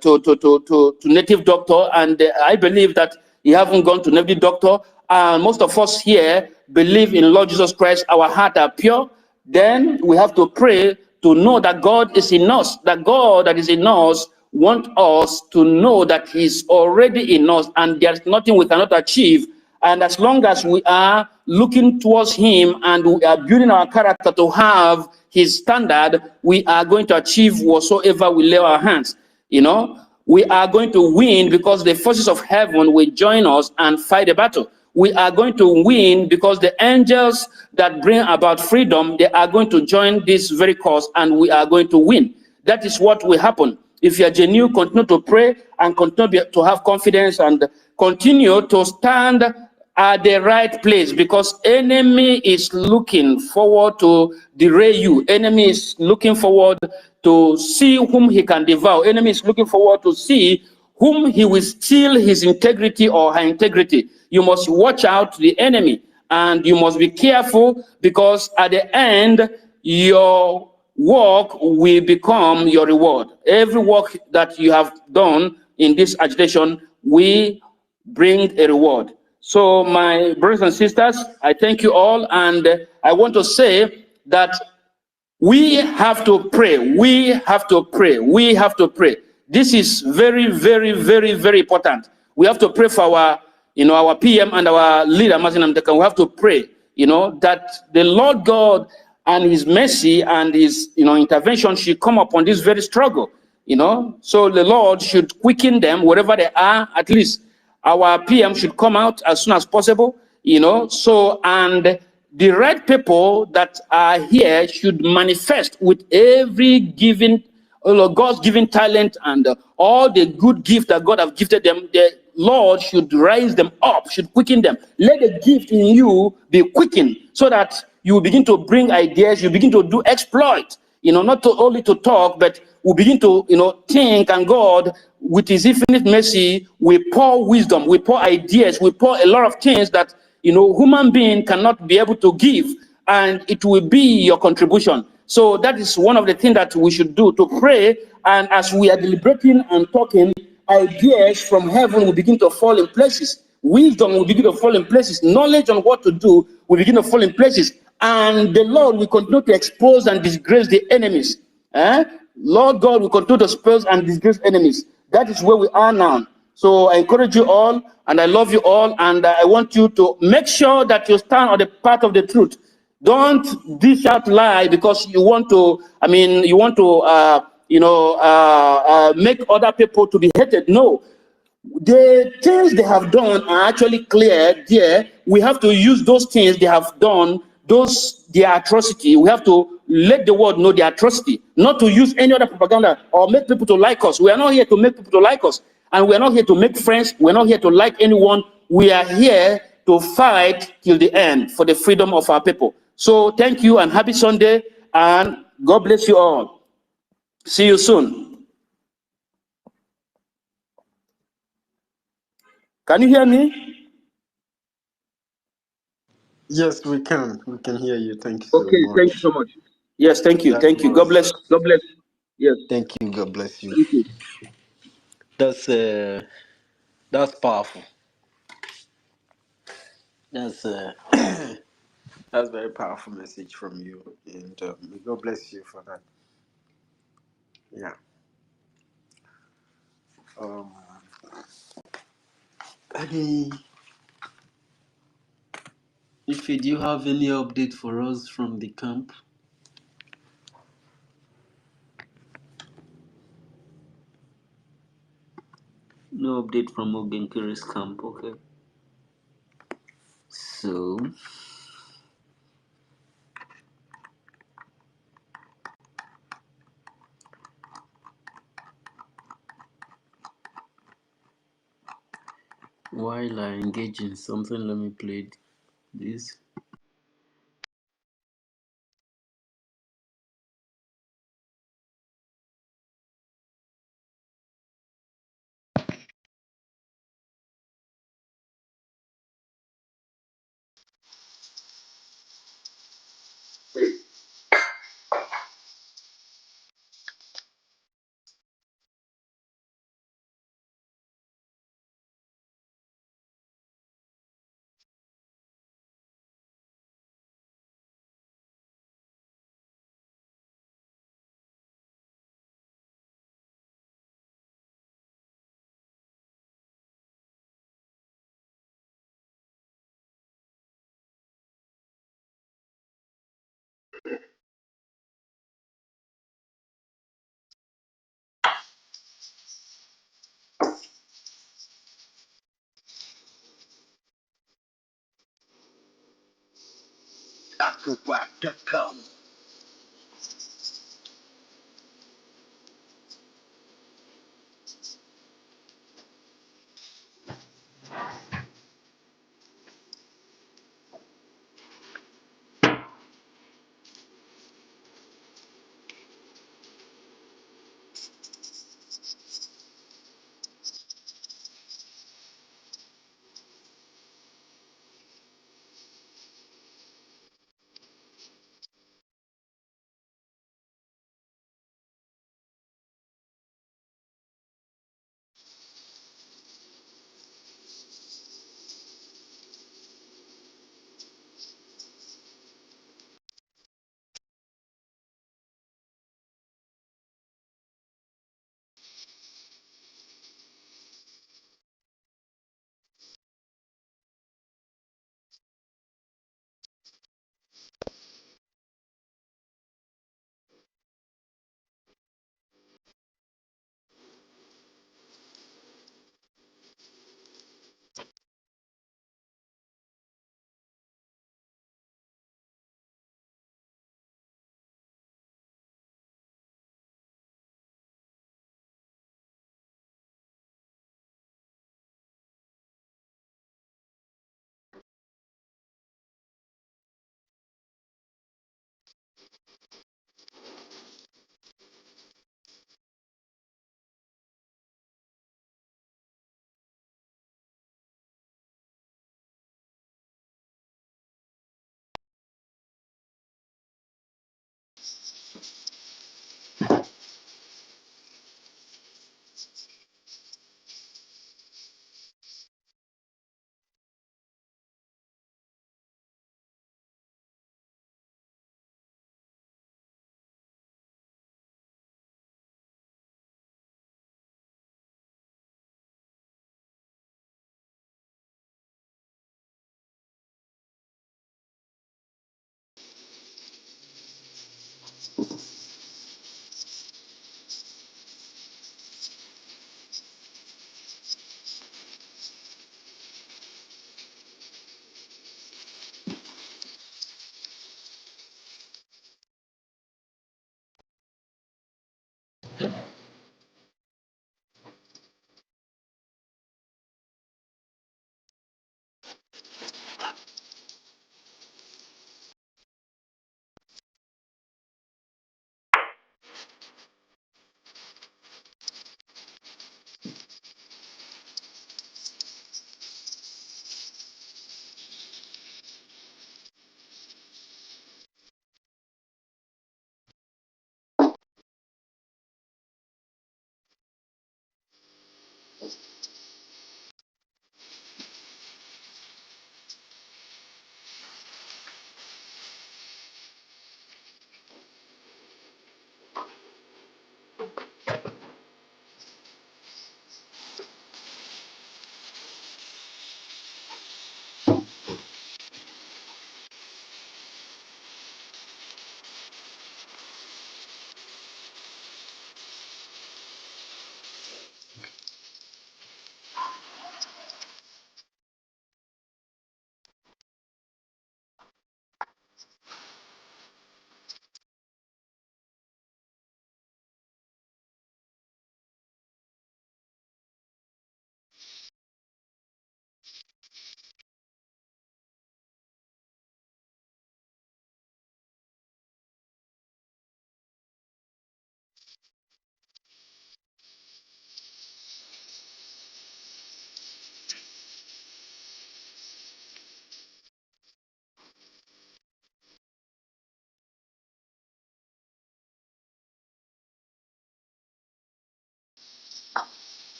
to native doctor, and I believe that he haven't gone to native doctor. And most of us here believe in Lord Jesus Christ. Our heart are pure. Then we have to pray to know that God is in us. That God that is in us want us to know that He's already in us, and there's nothing we cannot achieve. And as long as we are looking towards Him and we are building our character to have His standard, we are going to achieve whatsoever we lay our hands. We are going to win because the forces of heaven will join us and fight the battle. We are going to win because the angels that bring about freedom, they are going to join this very cause, and we are going to win. That is what will happen. If you are genuine, continue to pray and continue to have confidence and continue to stand at the right place, because enemy is looking forward to derail you. Enemy is looking forward to see whom he can devour. Enemy is looking forward to see whom he will steal his integrity or her integrity. You must watch out the enemy, and you must be careful, because at the end, your work will become your reward. Every work that you have done in this agitation will bring a reward. So my brothers and sisters, I thank you all, and I want to say that we have to pray. We have to pray. We have to pray. This is very, very, very, very important. We have to pray for our PM and our leader, Mazinam Dekan. We have to pray, that the Lord God and His mercy and His, intervention should come upon this very struggle, So the Lord should quicken them wherever they are. At least our PM should come out as soon as possible, and the right people that are here should manifest with every given, God's given talent and all the good gift that God has gifted them. The Lord should rise them up, should quicken them. Let the gift in you be quickened, so that you begin to bring ideas, you begin to do exploit, not only to talk, but we begin to, think, and God, with His infinite mercy, we pour wisdom, we pour ideas, we pour a lot of things that, human being cannot be able to give, and it will be your contribution. So that is one of the things that we should do, to pray. And as we are deliberating and talking, ideas from heaven will begin to fall in places. Wisdom will begin to fall in places. Knowledge on what to do will begin to fall in places. And the Lord will continue to expose and disgrace the enemies. Lord God will continue to expose and disgrace enemies. That is where we are now. So I encourage you all, and I love you all, and I want you to make sure that you stand on the path of the truth. Don't dish out lie because you want to, make other people to be hated. No, the things they have done are actually clear there. We have to use those things they have done, their atrocity. We have to let the world know their atrocity, not to use any other propaganda or make people to like us. We are not here to make people to like us, and we are not here to make friends. We are not here to like anyone. We are here to fight till the end for the freedom of our people. So thank you, and happy Sunday, and God bless you all. See you soon. Can you hear me? Yes, we can. We can hear you. Thank you so Okay, thank you much. so much. Yes, thank you. That Thank you. God bless. was. God bless. Yes. Thank you. God bless you. Thank you. That's powerful. That's That's a very powerful message from you, and may God bless you for that. Yeah. Hey, if do you have any update for us from the camp? No update from Ogenkiri's camp, okay. So while I engage in something, let me play this. Come.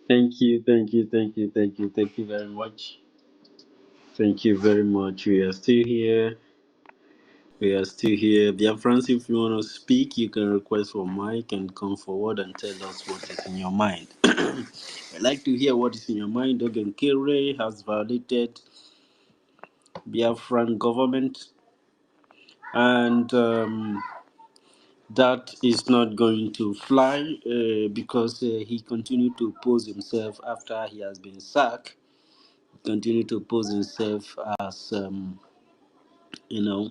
Thank you, thank you, thank you, thank you, thank you very much. Thank you very much. We are still here. We are still here. Dear friends, if you want to speak, you can request for mic and come forward and tell us what is in your mind. I'd like to hear what is in your mind. Dogen Kere has violated Biafran government, and that is not going to fly because he continued to pose himself after he has been sacked. Continue to pose himself as you know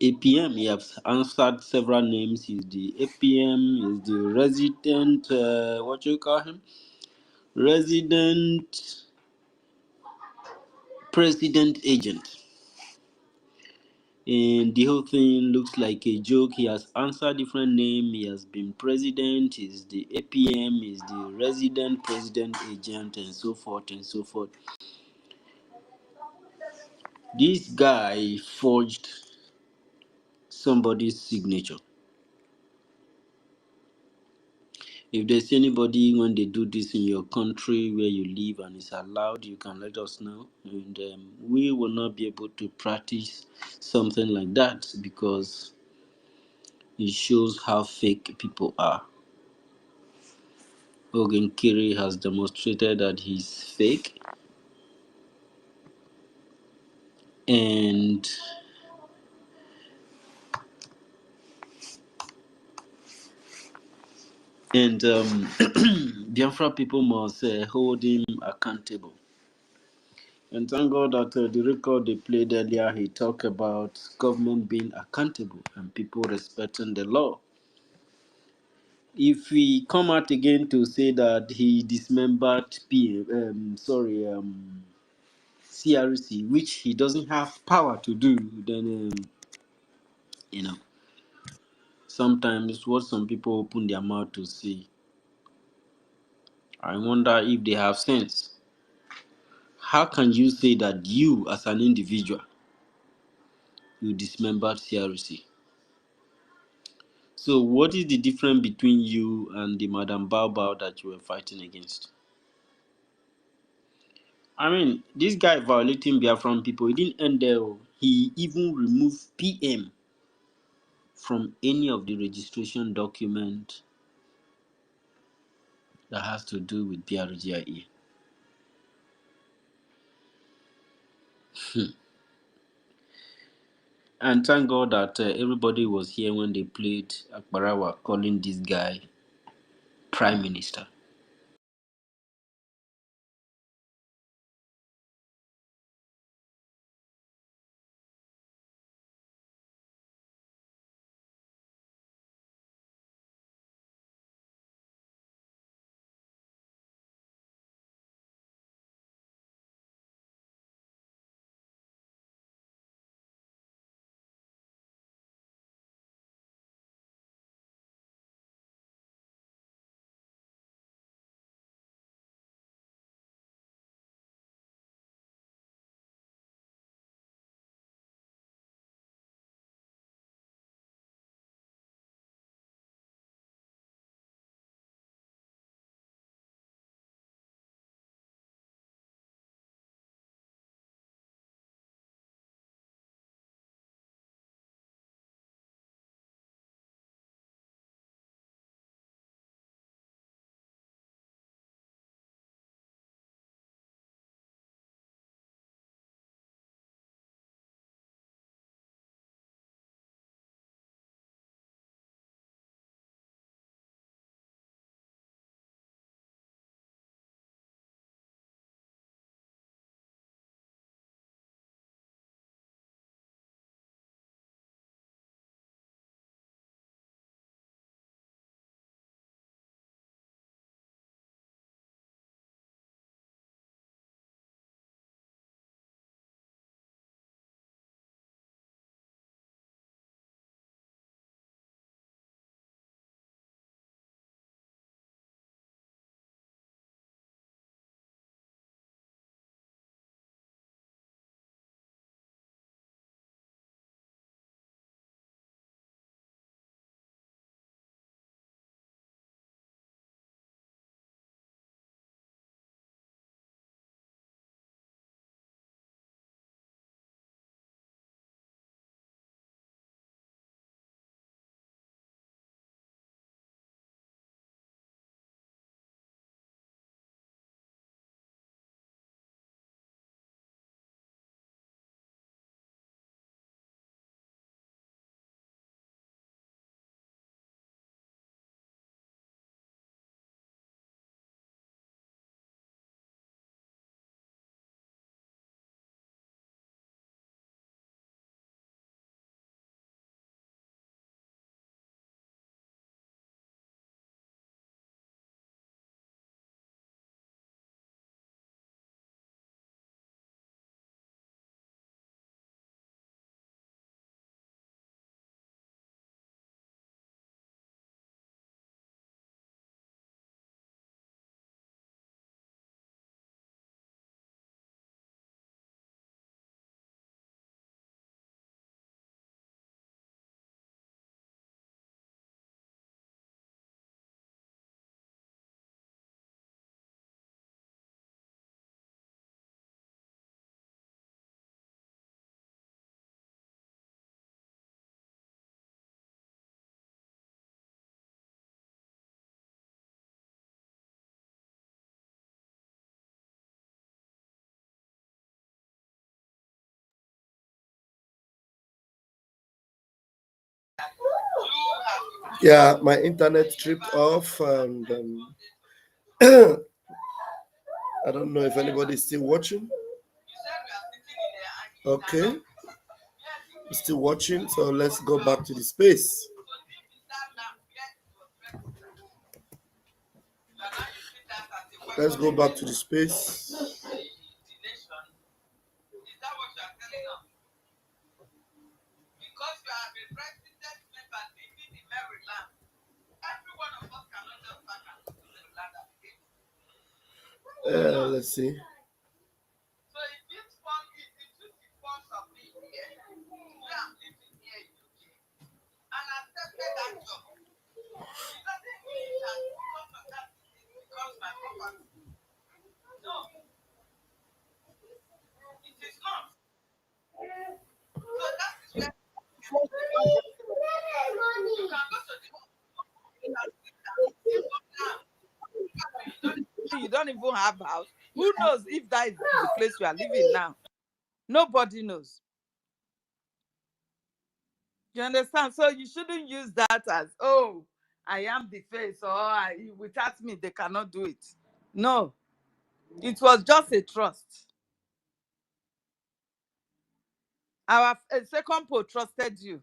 APM. He has answered several names. He's the APM. He's the resident. What you call him? Resident president agent. And the whole thing looks like a joke. He has answered different name. He has been president. He's the APM. He's the resident president agent, and so forth and so forth. This guy forged somebody's signature. If there's anybody when they do this in your country where you live and it's allowed, you can let us know. And we will not be able to practice something like that because it shows how fake people are. Ogun Kiri has demonstrated that he's fake. And Biafra people must hold him accountable. And thank God that the record they played earlier, he talked about government being accountable and people respecting the law. If we come out again to say that he dismembered CRC, which he doesn't have power to do, then you know, sometimes what some people open their mouth to say, I wonder if they have sense. How can you say that you, as an individual, you dismembered CRC? So, what is the difference between you and the Madam Bao that you were fighting against? I mean, this guy violating Biafran people, he didn't end there. He even removed PM from any of the registration document that has to do with BRGIE. And thank God that everybody was here when they played Akbarawa calling this guy Prime Minister. Yeah, my internet tripped off, and I don't know if anybody's still watching. Okay, still watching, so let's go back to the space. Let's go back to the space. Let's see. You don't even have a house. Who knows if that is the place you are living now? Nobody knows. You understand? So you shouldn't use that as, oh, I am the face, or without me, they cannot do it. No, it was just a trust. Our second poll trusted you,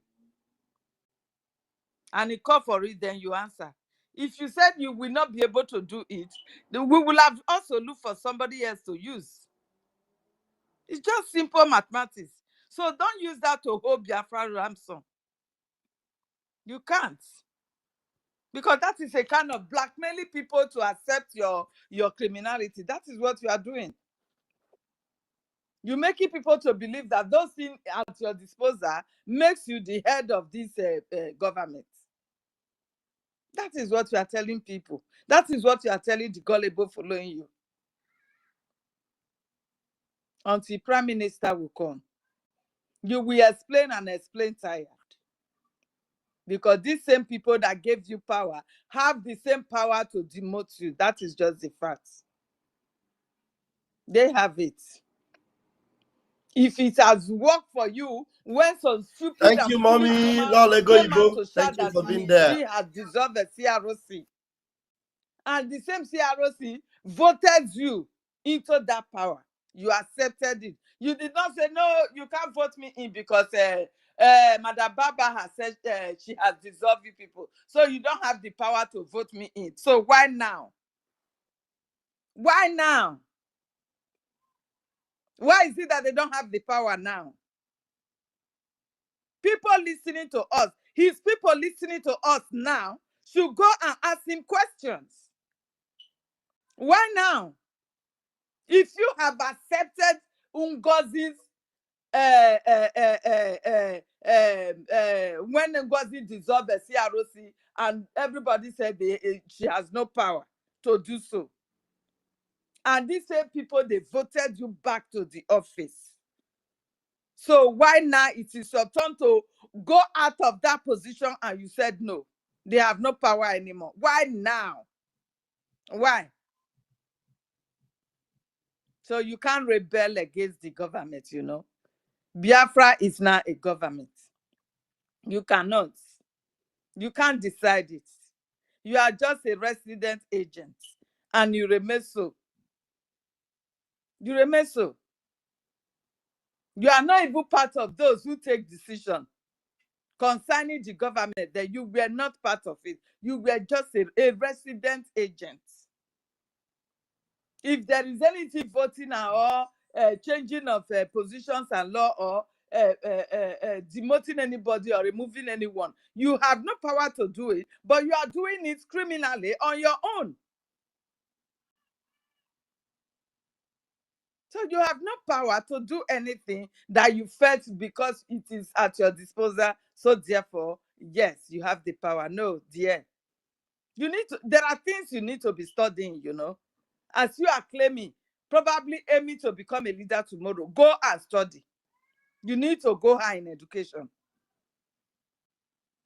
and he called for it, then you answer. If you said you will not be able to do it, then we will have also looked for somebody else to use. It's just simple mathematics. So don't use that to hold Biafra ransom. You can't. Because that is a kind of blackmailing people to accept your criminality. That is what you are doing. You're making people to believe that those things at your disposal makes you the head of this government. That is what you are telling people. That is what you are telling the gullible following you. Until Prime Minister will come. You will explain and explain tired. Because these same people that gave you power have the same power to demote you. That is just the fact. They have it. If it has worked for you, when some stupid Thank and you, foolish mommy. woman Lord, let go, came out Ibo. to shout Thank you that for being there. she has dissolved the CROC, and the same CROC voted you into that power, you accepted it. You did not say, no, you can't vote me in because Madam Baba has said she has dissolved you people. So you don't have the power to vote me in. So why now? Why now? Why is it that they don't have the power now? People listening to us, his people listening to us now, should go and ask him questions. Why now? If you have accepted Ngozi's when Ngozi dissolved the CROC and everybody said she has no power to do so. And these same people, they voted you back to the office. So why now it is your turn to go out of that position and you said no? They have no power anymore. Why now? Why? So you can't rebel against the government, you know. Biafra is not a government. You cannot. You can't decide it. You are just a resident agent and you remain so. You remain so. You are not even part of those who take decisions concerning the government, that you were not part of it. You were just a resident agent. If there is anything voting or changing of positions and law or demoting anybody or removing anyone, you have no power to do it, but you are doing it criminally on your own. So you have no power to do anything that you felt because it is at your disposal. So therefore, yes, you have the power. No, dear. You need to, there are things you need to be studying, you know. As you are claiming, probably aiming to become a leader tomorrow, go and study. You need to go high in education.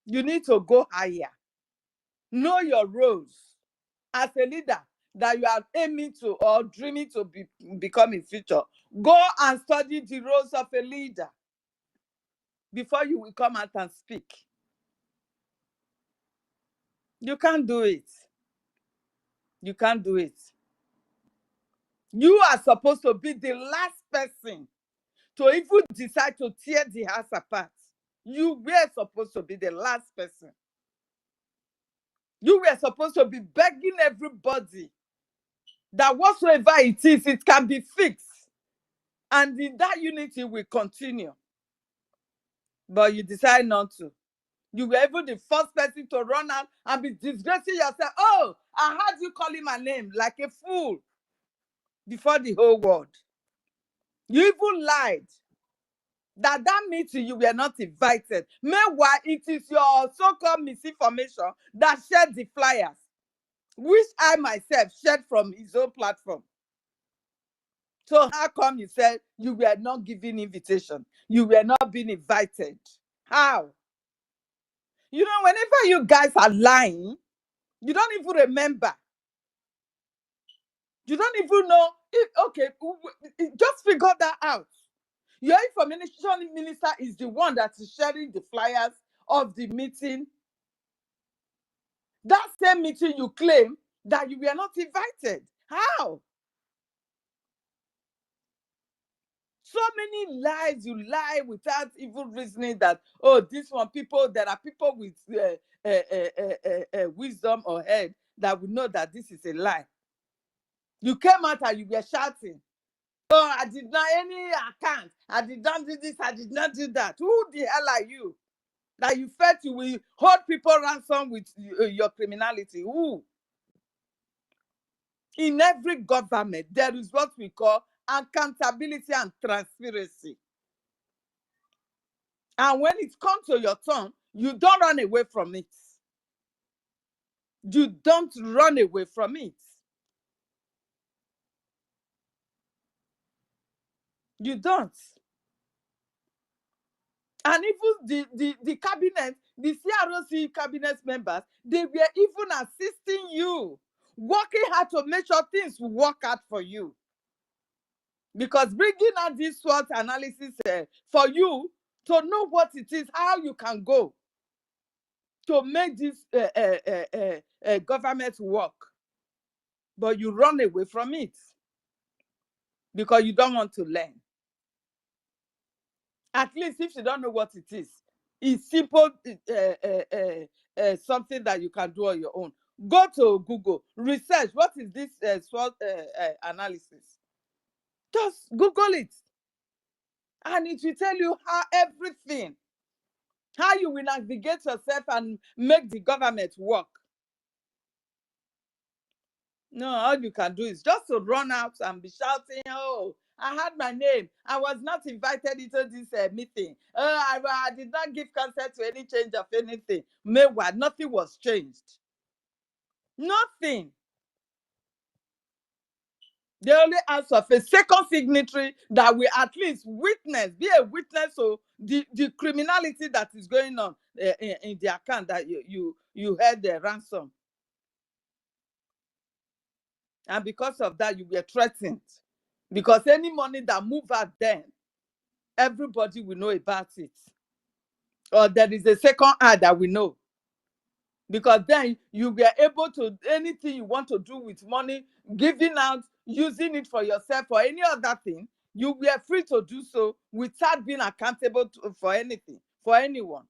You need to go higher. Know your roles as a leader that you are aiming to or dreaming to become in future. Go and study the roles of a leader before you will come out and speak. You can't do it. You can't do it. You are supposed to be the last person to even decide to tear the house apart. You were supposed to be the last person. You were supposed to be begging everybody that whatsoever it is, it can be fixed. And that unity will continue. But you decide not to. You were even the first person to run out and be disgracing yourself. Oh, I heard you calling my name like a fool before the whole world. You even lied that meeting you were not invited. Meanwhile, it is your so-called misinformation that shared the flyers, which I myself shared from his own platform. So how come you said you were not given invitation? You were not being invited. How? You know, whenever you guys are lying, you don't even remember. You don't even know. Okay, just figure that out. Your information minister is the one that is sharing the flyers of the meeting. That same meeting you claim that you were not invited. How? So many lies you lie without even reasoning that, oh, this one people, there are people with wisdom or head that will know that this is a lie. You came out and you were shouting, oh, I did not any account. I did not do this. I did not do that. Who the hell are you? That you felt you will hold people ransom with your criminality. Who? In every government, there is what we call accountability and transparency. And when it comes to your turn, you don't run away from it. You don't run away from it. You don't. And even the cabinet, the CROC cabinet members, they were even assisting you, working hard to make sure things will work out for you. Because bringing out this SWOT analysis for you to know what it is, how you can go to make this government work. But you run away from it because you don't want to learn. At least if you don't know what it is, it's simple, something that you can do on your own. Go to Google, research, what is this SWOT analysis? Just Google it. And it will tell you how everything, how you will navigate yourself and make the government work. No, all you can do is just to run out and be shouting, oh, I had my name. I was not invited into this meeting. I did not give consent to any change of anything. Meanwhile, nothing was changed. Nothing. They only ask of a second signatory that will at least witness, be a witness to the criminality that is going on in the account that you had the ransom. And because of that, you were threatened. Because any money that move out then, everybody will know about it. Or there is a second eye that we know. Because then you were able to, anything you want to do with money, giving out, using it for yourself or any other thing, you were free to do so without being accountable for anything, for anyone.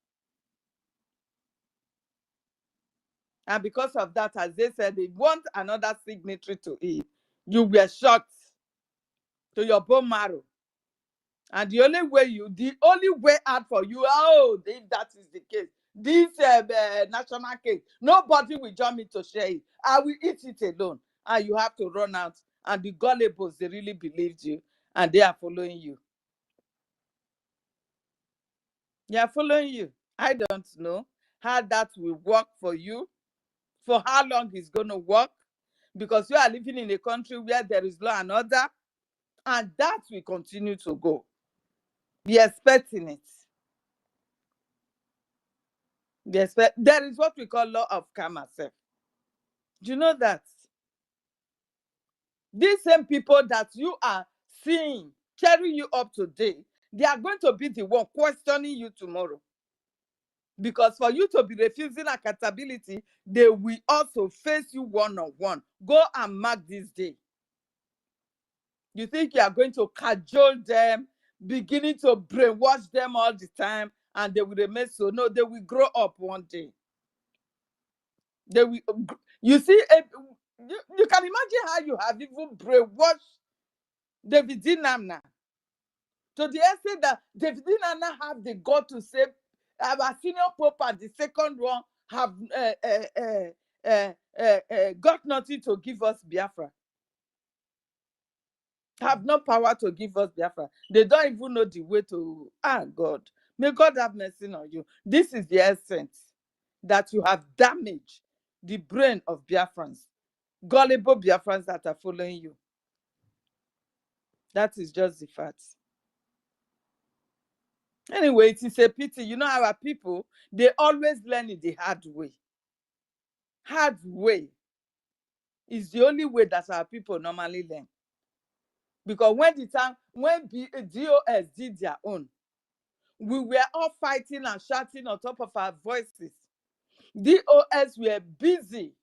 And because of that, as they said, they want another signatory to it. You were shocked to your bone marrow. And the only way out for you, oh, if that is the case, this national cake, nobody will join me to share it. I will eat it alone. And you have to run out. And the gullibles, they really believed you. And they are following you. They are following you. I don't know how that will work for you, for how long it's going to work. Because you are living in a country where there is law and order. And that will continue to go. Be expecting it. Yes, but there is what we call law of karma. Do you know that? These same people that you are seeing, cheering you up today, they are going to be the one questioning you tomorrow. Because for you to be refusing accountability, they will also face you one-on-one. Go and mark this day. You think you are going to cajole them, beginning to brainwash them all the time, and they will remain so? No, they will grow up one day. They will. You see, you can imagine how you have even brainwashed David Namna to the extent that David Namna have the God to say our senior pope and the second one have got nothing to give us Biafra. Have no power to give us Biafra. They don't even know the way to. God. May God have mercy on you. This is the essence, that you have damaged the brain of Biafrans, gullible Biafrans that are following you. That is just the fact. Anyway, it is a pity. You know, our people, they always learn it the hard way. Hard way is the only way that our people normally learn. Because when DOS did their own, we were all fighting and shouting on top of our voices. DOS were busy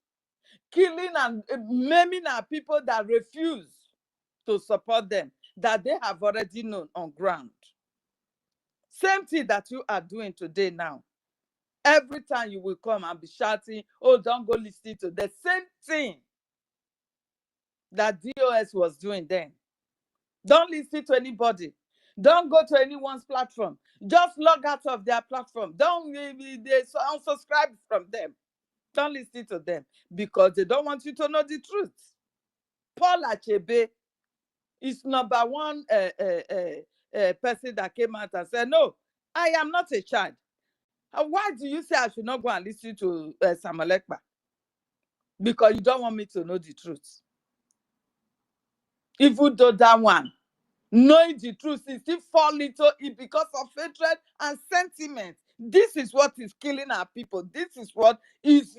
killing and maiming our people that refuse to support them, that they have already known on ground. Same thing that you are doing today now. Every time you will come and be shouting, oh, don't go listen to the same thing that DOS was doing then. Don't listen to anybody. Don't go to anyone's platform. Just log out of their platform. Don't unsubscribe from them. Don't listen to them because they don't want you to know the truth. Paul Achebe is number one person that came out and said, no, I am not a child. Why do you say I should not go and listen to Samuel Ekpa? Because you don't want me to know the truth. Even though that one, knowing the truth, is still fall into it because of hatred and sentiment. This is what is killing our people. This is what is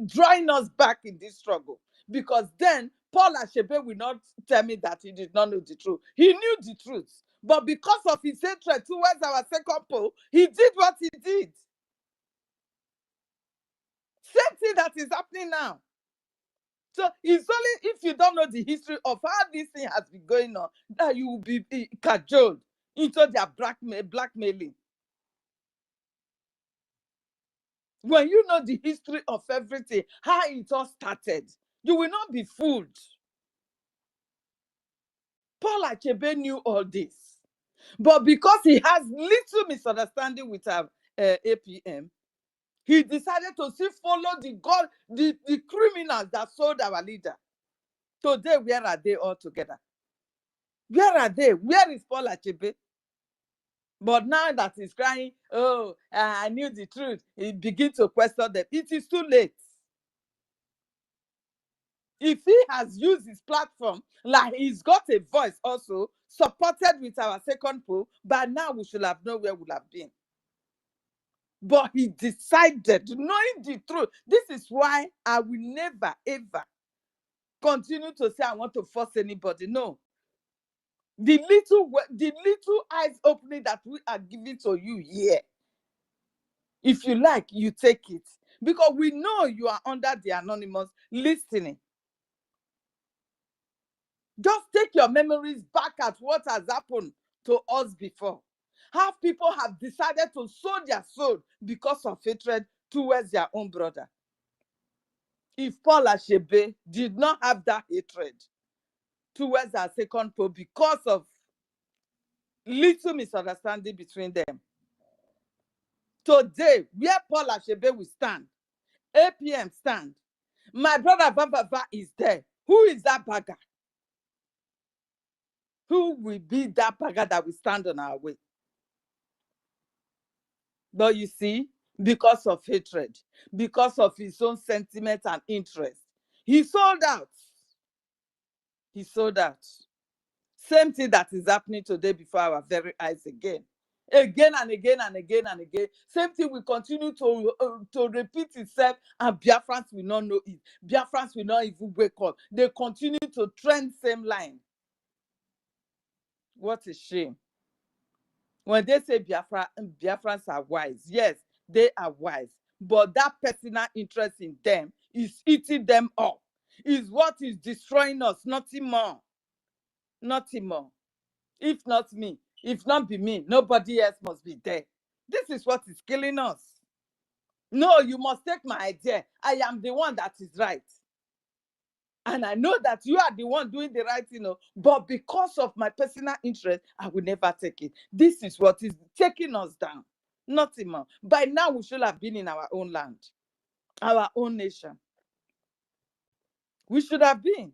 drawing us back in this struggle. Because then Paul Achebe will not tell me that he did not know the truth. He knew the truth. But because of his hatred towards our second pole, he did what he did. Same thing that is happening now. So it's only if you don't know the history of how this thing has been going on that you will be cajoled into their blackmailing. When you know the history of everything, how it all started, you will not be fooled. Paul Achebe knew all this. But because he has little misunderstanding with our APM, he decided to still follow the criminals that sold our leader. Today, where are they all together? Where are they? Where is Paul Achebe? But now that he's crying, oh, I knew the truth, he begins to question them. It is too late. If he has used his platform, like he's got a voice also, supported with our second poll, by now we should have known where we would have been. But he decided, knowing the truth. This is why I will never, ever continue to say I want to force anybody. No. The little eyes opening that we are giving to you here, if you like, you take it. Because we know you are under the anonymous listening. Just take your memories back at what has happened to us before. How people have decided to sow their soul because of hatred towards their own brother. If Paul Achebe did not have that hatred towards our second pope because of little misunderstanding between them, today, where Paul Achebe will stand, APM stand, my brother Bafra is there. Who is that bagger? Who will be that bagger that will stand on our way? But you see, because of hatred, because of his own sentiment and interest, he sold out. He sold out. Same thing that is happening today before our very eyes again. Again and again and again and again. Same thing will continue to repeat itself, and Biafrans will not know it. Biafrans will not even wake up. They continue to trend same line. What a shame. When they say Biafrans are wise, yes, they are wise. But that personal interest in them is eating them up. Is what is destroying us, nothing more. Nothing more. If not me, if not be me, nobody else must be there. This is what is killing us. No, you must take my idea. I am the one that is right. And I know that you are the one doing the right thing, but because of my personal interest, I will never take it. This is what is taking us down. Nothing more. By now, we should have been in our own land, our own nation. We should have been.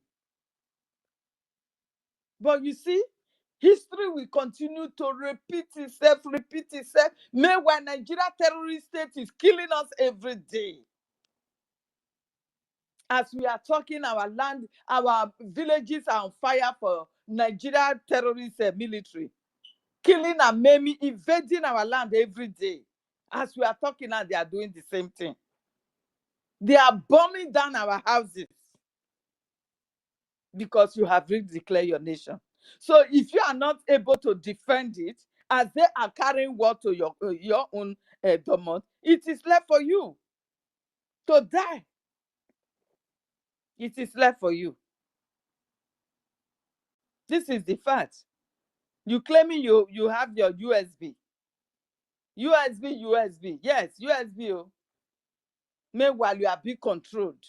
But you see, history will continue to repeat itself. Meanwhile, Nigeria terrorist state is killing us every day. As we are talking, our land, our villages are on fire for Nigeria terrorist military. Killing and maiming, invading our land every day. As we are talking now, they are doing the same thing. They are bombing down our houses because you have declared your nation. So if you are not able to defend it, as they are carrying war to your own domain, it is left for you to die. It is left for you. This is the fact. You claiming you have your USB. USB. Yes, USB. Oh. Meanwhile, you are being controlled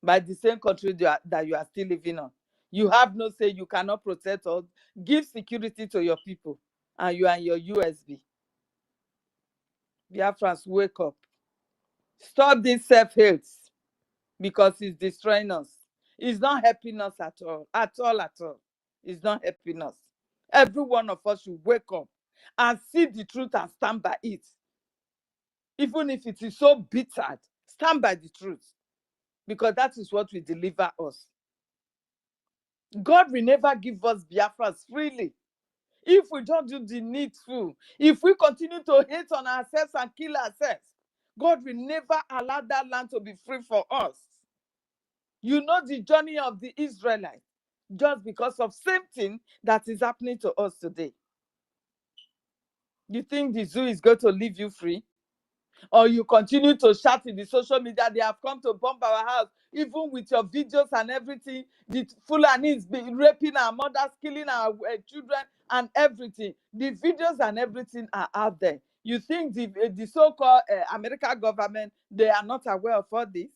by the same country that you are still living on. You have no say. You cannot protect or give security to your people. And you are in your USB. Biafrans, wake up. Stop this self-hate because it's destroying us. It's not helping us at all. At all. It's not helping us. Every one of us should wake up and see the truth and stand by it. Even if it is so bitter, stand by the truth. Because that is what will deliver us. God will never give us Biafras freely. If we don't do the needful, if we continue to hate on ourselves and kill ourselves, God will never allow that land to be free for us. You know the journey of the Israelites, just because of same thing that is happening to us today. You think the zoo is going to leave you free? Or you continue to shout in the social media, they have come to bomb our house, even with your videos and everything. The Fulanis be raping our mothers, killing our children and everything. The videos and everything are out there. You think the so-called American government, they are not aware of all this?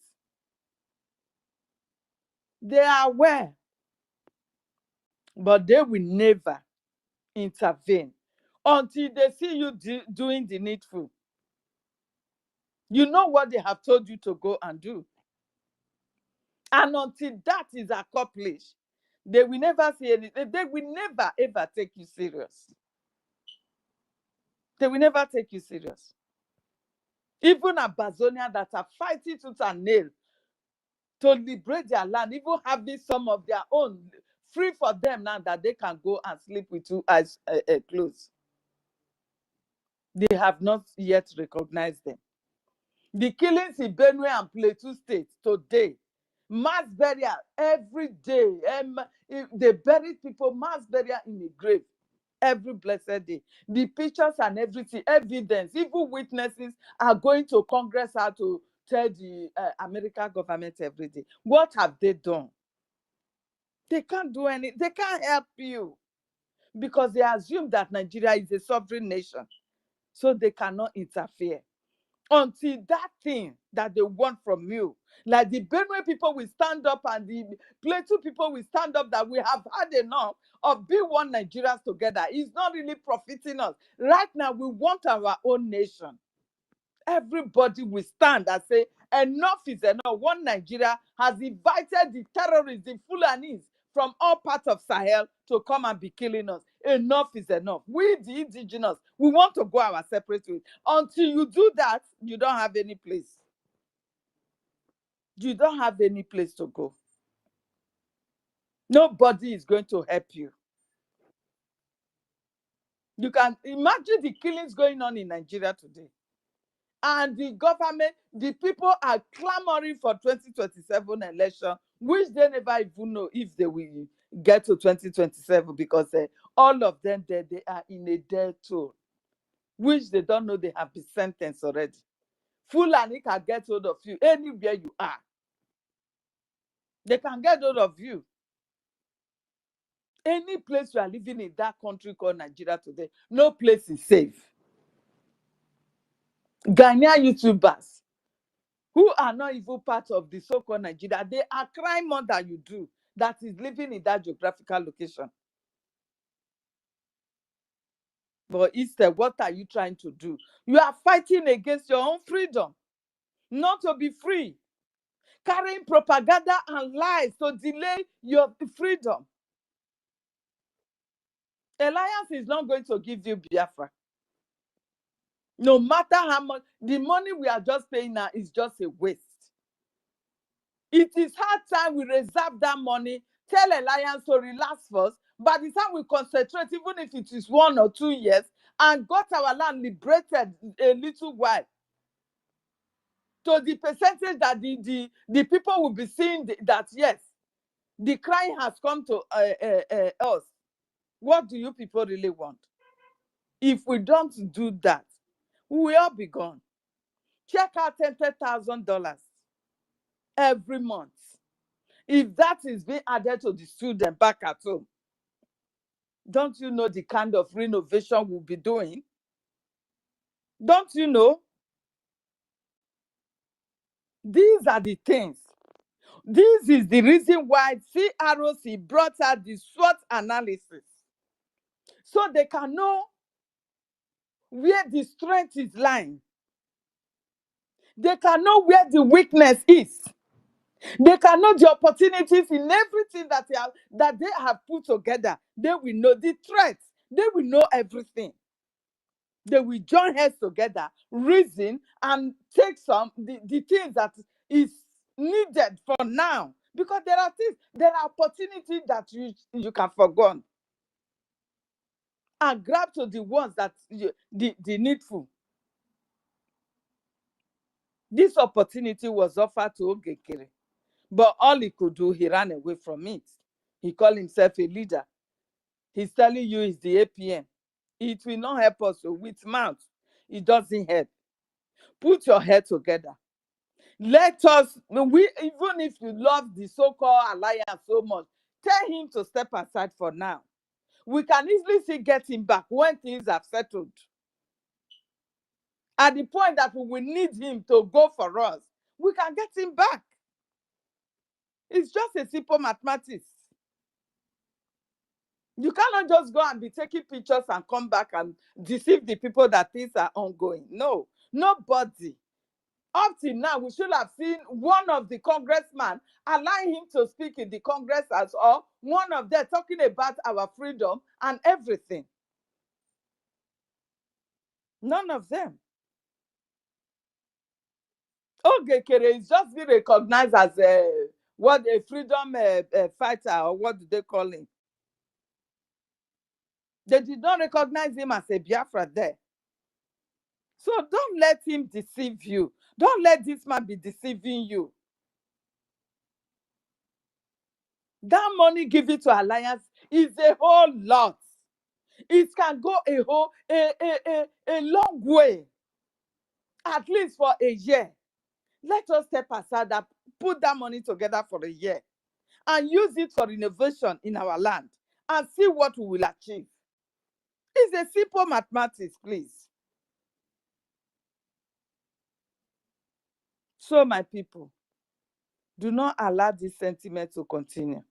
They are aware, but they will never intervene until they see you doing the needful. You know what they have told you to go and do. And until that is accomplished, they will never see anything. They will never, ever take you serious. They will never take you serious. Even Amazonia that are fighting tooth and nail to liberate their land, even having some of their own free for them now that they can go and sleep with 2 eyes closed. They have not yet recognized them. The killings in Benue and Plateau State today, mass burial every day. They buried people, mass burial in a grave every blessed day. The pictures and everything, evidence, even witnesses are going to Congress how to tell the American government every day. What have they done? They can't do anything. They can't help you because they assume that Nigeria is a sovereign nation, so they cannot interfere. Until that thing that they want from you, like the Benue people will stand up and the Plateau people will stand up that we have had enough of being one Nigerians together. It's not really profiting us. Right now, we want our own nation. Everybody will stand and say, enough is enough. One Nigeria has invited the terrorists, the Fulanis, from all parts of Sahel to come and be killing us. Enough is enough. We, the indigenous, we want to go our separate ways. Until you do that, you don't have any place. You don't have any place to go. Nobody is going to help you. You can imagine the killings going on in Nigeria today. And the government, the people are clamoring for 2027 election, which they never even know if they will get to 2027 because all of them, they are in a dead toll. which they don't know they have been sentenced already. Fulani can get hold of you anywhere you are. They can get hold of you. Any place you are living in that country called Nigeria today, no place is safe. Ghanaian YouTubers who are not even part of the so-called Nigeria, they are crying more than you do that is living in that geographical location. But instead, what are you trying to do? You are fighting against your own freedom, not to be free. Carrying propaganda and lies to delay your freedom. Alliance is not going to give you Biafra. No matter how much, the money we are just paying now is just a waste. It is hard time we reserve that money, tell Alliance to relax first. By the time we concentrate, even if it is 1 or 2 years, and got our land liberated a little while, to the percentage that the people will be seeing that, yes, the crying has come to us. What do you people really want? If we don't do that, we will all be gone. Check out $10,000 every month. If that is being added to the student back at home, don't you know the kind of renovation we'll be doing? Don't you know? These are the things. This is the reason why CROC brought out the SWOT analysis. So they can know where the strength is lying. They can know where the weakness is. They can know the opportunities in everything that they have put together. They will know the threats. They will know everything. They will join heads together, reason, and take the things that is needed for now. Because there are things, there are opportunities that you can forgo and grab to the ones that the needful. This opportunity was offered to Ogekere, but all he could do, he ran away from it. He called himself a leader. He's telling you it's the APM. It will not help us with mouth. It doesn't help. Put your head together. Let us, even if you love the so-called alliance so much, tell him to step aside for now. We can easily see get him back when things have settled. At the point that we will need him to go for us, we can get him back. It's just a simple mathematics. You cannot just go and be taking pictures and come back and deceive the people that things are ongoing. No, nobody. Up till now, we should have seen one of the congressmen allowing him to speak in the Congress as well. One of them talking about our freedom and everything. None of them. Ogekere is just being recognized as a freedom fighter, or what do they call him? They did not recognize him as a Biafra there. So don't let him deceive you. Don't let this man be deceiving you. That money given to Alliance is a whole lot. It can go a long way, at least for a year. Let us step aside and put that money together for a year and use it for innovation in our land and see what we will achieve. It's a simple mathematics, please. So, my people, do not allow this sentiment to continue.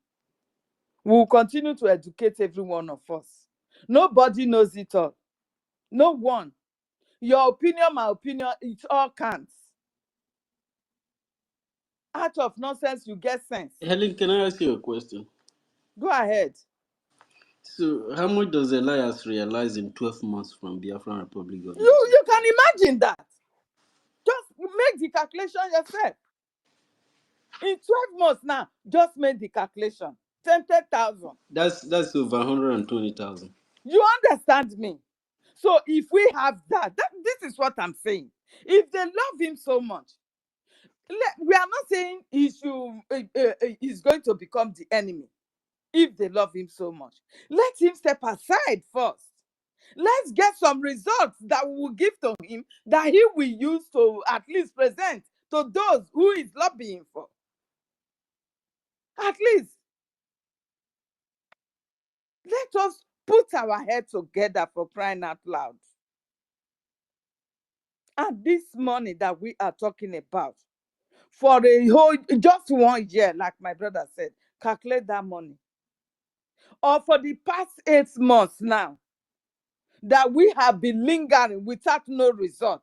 We will continue to educate every one of us. Nobody knows it all. No one. Your opinion, my opinion, it all counts. Out of nonsense, you get sense. Helen, can I ask you a question? Go ahead. So, how much does Elias realize in 12 months from Biafran Republic government? You can imagine that. Just make the calculation yourself. In 12 months now, just make the calculation. 10,000. That's over 120,000. You understand me? So if we have that, this is what I'm saying. If they love him so much, we are not saying he's going to become the enemy. If they love him so much, let him step aside first. Let's get some results that we will give to him that he will use to at least present to those who is lobbying for. At least let us put our head together, for crying out loud. And this money that we are talking about, for a whole, just 1 year, like my brother said, calculate that money. Or for the past 8 months now, that we have been lingering without no result,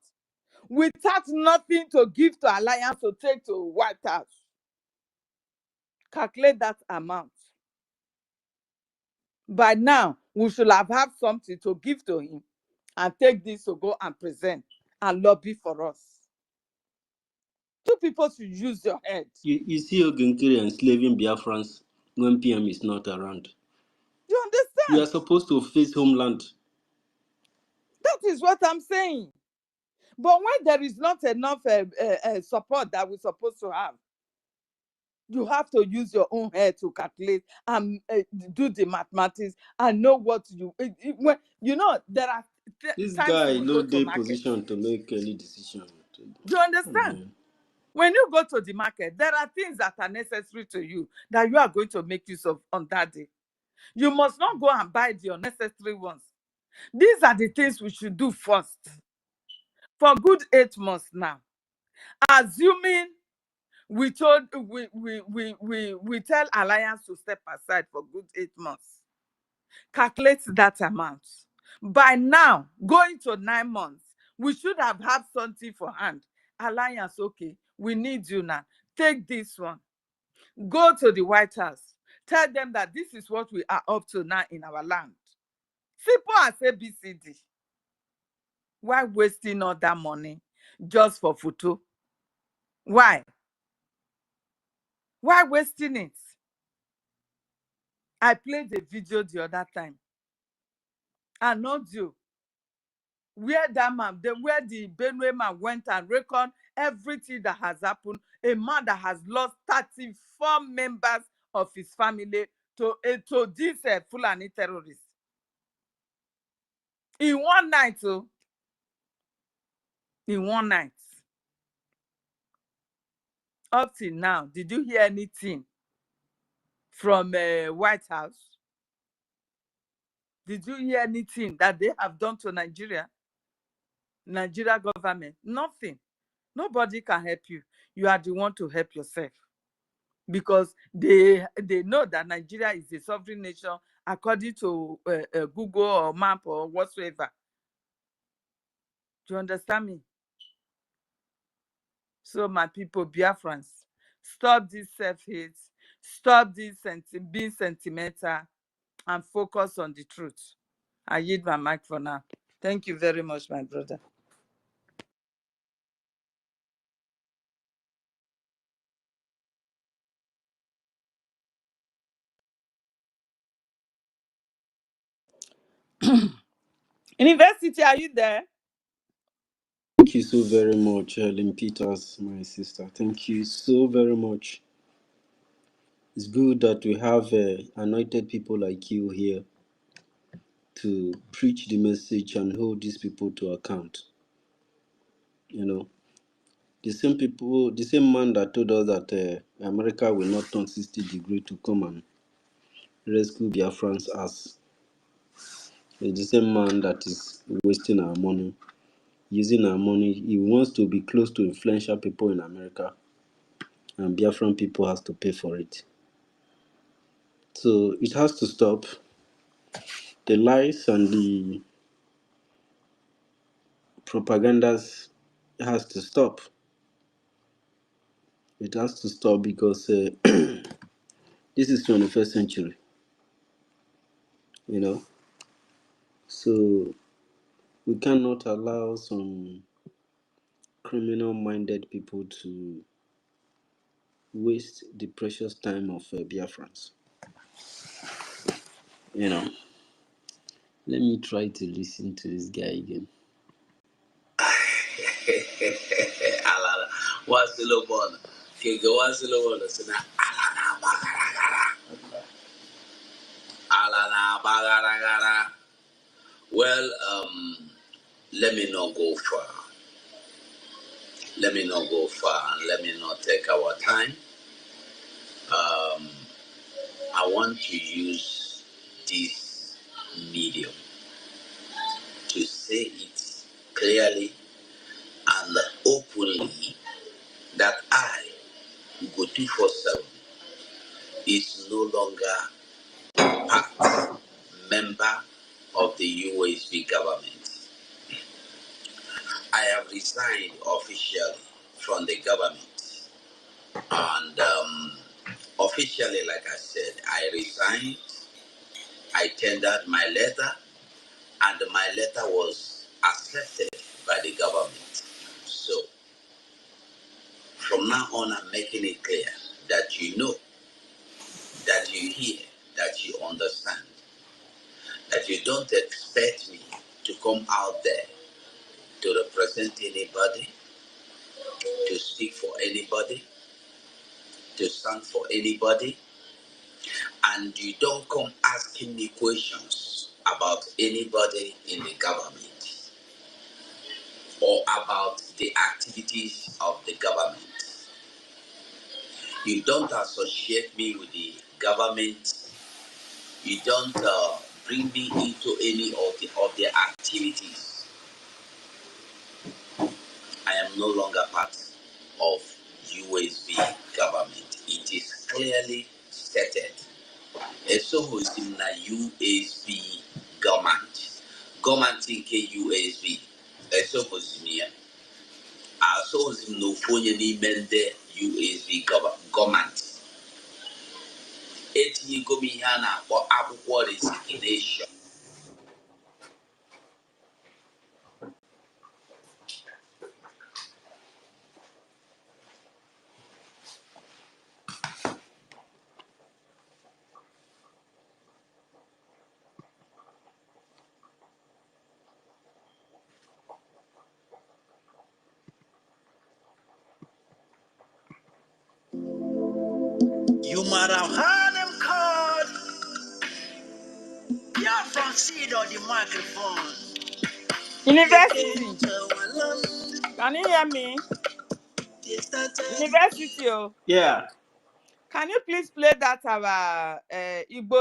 without nothing to give to Alliance to take to White House. Calculate that amount. By now, we should have had something to give to him and take this to go and present and lobby for us. Two people should use your head. You see Ogenkiri enslaving Biafrans when PM is not around. You We are understand? supposed to face homeland. That is what I'm saying. But when there is not enough support that we're supposed to have, you have to use your own head to calculate and do the mathematics and know what you. When you know there are This times guy you will no go to day market. position to make any decision. You understand? When you go to the market, there are things that are necessary to you that you are going to make use of on that day. You must not go and buy the unnecessary ones. These are the things we should do first. For good 8 months now, assuming we tell Alliance to step aside for good 8 months, calculate that amount. By now, going to 9 months, we should have had something for hand. Alliance, okay, we need you now. Take this one. Go to the White House. Tell them that this is what we are up to now in our land. Simple as ABCD. Why wasting all that money just for photo? Why? Why wasting it? I played a video the other time. And not you. Where that man, where the Benue man went and reckoned everything that has happened. A man that has lost 34 members of his family to this Fulani terrorists. In one night, oh. In one night. Up till now, did you hear anything from White House? Did you hear anything that they have done to Nigeria government? Nothing. Nobody can help you. You are the one to help yourself. Because they know that Nigeria is a sovereign nation according to Google or map or whatsoever. Do you understand me? So my people, Biafrans, stop this self-hate, stop this being sentimental, and focus on the truth. I yield my mic for now. Thank you very much, my brother. University, are you there? Thank you so very much, Helen Peters, my sister. Thank you so very much. It's good that we have anointed people like you here to preach the message and hold these people to account. You know, the same people, the same man that told us that America will not turn 60 degrees to come and rescue Biafrans as the same man that is wasting our money, using our money. He wants to be close to influential people in America, and Biafran people has to pay for it. So it has to stop. The lies and the propagandas has to stop. It has to stop because this is 21st century, you know. So we cannot allow some criminal-minded people to waste the precious time of Biafrans. You know. Let me try to listen to this guy again. What's the low ball? What's the low ball? Alana Bagaragara. Well, let me not go far. Let me not go far and let me not take our time. I want to use this medium to say it clearly and openly that I, Go 247, is no longer part, member of the USB government. I have resigned officially from the government. And officially, like I said, I resigned. I tendered my letter, and my letter was accepted by the government. So, from now on, I'm making it clear that you know, that you hear, that you understand, that you don't expect me to come out there to represent anybody, to speak for anybody, to stand for anybody, and you don't come asking me questions about anybody in the government or about the activities of the government. You don't associate me with the government. You don't bring me into any of their activities. I am no longer part of USB government. It is clearly stated. So who's in the USB government? Government in USB. So who's in here? So who's in no phone any mende USB government. Eti gomihana for akwụkwọ resignation. You might have heard them called Biafra seed on the microphone. University. Can you hear me? University. Oh. Yeah. Can you please play that our Igbo